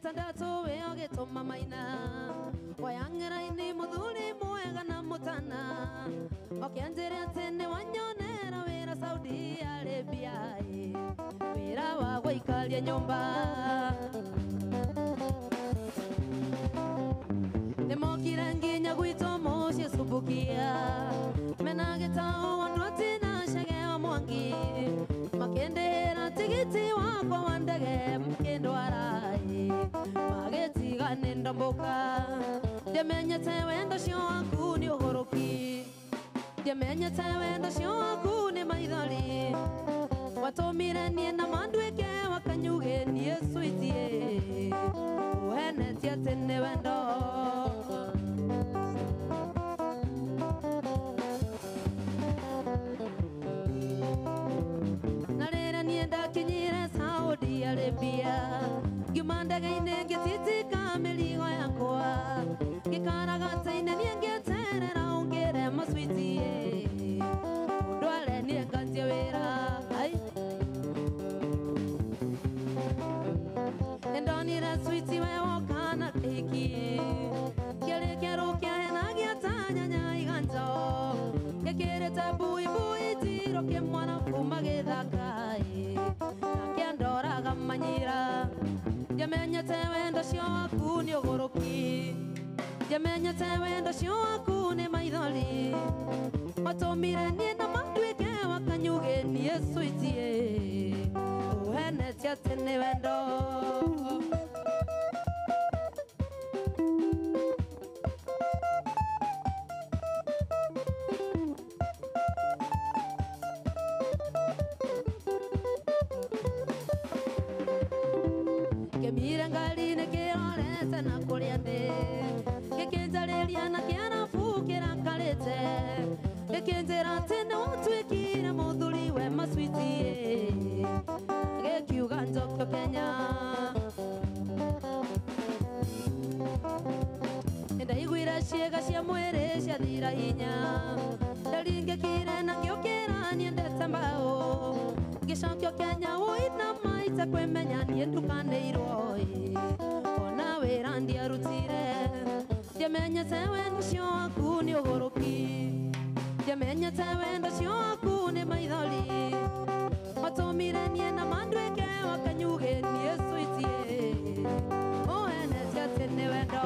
Tandatu we ogituma maina wayangera ini muthuri mwega na mutana okianjira tene wanyonera wira Saudi Arabia wira wa guikaria nyumba nemokira nginya gwito mucie subukia menagitao wandu atina shage mwangi makendera tigiti wakwa wandege mkendwara magetiga mboka ndamenyete wendo cio waku ni uhoroki ndamenyete wendo cio waku ni maithori Matomire na mandweke wakanyuge ni Yesu itie wene tiatene wendo narera nienda kinyire Saudi Arabia gimanda gaine getiti kameligo yakwa gikana gataine niengeterera ongere maswitie ndwale niengantie wira ai ndonira switi wewe kana kiki kele kero kiana giatanya nyai ganjo kekere tabui bui tiro ke mwana fuma gedhakai kiandora gamanyira jamenya tewendo sio akuni ogoroki jamenya tewendo sio akuni maidhali matomire ni na mandweke wakanyuge ni Yesu itie wene tiatene wendo Mirangaline que oreta na coriande que kenzarelia na kiana fukira kalete que kenzerate na utwikira moduli we maswiti que kiuganzo ko Kenya enda igwira ciega cia mwere cia thira hinya dalinge kire na kiokera ni ndeta mbao gicokio Kenya uina maita kwemenya ni ndukaneirwo ona wira ndi arutire jamenya tewendo cio aku ni ogoroki jamenya tewendo cio aku ni maithori matomire ni na mandweke wakanyuge ni Yesu itie o ene tiatene wendo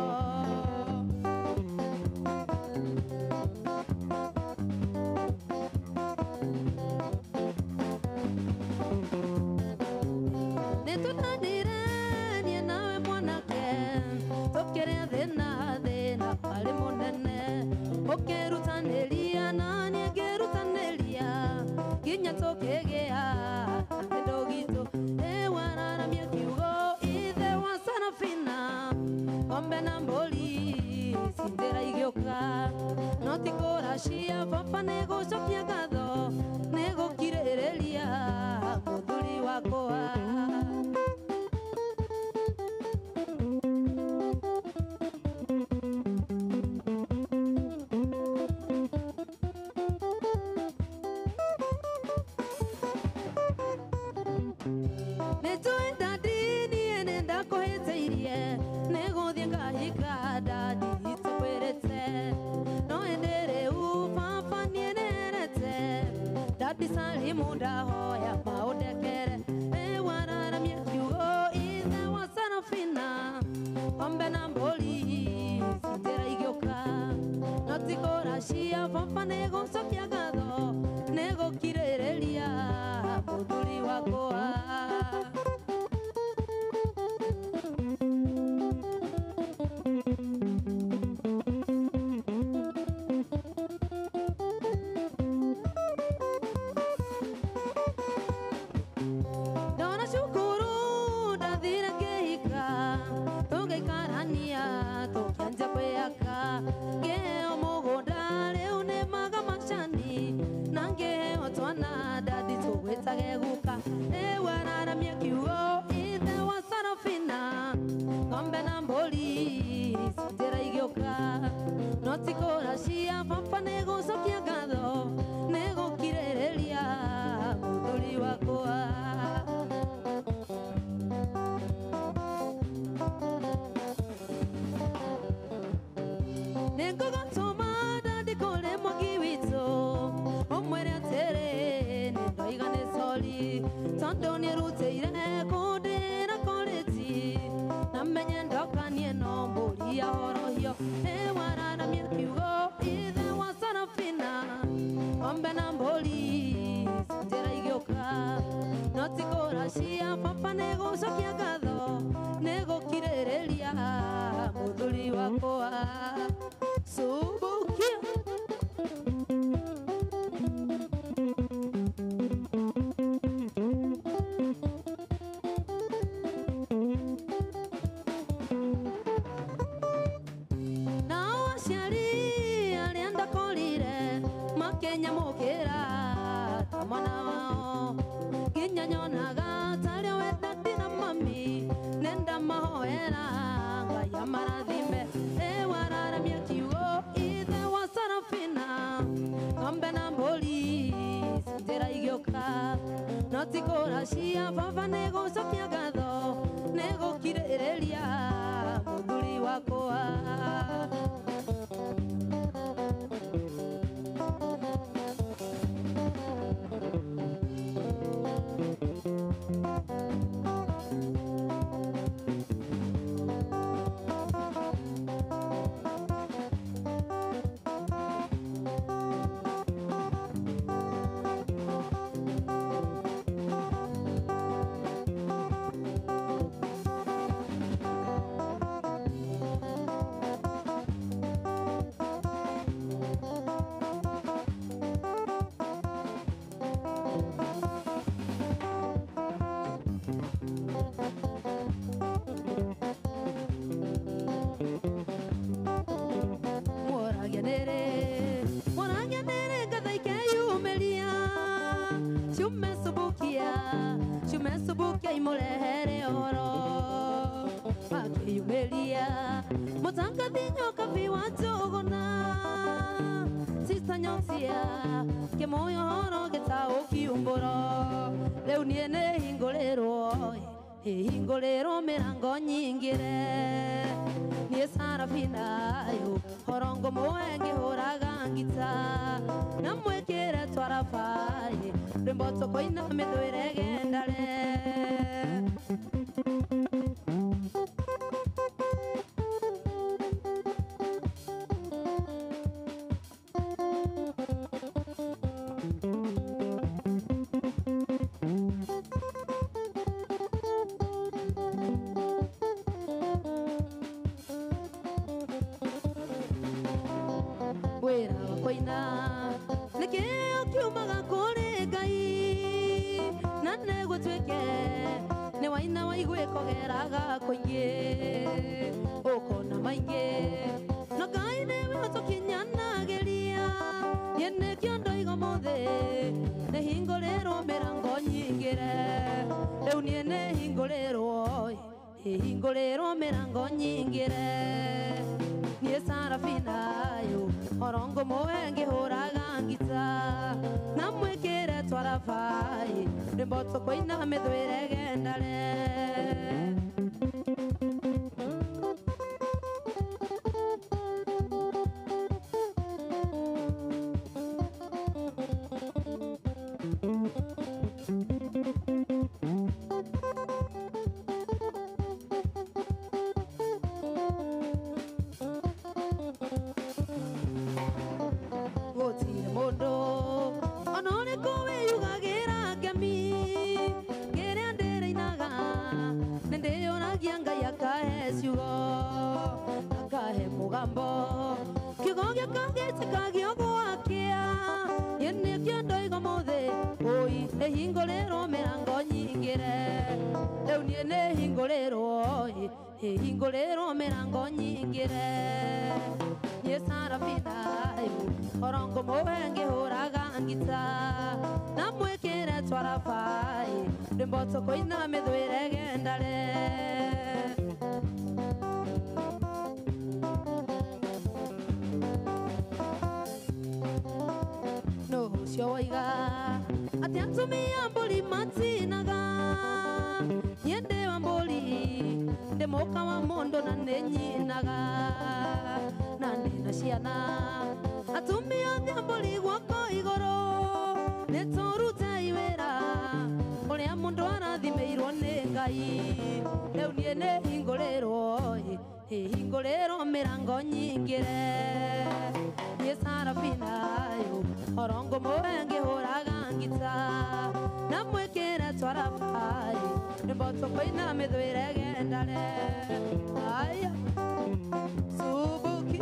Okerutanelia nani agerutanelia kinya tokegea ndogito wana miakiugo ithe wasana fina ombe na mboli sindera igioka notikora shia papa nego shokia gatho nego kirerelia muthuri wakoa Munda hoya maudekere wana miakiugo ithe wasana fina ombe na mboli sindera igioka notikora shia papa nego sokia gatho nego kirerelia muthuri wakoa notikora shia papa nego sokia gatho nego kirerelia muthuri wakoa nego gatoma ndikore mogi wito omwere atere nendo igane soli tondo ni ruteire kundira koleti namenye ndokanie no mburi ya horohio wana miakiugo ithe wasana fina ombe na mboli sindera igioka notikora shia papa nego shokia gatho nego kirerelia muthuri wakoa subukia mwana wao ginya nyonaga taria wenda ndina mami nenda mahoera ngaya marathime wararamia kiugo ithe wa Sarafina ng'ombe na mbũri njĩra igĩũka no ti kũracia baba nĩ gũcokia ngatho nĩ gũkirĩrĩria mũthuri wakwa. Shumesubukia imurehere oro akiyumelia mutanga dinyo kafi watogona sista nyonsia ke moyo horo geta okiumboro leu niene hingolero mirango nyingire nie Sarafina yo horongo moenge horaga ngita namwekere twarafaye remboto koina medwere ndale. Wera koina neke okiumaga kore gai nane gutweke ne waina waigwe kogeraga koinge okona mainge no gai ne wato kinyana geria yene kiondo igomothe ne hingolero merango nyingire leu niene hingolero merango nyingire nie Sarafina yo orongo moenge horaga ngita namwekere twarafaye remboto koina medwere gendale. Hingolero merango nyingire leu niene hingolero merango nyingire nie Sarafina yo orongo moenge horaga ngita namwekere twarafaye remboto koina medwere gendale. No shoiga atiantumia mboli matinaga yende wa mboli ndemoka wa mondo na nenyinaga nane na ciana atumia mboli gwako igoro netorute iwera uria mundu arathimeirwo ni Ngai leu niene hingolero mirango nyingire nie Sarafina yo orongo moenge horaga ngita namwekere twarafaye remboto koina medwere gendale. Aya subuki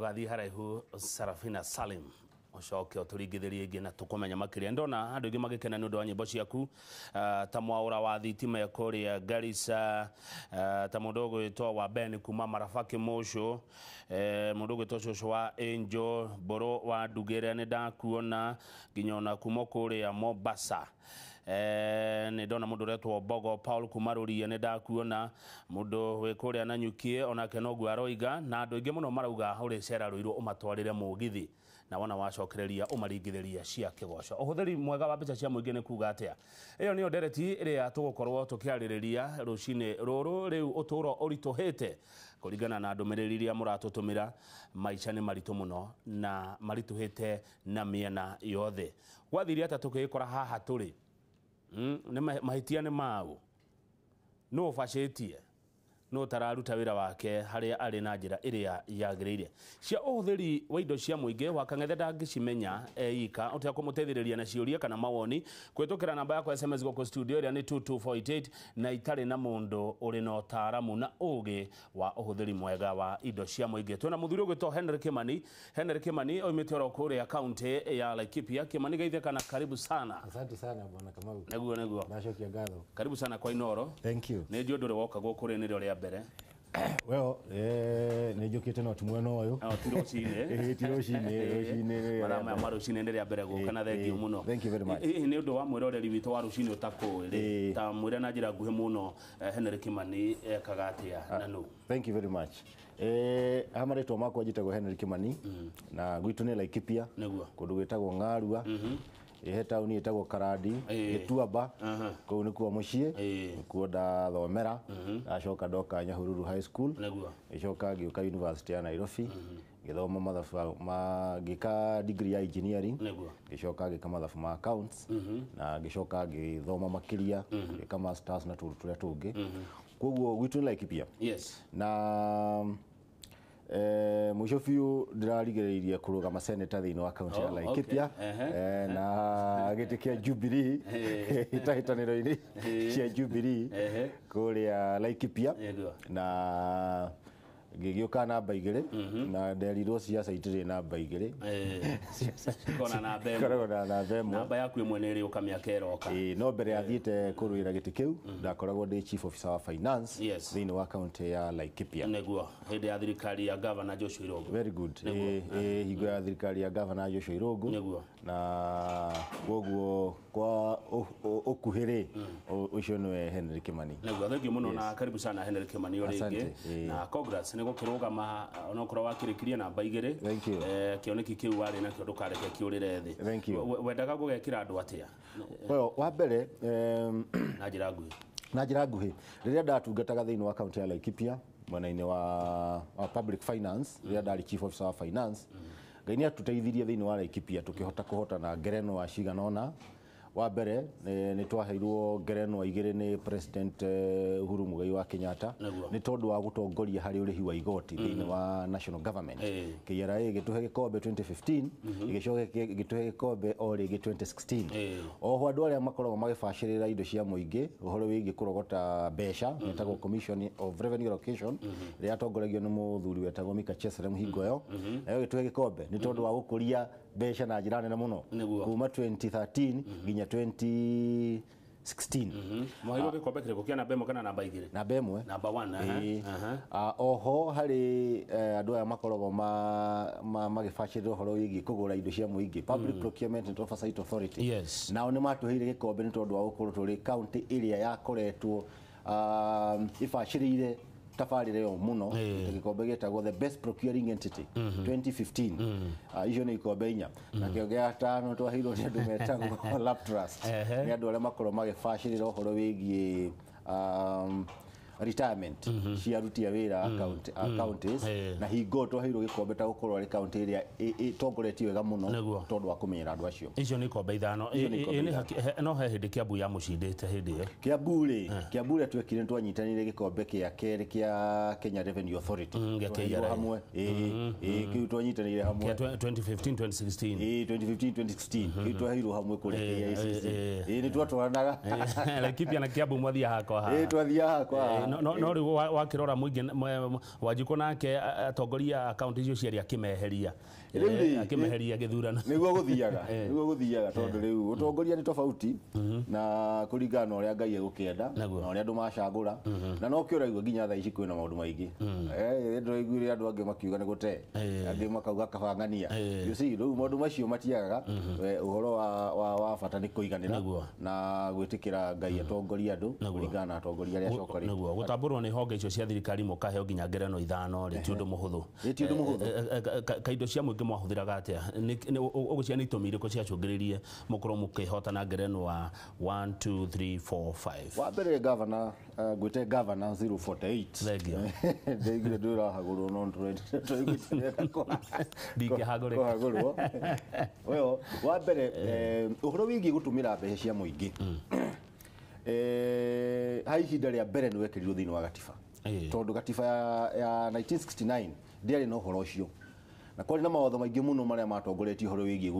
tugathi haraihu Sarafina Salim ocoke oturigithirie ingi na tukumenya makiria ndona andu ingi magikena ni undu wa nyimbo ciaku ta mwaura wa thitima kuria Garissa ta mundu gwitwa wa Ben kuma Marafaki Mosho mundu gwitwa coco wa Angel Boro wa Ndugere ni ndakuona nginyona kuma kuria Mombasa ni ndona mundu retwo Bogo Paul kumaruria ni ndakuona mundu we kuria na nyukie onake no gwaroiga na andu ingi muno marauga uri cera ruiru umatwarire mugithi na wana wacokereria umaringithiria cia kigoco uhuthiri mwega wa mbica cia muingi ni kuga atia iyo niyo ndereti iria tugukorwo tukiaririria rucine ruru riu uturo urituhite kuringana na ndumiriri iria muratutumira maica ni maritu muno na marituhite na miena yothe gwathiria ata tukikora haha turi ni mahitia ni mau no ufacitie no tararuta wira wake haria ari na njira iria yagiriire cia uhuthiri wa indo cia muingi wakangethe ndangicimenya eika utia kumuteithiriria na ciuria kana mawoni kwetukira namba yako SMS goko studio iria ni 2248 na itari na mundu uri na utaramu na ugi wa uhuthiri mwega wa indo cia muingi twina muthuri gwitwa Henry Kimani oimite oro kuria county ya Laikipia. Kimani geithe kana karibu sana. Asante sana bwana Kamau. Neguo Nashokia gatho. Karibu sana kwa Inoro. Thank you. Ni ndio ndore woka gukuri ni ria mbere. Well, ni njukite no tumweno uyu. Tirocine. Marama marucine ni ria mbere guka na thengiu muno. Thank you very much. Ni undu wa mwiroreri witu wa rucine utakwiri ta mwire na njira nguhi muno Henry Kimani kagatia nanu. Thank you very much. Amaretwo makwa njitagwo Henry Kimani na gwitu ni Laikipia kundu gwitagwo Ngarua he tauni itagwo Karadi Gituamba kuu ni kuo mucie kuo ndathomera acoka ndoka Nyahururu High School icoka ngiuka University ya Nairobi ngithoma mathabu ngika degree ya engineering ngicoka ngika mathabu ma accounts na ngicoka ngithoma makiria ngika masters na turia tungi koguo gwitu ni Laikipia na mwisho biu ndirarigiriria kurugama senator thiini wa county ya Laikipia na gitikia Jubilee itahitaniro-ini cia Jubilee kuria Laikipia na gigiuka namba igiri na nderirwo ciaca itiri namba igiri kona na themo namba yaku imwe ni ri ukamia keroka no mbere athiite kuruira giti kiu ndakoragwo ndi chief officer wa finance thiini wa county ya Laikipia neguo hindi ya thirikari ya governor Joshua Irogo. Very good higo ya thirikari ya governor Joshua Irogo neguo na koguo kwa ukuhiri ucio niwe Henry Kimani neguo thank you muno na karibu sana Henry Kimani oringi na congress nego kirugama onokoro wakirikiria namba igiri kioneki kiu wari na kio ndukareke kiurire thi wendaga gugekira andu atia well wa mbere na njira nguhi riria ndatungataga thiini wa county ya Laikipia mwena-ini wa public finance riria ndari chief officer wa finance Ngai ni atuteithirie thiini wa Laikipia tukihota kuhotana ngerenwa ciganona wa mbere ni twaheirwo ngerenwa igiri ni president Uhuru Muigai wa Kenyatta ni tondu wa gutongoria hari urihi wa igoti thiini wa national government KRA gituhe gikombe 2015 igicoke gituhe gikombe o rigi 2016 oho andu aria makoragwo magibacirira indo cia muingi uhoro wigi kurogota mbeca metagwo commission of revenue allocation ria tongoragio ni muthuri wetagwo Mika Cheselem Hingoyo ayo gituhe gikombe ni tondu wa gukuria mbeca na njira nene muno kuma 2013 nginya 2016 mwahiro gikombe kiriko kia namba imwe kana namba igiri namba imwe namba 1 oho hari andu aya makoragwo magibacirira uhoro wigi kugura indo cia muingi public procurement and oversight authority nao ni matuheire gikombe ni tondu wa gukorwo turi county iria yakoretwo ibacirire tafarire yo muno gikombe getagwo the best procuring entity 2015 icio ni ikombe inya na kio gia tano twahirwo ni andu metagwo lap trust ni andu aria makorwo magibacirira uhoro wigie retirement cia aruti a wira counties na hingo twahirwo gikombe ta gukorwo ari county iria itongoretio wega muno tondu wa kumenyera andu acio icio ni ikombe ithano no he hindi Kiambu ya mucindite hindi iyo Kiambu twekire twanyitanire gikombe kia keri kia Kenya Revenue Authority hamwe kiu twanyitanire hamwe 2015 2016 2015 kiu twahirwo hamwe kuri KICC ni twatwaranaga Laikipia na Kiambu mwathia hakwa twathia hakwa no ri wakirora muingi Wanjiku nake atongoria account icio ciari akimeheria githurano niguo guthiaga tondu riu utongoria ni tofauti na kuringana uria Ngai egukienda na uria andu macagura na no kiuraigua nginya thaa ici kwina maundu maingi ndoiguire andu angi makiuga ni gute angi makauga kabangania you see riu maundu macio matiagaga uhoro wa bata ni kuiganira na gwitikira Ngai atongoria andu kuringana na atongoria aria acokari niguo gutamburwo ni honge icio cia thirikari mukaheo nginya ngereno ithano ri ti undu muhuthu kaindo cia muingi mwahuthiraga atia ugucia ni itumire ko ciacungiririe mukorwo mukihotana ngereno wa 1 2 3 4 5 wa mbere governor gwite governor 048 thegio ndeigire ndura haguru no ndugitire ko ndikihagurwo wewe wa mbere uhoro wigi gutumira mbeca cia muingi hai ihinda ria mbere ni wekirirwo thiini wa gatiba tondu gatiba ya 1969 ndiari no horo ucio na kwari na mawatho maingi muno maria matongoretie horo wigi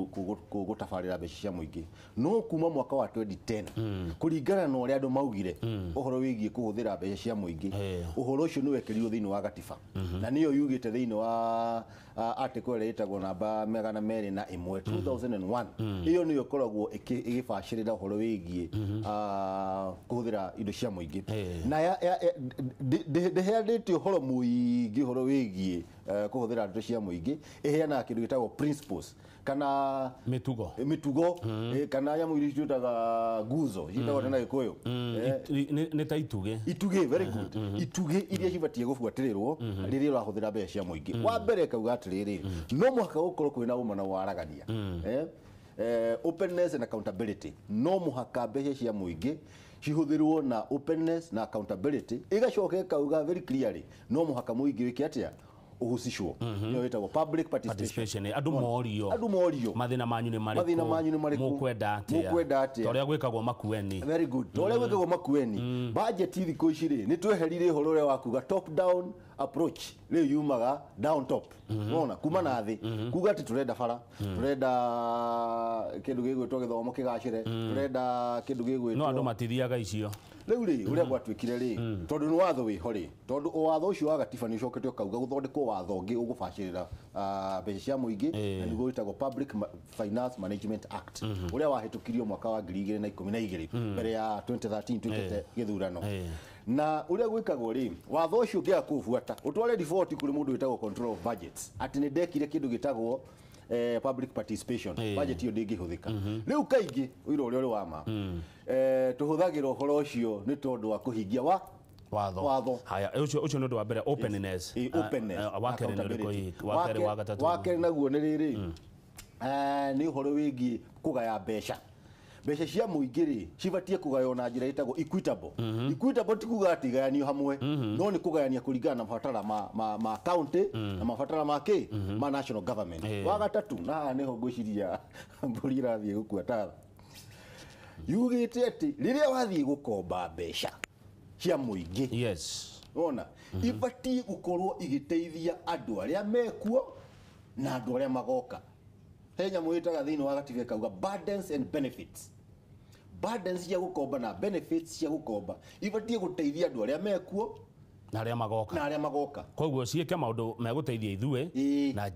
gutabarira mbeca cia muingi no kuma mwaka wa 2010 kuringana na uria andu maugire uhoro wigi kuhuthira mbeca cia muingi uhoro ucio ni wekirirwo thiini wa gatiba na niyo yugite thiini wa article ĩrĩa ĩtagwo namba 201 2001 iyo niyo koragwo igibacirira uhoro wigie kuhuthira indo cia muingi na ndeheanĩte uhoro muingi uhoro wigie kuhuthira indo cia muingi iheana kindu gitagwo principles kana mitugo kana nyamu iria citaga nguzo citagwo na Gikuyu ni ta ituge very good ituge iria cibatie gubuatirirwo riria urahuthira mbeca cia muingi wa mbere kauga atiriri no muhaka gukorwo kwina umana waragania openness and accountability no muhaka mbeca cia muingi cihuthirwo na openness na accountability igacoka kauga very clearly no muhaka muingi wiki atia uhusishwo niyo wetagwo public participation andu morio mathina manyu ni mariku mukwenda atia toria gwikagwo makueni very good toria gwikagwo makueni budget thiko ici ri ni tweherire horo ria wakuga top down approach riu yumaga down top unaona kuma na thi kuga ati turenda bara turenda kindu gigwitwo githomo kigacire turenda kindu gigwitwo no andu matithiaga icio riu ri uria gwatwikire ri tondu ni watho wiho ri tondu watho ucio wa gatiba ni ucokete ukauga guthondekwo watho ungi ugubacirira mbeca cia muingi na niguo witagwo Public Finance Management Act uria wahitukirio mwaka wa 2012 mbere ya 2013 twikite githurano na uria gwikagwo ri watho ucio ungia kubuata utware default kuri mundu witagwo control of budgets ati ni ndekire kindu gitagwo public participation budget iyo ndingihuthika riu kaingi uiro uria uri wama tuhuthagira uhoro ucio ni tondu wa kuhingia watho haya ucio ndu wa mbere openness wakere naguo ni riri ni uhoro wigi kugaya mbeca cia muingi ri cibatie kugayo na njira itagwo equitable ti kuga ati gayanio hamwe no ni kugayania kuringana na mabatara ma county na mabatara ma national government wa gatatu na niho ngwiciria mburi irathie gukua tatha yugite ati riria wathie gukomba mbeca cia muingi ona ibatie gukorwo igiteithia andu aria mekuo na andu aria magoka henya mwitaga thiini wa gatiba kauga burdens and benefits cia gukomba na benefits cia gukomba ibatie guteithia andu aria mekuo na aria magoka koguo ciike maundu meguteithia ithue na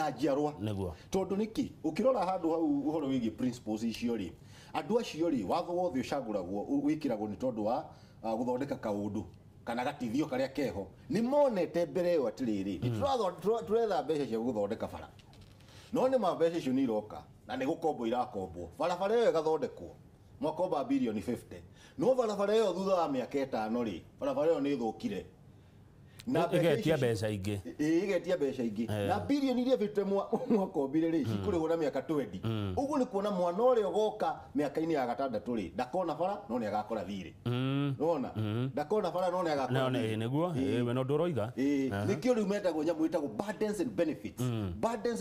njiarwa niguo tondu niki ukirora handu hau uhoro wigi principles icio ri andu acio ri watho wothe ucaguragwo wikiragwo ni tondu wa guthondeka kaundu kana gatithio karia keho ni monete mbere yo atiriri turetha mbeca cia guthondeka bara no ni mbeca icio ni iroka na ni gukombo irakombwo barabara iyo igathondekwo mwakomba bilioni 50 no barabara iyo thutha wa miaka 5 ri barabara iyo ni thukire na igetia mbeca ingi na bilioni iria vite mwakombire ri cikurihwo na miaka 20 uguo ni kuona mwana uria ugoka miaka-ini ya gatandatũ ri ndakona bara no ni agakora thiri unaona ndakona bara no ni agakora thiri niguo we no ndoroiga nikio riu metagwo nyamu itagwo burdens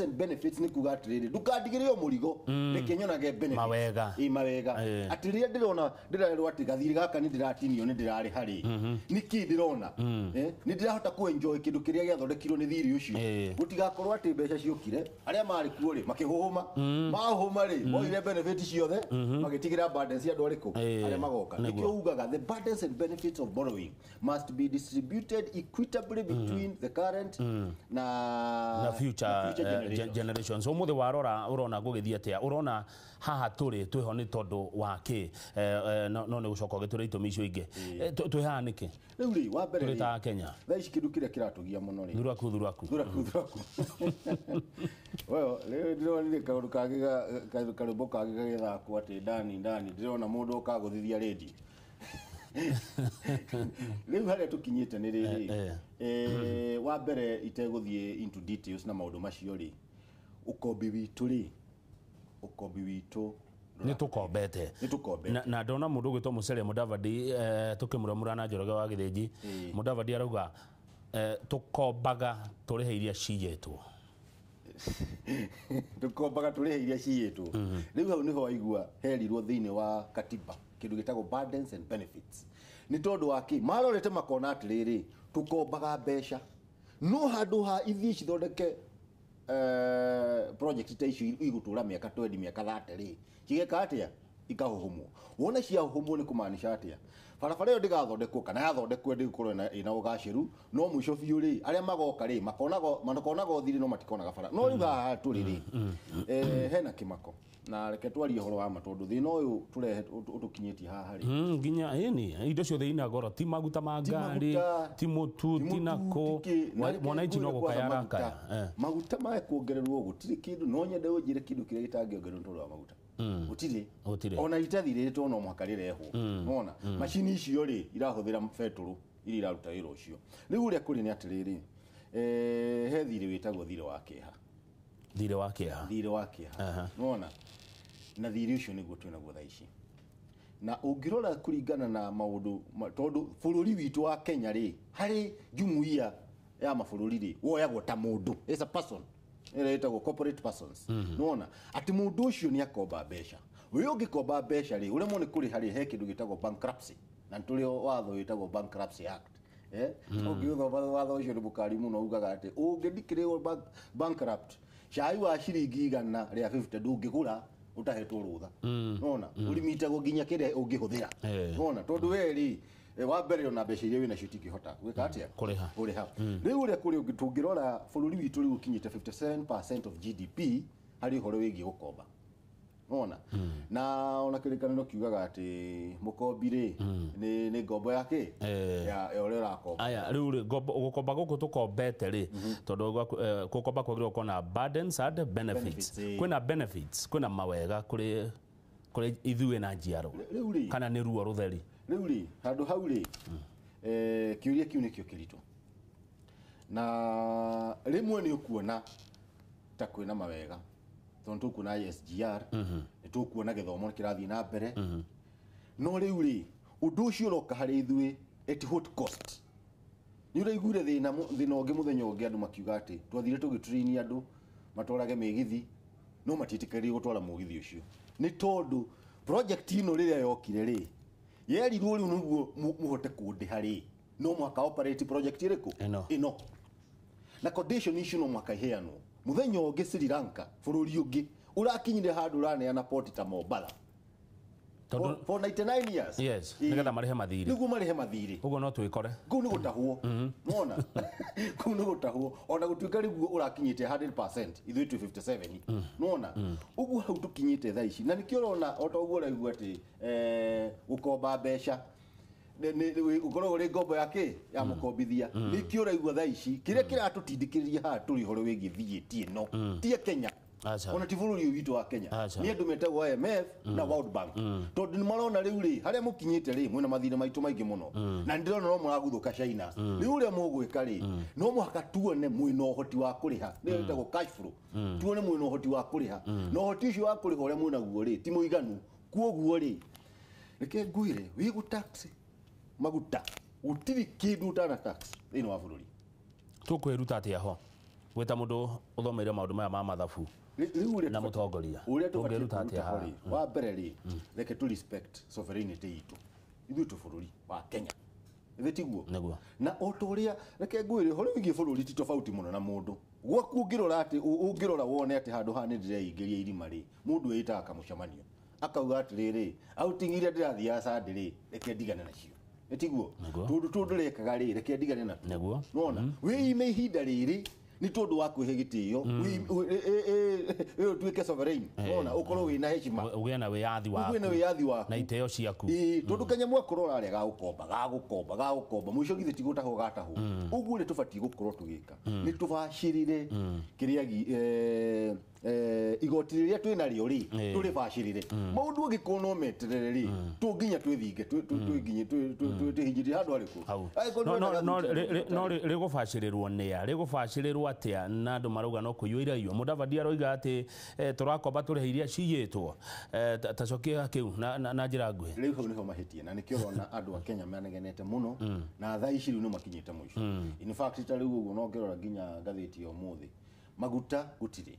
and benefits ni kuga atiriri ndukandigirio murigo nikinyonage benefits mawega atiriria ndirona ndirarwo ati gathiri gaka ni ndiratinio ni ndirari hari niki ndirona ni ndirahota ku enjoy kindu kiria giathondekirwo ni thiri ucio gutigakorwo ati mbeca ciokire aria mari kuo ri makihuhuma mahuhuma ri moire benefit ciothe magitigira burdens ya ndoriku aria magoka nikio ugaga the burdens and benefits of borrowing must be distributed equitably between the current na future generations. Umuthi warora urona gugithia atia urona haha turi twiho ni tondu wa ki no ni gucoka giture itumi icio ingi twiha niki riu ri wa mbere turi ta Kenya tha ici kindu kiria kiratugia muno ri thuraku wewe leo ndirona ni kaundu kagiga karumbo kagiga githako ati ndani ndirona mundu ukaguthithia radio riu haria tukinyite ni riri wa mbere iteguthie into details na maundu macio ri ukombi witu ni tukombete na ndona mundu gwitwo Musalia Mudavadi tukimuramura na Njoroge wa Githinji Mudavadi arauga tukombaga turihe iria ciyetwo tukombaga turihe iria ciyetwo riu hau niho aigua herirwo thiini wa katiba kindu gitagwo burdens and benefits ni tondu wa ki marorete makona atiriri tukombaga mbeca no handu ha ithi cithondeke project ta icio igutura miaka 20 miaka 30 ri kigeka atia ikahuhumwo wona cia huhumwo ni kumaanisha atia barabara iyo ndigathondekwo kana yathondekwo ndikorwo ina ugaciru no mwisho biu ri aria magoka ri makonago thiri no matikonaga bara no riga turi ri hena kimako na reke twarie horo wa matondu thina uyu turehe utukinyitie haha ri nginya ni indo ciothe ina goro ti maguta ma ngari ti mutu ti nako mwananchi no gukayaraka maguta ma kuongererwo gutiri kindu no nyende unjire kindu kiria gitangiongererwo ntondo wa maguta utire ona itathirĩtwo no mwaka rĩrehwo wona macini icio ri irahuthira beturu iri iraruta wĩra ũcio rĩu ũrĩa kũrĩ nĩ atĩrĩrĩ he thirĩ wĩtagwo thirĩ wa kĩeha wona na thirĩ ũcio nĩguo twĩnaguo thaa ici na ũngĩrora kũringana na maũndũ tondũ bũrũri witũ wa Kenya ri harĩ jumuiya ya mabũrũri ri woyagwo ta mũndũ as a person ĩretagwo corporate persons nona ati mundu ucio ni akomba mbeca we ungikomba mbeca ri uremwo ni kuri hari he kindu gitagwo bankruptcy na nturi watho witagwo bankruptcy act ungiuthoma watho ucio ni bukari muno ugaga ati ungithikiriwo bankrupt cai wa ciringi igana ria 50 ndungigura utahetwo rutha nona ulimitagwo nginya kire ungihuthira nona tondu we ri wa mbere ona mbeca iria wina cio tingihota gwika atia kuriha riu uria kuri ungitungirora bururi witu riu kinyite 57% of GDP hari horo wigi gukomba ona na ona kirikaniro kiugaga ati mukombi ri ni ngombo yake ya ore rakomba aya riu gukomba guku tukombete ri tondu gukomba kwagirwo kona burdens and benefits kwina benefits kwina mawega kuri ithuĩ na njiaro kana nĩ ruo rutheri riu ri handu hau ri kiuria kiu nikio kirito na rimwe ni ukuona ta kwina mawega tondu tukuona SGR ni tukuona githomo kirathii na mbere no riu ri undu ucio roka hari ithuĩ at what cost ni uraigure thina ungi muthenya ungi andu makiuga ati twathire tugitrain andu matwarage migithi no matitikarie gutwara mugithi ucio ni tondu project ino riria yokire ri yerirwo riu niguo muhote kundiha ri no mwaka operate project iriku ino na condition icio no mwaka iheanwo muthenya ungi Sri Lanka bururi ungi urakinyire handu raneana port ta Mombasa for 99 years yes nigetha marihe mathiri niguo marihe mathiri uguo no twikore kuu ni gutahwo wona kuu ni gutahwo ona gutuika riguo urakinyite 100% ithui 57 wona uguo hau tukinyite thaa ici na nikio urona otoguo raigua ati gukomba mbeca ni ukorwo uri ngombo yake ya mukombithia nikio raigua thaa ici kiria kiratutindikiriria ha turi horo wigi thieti no tie Kenya ona tivururi witu wa Kenya ni andu metagwo IMF na World Bank tondu ni marona riu ri haria mukinyite ri mwina mathina maitu maingi muno na ndirona no muraguthuka China riu ria mugwika ri no muhaka tuone mwina uhoti wa kuriha ni wetagwo cash flow tuone mwina uhoti wa kuriha no uhoti ucio wa kuriha uria mwina guo ri ti muiganu kuoguo ri reke ngwire wigu tax maguta utiri kindu utana tax ino wa bururi tukwiruta atia ho gwita mundu uthomeire maundu maya ma mathabu na mutongoria ungeruta atia wa mbere ri reke tu respect sovereignty itu ithu tu bururi wa Kenya Vetiguo. Na otoria reke ngwire hori wigi bururi ti tofauti muno na mundu. Gwaku ungirora ati ungirora wone ati handu ha ni ndireingĩria irima ri. Mundu eyitaga kamucamanio. Akauga atiriri outing iria ndirathia Sunday reke ndigane nacio. Vetiguo. Tundu rekaga ri reke ndigane na. Nona we ime ihinda riri ni tondu wa kwihe gitio tuike sovereign ona ukorwo wina heshima ugie na wiyathi waku na iteo ciaku tondu kanyamu akorora ari gagukomba mwisho githi tigutaho gataho uguo ni tubati gukorwo tugika ni tubashirire kiria igoti riria twina rio ri turi bashirire maundu ngikono metereri tunginya twithinge twinginye twihingire handu ariku no rigubashirirwo nia rigubashirirwo atia na andu marauga no kuyuira iyo Mudavadi aroiga ati turakomba turi iria ciyitwo tacokia kiu na njira nguhi riu hau niho mahitie na nikio rona andu a Kenya manegenete muno na thaa ici riu no makinyite mwisho in fact ta riu uguo no ngirora ginya gatheti yo muthi maguta gutire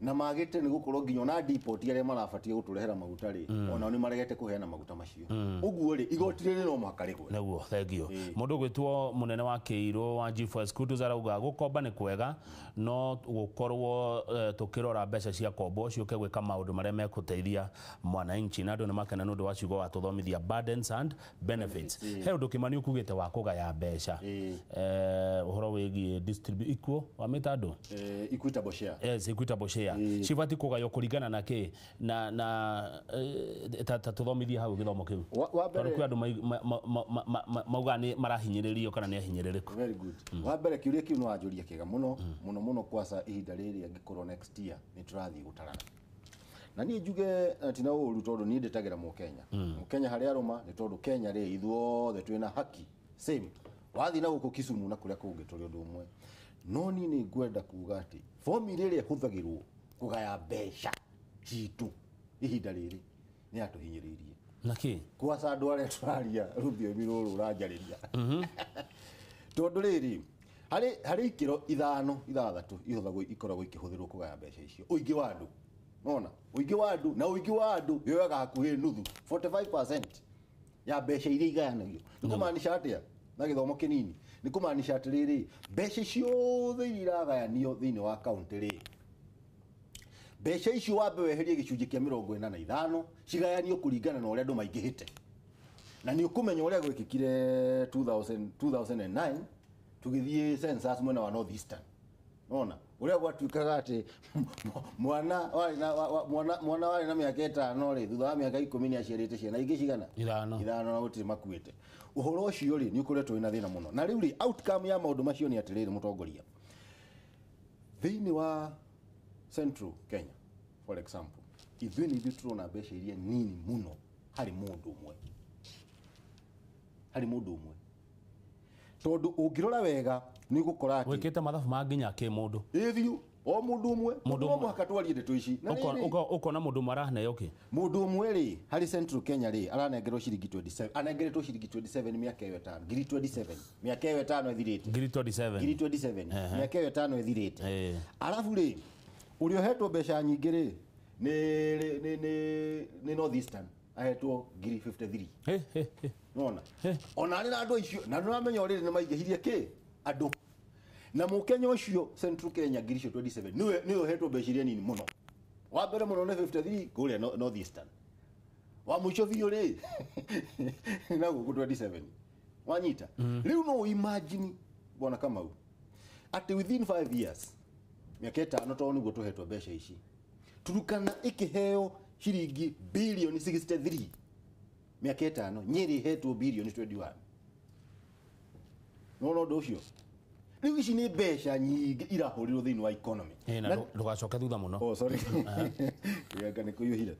na magite ni gukorwo nginya na deport aria marabatie guturehera maguta ri ona ni maregete kuheana maguta macio uguo ri igoti ri no makarigwe naguo thengio mundu gwitwo munene wa Keiro wa G4 Skutu zarauga gukomba ni kwega no gukorwo tukirora mbeca cia kombo ciuke gwika maundu maria mekuteithia mwananchi na andu ni makena nundu wa ciugo wa tuthomithia burdens and benefits he undu Kimani ukugite wa kugaya mbeca uhoro wigi distribute equal wa mitando equitable share yes equitable share cibati kugayo kuringana na ki na tuthomithia hau githomo kiu wabere kwa andu mauga ni marahinyiririo kana ni ahinyiririku very good wabere kiuria kiu no ajuria kiga muno kwasa ihinda riri angikorwo next year ni turathi gutarana na ni njuge tina uru tondu ni ndetagira mu Kenya hari aroma ni tondu Kenya ri ithuothe twina haki same wathi na guku Kisumu na kuria kungi turi undu umwe no ni ngwenda kuga ati formula iri huthagirwo kugaya mbeca citu ihinda riri ni atuhinyiririe naki kwa andu aria turaria rubio miruru ranjariria tondu riri hari ikiro ithathatu ihuthagwo ikoragwo ikihuthirwo kugaya mbeca icio uingi wa andu ona uingi wa andu yoyaga hakuhi nuthu 45% ya mbeca iria igayanagio nikumaanisha atia na githomo kinini nikumaanisha atiriri mbeca ciothe iragayanio thiini wa county ri mbeca icio wambe weherie gicunji kia 45 cigayanio kuringana na uria andu maingihite na ni ukumenya uria gwikikire 2009 tugithie census mwena wa North Eastern ona uria gwatuikaga ati mwana wari na miaka 5 ri thutha wa miaka 10 ni aciarite ciana ingi cigana ithano na gutiri makuite uhoro ucio ri ni ukuretwo ina thina muno na riu ri outcome ya maundu macio ni atiriri mutongoria thiini wa Central Kenya for example ithuĩ nĩ turona mbeca iria nini muno hari mundu umwe tondu ungirora wega ni gukora ati wikite mathabu manginya ke mundu ithiu o mundu umwe no mwaka twarie ndeto ici ukona mundu marahneyo ki mundu umwe ri hari Central Kenya ri aranengerwo ciringi 27 anengeretwo ciringi 27 miaka 5 ngiri 27 miaka 5 ethirite ngiri 27 miaka 5 ethirite alafu ri urio hetwo mbeca nyingi ri ni North Eastern ahetwo ngiri 53 nona ona ni andu icio na nramenya uri ni maingĩhirie ki andu na mukenya ucio Central Kenya ngiri 27 niwe hetwo mbeca iria nini muno wa mbere muno ni 53 kuria North Eastern wa muico biũ ri na guku 27 wanyita riu no imagine bona Kamau ati within 5 years miaka 5 to niguo tuhetwo mbeca ici Turukana ikiheo shiringi bilioni 63 miaka 5 Nyeri hetwo bilioni 21 no ndocio riu ici ni mbeca nyingi irahurirwo thiini wa economy na ndugacoka thutha muno oh sorry yanga ni kuyuhira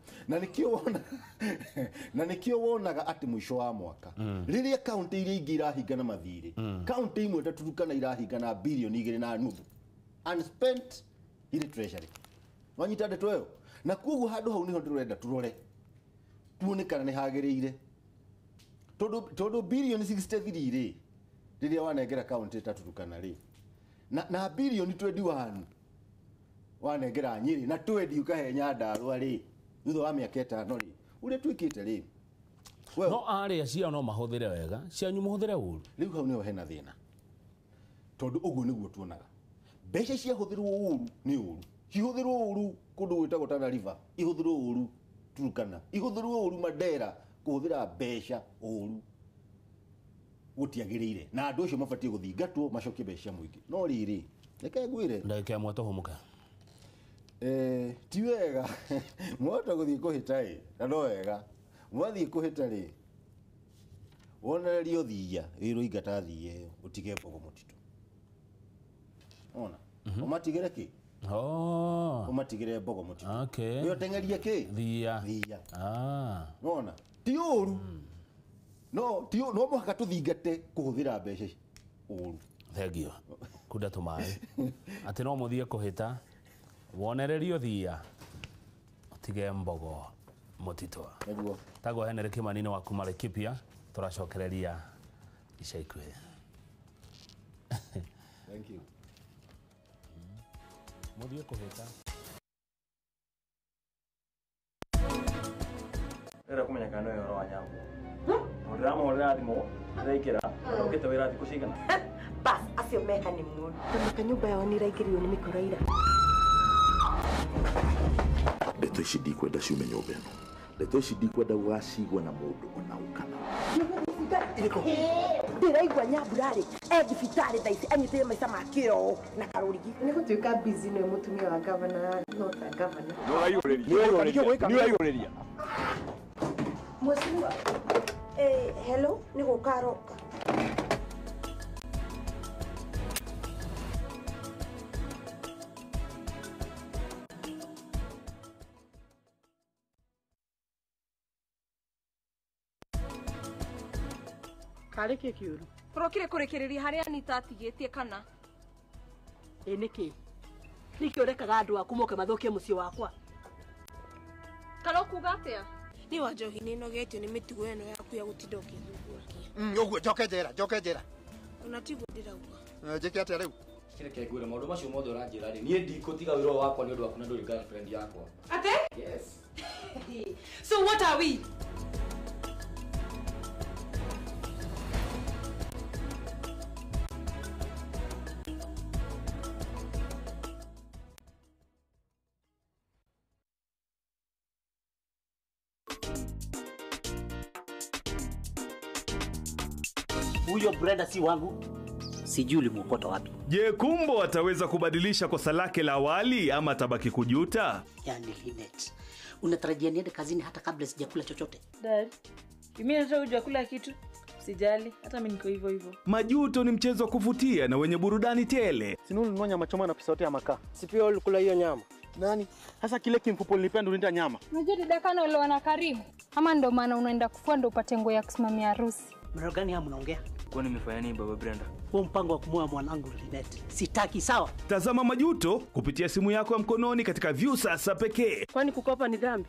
na nikio wonaga ati mwisho wa mwaka riria county iria ingi irahingana mathiri county imwe ta Turukana irahingana bilioni 2.5 unspent ile treasury wanyita ndeto yo na kugu handu hau niho ndurenda turore tuonekana ni hagiriire tondu bilioni 63 ri riria wanengera county ta Turukana ri na bilioni 21 wanengera Nyeri na 20 ukahe Nyandarua ri thutha wa miaka 5 ri uria twikite ri no ari acia no mahuthire wega cianyu muhuthire uru riu hau niho hena thina tondu uguo niguo tuonaga mbeca cia huthirwo uru ni uru cihuthirwo uru kundu gwitagwo Tana River ihuthirwo uru Turkana ihuthirwo uru Mandera kuhuthira mbeca uru gutiagirire na andu acio mabatie guthingatwo macokie mbeca muingi no riri reke ngwire ndagika mwe tohumuka ti wega mwota guthii kuhita na no wega mwathii kuhita ri wonererio thia wiro ingata thie utige Mbogo Mutitu ona umatigire ki umatigire Mbogo Mutitu yo tengerie ki thia ona ti uru no ti no muhaka tuthingate kuhuthira mbeca uru thegio kuda tumai ati no muthie kuhita wonererio thia utige Mbogo Mutitu niguo tago Henry Kimani wa kuma Laikipia turacokereria ica ikuhi thank you muthie kuhita era kumenya kana yo ro wanyamu Ramo radimo rekera roketa wera tikushikana bas acio meka ni muno tamaka nyumba yao ni raigirio ni mikoraira ndeto ici ndikwenda ciume nyũmba ĩno ndeto ici ndikwenda gũgacigwo na mũndũ ona ũkana ndĩraigua Nyambura-rĩ thibitarĩ thaa ici anyitĩte maica ma kĩro na karũrigi nĩ gũtuĩka busy nĩ mũtumia wa gavana nota gavana nĩũraigũrĩria Mheshimiwa hello nĩ gũkaroka Kare kä kä å ru Tũrokire kũrĩkĩrĩria harĩa Anita atigĩtie kana ĩ nĩ kä nĩ kä å rekaga andũ aku moke mathũkie mũciĩ wakwa kana ũkuga atĩa nĩ wa Njohi nĩ nogetio nĩ mĩtugo ĩno yaku ya gũtinda ũkĩthuthuria ũguo njoke njera ona tiguo ndĩrauga njĩke atĩa rĩu kireke ngwĩre maũndũ macio mothe ũranjĩra-rĩ niĩ ndikũtiga wĩra ũyũ wakwa nĩ ũndũ waku na ndũrĩ girlfriend yakwa ate yes so what are we Huyo Brenda si wangu. Sijui ulimwokota wapi. Je, Kumbo ataweza kubadilisha kosa lake la awali ama atabaki kujuta? Yaani Linet, unatarajia niende kazini hata kabla sijakula chochote? Dad, mimi nataka hujakula kitu. Sijali, hata mimi niko hivyo hivyo. Majuto ni mchezo wa kuvutia na wenye burudani tele. Sinuni nunua nyama choma na pesa yote ya makaa. Si pia ulikula hiyo nyama? Nani? Sasa kile kimfupo nilipenda ulinda nyama. Unajua dada kana ule na Karimu. Ama ndo maana unaenda kufua ndo upate nguo ya kusimamia harusi. Mara gani hapo mnaongea? Kwa nimefanya nini baba Brenda? Huo mpango wa kumoa mwanangu Linet. Sitaki sawa. Tazama Majuto kupitia simu yako ya mkononi katika Viusasa pekee. Kwani kukopa ni dhambi?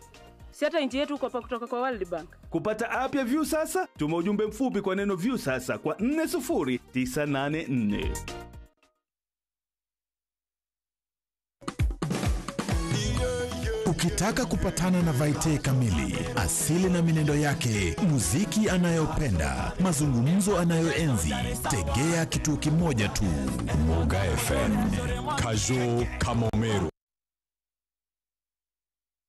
Si hata nchi yetu ukopa kutoka kwa World Bank. Kupata app ya Viusasa, tuma ujumbe mfupi kwa neno Viusasa kwa 40984. Ukitaka kupatana na Vaite kamili, asili na minendo yake, muziki anayopenda, mazungumzo anayoenzi, tegea kituo kimoja tu. Moga FM, Kajo Kamomero.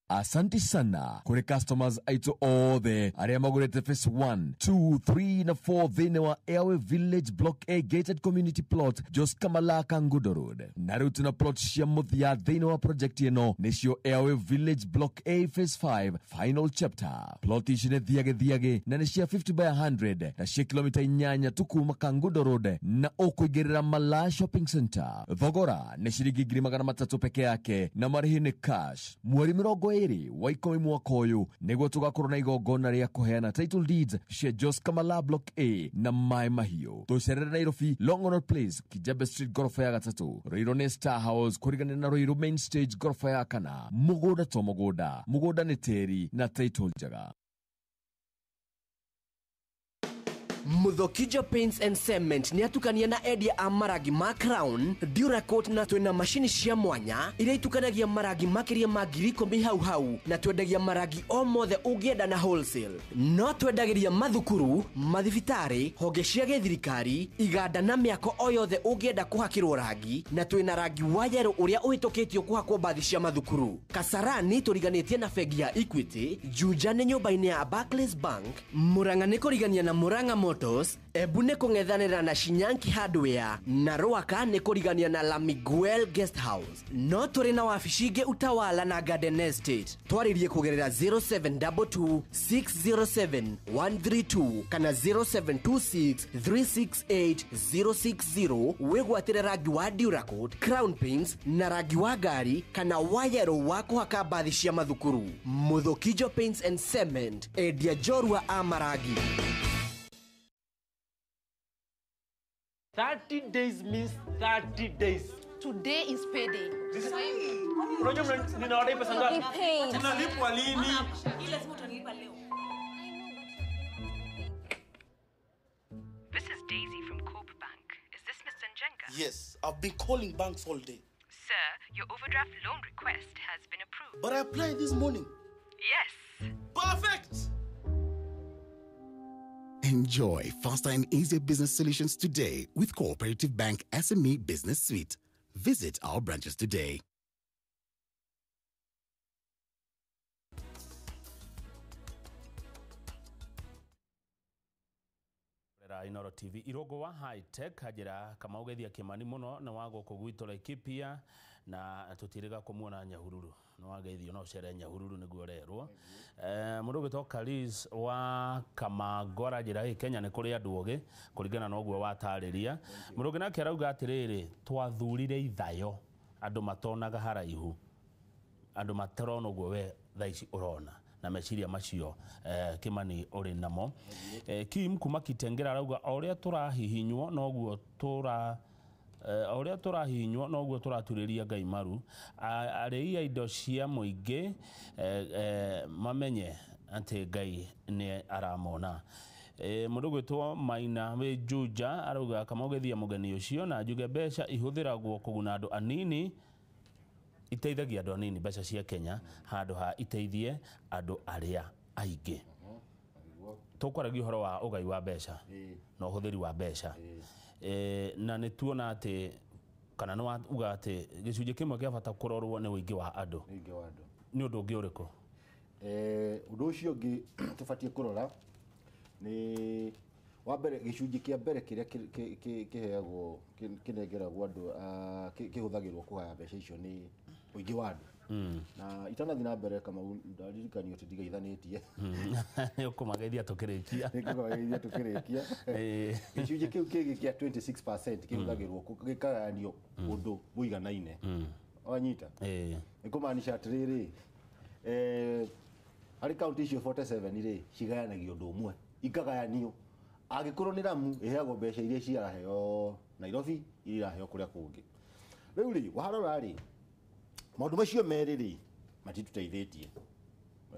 Asanti sana kuri customers aito othe aria magurite phase 1, 2, 3 na 4 thini wa Airway Village Block A gated community plot Jos Kamalaka Ngudo Road. Na riu tuna plot cia muthia thini wa project ino nicio Airway Village Block A phase 5 final chapter. Plot ici ni thiage na ni cia 50 by 100 na cia kilomita 8 tukuma Kangudo Road na ukuigirira Mala Shopping Center. Thogora ni ciringi 300 peke yake na marihi ni cash. Mweri mirongo wa ikumi mwaka uyu niguo tugakorwo na igongona ria kuheana title deeds cia Jos Kamala Block A na Mai Mahiu. Tucerere Nairobi, Longonot Place, Kijabe Street gorofa ya 3, Ruiru ni Star House kurigana na Ruiru Main Stage gorofa ya 4. Mugunda to mugunda ni teri na title jaga. Muthokijo Paints and Cement ni atukania na endia a maragi ma Crown, Duracoat na twina mashini cia mwanya iria itukanagia maragi makiria ma 10,000 hau na twendagia maragi o mothe ungienda na wholesale. No twendagiria mathukuru, mathibitari, honge cia githirikari, iganda na miako o yothe ungienda kuhakirwo rangi na twina rangi wa yero uria uhitukitio kuhakwo bathi cia mathukuru. Kasarani turiganitie na bengi ya Equity, Juja ni nyumba-ini ya Barclays Bank, Murang'a ni kurigania na Murang'a Motors, Embu ni kung'ethanira na Shinyanki Hardware na Ruaka ni kurigania na La Miguel Guest House. No turi na wabici ingi Utawala na Garden Estate. Twaririe kugerera 0722 607 132 kana 0726 368 060 wigwatire rangi wa Duracoat, Crown Paints na rangi wa ngari kana wayero wa kuhaka bathi cia mathukuru. Muthokijo Paints and Cement, endia jorua a maragi. 30 days means 30 days. Today is payday. Unajua ninawadai pesa ngapi? Tunalipwa lini? This is Daisy from Cope Bank. Is this Mr. Njenga? Yes, I've been calling banks all day. Sir, your overdraft loan request has been approved. But I applied this morning. Yes. Perfect! Enjoy faster and easier business solutions today with Cooperative Bank SME Business Suite. Visit our branches today. Inoro TV irogo wa high tech hajira kama ugethia kimani muno na wago kugwito Laikipia na tutiriga kumuona Nyahururu no wagethio no cere Nyahururu niguo rerwo mundu gitoka Liz wa Kamagora jira Kenya ni kuri andu oge kuringana na oguo watariria mundu gina kerauga atiriri twathurire ithayo andu matonaga haraihu andu matarona oguo we thaici urona na meciria macio Kimani uri namo Kim kuma Kitengera arauga oria turahihinywo noguo noguo turaturiria Ngai maru areia indo cia muingi mamenye ante Ngai ni aramona mundu gwitwo Maina we Juja arauga kama ugethia mugeni ucio na njuge mbeca ihuthiragwo kuguna andu anini iteithagia andu anini mbeca cia Kenya handu ha iteithie andu aria aingi tukwaragia horo wa ugai wa mbeca na uhuthiri wa mbeca na ni tuona ati kana no uga ati gicunje kimwe kia bata kurorwo ni wingi wa andu ni undu ungi uriku undu ucio ungi tubatie kurora ni wa mbere gicunje kia mbere kiria kiheagwo kinengeragwo andu kihuthagirwo kuhaya mbeca icio ni wingi wa andu na itanathi na mbere kama ndaririkanio tidigaithanitie ukumagethia tukirikia gicunje kiu kigi kia 26% kihuthagirwo gikaganio undu muiganaine wanyita nikumaanisha atiriri hari county icio 47 ri cigayanagio undu umwe ikagayanio agikorwo ni Ramu iheagwo mbeca iria ciaraheo Nairobi iria iraheo kuria kungi riu ri waharora ri maundu macio meri ri matituteithĩtie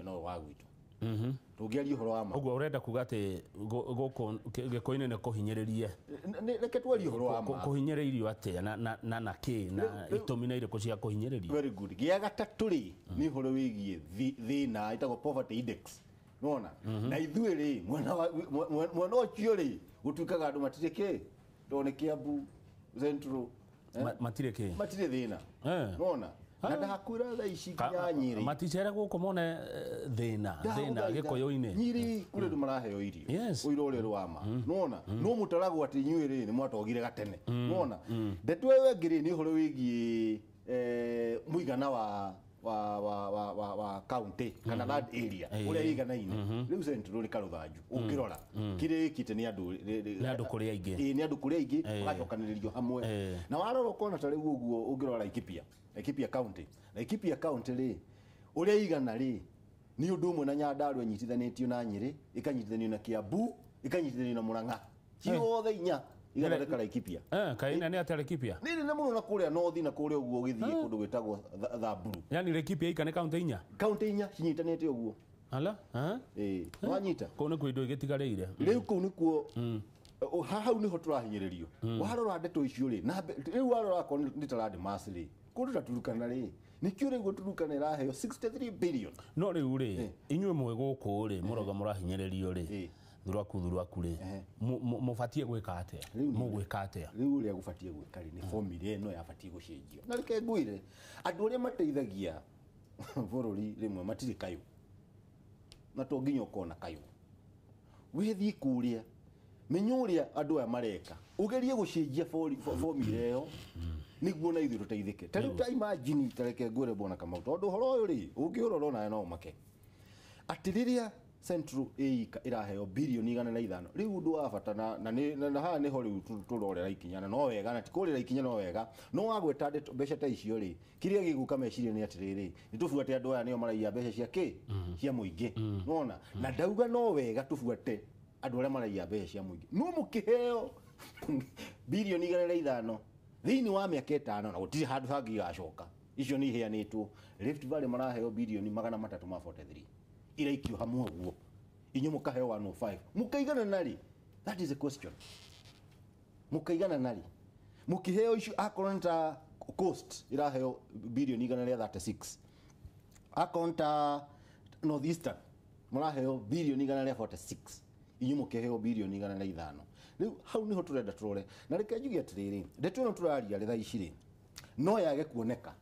no wagwitu tungiaria uhoro wa ma uguo urenda kuga ati guku gikoine ne kuhinyiririe reke twarie uhoro wa ma kuhinyiririo atia na ki na itomina ire kucia kuhinyiririo very good gia gatatu ri ni uhoro wigie thina itago poverty index nona na ithuĩ ri mwana ucio ri gutuikaga andu matirike ndone Kiambu Central matire thina nona na ndakwira tha ici nginya Nyeri maticere guku mone thina gikoyo-ini Nyeri kuri ndu maraheo irio uiro uri rwama nona no mutaragwo ati nyuiri ni mwatogire gatene nona ndetu wewe ngiri ni horo wigie muigana wa county kana that area uria iganaine riu Central ri karuthanju ukirora kirikite ni andu kuria ingi ni andu kuria ingi magacokaniririo hamwe na warora ukona tari guguo ungirora Laikipia county ri uria igana ri ni undu umwe na Nyandarua nyitithanitio na Nyeri ikanyitithanio na Kiambu ikanyitithanio na Murang'a ciothe inya igathondeka Laikipia kaina ni ati Laikipia nini na muno na kuria nothi na kuria uguo githie kundu gwitagwo Thamburu yani Laikipia ikane county inya cinyitanite uguo ala wanyita ko ne ko indo igitigareire riu ko nikuo hau niho turahinyiririo warora ndeto icio ri na riu warora ko nitarandi masri kundu taturukana ri nikio riu guturukana iraheo 63 billion no riu ri inywe mwe guku ri muroga murahinyiririo ri thuraku ri mubatie gwika atia mugwika atia riu ri agubatie gwika ri ni formula eno yabatie gucenjio na reke ngwire andu aria mateithagia bururi rimwe matiri kayo na to nginya ukona kayo withii kuria menyoria andu aya mareka ugerie gucenjia formula eo niguo na ithuĩ tũteithĩke ta rĩu ta imagine tareke ngwĩre bona Kamau tondũ ũhoro ũyũ rĩ ũngĩũrora nawe no ũmake atĩ rĩrĩa Central ĩraheo birioni 105 rĩu ũndũ wa bata na haha nĩho rĩu tũrorera ikinya na no wega na tikũrĩra ikinya no wega no wagweta mbeca ta icio rĩ kĩrĩa gĩgũka meciria nĩ atĩrĩrĩ nĩtũbuate andũ aya nĩo maraiya mbeca cia kĩ cia mũingĩ nona na ndauga no wega tũbuate andũ arĩa maraiya mbeca cia mũingĩ no mũkĩheo birioni 105 thĩinĩ wa mĩaka 5 na gũtirĩ handũ hangĩ igacoka icio nĩ iheanĩtwo Rift Valley maraheo birioni 343 iraikio hamwe guo inyo mukaheo 105 mukaigana nari that is a question mukaigana nari mukiheo icio akonta cost iraheo birioni 136 akonta Northeastern maraheo birioni 146 inyo mukiheo birioni 105 riu hau niho turenda turore na reke njuge atiriri ndeto ino turaria ritha iciri no yage kuoneka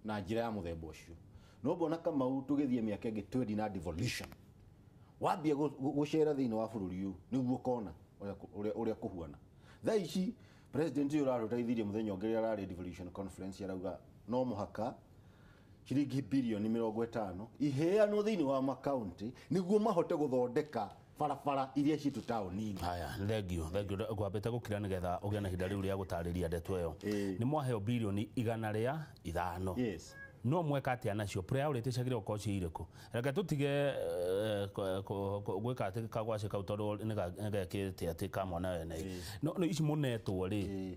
na njira ya muthemba ucio no bona Kamau tugithie miaka ingi twendi na devolution wambia gucera thiini wa bururi uyu niguo kona uria kuhuana tha ici president uyu raruteithirie muthenya ongeria rari devolution conference yarauga no muhaka shilingi bilioni 50 iheanwo thiini wa makaunti niguo mahote guthondeka barabara iria citu taũni-inĩ haya thengio kwambĩte gũkira nĩgetha ũgĩe na ihinda rĩu rĩa gũtarĩria ndeto ĩyo nĩ mwaheo birioni 105 yes no mweka atĩa nacio priority ciagĩrĩirwo gũkorwo ciĩ irĩkũ reke tũtige gwĩka atĩ kagwacĩ kau tondũ nĩgekĩte atĩ ka mwana wene no ici mũnetwo rĩ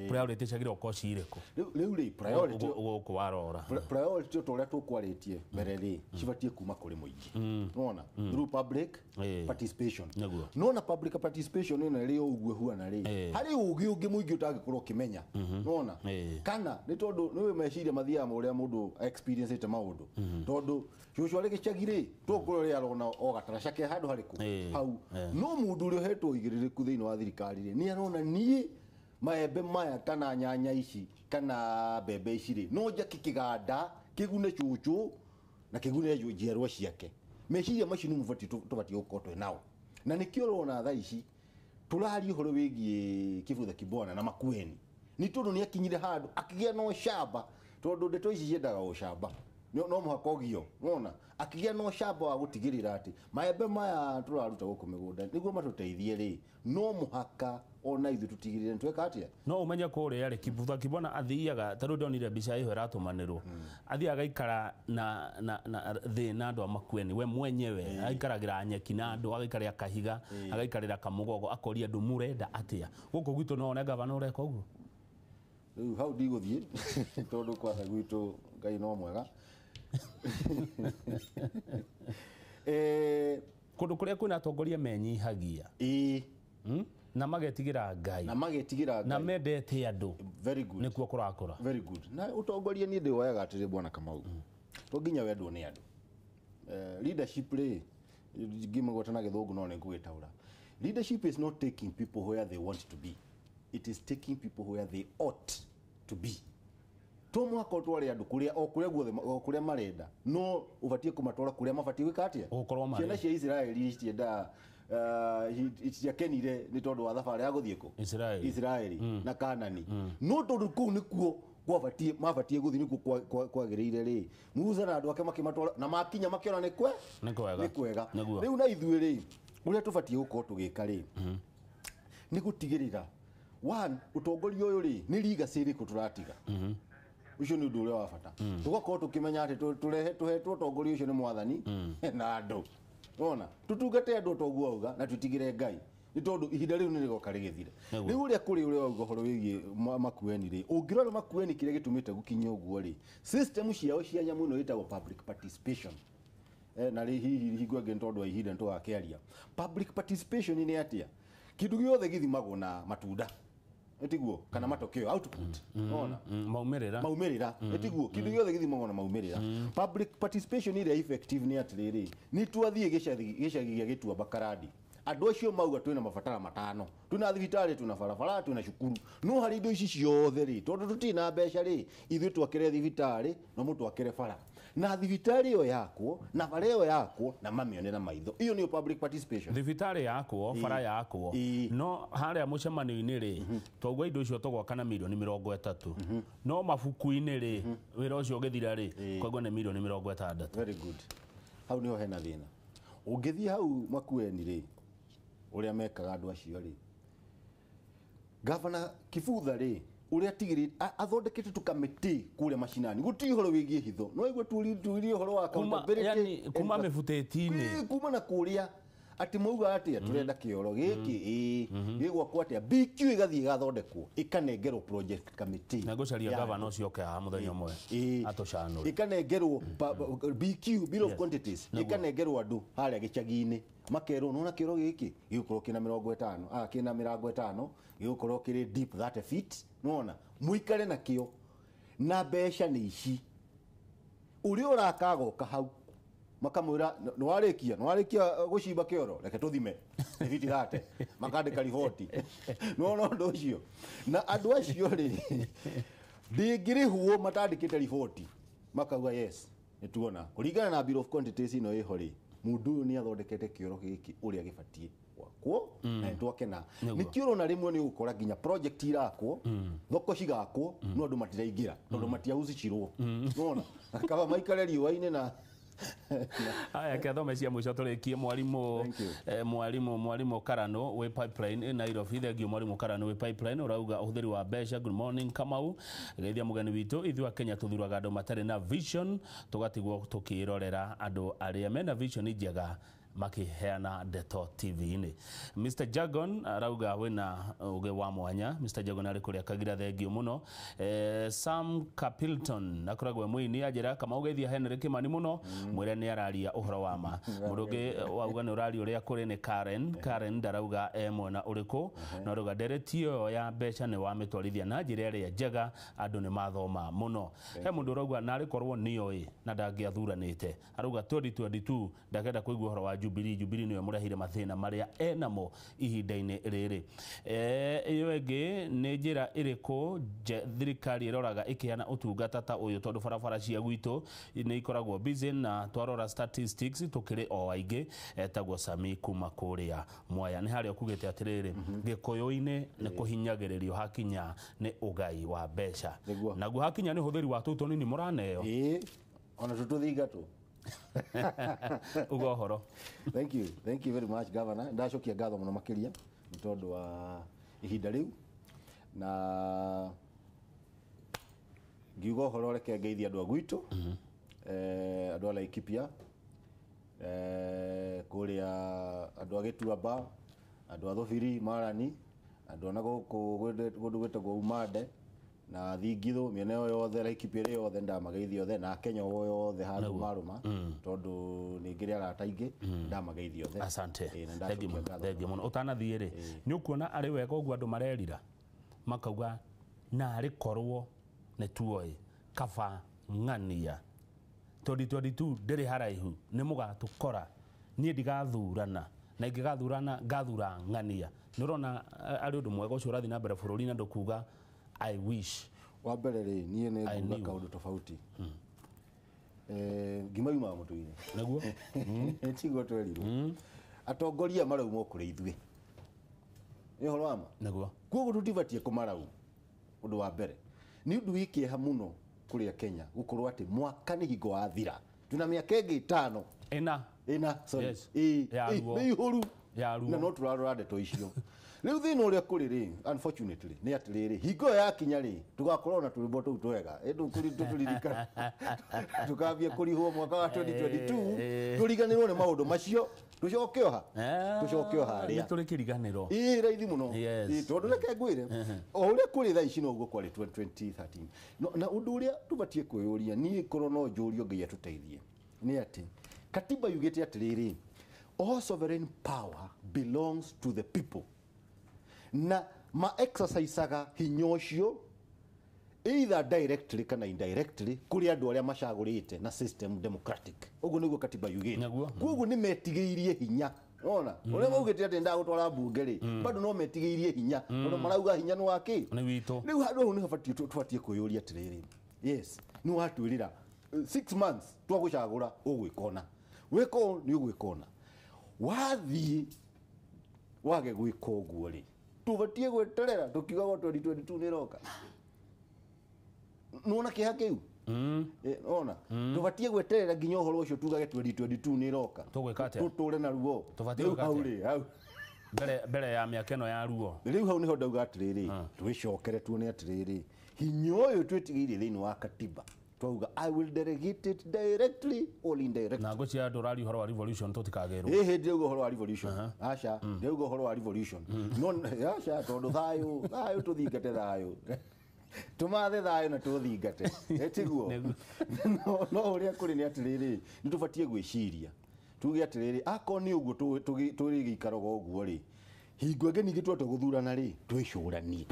priority ciagĩrĩirwo gũkorwo ciĩ irĩkũ rĩu rĩ priority gũkũ warora priority ũrĩa tũkwarĩtie mbere rĩ cibatie kuma kũrĩ mũingĩ nona through public participation nona public participation ĩno ĩrĩ ũguo huana rĩ harĩ ũngĩ mũingĩ ũtangĩkorwo ũkĩmenya nona kana nĩ tondũ nĩ meciria mathiaga ũrĩa mũndũ experience ĩte maũndũ tondũ cũcũ arĩ gĩcagi rĩ tũkũrwo rĩ arona o gataraca ke handũ harĩkũ hau no mũndũ ũrĩa ũhetwo ũigĩrĩrĩku thĩinĩ wa thirikari rĩ nĩ arona niĩ maembe maya kana nyanya ici kana mbembe ici rĩ no njaki kĩganda kĩgune cũcũ na kĩgune njiarwa ciake meciria macio nĩ tũbatie gũkorwo twĩ nao na nĩkĩo ũrona thaa ici tũraria ũhoro wĩgiĩ Kĩbutha Kĩbwana na Makueni nĩ tondũ nĩ akinyire handũ akĩgĩa na ũcamba tondũ ndeto ici ciendaga ũcamba no mũhaka ũgio nona akĩgĩa na ũcamba wa gũtigĩrĩra atĩ maembe maya tũraruta gũkũ mĩgũnda nĩguo matũteithie rĩ no mũhaka ona ithu tutigirire tweka atia no umenya kũrĩa rĩ Kĩbutha Kĩbwana athiaga tarũ ndonire mbica ĩyo ĩratũmanĩrwo athiaga ikara na thĩ na andũ a Makueni we mwenyewe aikaragĩra nyeki na andũ agaikarĩra kahiga agaikarĩra kamũgogo akoria andũ mũrenda atia gũkũ gwitũ no one gavana ũreka ũguo rĩu hau ndigũthiĩ tondũ kwatha gwitũ Ngai no mwega kũndũ kũrĩa kwĩna atongoria menyihagia na magetigira Ngai na mendete andũ very good nĩkuo kũrakũra very good na ũtongoria niĩ ndĩwoyaga atĩrĩ bwana Kamau to nginya wendwo nĩ andũ leadership rĩ ngĩmũgweta na gĩthũngũ no nĩngũgĩtaũra leadership is not taking people where they want to be it is taking people where they ought to be to mwako twari andu kuria o kuria guothe o kuria marenda no ubatie kumatwara kuria mabatie gwika atia ciana cia Israeli citienda itiakenire ni tondu wa thabarĩ ya gũthiĩ kũ Israeli na Kanani no tondu kũu nĩkuo kwabatie mabatie gũthiĩ nĩkuo kwagĩrĩire rĩ Musa na andũ ake makimatwara na makinya makiona nĩ kwega rĩu na ithuĩ rĩ ũrĩa tũbatie gũkorwo tũgĩka rĩ nĩ gũtigĩrĩra one utongoria ũyũ rĩ nĩ legacy ĩrĩkũ tũratiga ucio nĩ ũndũ ũrĩa wa bata tũgakorwo tũkĩmenya atĩ tũhetwo ũtongoria ũcio nĩ mwathani na andũ ona tutungate andũ toguo auga na tutigire Ngai nĩ tondũ ihinda rĩu nĩ rĩgoka rĩgĩthire rĩu ũrĩa kũrĩ ũrĩa auga ũhoro wĩgiĩ Makueni rĩ ũngĩrora Makueni kĩrĩa gĩtũmĩte gũkinya ũguo rĩ system ciao cia nyamũ ĩno ĩtagwo public participation na hihi higwa gentondo wa ihinda ndo akearia public participation ni atia kindu giothe githimagwo na matunda etiguo kana matokeo output ona maumirira etiguo kindu giothe githimagwo na maumirira public participation ile effective ni atiriri ni twathie gicagi gia Gitua Bakaradi andu acio mauga twina mabatara matano twina thibitari twina barabara twina cukuru no hari indo ici ciothe ri tondu tutina mbeca ri ithu twakire thibitari no mutu akire bara na thibitari yo yakwo na bara yo yakwo na mamionera maitho iyo ni public participation thibitari yakwo bara yakwo no haria mucemanio-ini ri twaugwa indo icio tugwakana milioni 30 no mabuku-ini ri wira ucio githira ri kwagwa ni milioni 60 very good hau niho hena thina ungithie hau Makueni ri uria mekaga andu acio ri Governor Kifutha ri uria tigiri athondekete tukamiti kuria mashinani guti horo wigie hitho no igwe tuirie horo wa accountability yani kuma mefuteti-ini kuma na kuria ati mauga atia turenda kioro giki gigwa kwa atia BQ igathie gathondekwo ikanengerwo project committee na gucaria governor ucio ka muthenya umwe atucanure ikanengerwo BQ bill of quantities ikanengerwo andu haria gicagi-ini makero nona kioro giki gigukorwo kina 50 kina 50 gigukorwo kiri deep 30 feet nona muikare na kio na besha ni ici uri urakagoka hau makamwira nwarikia gucimba kioro reke tuthime fiti 30 makandika riboti no ndo ucio na andu acio ri ndingirihuo matandikite riboti makauga yes nituona kuringana na bill of quantities ino iho ri mundu ni athondekete kioro giki uria gibatie gwakwo na twakena ni kioro na rimwe ni gukora ginya project irakwo thoko cigakwo no andu matiraingira tondu matiauzicirwo nona akaba maikare riũa-inĩ na aya kathome cia mwico turikie mwalimu Karano we pipeline Nairobi thegio mwalimu Karano we pipeline urauga uhuthiri wa mbeca good morning Kamau geithia mugeni witu ithu Kenya tuthuraga andu matari na vision tugatigwo tukirorera andu aria mena vision njega makiheana Ndeto TV-ini. Mr. Jagon arauga wina uge wa mwanya. Mr. Jagon ari kuria kagira thengio muno. Sam Capilton nakoragwo mwini ajira kama ugeithia Henry Kimani muno mwire ni araria uhoro wa ma muruge wauga ni urari uria kuri ni Karen darauga mwena uriku na aruga deretio ya mbeca ni wa mitwarithia na njira ria njega andu ni mathoma muno he mundu urauga nari korwo nioi na ndangiathuranite aruga 2022 ndakenda kuigua uhoro wa Jubilee niwe murahire mathina maria enamo ihinda-ini riri iyo enge ni njira iriku thirikari iroraga ikiana utungata ta uyu tondu barabara cia gwitu ni ikoragwo busy na twarora statistics tukiri o aingi etagwo Sami kuma kuria Mwaya ni haria kugite atiriri gikuyu-ini ni kuhinyagiririo hakinya ni ugai wa mbeca naguo hakinya ni huthiri wa tuto ni muraneo ona tututhinga tu ugohoro thank you very much governor ndacokia ngatho muno makiria ni tondu wa ihinda riu na ngiuga horo reke ngeithia andu agwitu andu ala Laikipia kuria andu agituaba andu athofiri marani andu ona gundu gwetagwo Umande na thingithu miene yothe Laikipia yothe ndamageithia yothe na Kenya yothe handu maruma tondu ningiri arata ingi ndamageithia yothe asante thengio muno utanathie ri ni ukuona ari wega ugu andu marerira makauga na ari korwo ne tuoi kafa ngania 2022 ndiri haraihu ni mugatukora nie ndigathurana na ingigathurana ngathura ngania nurona ari undu mwega ucio urathi na mbere bururi na ndukuga I wish wa mbere ri nie ne nguga kaundu tofauti gimayuma mutu-ini naguo tigo twerirwo atongoria marauma kuri ithuĩ ihoro wama naguo koguo tutibatie kumarau undu wa mbere ni undu wikieha muno kuria Kenya gukorwo ati mwaka ni hingo wathira tuna miaka ingi 5 ina sorry ihuru na no turarora Ndeto icio riu thina uria kuri ri unfortunately ni atiriri hingo ya kinya ri tugakorwo na turimbo tu twega endu kuri tuturirika tukambia kurihwo mwaka wa 2022 turiganirwo ni maundu macio tucokeo haria ni turikiriganirwo raithi muno tondu reke ngwire o uria kuri thaa ici noguo kwari 2013 na undu uria tubatie kwiyuria ni korwo no njurio ngai atuteithie ni ati katiba yugete atiriri, all sovereign power belongs to the people. Na ma exercisaga hinyoshio either directly kana indirectly kuri andu aria macagurite na system democratic. Uguo niguo katiba yugite. Koguo ni metigeirie hinya. Ona uria maugite ati ndagutwara bunge ri bado no metigeirie hinya no marauga hinya ni waki ni witu riu handu ni habatie tubatie kuyuria atiriri. Yes ni watwirira 6 months twagucagura ugwikona wiko ni ugwikona wathi wage gwika uguo ri tubatie gweterera tukiuga 2022 ni roka nuona kiha kiu ona tubatie gweterera nginya uhoro ucio tugage 2022 ni roka tugwika atia tuture na ruo tubatie gwika hau mbere ya miaka ino ya ruo riu hau niho ndauga atiriri twicokere tuone atiriri hinya uyu twetigiire thiini wa katiba twauga I will delegate it directly or indirectly. Na gochi andu rari horo wa revolution tutikagerwo. Hindi ugo horo wa revolution. Acha, ndeugo horo wa revolution. No acha tondu thayu tuthingate thayu. Tumathe thayu na tuthingate. Etiguo. No uria kuri ni atiriri, ni tubatie gwiciria. Tuge atiriri, ako ni ugo turi gikarogo uguo ri. Hingo ngeni gitwa tuguthurana ri, twicuranie.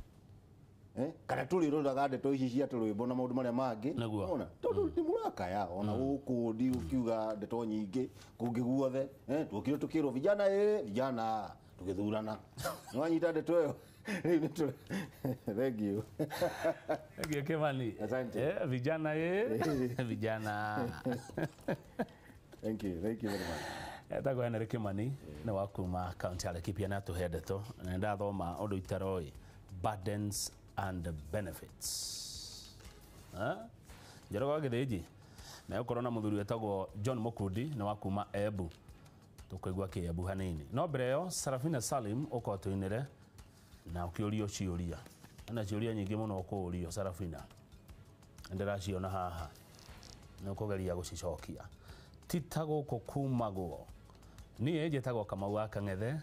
Kana tuli rodaga ndeto ici cia rwimbo na maundu maria mangi ona tondu ni murakaya ona guku ndi ukiuga ndeto nyingi kungi guothe tukire tukirwo vijana tugithurana no anyita ndeto yo thank you Kimani vijana vijana thank you very much etago Henry Kimani ni wakuma county ya Laikipia na tuhendeto na ndathoma undu itaroi burdens and benefits. Njoroga githiji na ukorona muthuri wetagwo John Mukundi ni wakuma Embu tukaigwa Kiembu hanini no breo Sarafina Salim ukotuinire na ukiurio ciuria ana ciuria nyingi muno ukuurio Sarafina ndiraciona haha na ukugeria gucicokia titago kukumagwo ni ejetagwo Kamau Akang'ethe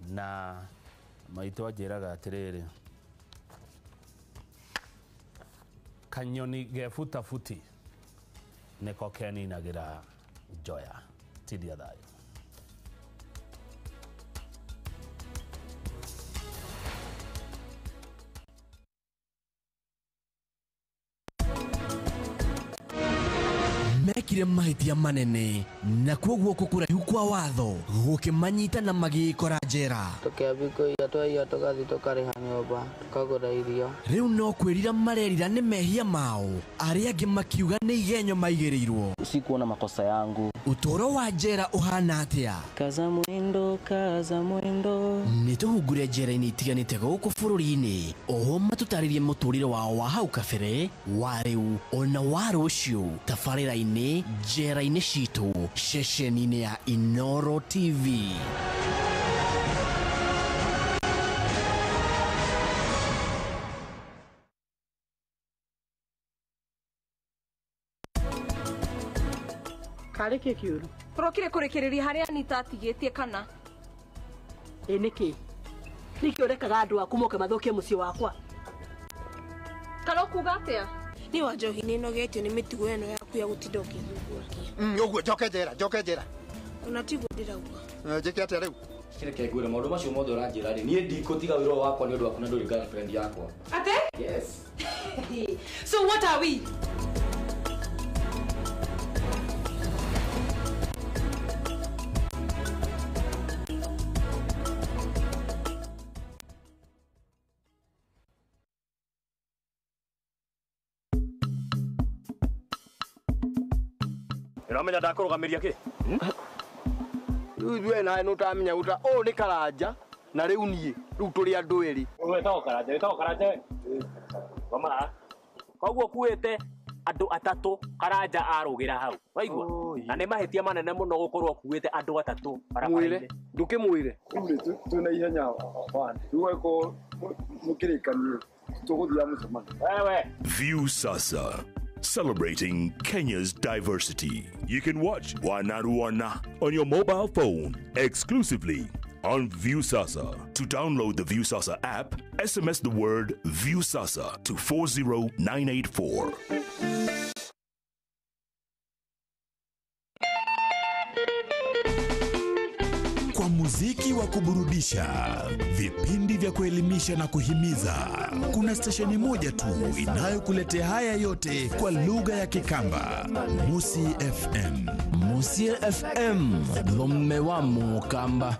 na maito ajiraga atiriri kanyoni gefuta futi niko keninagira joya tidia thayo mekire mahitia manene na kwoguo kukuraihu kwa watho gukimanyita na magikora njera tukiabiko ya tugathi tukariha nyumba tukagura irio riu no kwirira marerira ni mehia mao aria angi makiuga ni igenyo maigirirwo sikuona makosa yangu utoro wa njera uhana atia kaza mwendo ni tuhungure njera-ini itiganite guku bururi-ini oho matutaririe muturire wao wa hau kabere wa riu ona wa rucio tabarira-ini njera-ini citu ceceni-ini ya Inoro TV. Kareke kiuru turokire kurekereria haria Anita atigitie kana niki niki urekaga andu aku moke mathokie mucii wakwa kana kuga atia ni wa Njohi ni nogetio ni mitugo eno yaku ya gutinda ukithugua uguo njoke njera ona tiguo ndirauga njike atia riu kireke ngwire maundu macio mothe uranjira ri nie ndikutiga wira wakwa ni undu waku na nduri girlfriend yakwa ate yes so what are we Iramenya ndakurugamiria ki? Riu nae nutamenya uta o ni Karanja na riu nie riu turi andu eri. Wetagwo Karanja. Mama. Koguo kuite andu atatu Karanja arugira hau. Waigua? Na ni mahitia manene muno gukorwo kuite andu atatu barabara-ini. Ndukimwire. Tuna ihenya bwana. Tuweko mukirikanie. Tuguthia mucemani. Wewe. Viusasa. Celebrating Kenya's diversity. You can watch Wanaruana on your mobile phone exclusively on Viusasa. To download the Viusasa app, SMS the word Viusasa to 40984. wa kuburudisha, vipindi vya kuelimisha na kuhimiza. Kuna stesheni moja tu inayokuletea haya yote kwa lugha ya Kikamba. Musi FM. Musi FM, Lome wa Mukamba.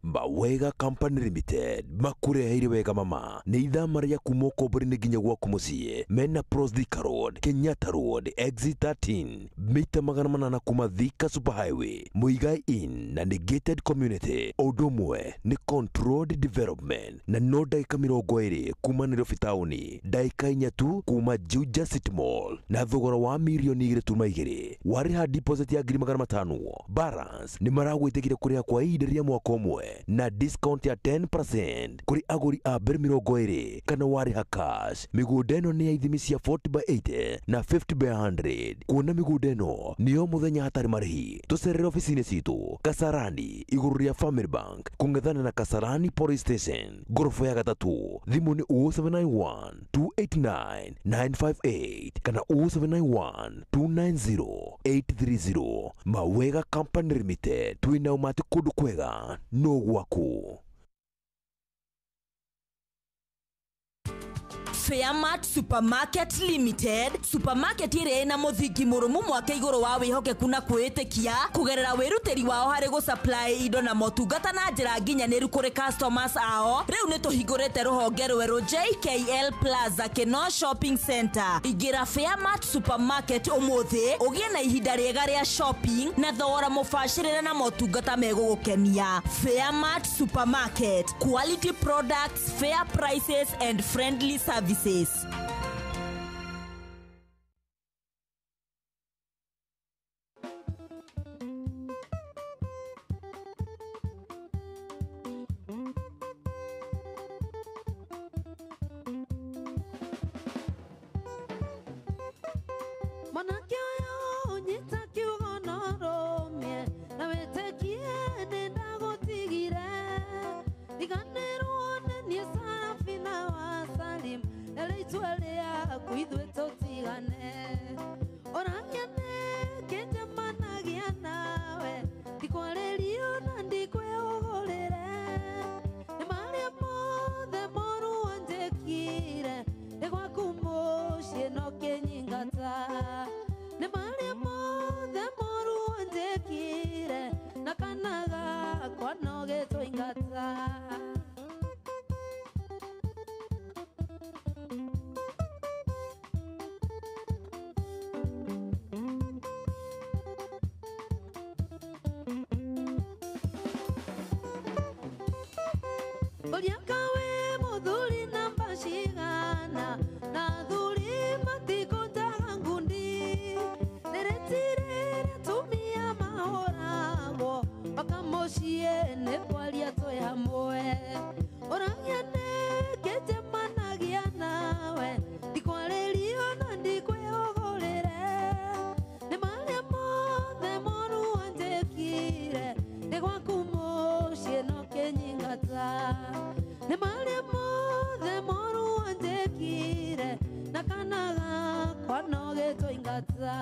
Bawega Company Limited makureheire wega mama ni ithama ria kuma Kombori nginya gwaku muciĩ mena Pros Thika Road, Kenyatta Road, Exit 13 mita 800 kuma Thika Superhighway, Muigai Inn na ni gated community. Odumwe ni controlled development na no daika 20 kuma Nairobi tauni, daika 4 tu kuma Juja City Mall na thogora wa milioni 2.2 wariha deposit ya 500,000. Balance ni maragwitikire kuria kwa ihinda ria mwaka umwe na discount ya 10% kuri aguri a mbere 20 kana wariha cash. Migunda ĩno nĩ ya ithimi cia 40/80 na 50/100. Kuona migunda ĩno nĩyo mũthenya hatarĩ marĩhi. Tũcerere ofici-inĩ citũ Kasarani igũrũ rĩa Family Bank, kũng'ethana na Kasarani Police Station, ngorofa ya 3. Thimũ nĩ 0791 289 958 kana 0791 290 830. Mawega Company Limited, twina umati kũndũ kwega no gwaku. Fairmart Supermarket Limited, supermarket ire na muthingi murumu mwaka iguru wa wihokeku na kwitikia kugerera wirutiri wao hari go supply indo na motungata na njira nginyaniru kuri customers ao. Riu ni tuhingurite ruhonge rweru JKL Plaza Keno Shopping Center. Igira Fairmart Supermarket umuthi ugie na ihinda riega ria shopping na thogora mubashirire na motungata megugukenia. Fairmart Supermarket, quality products, fair prices and friendly services. Manake oyo nyita kiugo noromie na wetekie nenda gutigire iganirwo nenie Sarafina wa Salim eleitwelea kuidhwe totigane oranyane kenjamanagia nawe ndikwarerio na ndikweogorere ni maria mothe moru wanjekire nigwakumucie no kenyingata ni maria mothe moru wanjekire na kanaga kwanogetwo ingata. Oliakawe muthuri na mbashigana na thuri matikonjaga ngundi neretire tumia mahoragwo bakamucie nĩ kwaria twĩ hamwe oragiane kenjamanagia nawe ndikwarerio na ndikwĩhũgũrĩre nĩ marĩa mothe moru wanjĩkire nĩ gwaku mũciĩ no kĩnyingata nĩ marĩa mothe moru wanjĩkire na kana gakwa no gĩtũingata.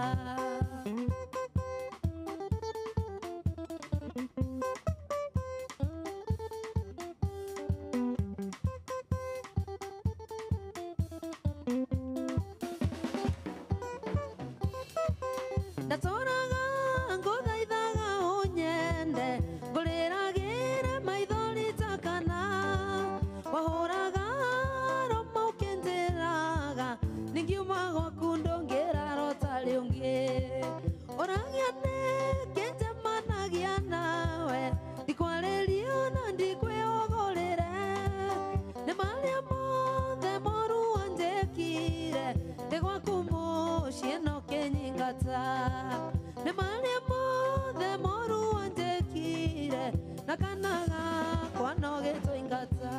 Ndatoraga ngũthaithaga ũnyende ngũrĩragĩre maithori takana wahũraga romo ũkĩnjĩraga ningiuma gwaku ndũngĩrarota rĩngĩ ũragiane kenjamanagia nawe ndikwarerio na ndikwĩhũgũrĩre nĩ marĩa mothe moru wanjĩkire ndĩ gwaku mũciĩ no kĩnyingata nĩ marĩa mothe moru wanjĩkire na kana gakwa no gĩtũingata.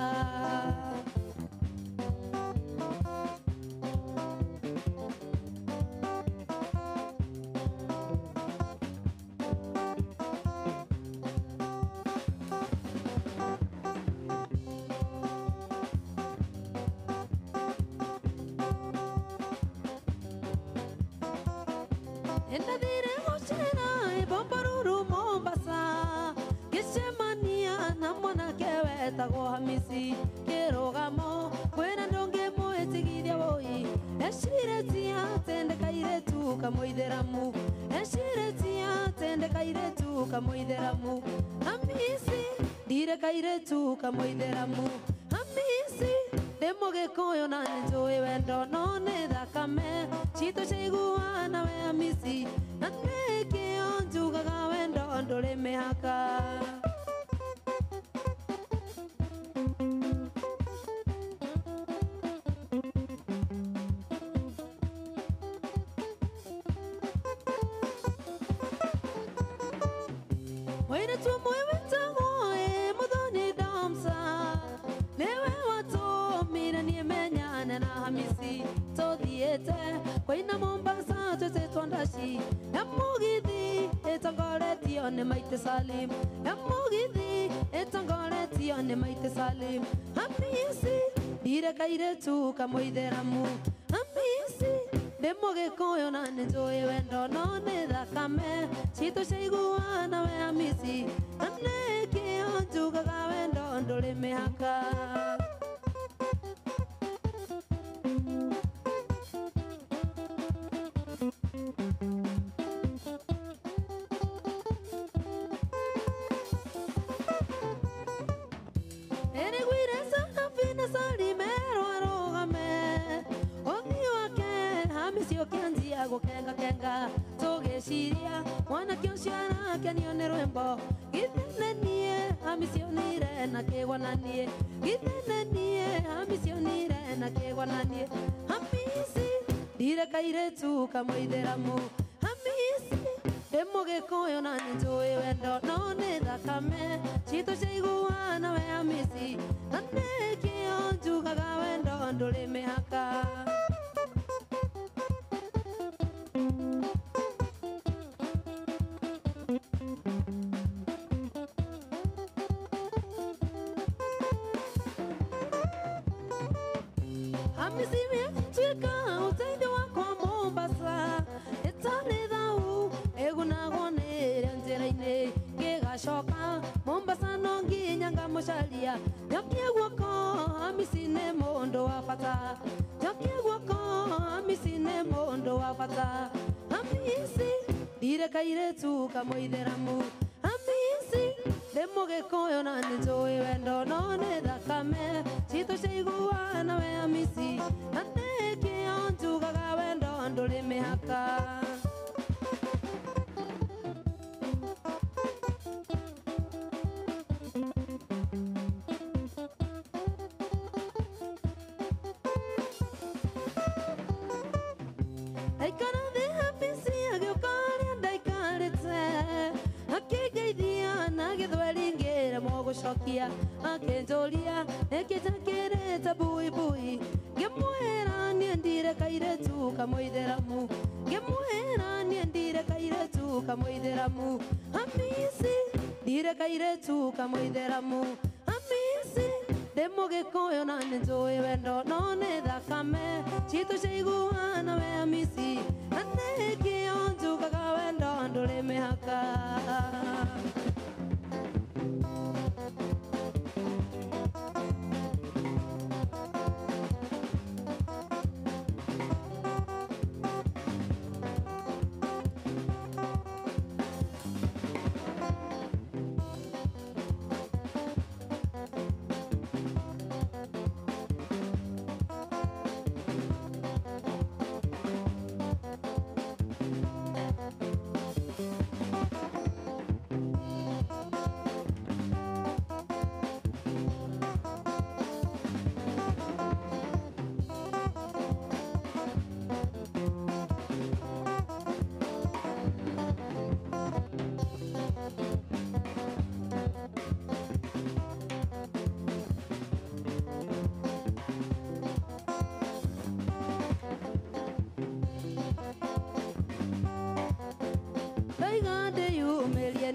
Ndathire Gacira ibomboruru Mombasa Gicemania na mwanake wetagwo Hamisi Kirugamo kwina ndonge mwĩtigithia woi eciretia tendekaire tu kamoitheramu eciretia tendekaire tu kamoitheramu Hamisi ndirekaire tu kamoitheramu Hamisi ndimũgĩkũyũ na nĩnjũĩ wendo no nĩ thakame citũ ciaiguana we Hamisi na nĩkĩo njugaga wendo ndũrĩ mĩhaka Mũirĩtu ũmwe wĩtagwo Mũthoni Damsa nĩwe watũmire niĩ menyane na Hamisi tũthiĩte kũina Mombasa twĩtĩtwo ndaci ya mũgithi ĩtongoretio nĩ Maitĩ Salim ya mũgithi ĩtongoretio nĩ Maitĩ Salim Hamisi ndirekaire tu kamũitheramu Hamisi ndĩmũgĩkũyũ na nĩnjũĩ wendo no nĩ thakame citũ ciaiguana we Hamisi na nĩkĩo njugaga wendo ndũrĩ mĩhaka Eriguire Sarafina Salimero arũgame ũthiũ wake Hamisi ũkĩanjia gũkengakenga tũgĩciria mwanake ũcio arakenio nĩ rwĩmbo githĩnenie Hamisi onire na kĩgwananie githĩnenie Hamisi onire na kĩgwananie Hamisi ndirekaire tu kamũitheramu Hamisi ndĩmũgĩkũyũ na nĩnjũĩ wendo no nĩ thakame citũ ciaiguana we Hamisi na nĩkĩo njugaga wendo ndũrĩ mĩhaka Hamisi wĩtuĩka ũteithio wakwa Mombasa ĩtarĩ thau ĩgunagwo nĩ ĩrĩa njĩra-inĩ ngĩgacoka Mombasa no nginya ngamũcaria njokie guoko Hamisi nĩ mũndũ wa bata njokie guoko Hamisi nĩ mũndũ wa bata Hamisi ndirekaire tu kamũitheramu Hamisi ndĩmũgĩkũyũ na nĩnjũĩ wendo no nĩ thakame citũ ciaiguana we Hamisi na nĩkĩo njugaga wendo ndũrĩ mĩhaka Ndaikara thĩ Hamisi agĩũka harĩa ndaikarĩte akĩngeithia na gĩthweri ngĩremwo gũcokia akĩnjũria nĩkĩ njakĩrĩte buibui ngĩmwĩra niĩ ndirekaire tu kamũitheramu ngĩmwĩra niĩ ndirekaire tu kamũitheramu Hamisi ndirekaire tu kamũitheramu Hamisi ndĩmũgĩkũyũ na nĩnjũĩ wendo no nĩ thakame citũ ciaiguana we Hamisi na nĩkĩo njugaga wendo ndũrĩ mĩhaka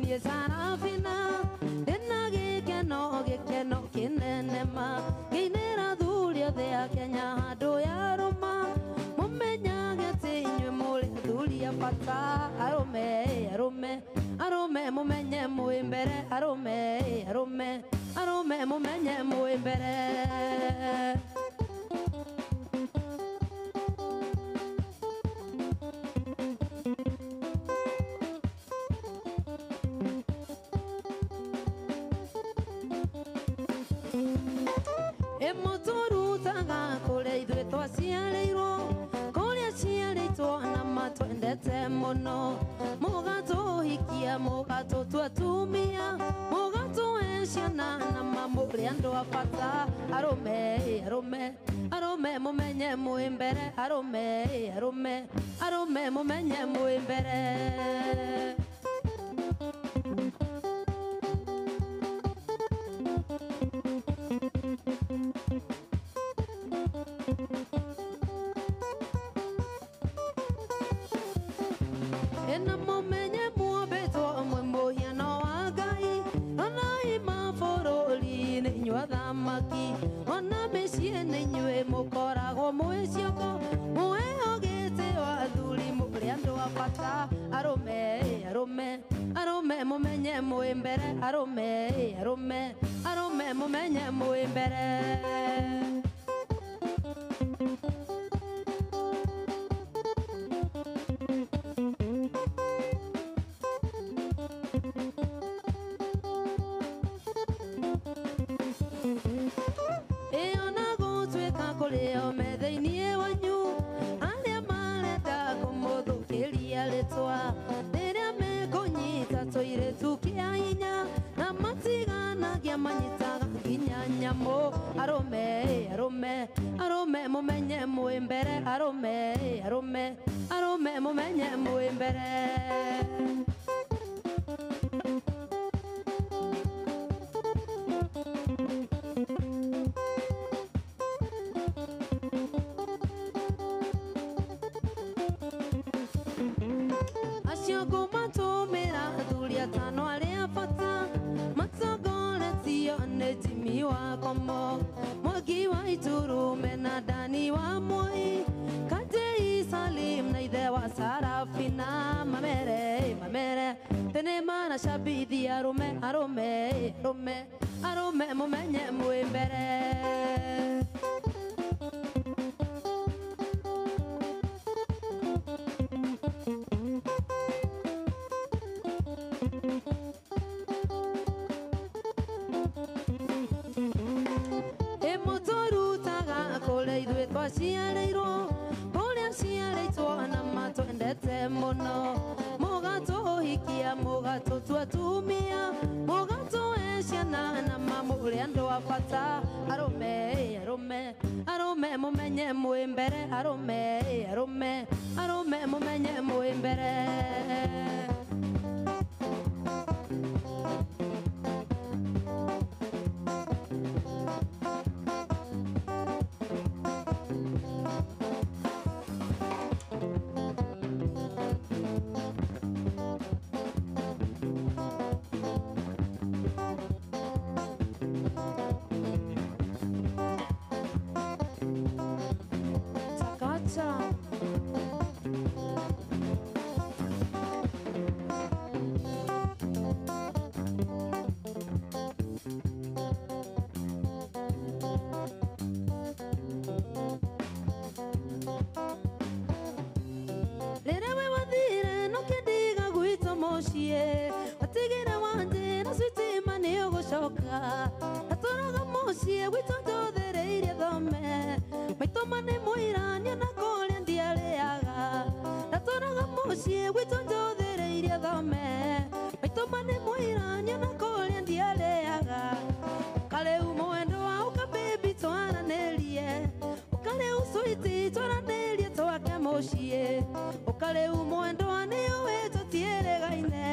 niĩ Sarafina ndĩna gĩkeno kĩnene ma ngĩinĩra athuri othe a Kenya handũ ya rũma mũmenyage atĩ inyuĩ mũrĩ athuri a bata arũme arume arume mumenye muimbere arume arume arume mumenye muimbere Emuturutaga kule ithuĩ twaciarĩirwo kũrĩa ciarĩtwo na matwendete mũno mũgatũhikia mũgatũtua tumia mũgatũhe ciana na mamũrĩ andũ a bata arũme arũme arũme mũmenye mwĩ mbere arũme arũme arũme mũmenye mwĩ mbere Ena momenye muobeto mwe muhiano wa Ngai ona imabũrũri nĩ inyuĩ athamaki ona mĩciĩ nĩ inyuĩ mũkoragwo mwĩ ciongo mwĩhogete athuri mũrĩ andũ a bata arũme arũme arũme mũmenye mwĩ mbere arũme arũme arũme mũmenye mwĩ mbere Leo me thĩinĩ wanyu arĩa marenda kũmũthũkĩria rĩtwa rĩrĩa mekũnyita tũirĩtu kĩa hinya na matiganagia manyitaga nginya nyamũ arũme arũme arũme mũmenye mwĩ mbere arũme arũme arũme mũmenye mwĩ mbere Tano arĩa bata matongoretio nĩ Jimmy wa Komo Mwangi wa Iturume na Dani wa Moi Katei Salim na ithe wa Sarafina Mamere Mamere tene mana shabithi arũme arũme arũme arũme mũmenye mwĩ mbere ithuĩ twaciarĩirwo kũrĩa ciarĩtwo na matwendete mũno mũgatũhikia mũgatũtua tumia mũgatũhe ciana na mamũrĩ andũ a bata arũme arũme arũme mũmenye mwĩ mbere arũme arũme arũme mũmenye mwĩ mbere Watigĩra wanje na switima nĩ ũgũcoka atũraga mũciĩ gwitũ njũthĩrĩirie thome maitũ manĩ mũirania na kũrĩa ndiarĩaga atũraga mũciĩ gwitũ njũthĩrĩirie thome maitũ manĩ mũirania na kũrĩa ndiarĩaga ũkarĩu mwendo wa ũka baby twaranĩrie ũkarĩu switi twaranĩrie twake mũciĩ ũkarĩu mwendo wa nĩ ũĩ tũtiĩrĩgaine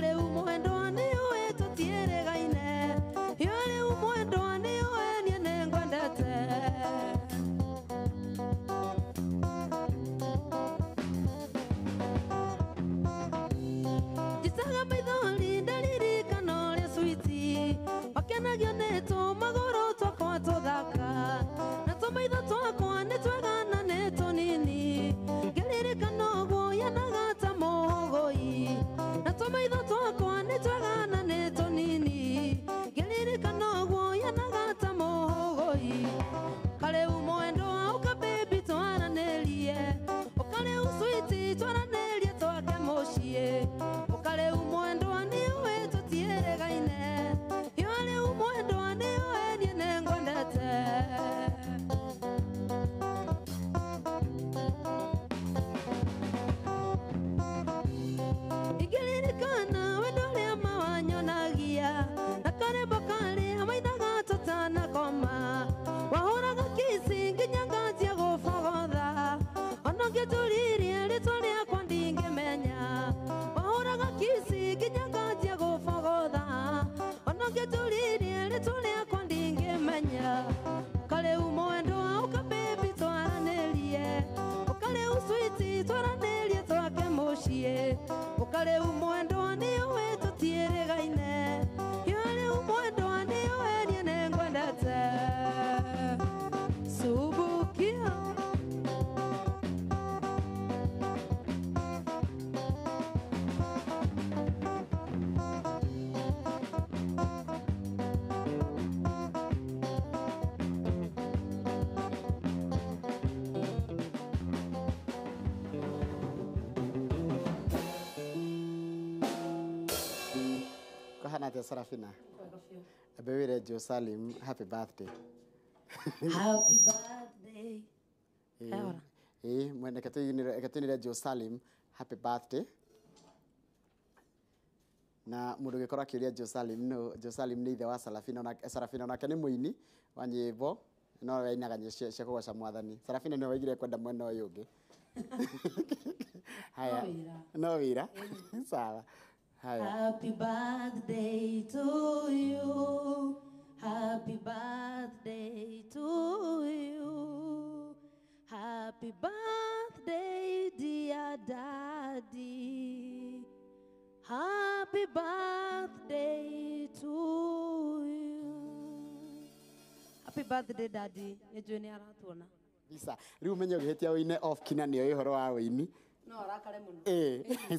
kare umwendo ani we tutiere gaine yore umwendo ani we ni nengwendete jisaga maithori ndaririkana ũrĩa switi wakenagio nĩ tũmagũrũ twakwa tũthaka na tũmaitho twakwa nĩ twega na nĩ tũnini ngĩririkana ũguo yenaga ta mũhũgũi na tũmaitho twakwa nĩ twega na nĩ tũnini ngĩririkana ũguo yenaga ta mũhũgũi kare umwendo auka baby twaranĩrie ũkare uswiti twaranĩrie twake mũciĩ ũkare umwendo ani we tũtieregaine yore umwendo ani we niĩ nĩngwendete ingĩririkana wendo ũrĩa mawanyonagia na karembo karĩa maithaga tũtanakoma wahũraga kisi nginya nganjia gũbogotha ona ũngĩtũririe rĩtwa rĩakwa ndingĩmenya wahũraga kisi nginya nganjia gũbogotha ona ũngĩtũririe rĩtwa rĩakwa ndingĩmenya kare umwendo auka baby twaranĩrie ũkare uswiti twaranĩrie twake mũciĩ ũkare umwendo ani we tũtieregaine yore umwendo ani we niĩ nĩngwendete subukia Kahana tia Sarafina. Abewire Jo Salim, happy birthday. happy birthday Mwene katunire Jo Salim, happy birthday. Na mundu gikora kiuria Jo Salim no Jo Salim ni ithe wa Sarafina onake ni muini wa nyimbo no wainaga nyĩmbo cia kũgoca Mwathani. Sarafina no waigire kwenda mwena ũyũ ũngĩ. Haya. No wira. Sawa. Haya. Happy birthday to you. Happy birthday to you. Happy birthday, dear daddy. Happy birthday to you. Happy birthday, daddy. Nĩnjũĩ nĩ aratuona. Bisa. Rĩu menye ũgĩhĩtia ũine off kina nĩ ũhoro wa ũini. No rakare muno.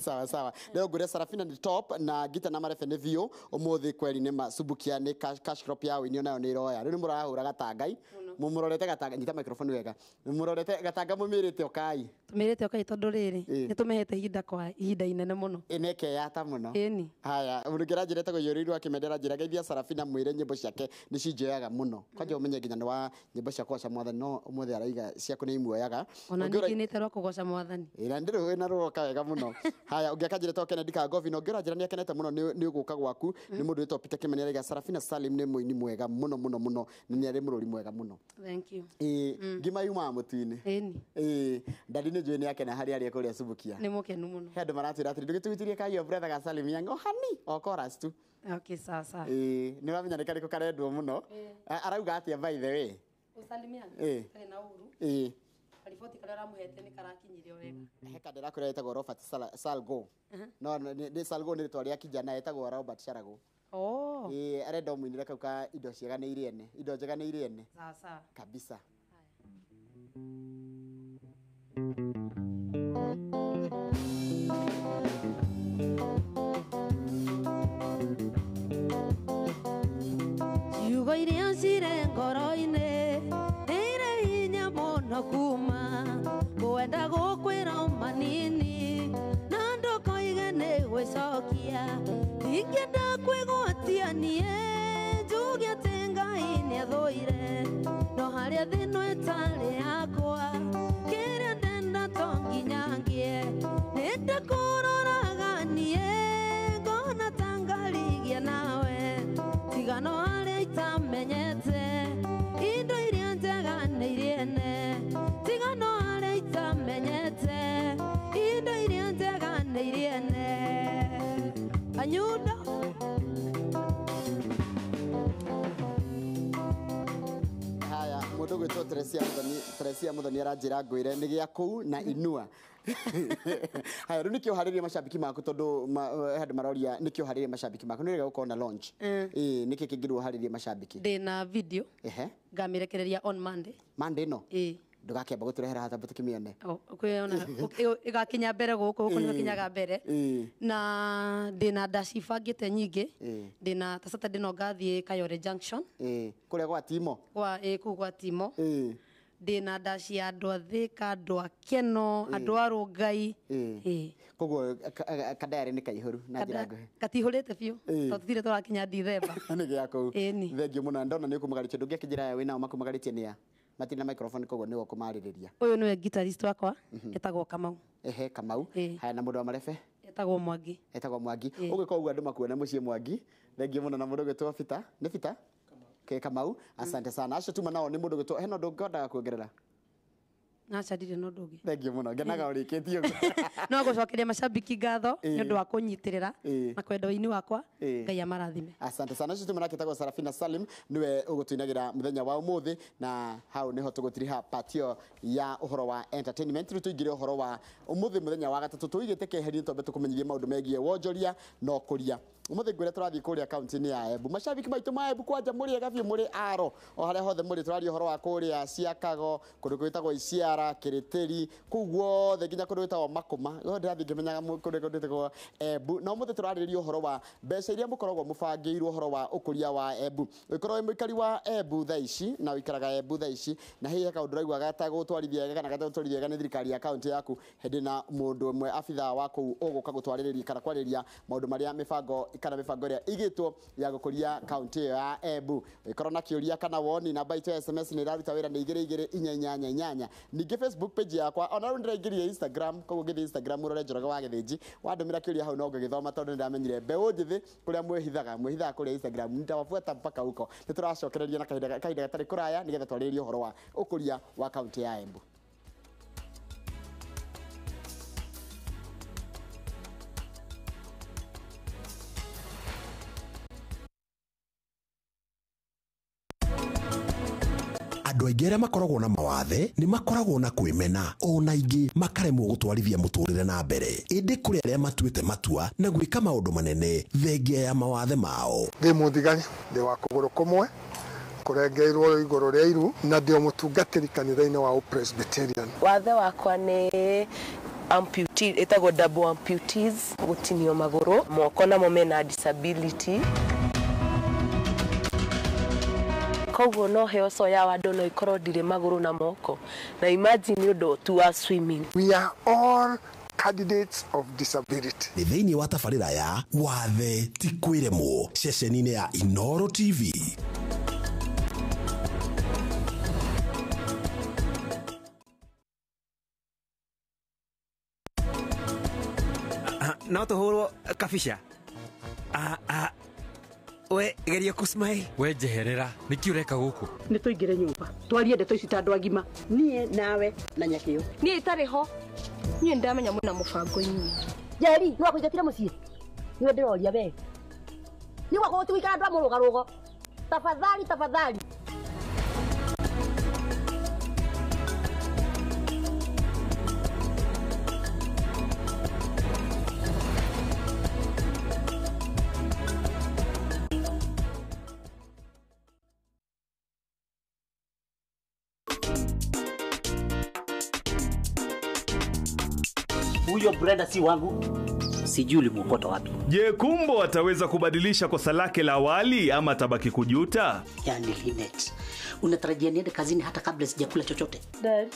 Sawa sawa. Leo ngũria Sarafina ni top na Gita na Marefe ni vio ũmũthĩ kweri nĩ Masubukia ni cash crop ya ũini nayo nĩ iroya. Rĩu nĩ mũrahũra gatangai. Mũmũrorete gatanga nyita microphone wega. Mũmũrorete gatanga mũmĩrĩte okai. Tũmĩrĩte okai tondũ rĩrĩ nĩ tũmehete ihinda kwa ihinda inene mũno. Ineke yata mũno. Ĩni. Haya, mũrũkĩra njĩrete gũyũrĩirwo akĩmendera njĩra geithia Sarafina mwĩre nyĩmbo ciake nĩ cinjoyaga mũno. Kwanja ũmenye nginya nĩ wa nyĩmbo cia kũgoca Mwathani no ũmũthĩ araiga ciaku nĩ imuoyaga. Ona ningĩ nĩ terwa kũgoca Mwathani. Ĩra ndĩrĩ na roka wega mũno. Haya, ũngĩaka njĩrete Kennedy Kangovi no ngĩra njĩra nĩ akenete mũno nĩ ũgũka gwaku nĩ mũndũ wĩtwo Peter Kimani araiga Sarafina Salim nĩ mũini mwega mũno mũno mũno nĩ arĩ mũrũri mwega mũno. Thank you. Ngima yuma mũtu-inĩ. Ndadi nĩ njũĩ nĩ akena harĩa arĩ kũrĩa Subukia. Nĩ mũkenu mũno. He andũ maratwĩra atĩrĩ ndũgĩtwĩtirie kayo brother ga Salim yango hani o chorus tu. Okay, sawa sawa. Nĩ wamenya nĩ karĩkũ karendwo mũno. Arauga atĩa by the way? Usalimiana. Na uru. Riboti kare ramuhete nĩ karakinyire wega. He kandera kũrĩa etagwo Robert Salgo. No nĩ Salgo nĩ rĩtwa rĩa kijana etagwo Robert Sharago. Oh. Arenda mũinire kau ka indo ciega nĩ irĩ ene. Indo njega nĩ irĩ ene. Sawa sawa. Kabisa. Ciugo iria cirĩ ngoro-inĩ nĩirĩ hinya mũno kuma kwenda gũkwĩra manini na ndũkoige nĩ gwĩcokia ingĩenda kwĩgwatia niĩ njuge atĩ Ngai nĩathũire no harĩa thĩno ĩtarĩ yakwa kĩrĩa ndenda to nginya ngĩe nĩndakũroraga niĩ ngona ta ngarigia nawe tigano harĩa itamenyete indo iria njega nĩ irĩ ene tigano harĩa itamenyete indo iria njega nĩ irĩ ene Kanyuda. Haya, mundu gwitwo Teresia Muthoni aranjira ngwire ni gia kuu na inua. Haya, riu nikio hariria mashabiki maku tondu handu maroria nikio hariria mashabiki maku nirega gukorwo na launch. Niki kingirwo hariria mashabiki. Ndina video. Ngamirekereria on Monday. Monday no. Ndugakemba guturehera hata tukimione. Kwona igakinya mbere guku kuno kinyaga mbere. Na ndina dashi fagite nyingi. Ndina ta Saturday no gathie Kayore Junction. Kuria gwa Timo. Gwa Timo. Ndina dashi andu athika andu akeno andu arungai. Koguo kadari ni kaihuru na njira nguhi. Katihurite biu. Tutire twakinya December. Ni gia kuu. Thengio muno ndona ni ukumagaritie ndungi kijira ya wina makumagaritie ni ya. Matina microphone koguo ni gukumariria. Uyu niwe guitarist wakwa etagwo Kamau. Kamau. Haya na mundu wa Marebe etagwo Mwangi. Mwangi. Ugiko ugu andu makuona mucie Mwangi. Thengio muno na mundu gwitwo Peter. Ni Peter? Kamau. Asante sana. Acio tuma nao ni mundu gwitwo heno ndungienda kuongerera. Nacha ndire no ndungi. Thengio muno. Ngenaga urikitio. No gucokeria mashabiki ngatho ni undu wa kunyitirira na kwenda wini wakwa. Ngai amarathime. Asante sana. Acio tuma nake etagwo Sarafina Salim niwe ugutuinagira muthenya wa umuthi na hau niho tugutiriha patio ya uhoro wa entertainment ritu ingire uhoro wa umuthi muthenya wa gatatu tuigite keheri tombe tukumenyirie maundu megie wonjoria no kuria. Umuthi ngwire turathii kuria kaunti-ini ya Embu. Mashabiki maitu ma Embu kwanja muri gabiu muri aro o haria hothe muri turaria uhoro wa kuria Ciakago kundu gwitagwo Iciara Kiritiri kuguo the nginya kundu gwitagwo Makuma yo ndirathi ngimenyaga kundu gwitagwo Embu na umuthi turariria uhoro wa mbeca iria mukoragwo mubangiirwo uhoro wa ukuria wa Embu wikorwo mwikari wa Embu thaa ici na wikaraga Embu thaa ici na hihi kaundu raigua gatagutwarithia wega kana gatagutwarithia wega ni thirikari ya kaunti yaku hindi na mundu umwe abitha waku uguka gutwaririria kana kwariria maundu maria mibango kana mibango iria igitwo ya gukuria kaunti ya Embu wikorwo na kiuria kana woni namba itu ya SMS ni iraruta wira ni 2288 ningi Facebook page yakwa ona ndiraingiria Instagram koguo ngithi Instagram urore Njoroge wa Githiji wandumira kiuria hau no ngigithoma tondu ndamenyire mbeu njithi kuria mwihithaga kuria Instagram nitawafuata mpaka huko nituracokereria na kahinda gatari kuraya nigetha twaririe uhoro wa ukuria wa kaunti ya Embu. Andũ aingĩ arĩa makoragwo na mawathe nĩ makoragwo na kwĩmena ona ingĩ makaremwo gũtwarithia mũtũrĩre na mbere ĩndĩ kũrĩ arĩa matuĩte matua na gwĩka maũndũ manene thengia ya mawathe mao. Ndĩ mũthigari ndĩ wa kũgũrũ kũmwe kũrengeirwo igũrũ rĩa iru na ndĩ mũtungatĩri kanitha-inĩ wa Presbyterian. Wathe wakwa nĩ amputee etagwo double amputees gũtinio magũrũ moko namo mena disability. Koguo no heo soya wa ndono ikorwo ndire maguru na moko na imagine undu tu wa swimming. We are all candidates of disability. Nĩ thĩinĩ wa tabarĩra ya wathe ti kwĩremwo ceceni-inĩ ya Inooro TV. No tuhurwo kabisha. We geria kusmile. We jeherera niki ureka guku? Ni tuingire nyumba twarie ndeto ici ta andu agima nie nawe na nyakio nie itari ho nie ndamenya muna mubango-ini Jeri ni wakuingatira mucii ni ndiroria we ni wako tuikara andu amurugarugo tafadhali Huyo Brenda si wangu. Sijui ulimwokota wapi. Je, Kumbo ataweza kubadilisha kosa lake la awali ama tabaki kujuta? Yaani Linet, unatarajia niende kazini hata kabla sijakula chochote? Dad,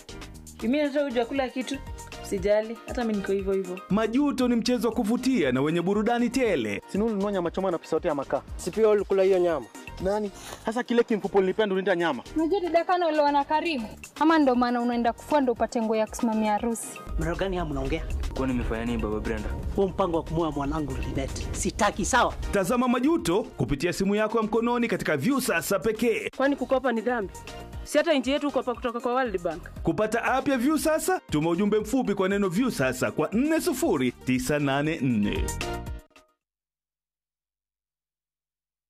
mimi nataka hujakula kitu. Sijali, hata mimi niko hivyo hivyo. Majuto ni mchezo wa kuvutia na wenye burudani tele. Sinu ulinunua nyama choma na pesa yote ya makaa. Si pia ulikula hiyo nyama. Nani? Sasa kile kimfupo nilipenda ulinda nyama. Unajua dadakana ule wana Karimu. Ama ndo maana unaenda kufua ndo upate nguo ya kusimamia harusi. Mara gani hapo mnaongea? Kwa nini nimefanya nini baba Brenda? Huo mpango wa kumwoa mwanangu Linet. Sitaki, sawa? Tazama Majuto kupitia simu yako ya mkononi katika Viusasa pekee. Kwani kukopa ni dhambi? Si hata nchi yetu ukopa kutoka kwa World Bank. Kupata app ya Viusasa, tuma ujumbe mfupi kwa neno Viusasa kwa 40984.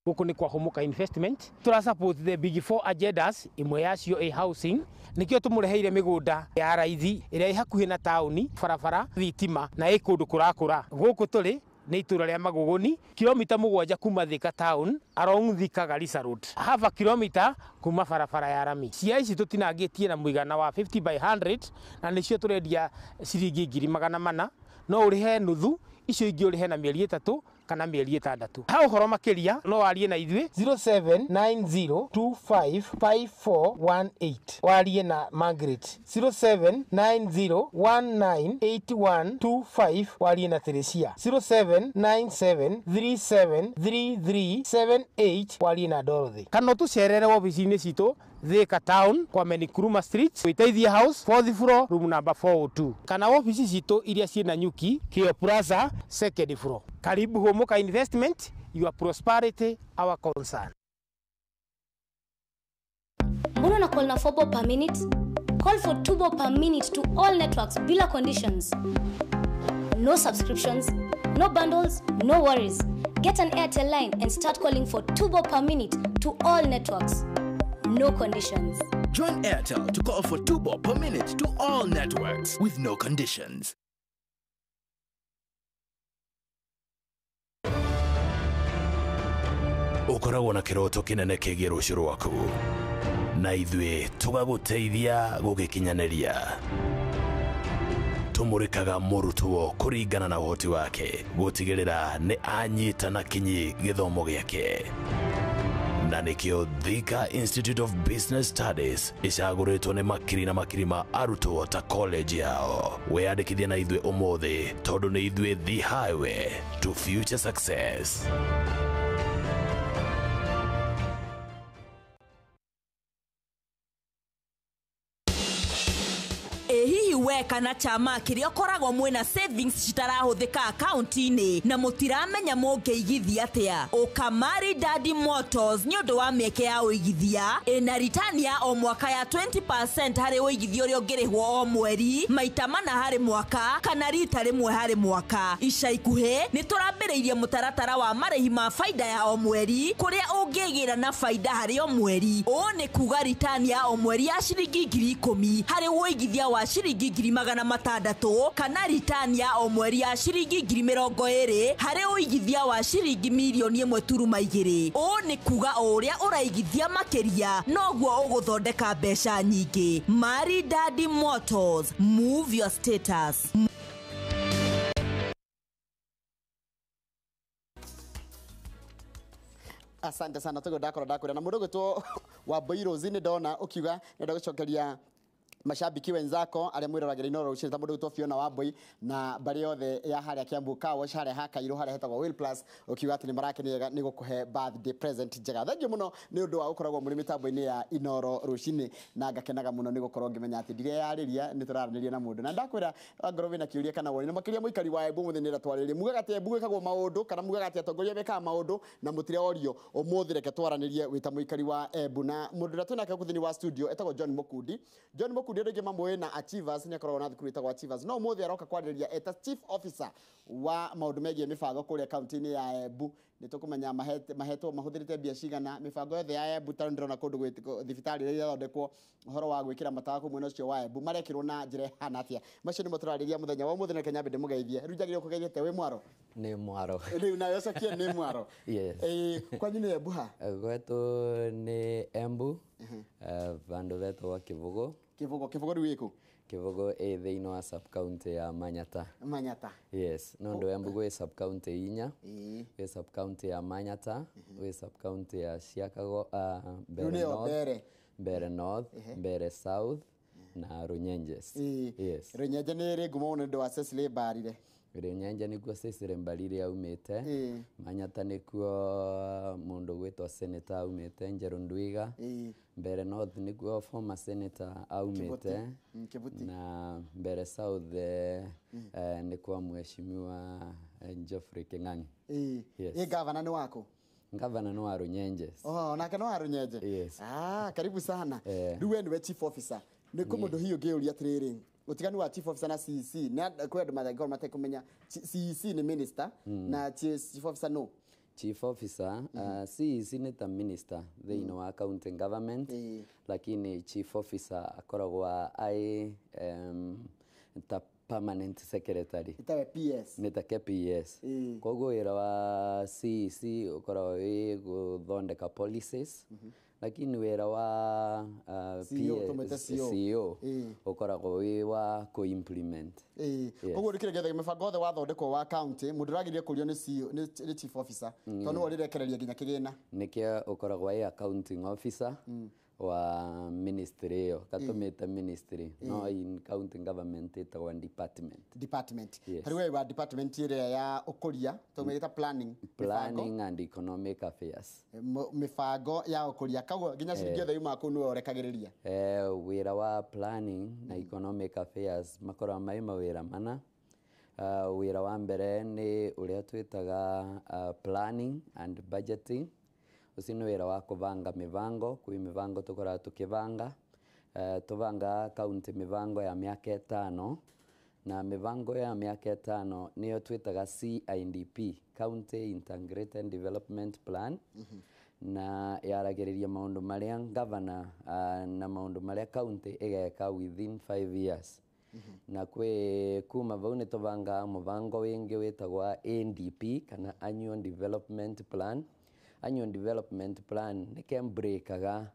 guku ni kwa Homuka Investment tura support the big four agendas imwe yacio a housing nikio tumureheire migunda ya raithi iria ihakuhi na tauni barabara thitima na ikundu kurakura guku turi ni itura ria Maguguni kilomita 7 kuma Thika town along Thika Garissa road half a kilometer kuma barabara ya rami cia ici tutinangitie na muigana wa 50 by 100 na nicio turendia ciringi 400 no urihe nuthu icio ingi urihe na mieri 3 kana mieri 6 ha uhoro makiria no warie na ithwe 0790255418 warie na Margaret 0790198125 warie na Teresia 0797373378 warie na Dorothy kana tucerere ofici-ini citu Thika town kwa Menikuruma street Witeithia house 4th floor room number 402 kana ofici citu iria ciina Nyuki Kio Plaza 2nd floor. Karibu Homuka Investment, your prosperity our concern. Mbona na call na 4 bob per minute? Call for 2 bob per minute to all networks bila conditions. No subscriptions, no bundles, no worries. Get an Airtel line and start calling for 2 bob per minute to all networks. No conditions. Join Airtel to call for 2 bob per minute to all networks with no conditions. Ukoragwo na kiroto kinene kigie rucio rwaku na ithuĩ tugaguteithia gugikinyaneria. Tumurikaga murutwo kuringana na uhoti wake gutigirira ni anyitana kinyi githomo giake. Na nikio Thika Institute of Business Studies icaguritwo ni makiri na makiri ma arutwo ta college yao. Weyandikithia na ithuĩ umuthi tondu ni ithuĩ the highway to future success. Hihi we kana chama kiria koragwo mwena savings citarahuthika account-ini na mutiramenya mungeigithia atia Ukamari Daddy Motors ni undu wa mieke ya uigithia ina return ya o mwaka ya 20% hari uigithia uria ungirihwo o mweri maita mana hari mwaka kana rita rimwe hari mwaka. Ica ikuhe ni turambiriirie mutaratara wa marihi ma faida ya o mweri kuria ungigira na faida hari o mweri. O ni kuga return ya o mweri ya ciringi 10,000 hari uigithia wa ciringi 600 kana return ya o mweri ya ciringi 20,000 hari uigithia wa ciringi 1.2 o ni kuga o uria uraigithia makiria noguo uguthondeka mbeca nyingi. Mari Daddy Motors, move your status. Asante sana tugo ndakora na mundu gwitwo wa Boirozi ni ndona ukiuga nenda gucokeria mashabiki wenzako aria mwiroragire inoro ucire ta mundu gwitwo Fiona Wambui na bari yothe ya haria Kiambu Kawa haria Hakairo haria hetagwo Will Plus ukiuga ati ni marakeniega ni gukuhe birthday present njega. Thank muno ni undu wa ukoragwo muri mitambo-ini ya inoro rucini na ngakenaga muno ni gukorwo ngimenya ati ndire yariria ni turaraniria na mundu na ndakwira ngoro wina kiuria kana woni na makiria muikari wa Embu muthini ratwaririe mugaga ati Embu gwikagwo maundu kana mugaga ati atongoria beka maundu na mutire orio umuthi reke twaranirie wita muikari wa Embu na mundu ratuna ka kuthini wa studio etagwo John Mukundi. John Mukundi ndege mamwe na Achievers ni akorwo na thukuru etagwo Achievers no umuthi aroka kwariria eta chief officer wa maundu megie mibango kuria county-ini ya Embu ni tukumenya mahetwo mahuthirite bia cigana mibango yothe ya Embu ta ndirona kundu gwitiko thibitari ria thondekwo uhoro wa gwikira matawa ku mwena ucio wa Embu marekirwo na njire hana atia macio ni muturariria muthenya wa muthenya Kenya bende mugeithie rujagire kugeithite we mwaro ni mwaro ni na yosokie ni mwaro yes kwanyu ni Embu ha gwetu ni Embu vandu vetu wa Kivugo riwiku Kivugo thiini wa sub county ya Manyata yes no ndo Embu gwe sub county inya we sub county ya Manyata we sub county ya Siakago Mbere North Mbere South na Runyenjes yes Runyenje ni ri ngumo ndo wa Cecily Barire Runyenje ni kwa Cecily Barire aumite Manyata ni kwa mundu gwitwa senator aumite Njeru Ndwiga Mbere North ni kwa former senator aumite na Mbere South ni kwa mheshimiwa Geoffrey King'ang'i yes governor ni wako Gavana no wa Runyenjes. Na kana wa Runyenje. Yes. Karibu sana. Riwe ni chief officer. Ni kumundu hiyo geuria training. Utigani wa chief officer na CEC. Na kwa ndo mathago mate kumenya CEC ni minister na chief officer no. Chief officer, CEC nĩ ta minister thĩinĩ wa county government, lakini chief officer akoragwo ta permanent secretary. Itawe PS. Nĩ ta PS. Koguo wĩra wa CEC ukoragwo wĩ gũthondeka policies, lakini wĩra wa CEO ukoragwo wĩ wa ku-implement. Koguo rĩkĩrĩ getha mĩbango yothe wathondekwo wa county mũndũ ũragĩrĩria kũrio nĩ chief officer tondũ nĩwe ũrĩrekereria nginya kĩgĩna. Nĩkĩo ũkoragwo wĩ accounting officer wa ministry ĩyo katũmĩte ministry no in county government ĩtagwo department. Harĩ we wa department ĩrĩa ya ũkũria tũmĩta planning and economic affairs. Mĩbango ya ũkũria koguo nginya ciringi yothe yuma kũu nĩwe ũrekagĩrĩria. Wĩra wa planning na economic affairs makoragwo marĩ mawĩra mana. Wĩra wa mbere nĩ ũrĩa twĩtaga planning and budgeting. Ucio nĩ wĩra wa kũbanga mĩbango, kwĩ mĩbango tũkoragwo tũkĩbanga. Tũbanga county mĩbango ya mĩaka 5, na mĩbango ya mĩaka 5 nĩyo twĩtaga CIDP, County Integrated Development Plan, na yaragĩrĩria maũndũ marĩa governor na maũndũ marĩa county ĩgeka within 5 years. Na kwĩ kuma vau nĩ tũbangaga mũbango wĩngĩ wĩtagwo ADP kana Annual Development Plan. Annual Development Plan nĩ kembreakaga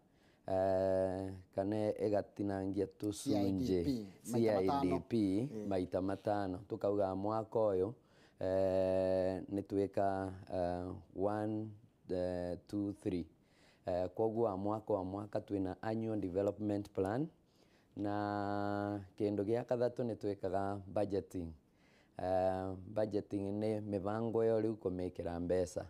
kana ĩgatinangia tũcunjĩ CIDP maita 5. Tukauga mwaka ũyũ nĩ twĩka 1, 2, 3. Koguo mwaka wa mwaka twĩna Annual Development Plan. Na kĩndũ gĩa kathatũ nĩ twĩkaga budgeting. Budgeting nĩ mĩbango yo rĩu kũmĩkĩra mbeca.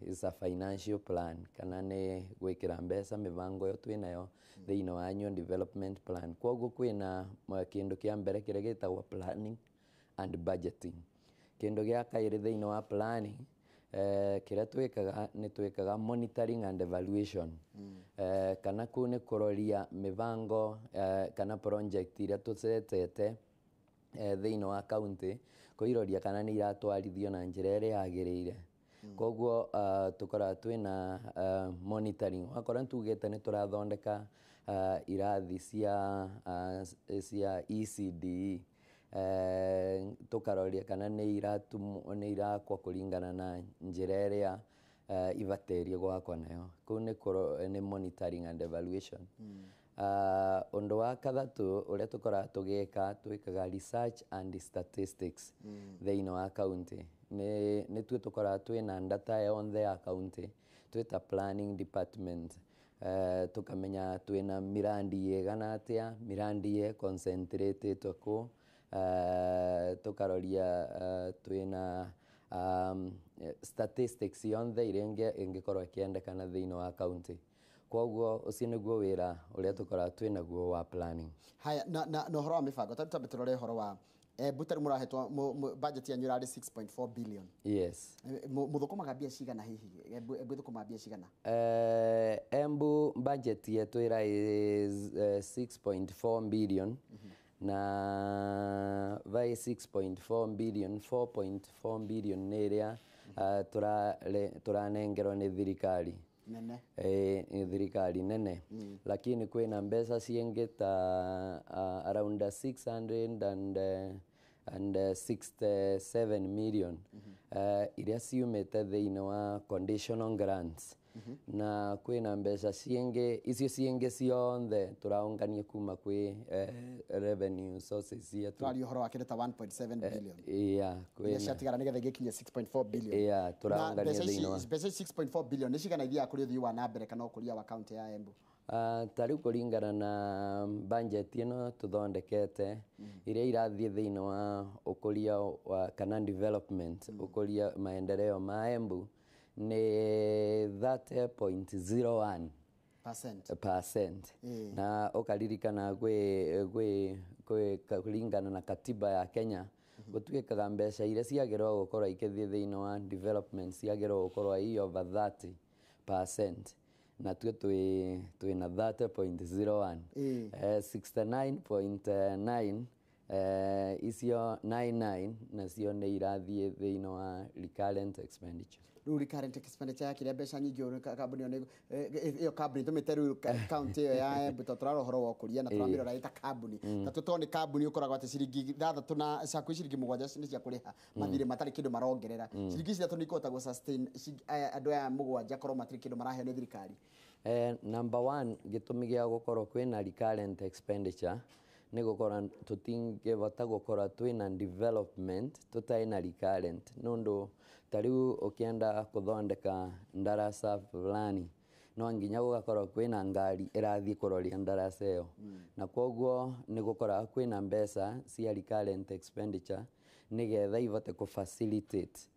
Is a financial plan kana nĩ gwĩkĩra mbeca mĩbango yo twĩnayo thĩinĩ wa Annual Development Plan. Koguo kwĩna kĩndũ kĩa mbere kĩrĩa gĩtagwo planning and budgeting. Kĩndũ gĩa kaĩrĩ thĩinĩ wa planning kĩrĩa twĩkaga nĩ twĩkaga monitoring and evaluation. Kana kũu nĩ kũroria mĩbango kana project iria tũcetete thĩinĩ wa county kũiroria kana nĩ iratwarithio na njĩra ĩrĩa yagĩrĩire. Koguo tũkoragwo twĩna monitoring. Wakorwo tugĩte nĩ tũrathondeka irathi cia ECDE, tukaroria kana nĩ irakwa kũringana na njĩra ĩrĩa ibatĩrie gwakwa nayo. Kũu nĩ monitoring and evaluation. Ũndũ wa kathatũ ũrĩa tũkoragwo tũgĩka twĩkaga research and statistics thĩinĩ wa county. Nĩ tuo tũkoragwo twĩna data yonthe ya county twĩta planning department. Tukamenya twĩna mirandi ĩigana atĩa, mirandi concentrated kũ. Tukaroria twĩna statistics yonthe iria ingĩkorwo ĩkĩendekana thĩinĩ wa county. Koguo ũcio nĩguo wĩra ũrĩa tũkoragwo twĩnaguo wa planning. Haya, na ũhoro wa mĩbango tũtambe tũrore ũhoro wa Butare mũrahetwo budget yanyu ĩrarĩ 6.4 billion. Yes. Mũthũkũmaga mbia cigana hihi? Embu ĩthũkũmaga mbia cigana? Embu budget yetu ĩrarĩ 6.4 billion. Na vai 6.4 billion, 4.4 billion nĩ ĩrĩa tũranengerwo nĩ thirikari. Nene. Thirikari nene. Lakini kwĩna mbeca ciĩngĩ ta around 667 million iria ciumĩte thĩinĩ wa conditional grants. Na kwĩna mbeca ciĩngĩ, icio ciĩngĩ cionthe tũraũngania kuma kwĩ revenue sources ciatu. Tũraria ũhoro wa kĩndũ ta 1.7 billion. Kwĩna ciatigara nĩgetha igĩkinya 6.4 billion. Tũraũngania thĩinĩ wa mbeca 6.4 billion nĩ cigana ithiaga kũrĩ ũthii wa na mbere kana ũkũria wa county ya Embu? Ta rĩu kũringana na budget ĩno tũthondekete iria irathiĩ thĩinĩ wa ũkũria wa kana development, ũkũria maendeleo ma Embu nĩ 30.01%. Na ũkaririkana kũringana na katiba ya Kenya gũtuĩkaga mbeca iria ciagĩrĩirwo gũkorwo ikĩthiĩ thĩinĩ wa development ciagĩrĩirwo gũkorwo i over 30%. Na tuo twĩna 30.01. 69.9 icio 99 nacio nĩ irathiĩ thĩinĩ wa recurrent expenditure. Rĩu recurrent expenditure ya kĩrĩa mbeca nyingĩ kambuni ĩyo kambuni tũmĩte rĩu kaunti ĩyo ya Embu tondũ tũrarora ũhoro wa ũkũria na tũramĩrora ĩta kambuni na tũtoo nĩ kambuni ũkoragwo atĩ ciringi 6 na ciakũ ciringi 7 nĩ cia kũrĩha mathirĩ matarĩ kĩndũ marongerera ciringi 3 nĩ ikũhota gũ sustain andũ aya 7 korwo matirĩ kĩndũ maraheo nĩ thirikari. Number 1 gĩtũmi gĩa gũkorwo kwĩna recurrent expenditure nĩ gũkorwo tũtingĩhota gũkorwo twĩna development tũtarĩ na recurrent nũndũ ta rĩu ũkĩenda gũthondeka ndaraca fulani no nginya gũgakorwo kwĩna ngari ĩrathiĩ kũroria ndaraca ĩyo na kwoguo nĩ gũkorwo kwĩna mbeca cia recurrent expenditure nĩgetha ivote kũ-facilitate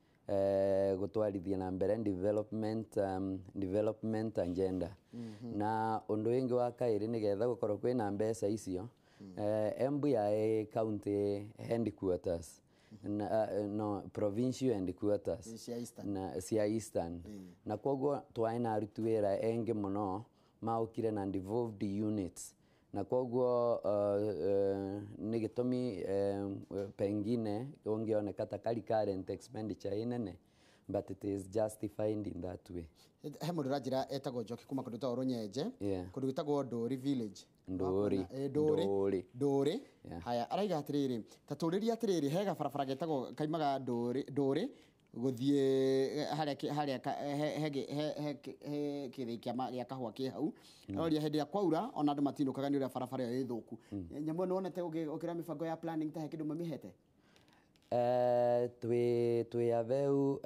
gũtwarithia na mbere development agenda. Na ũndũ ũngĩ wa kaĩrĩ nĩgetha gũkorwo kwĩna mbeca icio Embu yaĩ county headquarters no provincial headquarters cia Eastern na kwoguo twaĩ na aruti wĩra engĩ mũno maũkire na devolved units na kwoguo nĩ gĩtũmi pengine ũngĩoneka ta recurrent expenditure ĩnene but it is justified in that way. He mũndũ ũranjĩra etagwo Njoki kuma kũndũ gwĩtagwo Rũnyenje kũndũ gwĩtagwo Ndũri village. Ndũri. Haya araiga atĩrĩrĩ ta tũrĩria atĩrĩrĩ he gabarabara getagwo kaimaga Ndũri gũthiĩ harĩa he kĩrĩ gĩa kahũa kĩ hau roria hĩndĩ ya kwaura ona andũ matinũkaga nĩ ũrĩa barabara ĩyo ĩ thũku. Nyamũ ĩno wonete ũkĩra mĩbango ya planning ta he kĩndũ mamĩhete? Twĩ aveu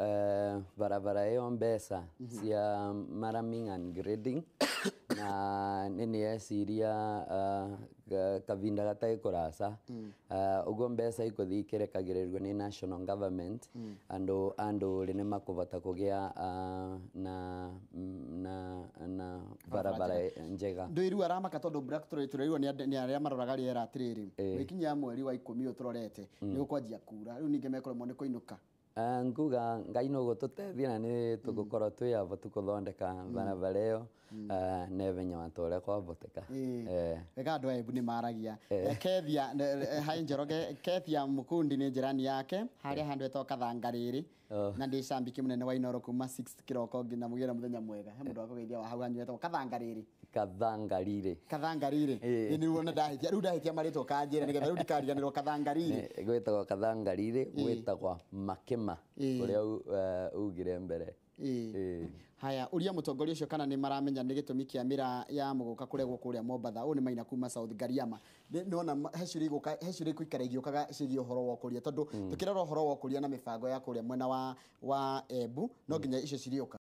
barabara ĩyo mbeca cia maraming and grading na nĩ yeciria kavinda gatarĩ kũraca ũguo mbeca ikũthiĩ ikĩrekagĩrĩrio nĩ national government andũ Ndũrĩ nĩ makũhota kũgĩa na barabara njega. Ndũiru aramaka tondũ Black tũreirwo nĩ arĩa maroraga rĩera atĩrĩrĩ wĩkinyia mweri wa 10 ũyũ tũrorete nĩ gũkwanjia kuura rĩu ningĩ mekorwo nĩ kũinũka. Nguga Ngai no gũtũteithia na nĩ tũgũkorwo twĩ avo tũkũthondeka barabara ĩyo na ĩvenya wa ta ũrĩa kwavoteka. Wega andũ a Embu nĩ maragia. Kethia hai Njoroge Kethia Mukundi nĩ njĩrani yake harĩa handũ hetagwo Kathangarĩrĩ na ndĩ cambiki mũnene wa Inooro kuma 6 kĩroko nginya mũgĩe na mũthenya mwega. He mũndũ wa kũgeithia wa hau hanyu hetagwo Kathangarĩrĩ. Kathangarĩrĩ. Nĩ ruona ndahĩtia rĩu ndahĩtia marĩtwo kanjĩra nĩgetha rĩu ndikariganĩrwo Kathangarĩrĩ. Gwĩtagwo Kathangarĩrĩ gwĩtagwo Makema ũrĩa ugire mbere. Haya uria mũtongoria ũcio kana nĩ maramenya nĩ gĩtũmi kĩa mĩra ya mũgũka kũregwo kũrĩa Mombatha ũũ nĩ Maina kuma South Gariama nona hecuri ikara igĩũkaga ciĩgiĩ ũhoro wa ũkũria tondũ tũkĩrora ũhoro wa ũkũria na mĩbango ya kũrĩa mwena wa Embu no nginya icio cirĩũka.